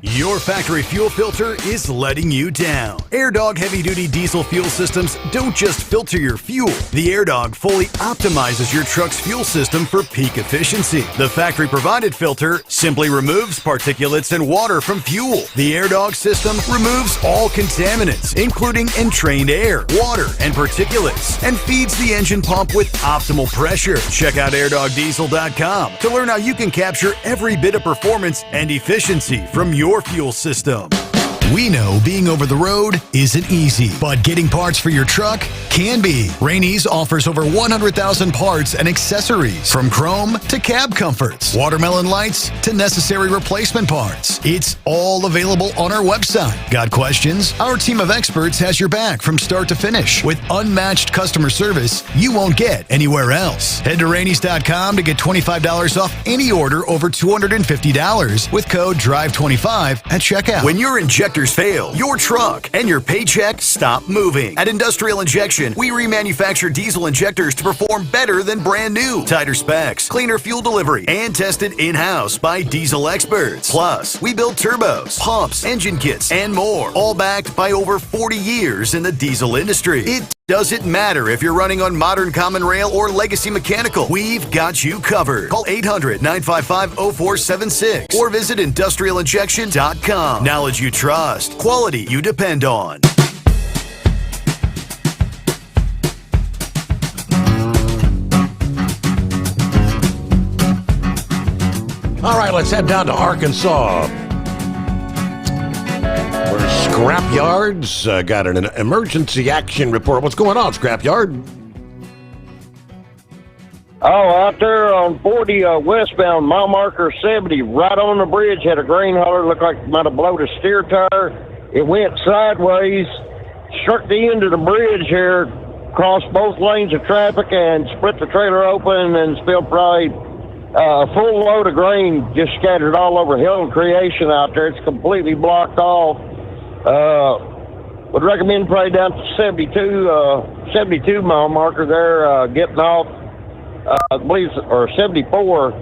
Your factory fuel filter is letting you down. AirDog heavy-duty diesel fuel systems don't just filter your fuel. The AirDog fully optimizes your truck's fuel system for peak efficiency. The factory-provided filter simply removes particulates and water from fuel. The AirDog system removes all contaminants, including entrained air, water, and particulates, and feeds the engine pump with optimal pressure. Check out airdogdiesel.com to learn how you can capture every bit of performance and efficiency from your fuel system. We know being over the road isn't easy, but getting parts for your truck can be. Rainey's offers over 100,000 parts and accessories, from chrome to cab comforts, watermelon lights to necessary replacement parts. It's all available on our website. Got questions? Our team of experts has your back from start to finish with unmatched customer service you won't get anywhere else. Head to Rainey's.com to get $25 off any order over $250 with code DRIVE25 at checkout. When your injectors fail, your truck and your paycheck stop moving. At Industrial Injection, we remanufacture diesel injectors to perform better than brand new. Tighter specs, cleaner fuel delivery, and tested in-house by diesel experts. Plus, we build turbos, pumps, engine kits, and more, all backed by over 40 years in the diesel industry. It doesn't matter if you're running on modern common rail or legacy mechanical. We've got you covered. Call 800-955-0476 or visit industrialinjection.com. Knowledge you trust. Quality you depend on. All right, let's head down to Arkansas, where Scrapyard's got an emergency action report. What's going on, Scrapyard? Oh, out there on 40 westbound, mile marker 70, right on the bridge, had a grain hauler, looked like it might have blown a steer tire. It went sideways, struck the end of the bridge here, crossed both lanes of traffic, and split the trailer open and spilled probably a full load of grain just scattered all over Hill and Creation out there. It's completely blocked off. Would recommend probably down to 72 mile marker there, getting off, I believe, or 74,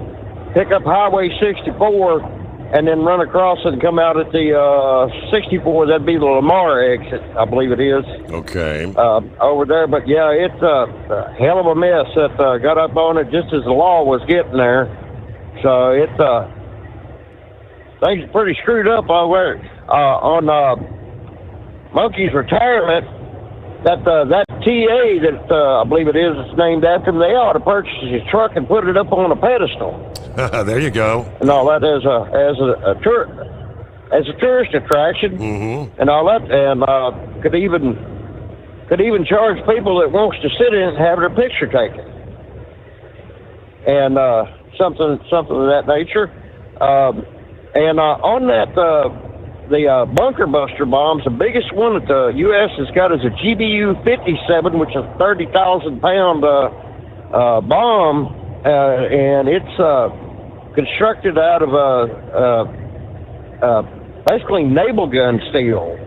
pick up Highway 64, and then run across and come out at the 64. That'd be the Lamar exit, I believe it is. Okay. Over there. But yeah, it's a hell of a mess that got up on it just as the law was getting there. So it's things are pretty screwed up over there. On Monkey's retirement, that TA that I believe it is, it's named after him, they ought to purchase his truck and put it up on a pedestal. There you go. And all that as a tourist attraction, and all that, and could even charge people that wants to sit in it and have their picture taken, and something of that nature. And on that, the bunker buster bombs, the biggest one that the U.S. has got is a GBU-57, which is a 30,000-pound bomb, and it's constructed out of basically naval gun steel,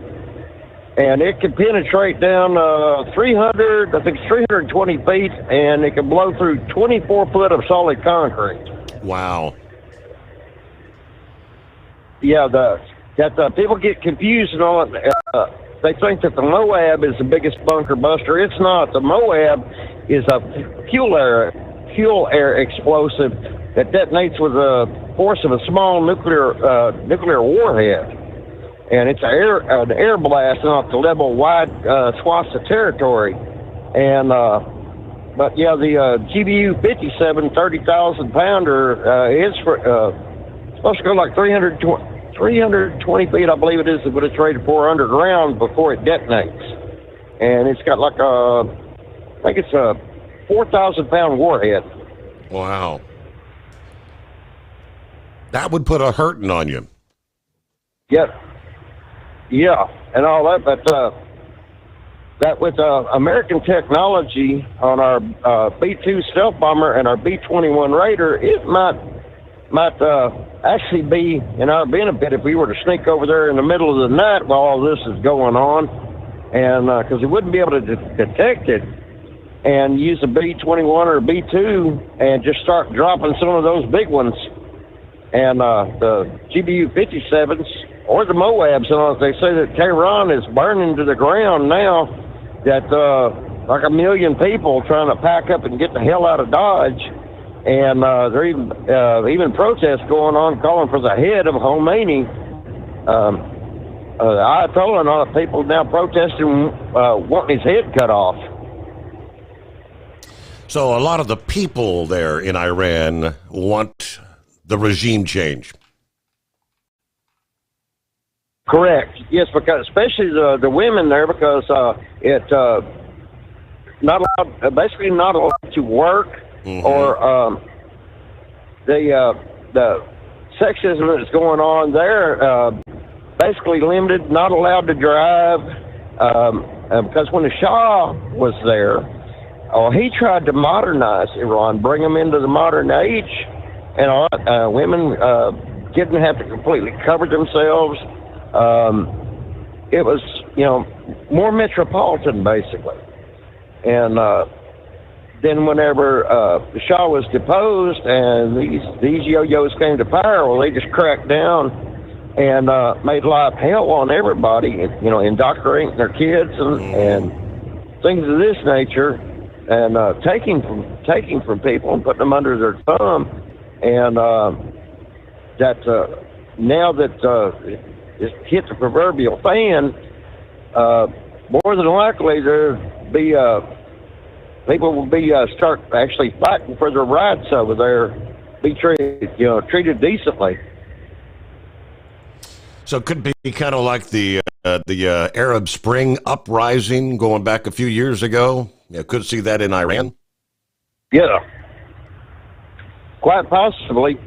and it can penetrate down 320 feet, and it can blow through 24 foot of solid concrete. Wow. Yeah, people get confused and all that. They think that the Moab is the biggest bunker buster. It's not. The Moab is a fuel air explosive that detonates with the force of a small nuclear warhead, and it's an air blast off to level wide swaths of territory. And but yeah, the GBU-57 30,000 pounder is supposed to go like 320 feet, I believe it is, but it's rated for underground before it detonates. And it's got like I think it's a 4,000-pound warhead. Wow. That would put a hurting on you. Yeah, and all that, but that with American technology on our B-2 stealth bomber and our B-21 Raider, it might might actually be in our benefit if we were to sneak over there in the middle of the night while all this is going on, and because we wouldn't be able to detect it, and use a B-21 or a B-2 and just start dropping some of those big ones, and the GBU-57s or the Moabs. And they say that Tehran is burning to the ground now, that like 1 million people trying to pack up and get the hell out of Dodge. And there are even protests going on calling for the head of Khomeini. Ayatollah and all the people now protesting wanting his head cut off. So a lot of the people there in Iran want the regime change. Correct. Yes, because especially the women there, because basically not allowed to work. Mm-hmm. Or the sexism that's going on there, basically limited, not allowed to drive, because when the Shah was there, he tried to modernize Iran, bring them into the modern age, and women didn't have to completely cover themselves. It was, more metropolitan, basically. And then whenever the Shah was deposed and these yo-yos came to power, well, they just cracked down and made life hell on everybody, indoctrinating their kids and things of this nature, and taking from people and putting them under their thumb. And now that it's hit the proverbial fan, more than likely there'll be people will be start actually fighting for their rights over there, be treated decently. So it could be kind of like the Arab Spring uprising going back a few years ago. You could see that in Iran. Yeah, quite possibly.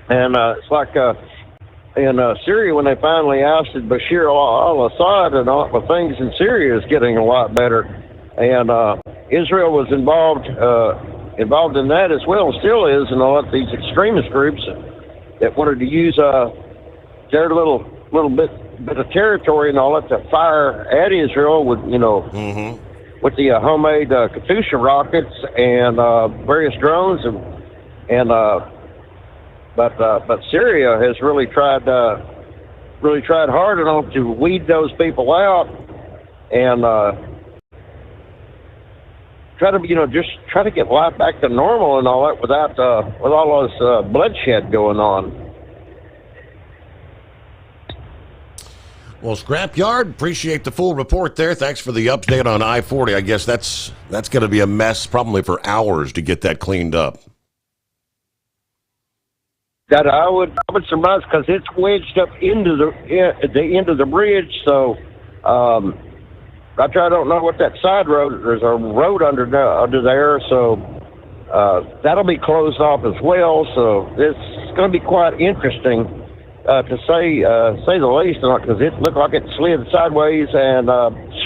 And it's like in Syria when they finally ousted Bashir al-Assad, and all the things in Syria is getting a lot better. And Israel was involved in that as well, and still is, and a lot of these extremist groups that wanted to use their little bit of territory and all that to fire at Israel with with the homemade Katyusha rockets and various drones, but Syria has really tried hard enough to weed those people out and try to get life back to normal and all that without with all this bloodshed going on. Well, Scrapyard, appreciate the full report there. Thanks for the update on I-40. I guess that's going to be a mess probably for hours to get that cleaned up. That I would surmise, because it's wedged up into the end of the bridge. So I don't know what that side road. There's a road under there, so that'll be closed off as well. So it's going to be quite interesting to say the least, because it looked like it slid sideways and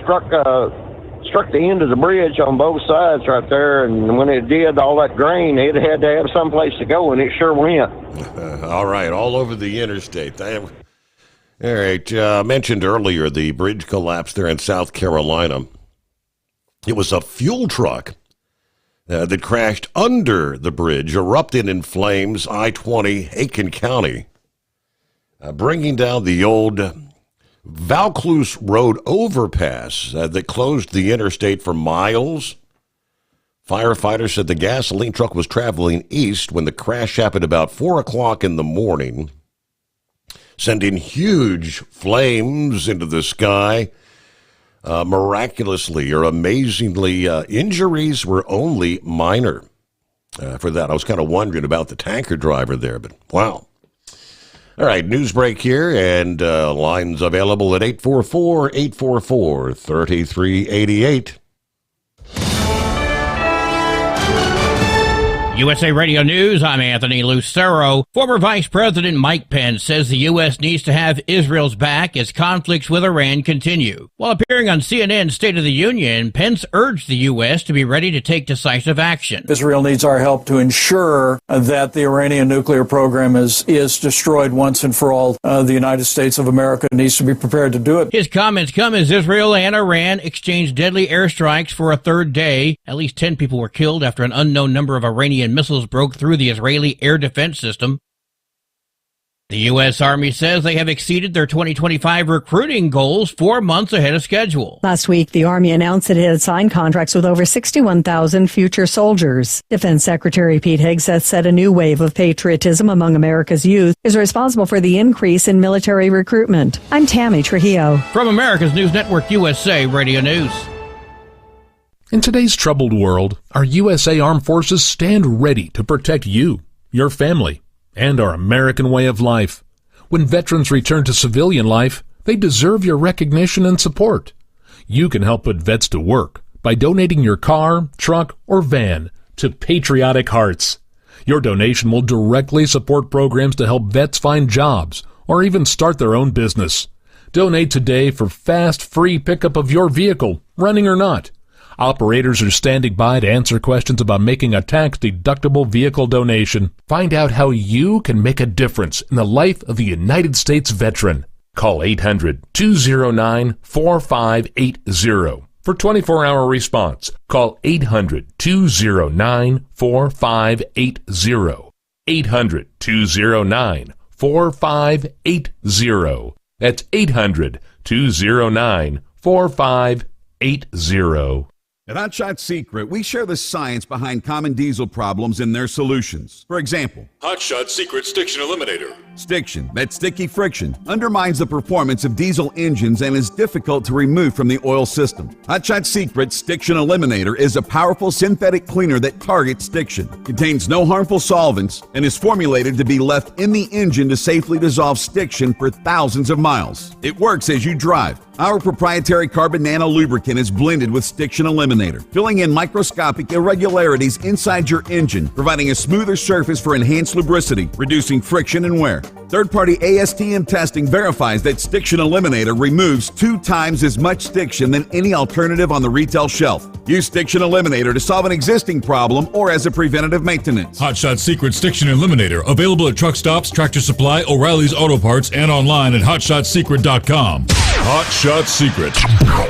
struck the end of the bridge on both sides right there. And when it did, all that grain, it had to have some place to go, and it sure went. All right, all over the interstate. All right, mentioned earlier the bridge collapse there in South Carolina. It was a fuel truck that crashed under the bridge, erupted in flames, I-20, Aiken County, bringing down the old Vaucluse Road overpass that closed the interstate for miles. Firefighters said the gasoline truck was traveling east when the crash happened about 4 o'clock in the morning, sending huge flames into the sky. Miraculously or amazingly, injuries were only minor. For that, I was kind of wondering about the tanker driver there, but wow. All right, news break here, and lines available at 844-844-3388. USA Radio News, I'm Anthony Lucero. Former Vice President Mike Pence says the U.S. needs to have Israel's back as conflicts with Iran continue. While appearing on CNN's State of the Union, Pence urged the U.S. to be ready to take decisive action. Israel needs our help to ensure that the Iranian nuclear program is destroyed once and for all. The United States of America needs to be prepared to do it. His comments come as Israel and Iran exchanged deadly airstrikes for a third day. At least 10 people were killed after an unknown number of Iranian missiles broke through the Israeli air defense system. The U.S. Army says they have exceeded their 2025 recruiting goals 4 months ahead of schedule. Last week, the Army announced that it had signed contracts with over 61,000 future soldiers. Defense Secretary Pete Hegseth said a new wave of patriotism among America's youth is responsible for the increase in military recruitment. I'm Tammy Trujillo. From America's News Network, USA Radio News. In today's troubled world, our USA Armed Forces stand ready to protect you, your family, and our American way of life. When veterans return to civilian life, they deserve your recognition and support. You can help put vets to work by donating your car, truck, or van to Patriotic Hearts. Your donation will directly support programs to help vets find jobs or even start their own business. Donate today for fast, free pickup of your vehicle, running or not. Operators are standing by to answer questions about making a tax-deductible vehicle donation. Find out how you can make a difference in the life of a United States veteran. Call 800-209-4580 for 24-hour response. Call 800-209-4580. 800-209-4580. That's 800-209-4580. At Hotshot Secret, we share the science behind common diesel problems and their solutions. For example, Hotshot Secret Stiction Eliminator. Stiction, that sticky friction, undermines the performance of diesel engines and is difficult to remove from the oil system. Hotshot Secret Stiction Eliminator is a powerful synthetic cleaner that targets stiction, contains no harmful solvents, and is formulated to be left in the engine to safely dissolve stiction for thousands of miles. It works as you drive. Our proprietary carbon nano lubricant is blended with Stiction Eliminator, filling in microscopic irregularities inside your engine, providing a smoother surface for enhanced lubricity, reducing friction and wear. Third-party ASTM testing verifies that Stiction Eliminator removes 2 times as much stiction than any alternative on the retail shelf. Use Stiction Eliminator to solve an existing problem or as a preventative maintenance. Hotshot Secret Stiction Eliminator. Available at truck stops, Tractor Supply, O'Reilly's Auto Parts, and online at HotShotSecret.com. Hotshot Secret.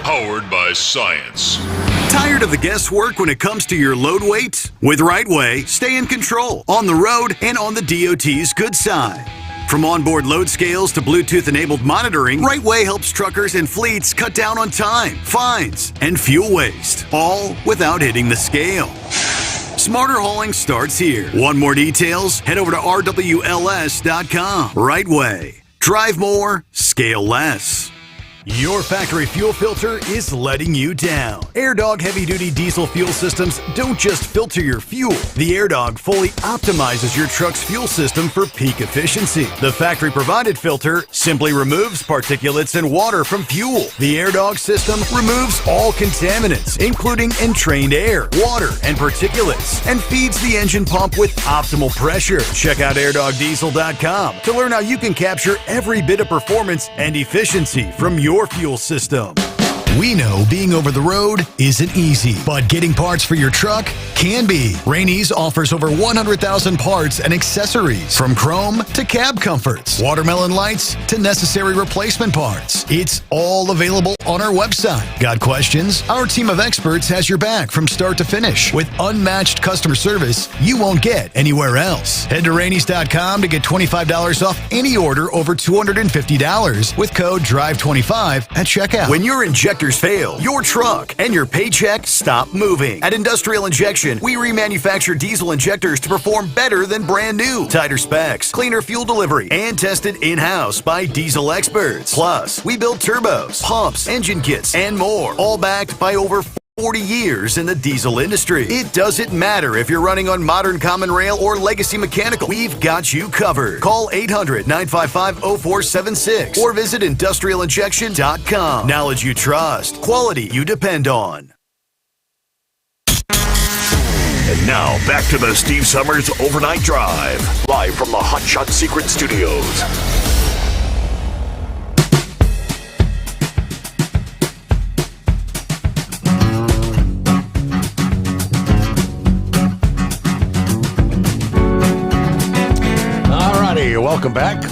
Powered by science. Tired of the guesswork when it comes to your load weight? With Rightway, stay in control on the road and on the DOT's good side. From onboard load scales to Bluetooth-enabled monitoring, Rightway helps truckers and fleets cut down on time, fines, and fuel waste, all without hitting the scale. Smarter hauling starts here. Want more details? Head over to rwls.com. Rightway. Drive more, scale less. Your factory fuel filter is letting you down. AirDog heavy-duty diesel fuel systems don't just filter your fuel. The AirDog fully optimizes your truck's fuel system for peak efficiency. The factory-provided filter simply removes particulates and water from fuel. The AirDog system removes all contaminants, including entrained air, water, and particulates, and feeds the engine pump with optimal pressure. Check out airdogdiesel.com to learn how you can capture every bit of performance and efficiency from your fuel system. We know being over the road isn't easy, but getting parts for your truck can be. Rainey's offers over 100,000 parts and accessories, from chrome to cab comforts, watermelon lights to necessary replacement parts. It's all available on our website. Got questions? Our team of experts has your back from start to finish with unmatched customer service you won't get anywhere else. Head to Rainey's.com to get $25 off any order over $250 with code DRIVE25 at checkout. When your injectors fail, your truck and your paycheck stop moving. At Industrial Injection, we remanufacture diesel injectors to perform better than brand new. Tighter specs, cleaner fuel delivery, and tested in-house by diesel experts. Plus, we build turbos, pumps, engine kits, and more, all backed by over 40 years in the diesel industry. It doesn't matter if you're running on modern common rail or legacy mechanical. We've got you covered. Call 800-955-0476 or visit industrialinjection.com. Knowledge you trust. Quality you depend on. And now, back to the Steve Summers Overnight Drive, live from the Hot Shot Secret Studios. All righty, welcome back.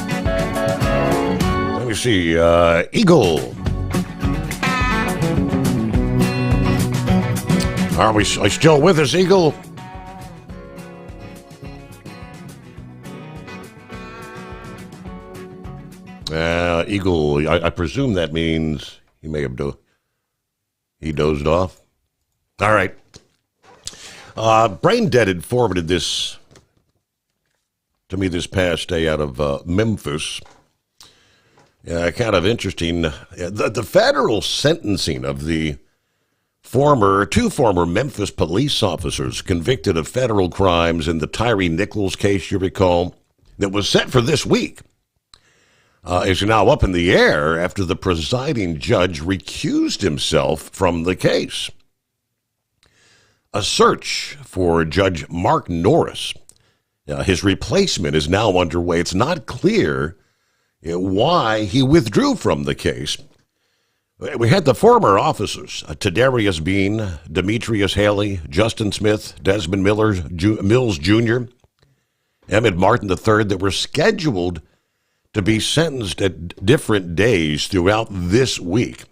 Let me see, Eagle. Are you still with us, Eagle? Eagle, I presume that means he may have he dozed off. All right. Brain Dead had forwarded this to me this past day out of Memphis. Kind of interesting. The federal sentencing of the two former Memphis police officers convicted of federal crimes in the Tyree Nichols case, you recall, that was set for this week, is now up in the air after the presiding judge recused himself from the case. A search for Judge Mark Norris, his replacement, is now underway. It's not clear why he withdrew from the case. We had the former officers, Tadarius Bean, Demetrius Haley, Justin Smith, Desmond Mills Jr., Emmett Martin III, that were scheduled to be sentenced at different days throughout this week.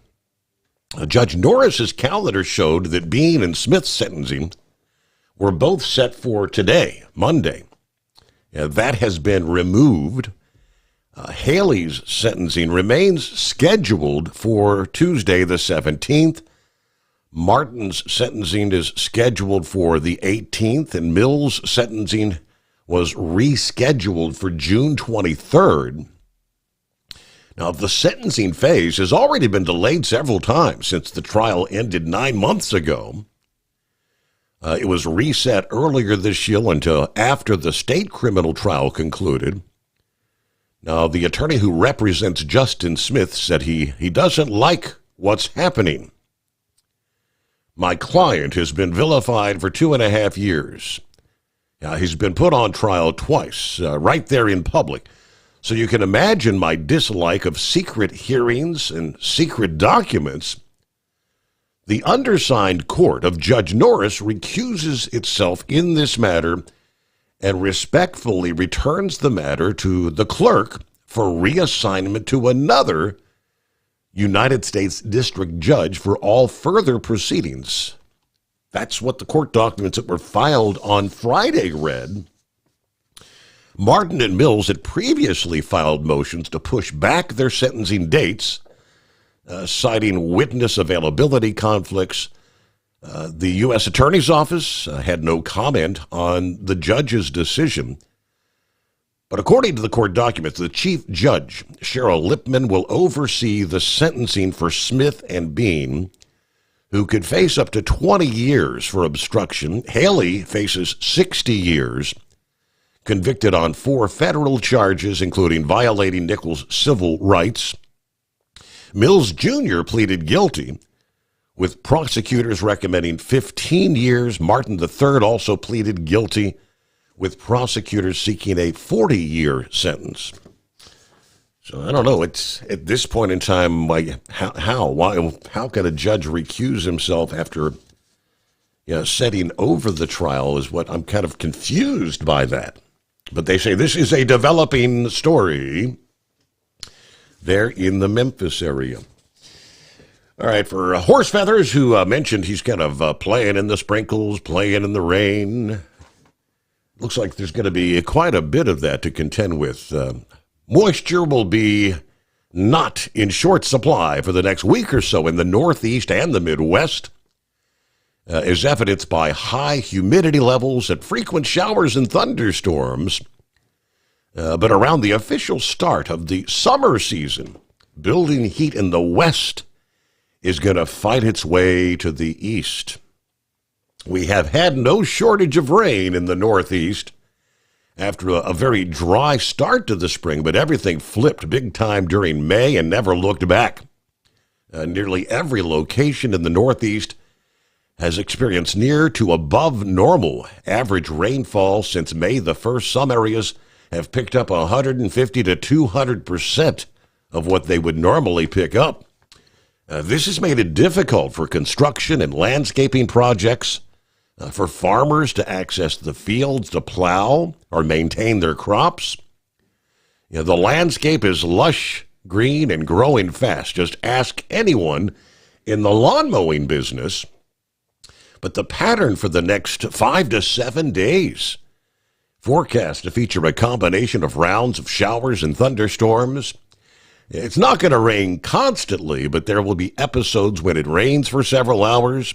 Judge Norris's calendar showed that Bean and Smith's sentencing were both set for today, Monday. That has been removed. Haley's sentencing remains scheduled for Tuesday the 17th. Martin's sentencing is scheduled for the 18th, and Mills' sentencing was rescheduled for June 23rd. Now, the sentencing phase has already been delayed several times since the trial ended 9 months ago. It was reset earlier this year until after the state criminal trial concluded. Now, the attorney who represents Justin Smith said he doesn't like what's happening. My client has been vilified for 2.5 years. He's been put on trial twice, right there in public. So you can imagine my dislike of secret hearings and secret documents. The undersigned court of Judge Norris recuses itself in this matter and respectfully returns the matter to the clerk for reassignment to another United States District Judge for all further proceedings. That's what the court documents that were filed on Friday read. Martin and Mills had previously filed motions to push back their sentencing dates, citing witness availability conflicts. The U.S. Attorney's Office had no comment on the judge's decision. But according to the court documents, the chief judge, Cheryl Lipman, will oversee the sentencing for Smith and Bean, who could face up to 20 years for obstruction. Haley faces 60 years, convicted on 4 federal charges, including violating Nichols' civil rights. Mills Jr. pleaded guilty, with prosecutors recommending 15 years. Martin III also pleaded guilty, with prosecutors seeking a 40-year sentence. So I don't know. It's at this point in time, how can a judge recuse himself after setting over the trial is what I'm kind of confused by that. But they say this is a developing story there in the Memphis area. All right, for Horse Feathers, who mentioned he's kind of playing in the sprinkles, playing in the rain. Looks like there's going to be quite a bit of that to contend with. Moisture will be not in short supply for the next week or so in the Northeast and the Midwest, as evidenced by high humidity levels and frequent showers and thunderstorms. But around the official start of the summer season, building heat in the West is going to fight its way to the east. We have had no shortage of rain in the Northeast after a very dry start to the spring, but everything flipped big time during May and never looked back. Nearly every location in the Northeast has experienced near to above normal average rainfall since May the 1st. Some areas have picked up 150 to 200% of what they would normally pick up. This has made it difficult for construction and landscaping projects, for farmers to access the fields to plow or maintain their crops. The landscape is lush, green, and growing fast. Just ask anyone in the lawn mowing business. But the pattern for the next 5 to 7 days forecast to feature a combination of rounds of showers and thunderstorms. It's not going to rain constantly, but there will be episodes when it rains for several hours,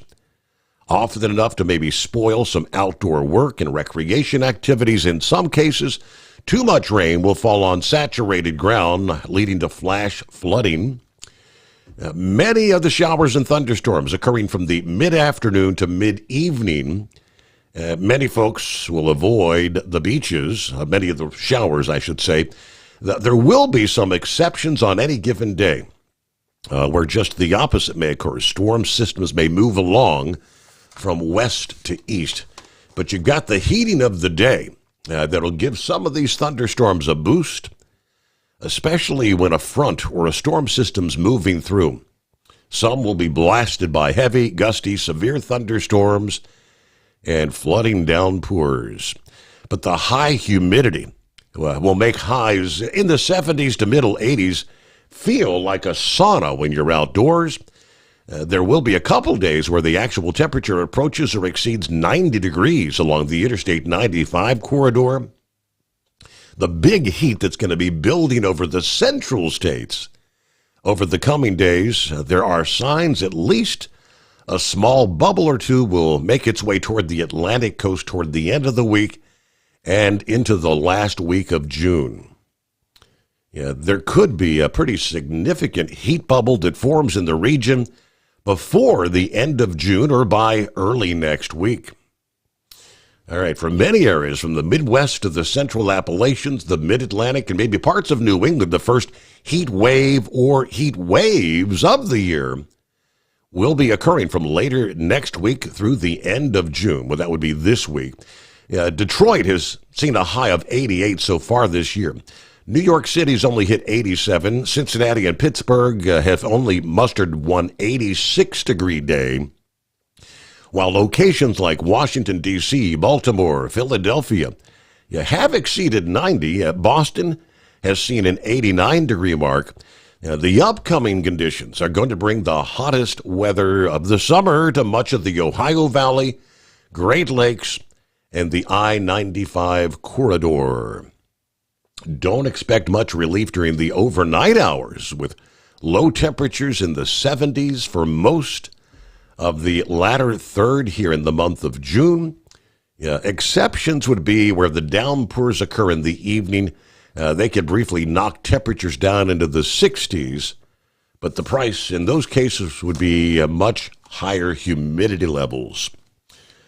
often enough to maybe spoil some outdoor work and recreation activities. In some cases, too much rain will fall on saturated ground, leading to flash flooding. Many of the showers and thunderstorms occurring from the mid-afternoon to mid-evening. Many folks will avoid the beaches, many of the showers, I should say. There will be some exceptions on any given day where just the opposite may occur. Storm systems may move along from west to east. But you've got the heating of the day that'll give some of these thunderstorms a boost, especially when a front or a storm system's moving through. Some will be blasted by heavy, gusty, severe thunderstorms and flooding downpours. But the high humidity will make highs in the 70s to middle 80s feel like a sauna when you're outdoors. There will be a couple days where the actual temperature approaches or exceeds 90 degrees along the Interstate 95 corridor. The big heat that's going to be building over the central states over the coming days, there are signs at least a small bubble or two will make its way toward the Atlantic coast toward the end of the week and into the last week of June. There could be a pretty significant heat bubble that forms in the region before the end of June or by early next week. All right, for many areas from the Midwest to the Central Appalachians, the Mid-Atlantic, and maybe parts of New England, the first heat wave or heat waves of the year will be occurring from later next week through the end of June. Well, that would be this week. Detroit has seen a high of 88 so far this year. New York City's only hit 87. Cincinnati and Pittsburgh have only mustered one 86-degree day, while locations like Washington, D.C., Baltimore, Philadelphia have exceeded 90. Boston has seen an 89-degree mark. The upcoming conditions are going to bring the hottest weather of the summer to much of the Ohio Valley, Great Lakes, and the I-95 corridor. Don't expect much relief during the overnight hours, with low temperatures in the 70s for most of the latter third here in the month of June. Exceptions would be where the downpours occur in the evening. They could briefly knock temperatures down into the 60s, but the price in those cases would be much higher humidity levels.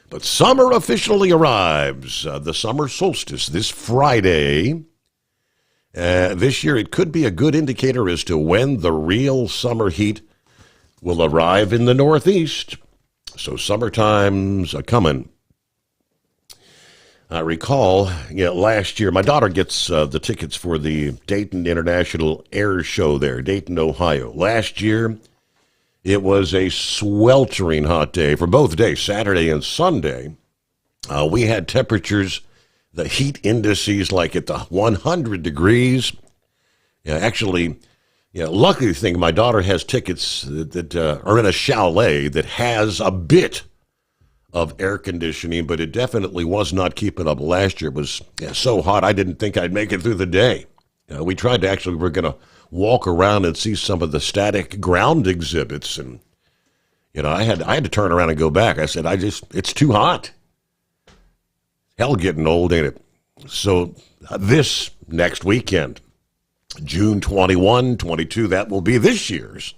But summer officially arrives, the summer solstice this Friday. This year, it could be a good indicator as to when the real summer heat will arrive in the Northeast. So summertime's a-coming. I recall, last year, my daughter gets the tickets for the Dayton International Air Show there, Dayton, Ohio. Last year, it was a sweltering hot day for both days, Saturday and Sunday. We had temperatures, the heat indices like at the 100 degrees. Luckily, the thing, my daughter has tickets that are in a chalet that has a bit of air conditioning, but it definitely was not keeping up last year. It was so hot, I didn't think I'd make it through the day. We tried to we're going to walk around and see some of the static ground exhibits, and I had to turn around and go back. I said, it's too hot. Hell, getting old, ain't it? So this next weekend, June 21, 22, that will be this year's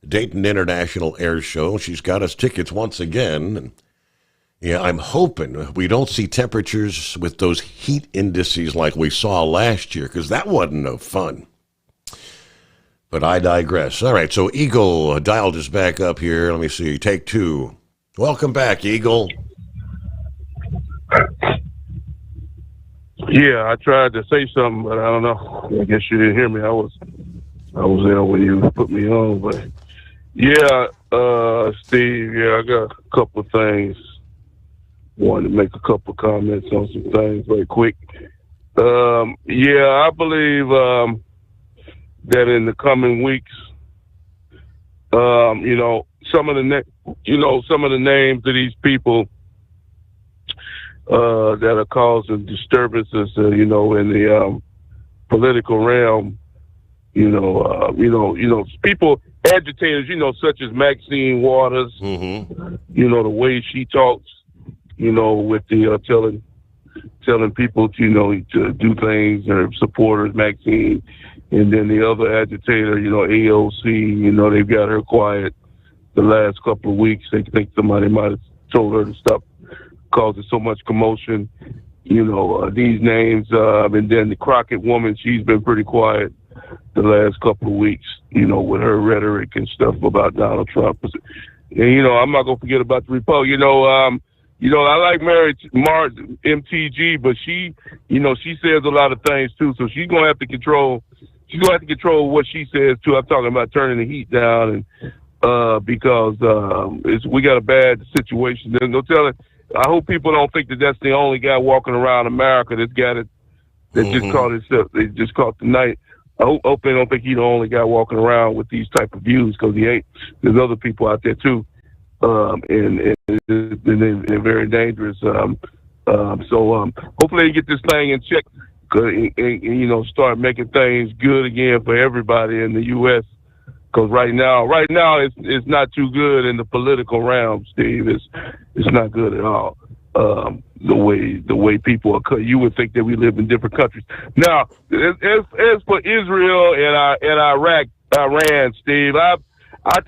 Dayton International Air Show. She's got us tickets once again. And I'm hoping we don't see temperatures with those heat indices like we saw last year, because that wasn't no fun. But I digress. All right, so Eagle dialed us back up here. Let me see. Take two. Welcome back, Eagle. Yeah, I tried to say something, but I don't know. I guess you didn't hear me. I was there when you put me on, but yeah, Steve. Yeah, I got a couple of things. Wanted to make a couple of comments on some things very quick. Yeah, I believe that in the coming weeks, some of the names of these people that are causing disturbances, in the political realm, people, agitators, such as Maxine Waters, the way she talks, with the telling people to do things, or supporters, Maxine, and then the other agitator, AOC, they've got her quiet the last couple of weeks. They think somebody might have told her to stop causing so much commotion. These names, and then the Crockett woman, she's been pretty quiet the last couple of weeks, with her rhetoric and stuff about Donald Trump. And, I'm not going to forget about the Republic. I like Mary Martin, MTG, but she says a lot of things too. So she's going to have to control what she says too. I'm talking about turning the heat down, and because we got a bad situation. There's no telling. I hope people don't think that that's the only guy walking around America. This guy that just caught himself. They just caught the night. I hope they don't think he's the only guy walking around with these type of views, because he ain't. There's other people out there too, and they're very dangerous. So hopefully they get this thing in check, and start making things good again for everybody in the U.S. Because right now it's not too good in the political realm, Steve. It's not good at all. The way people are cut, you would think that we live in different countries. Now, as for Israel and Iran, Steve, I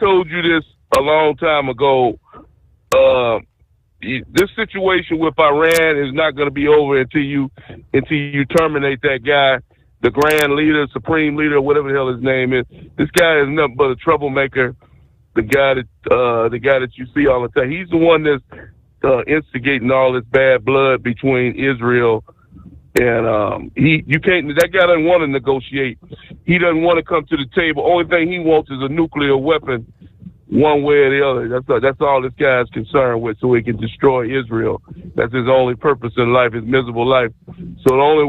told you this a long time ago. This situation with Iran is not going to be over until you terminate that guy, the grand leader, supreme leader, whatever the hell his name is. This guy is nothing but a troublemaker. The guy that you see all the time. He's the one that's instigating all this bad blood between Israel and that guy doesn't want to negotiate. He doesn't want to come to the table. Only thing he wants is a nuclear weapon, one way or the other. That's all this guy is concerned with, so he can destroy Israel. That's his only purpose in life, his miserable life. So the only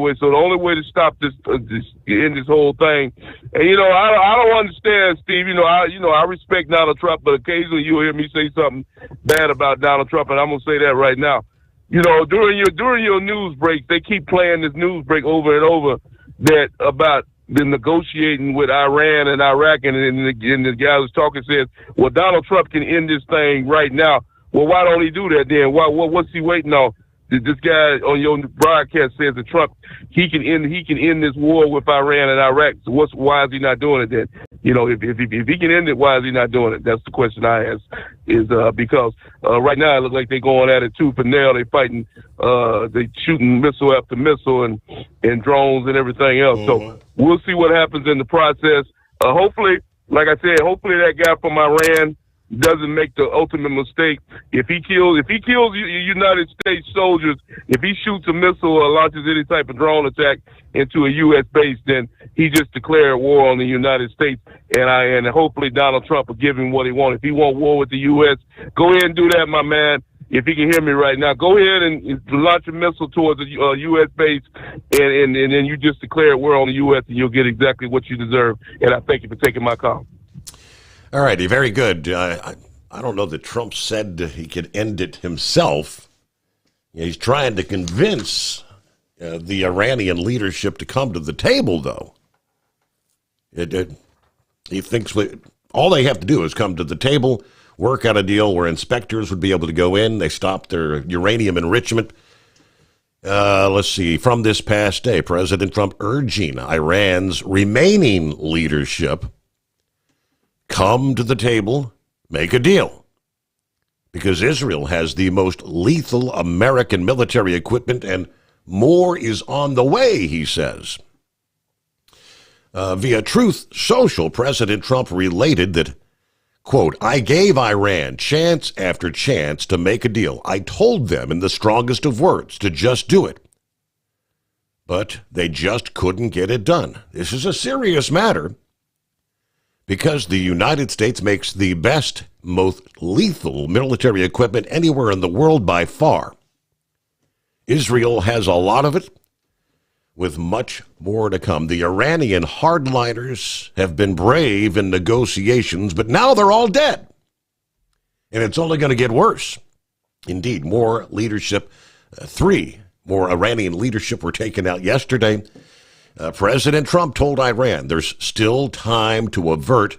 way to stop this end this whole thing. And I don't understand, Steve. I respect Donald Trump, but occasionally you'll hear me say something bad about Donald Trump, and I'm gonna say that right now. During your news breaks, they keep playing this news break over and over that about the negotiating with Iran and Iraq, and the guy who's talking says, well, Donald Trump can end this thing right now. Well, why don't he do that then? What's he waiting on? This guy on your broadcast says that Trump, he can end this war with Iran and Iraq. So why is he not doing it then? If he can end it, why is he not doing it? That's the question I ask. Is because right now it looks like they're going at it tooth and nail. They're fighting, they shooting missile after missile and drones and everything else. So we'll see what happens in the process. Hopefully, like I said, that guy from Iran doesn't make the ultimate mistake. If he kills United States soldiers, if he shoots a missile or launches any type of drone attack into a U.S. base, then he just declared war on the United States. And hopefully Donald Trump will give him what he wants. If he wants war with the U.S., go ahead and do that, my man. If he can hear me right now, go ahead and launch a missile towards a U.S. base, and then you just declare war on the U.S. and you'll get exactly what you deserve. And I thank you for taking my call. All righty, very good. I don't know that Trump said he could end it himself. He's trying to convince the Iranian leadership to come to the table, though. He thinks all they have to do is come to the table, work out a deal where inspectors would be able to go in. They stop their uranium enrichment. Let's see. From this past day, President Trump urging Iran's remaining leadership, come to the table, make a deal. Because Israel has the most lethal American military equipment and more is on the way, he says. Via Truth Social, President Trump related that, Quote, I gave Iran chance after chance to make a deal. I told them in the strongest of words to just do it. But they just couldn't get it done. This is a serious matter because the United States makes the best, most lethal military equipment anywhere in the world by far. Israel has a lot of it, with much more to come. The Iranian hardliners have been brave in negotiations, but now they're all dead. And it's only going to get worse. Indeed, more leadership, 3 more Iranian leadership were taken out yesterday. President Trump told Iran there's still time to avert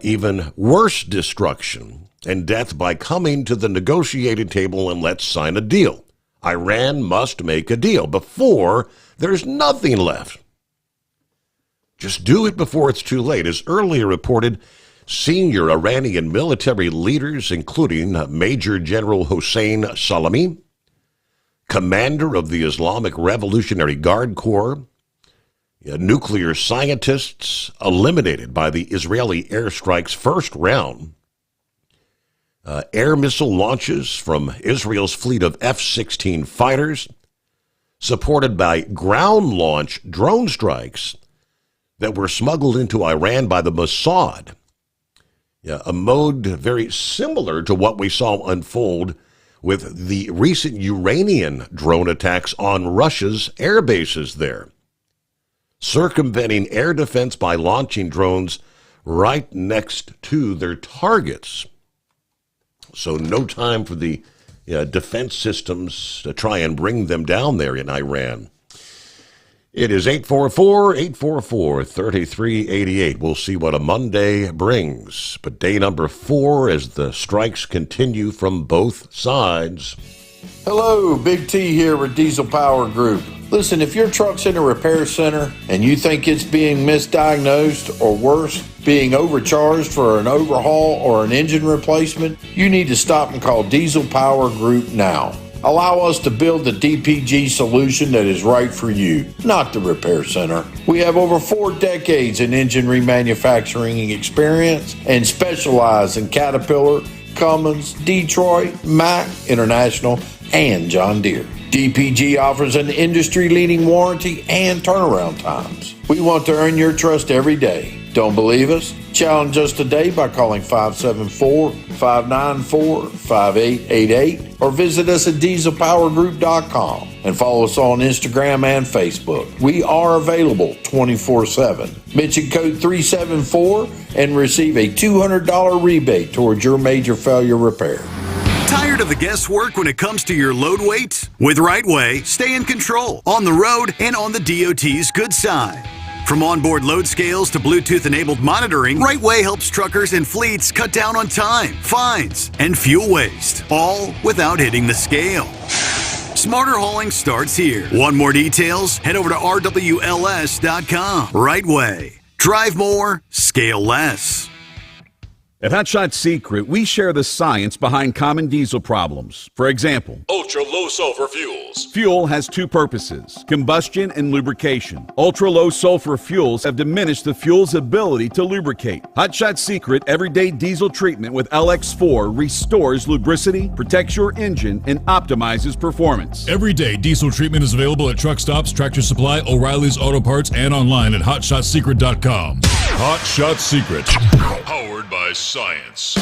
even worse destruction and death by coming to the negotiating table and let's sign a deal. Iran must make a deal before there's nothing left. Just do it before it's too late. As earlier reported, senior Iranian military leaders, including Major General Hossein Salami, commander of the Islamic Revolutionary Guard Corps, nuclear scientists eliminated by the Israeli airstrike's first round, air missile launches from Israel's fleet of F-16 fighters, supported by ground launch drone strikes that were smuggled into Iran by the Mossad. A mode very similar to what we saw unfold with the recent Iranian drone attacks on Russia's air bases there, circumventing air defense by launching drones right next to their targets. So no time for the defense systems to try and bring them down there in Iran. It is 844-844-3388. We'll see what a Monday brings. But day number 4 as the strikes continue from both sides. Hello, Big T here with Diesel Power Group. Listen, if your truck's in a repair center and you think it's being misdiagnosed or worse, being overcharged for an overhaul or an engine replacement, you need to stop and call Diesel Power Group now. Allow us to build the DPG solution that is right for you, not the repair center. We have over 4 decades in engine remanufacturing experience and specialize in Caterpillar, Cummins, Detroit, Mack, International, and John Deere. DPG offers an industry-leading warranty and turnaround times. We want to earn your trust every day. Don't believe us? Challenge us today by calling 574-594-5888 or visit us at dieselpowergroup.com and follow us on Instagram and Facebook. We are available 24/7. Mention code 374 and receive a $200 rebate towards your major failure repair. Tired of the guesswork when it comes to your load weight? With Rightway, stay in control on the road and on the DOT's good side. From onboard load scales to Bluetooth-enabled monitoring, Rightway helps truckers and fleets cut down on time, fines, and fuel waste, all without hitting the scale. Smarter hauling starts here. Want more details? Head over to rwls.com. Rightway. Drive more, scale less. At Hot Shot Secret, we share the science behind common diesel problems. For example, Ultra-low sulfur fuels. Fuel has 2 purposes, combustion and lubrication. Ultra-low sulfur fuels have diminished the fuel's ability to lubricate. Hot Shot Secret Everyday Diesel Treatment with LX4 restores lubricity, protects your engine, and optimizes performance. Everyday diesel treatment is available at truck stops, Tractor Supply, O'Reilly's Auto Parts, and online at HotShotSecret.com. Hot Shot Secret. Powered by science.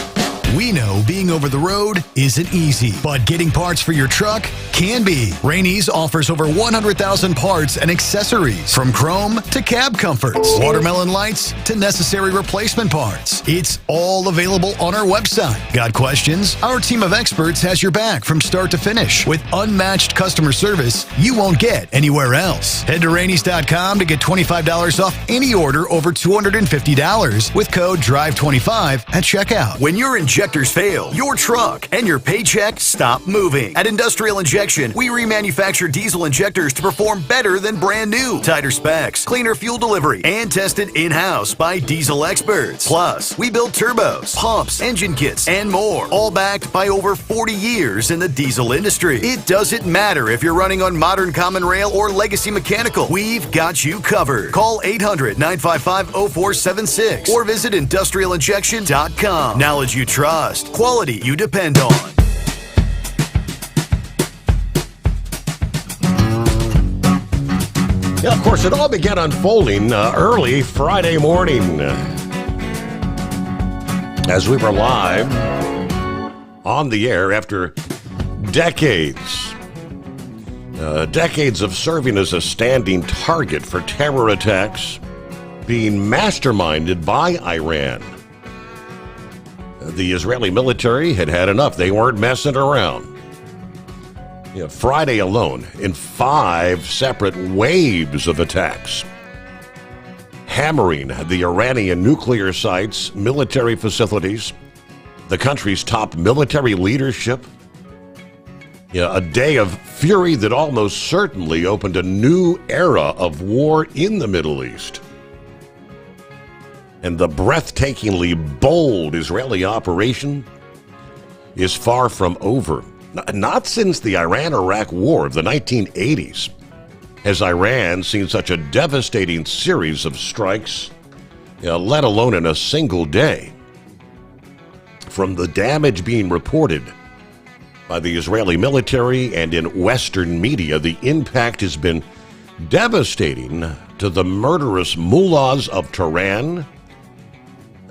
We know being over the road isn't easy, but getting parts for your truck can be. Rainey's offers over 100,000 parts and accessories, from chrome to cab comforts, watermelon lights to necessary replacement parts. It's all available on our website. Got questions? Our team of experts has your back from start to finish with unmatched customer service you won't get anywhere else. Head to Rainey's.com to get $25 off any order over $250 with code DRIVE25 at checkout. When you're in injectors fail, your truck and your paycheck stop moving. At Industrial Injection, we remanufacture diesel injectors to perform better than brand new. Tighter specs, cleaner fuel delivery, and tested in-house by diesel experts. Plus, we build turbos, pumps, engine kits, and more, all backed by over 40 years in the diesel industry. It doesn't matter if you're running on modern common rail or legacy mechanical. We've got you covered. Call 800-955-0476 or visit industrialinjection.com. Knowledge you trust. Quality you depend on. Yeah, of course, it all began unfolding early Friday morning as we were live on the air after decades of serving as a standing target for terror attacks being masterminded by Iran. The Israeli military had had enough. They weren't messing around. Friday alone, in 5 separate waves of attacks, hammering the Iranian nuclear sites, military facilities, the country's top military leadership. A day of fury that almost certainly opened a new era of war in the Middle East. And the breathtakingly bold Israeli operation is far from over. Not since the Iran-Iraq War of the 1980s has Iran seen such a devastating series of strikes, let alone in a single day. From the damage being reported by the Israeli military and in Western media, the impact has been devastating to the murderous mullahs of Tehran.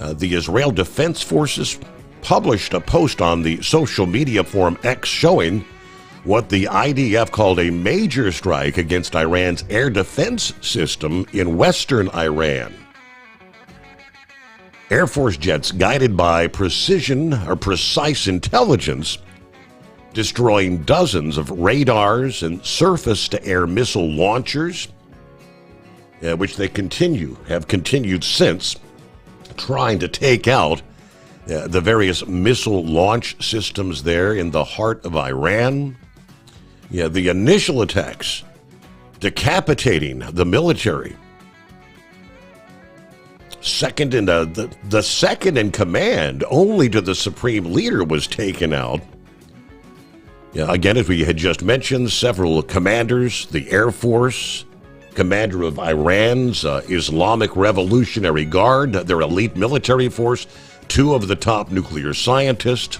The Israel Defense Forces published a post on the social media forum X showing what the IDF called a major strike against Iran's air defense system in western Iran. Air Force jets guided by precise intelligence, destroying dozens of radars and surface-to-air missile launchers, which they have continued since, trying to take out the various missile launch systems there in the heart of Iran. The initial attacks decapitating the military. The second in command, only to the supreme leader, was taken out. Again, as we had just mentioned, several commanders, the Air Force, commander of Iran's Islamic Revolutionary Guard, their elite military force, 2 of the top nuclear scientists.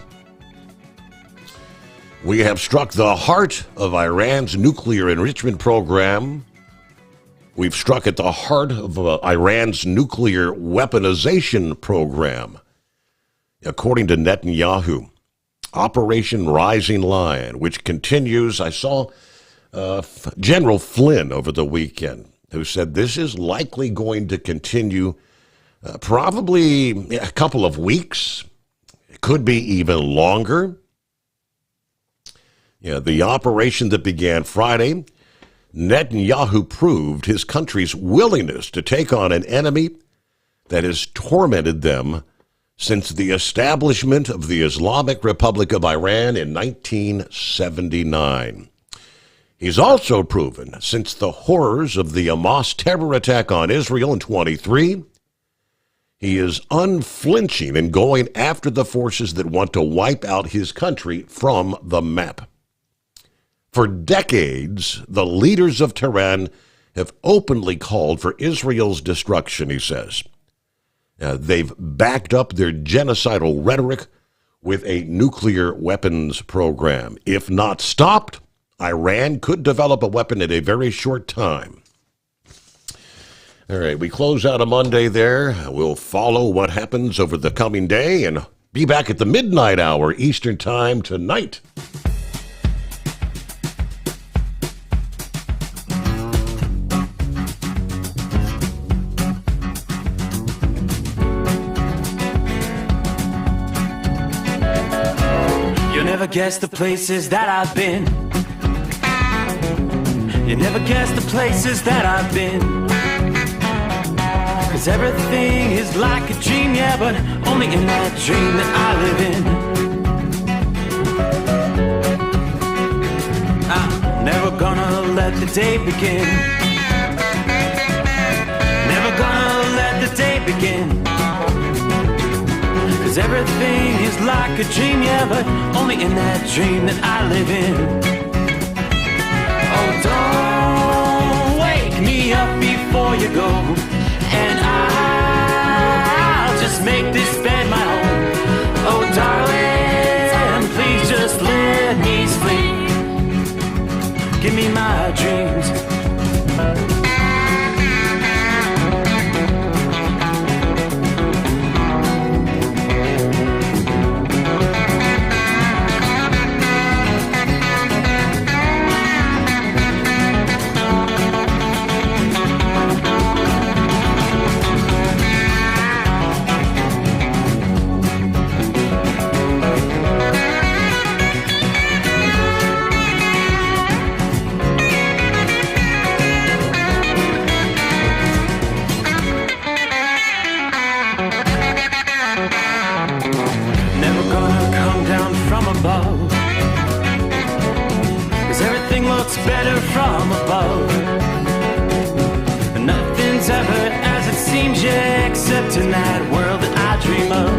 We have struck the heart of Iran's nuclear enrichment program. We've struck at the heart of Iran's nuclear weaponization program. According to Netanyahu, Operation Rising Lion, which continues. I saw General Flynn over the weekend, who said this is likely going to continue probably a couple of weeks. It could be even longer. The operation that began Friday, Netanyahu proved his country's willingness to take on an enemy that has tormented them since the establishment of the Islamic Republic of Iran in 1979. He's also proven, since the horrors of the Hamas terror attack on Israel in 1923, he is unflinching in going after the forces that want to wipe out his country from the map. For decades, the leaders of Tehran have openly called for Israel's destruction, he says. They've backed up their genocidal rhetoric with a nuclear weapons program. If not stopped, Iran could develop a weapon in a very short time. All right, we close out a Monday there. We'll follow what happens over the coming day and be back at the midnight hour Eastern Time tonight. You'll never guess the places that I've been. You never guess the places that I've been. 'Cause everything is like a dream, yeah, but only in that dream that I live in. I'm never gonna let the day begin. Never gonna let the day begin. 'Cause everything is like a dream, yeah, but only in that dream that I live in. Oh, don't wake me up before you go, and I'll just make this bed my home. Oh, darling, please just let me sleep. Give me my dreams. Better from above. Nothing's ever as it seems, yeah, except in that world that I dream of.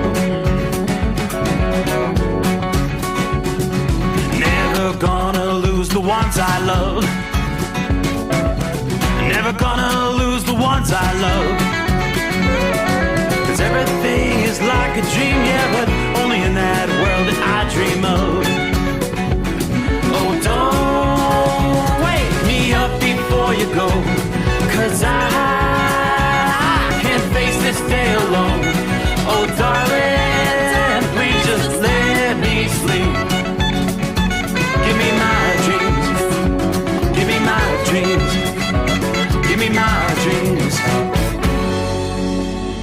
Never gonna lose the ones I love. Never gonna lose the ones I love. 'Cause everything is like a dream, yeah,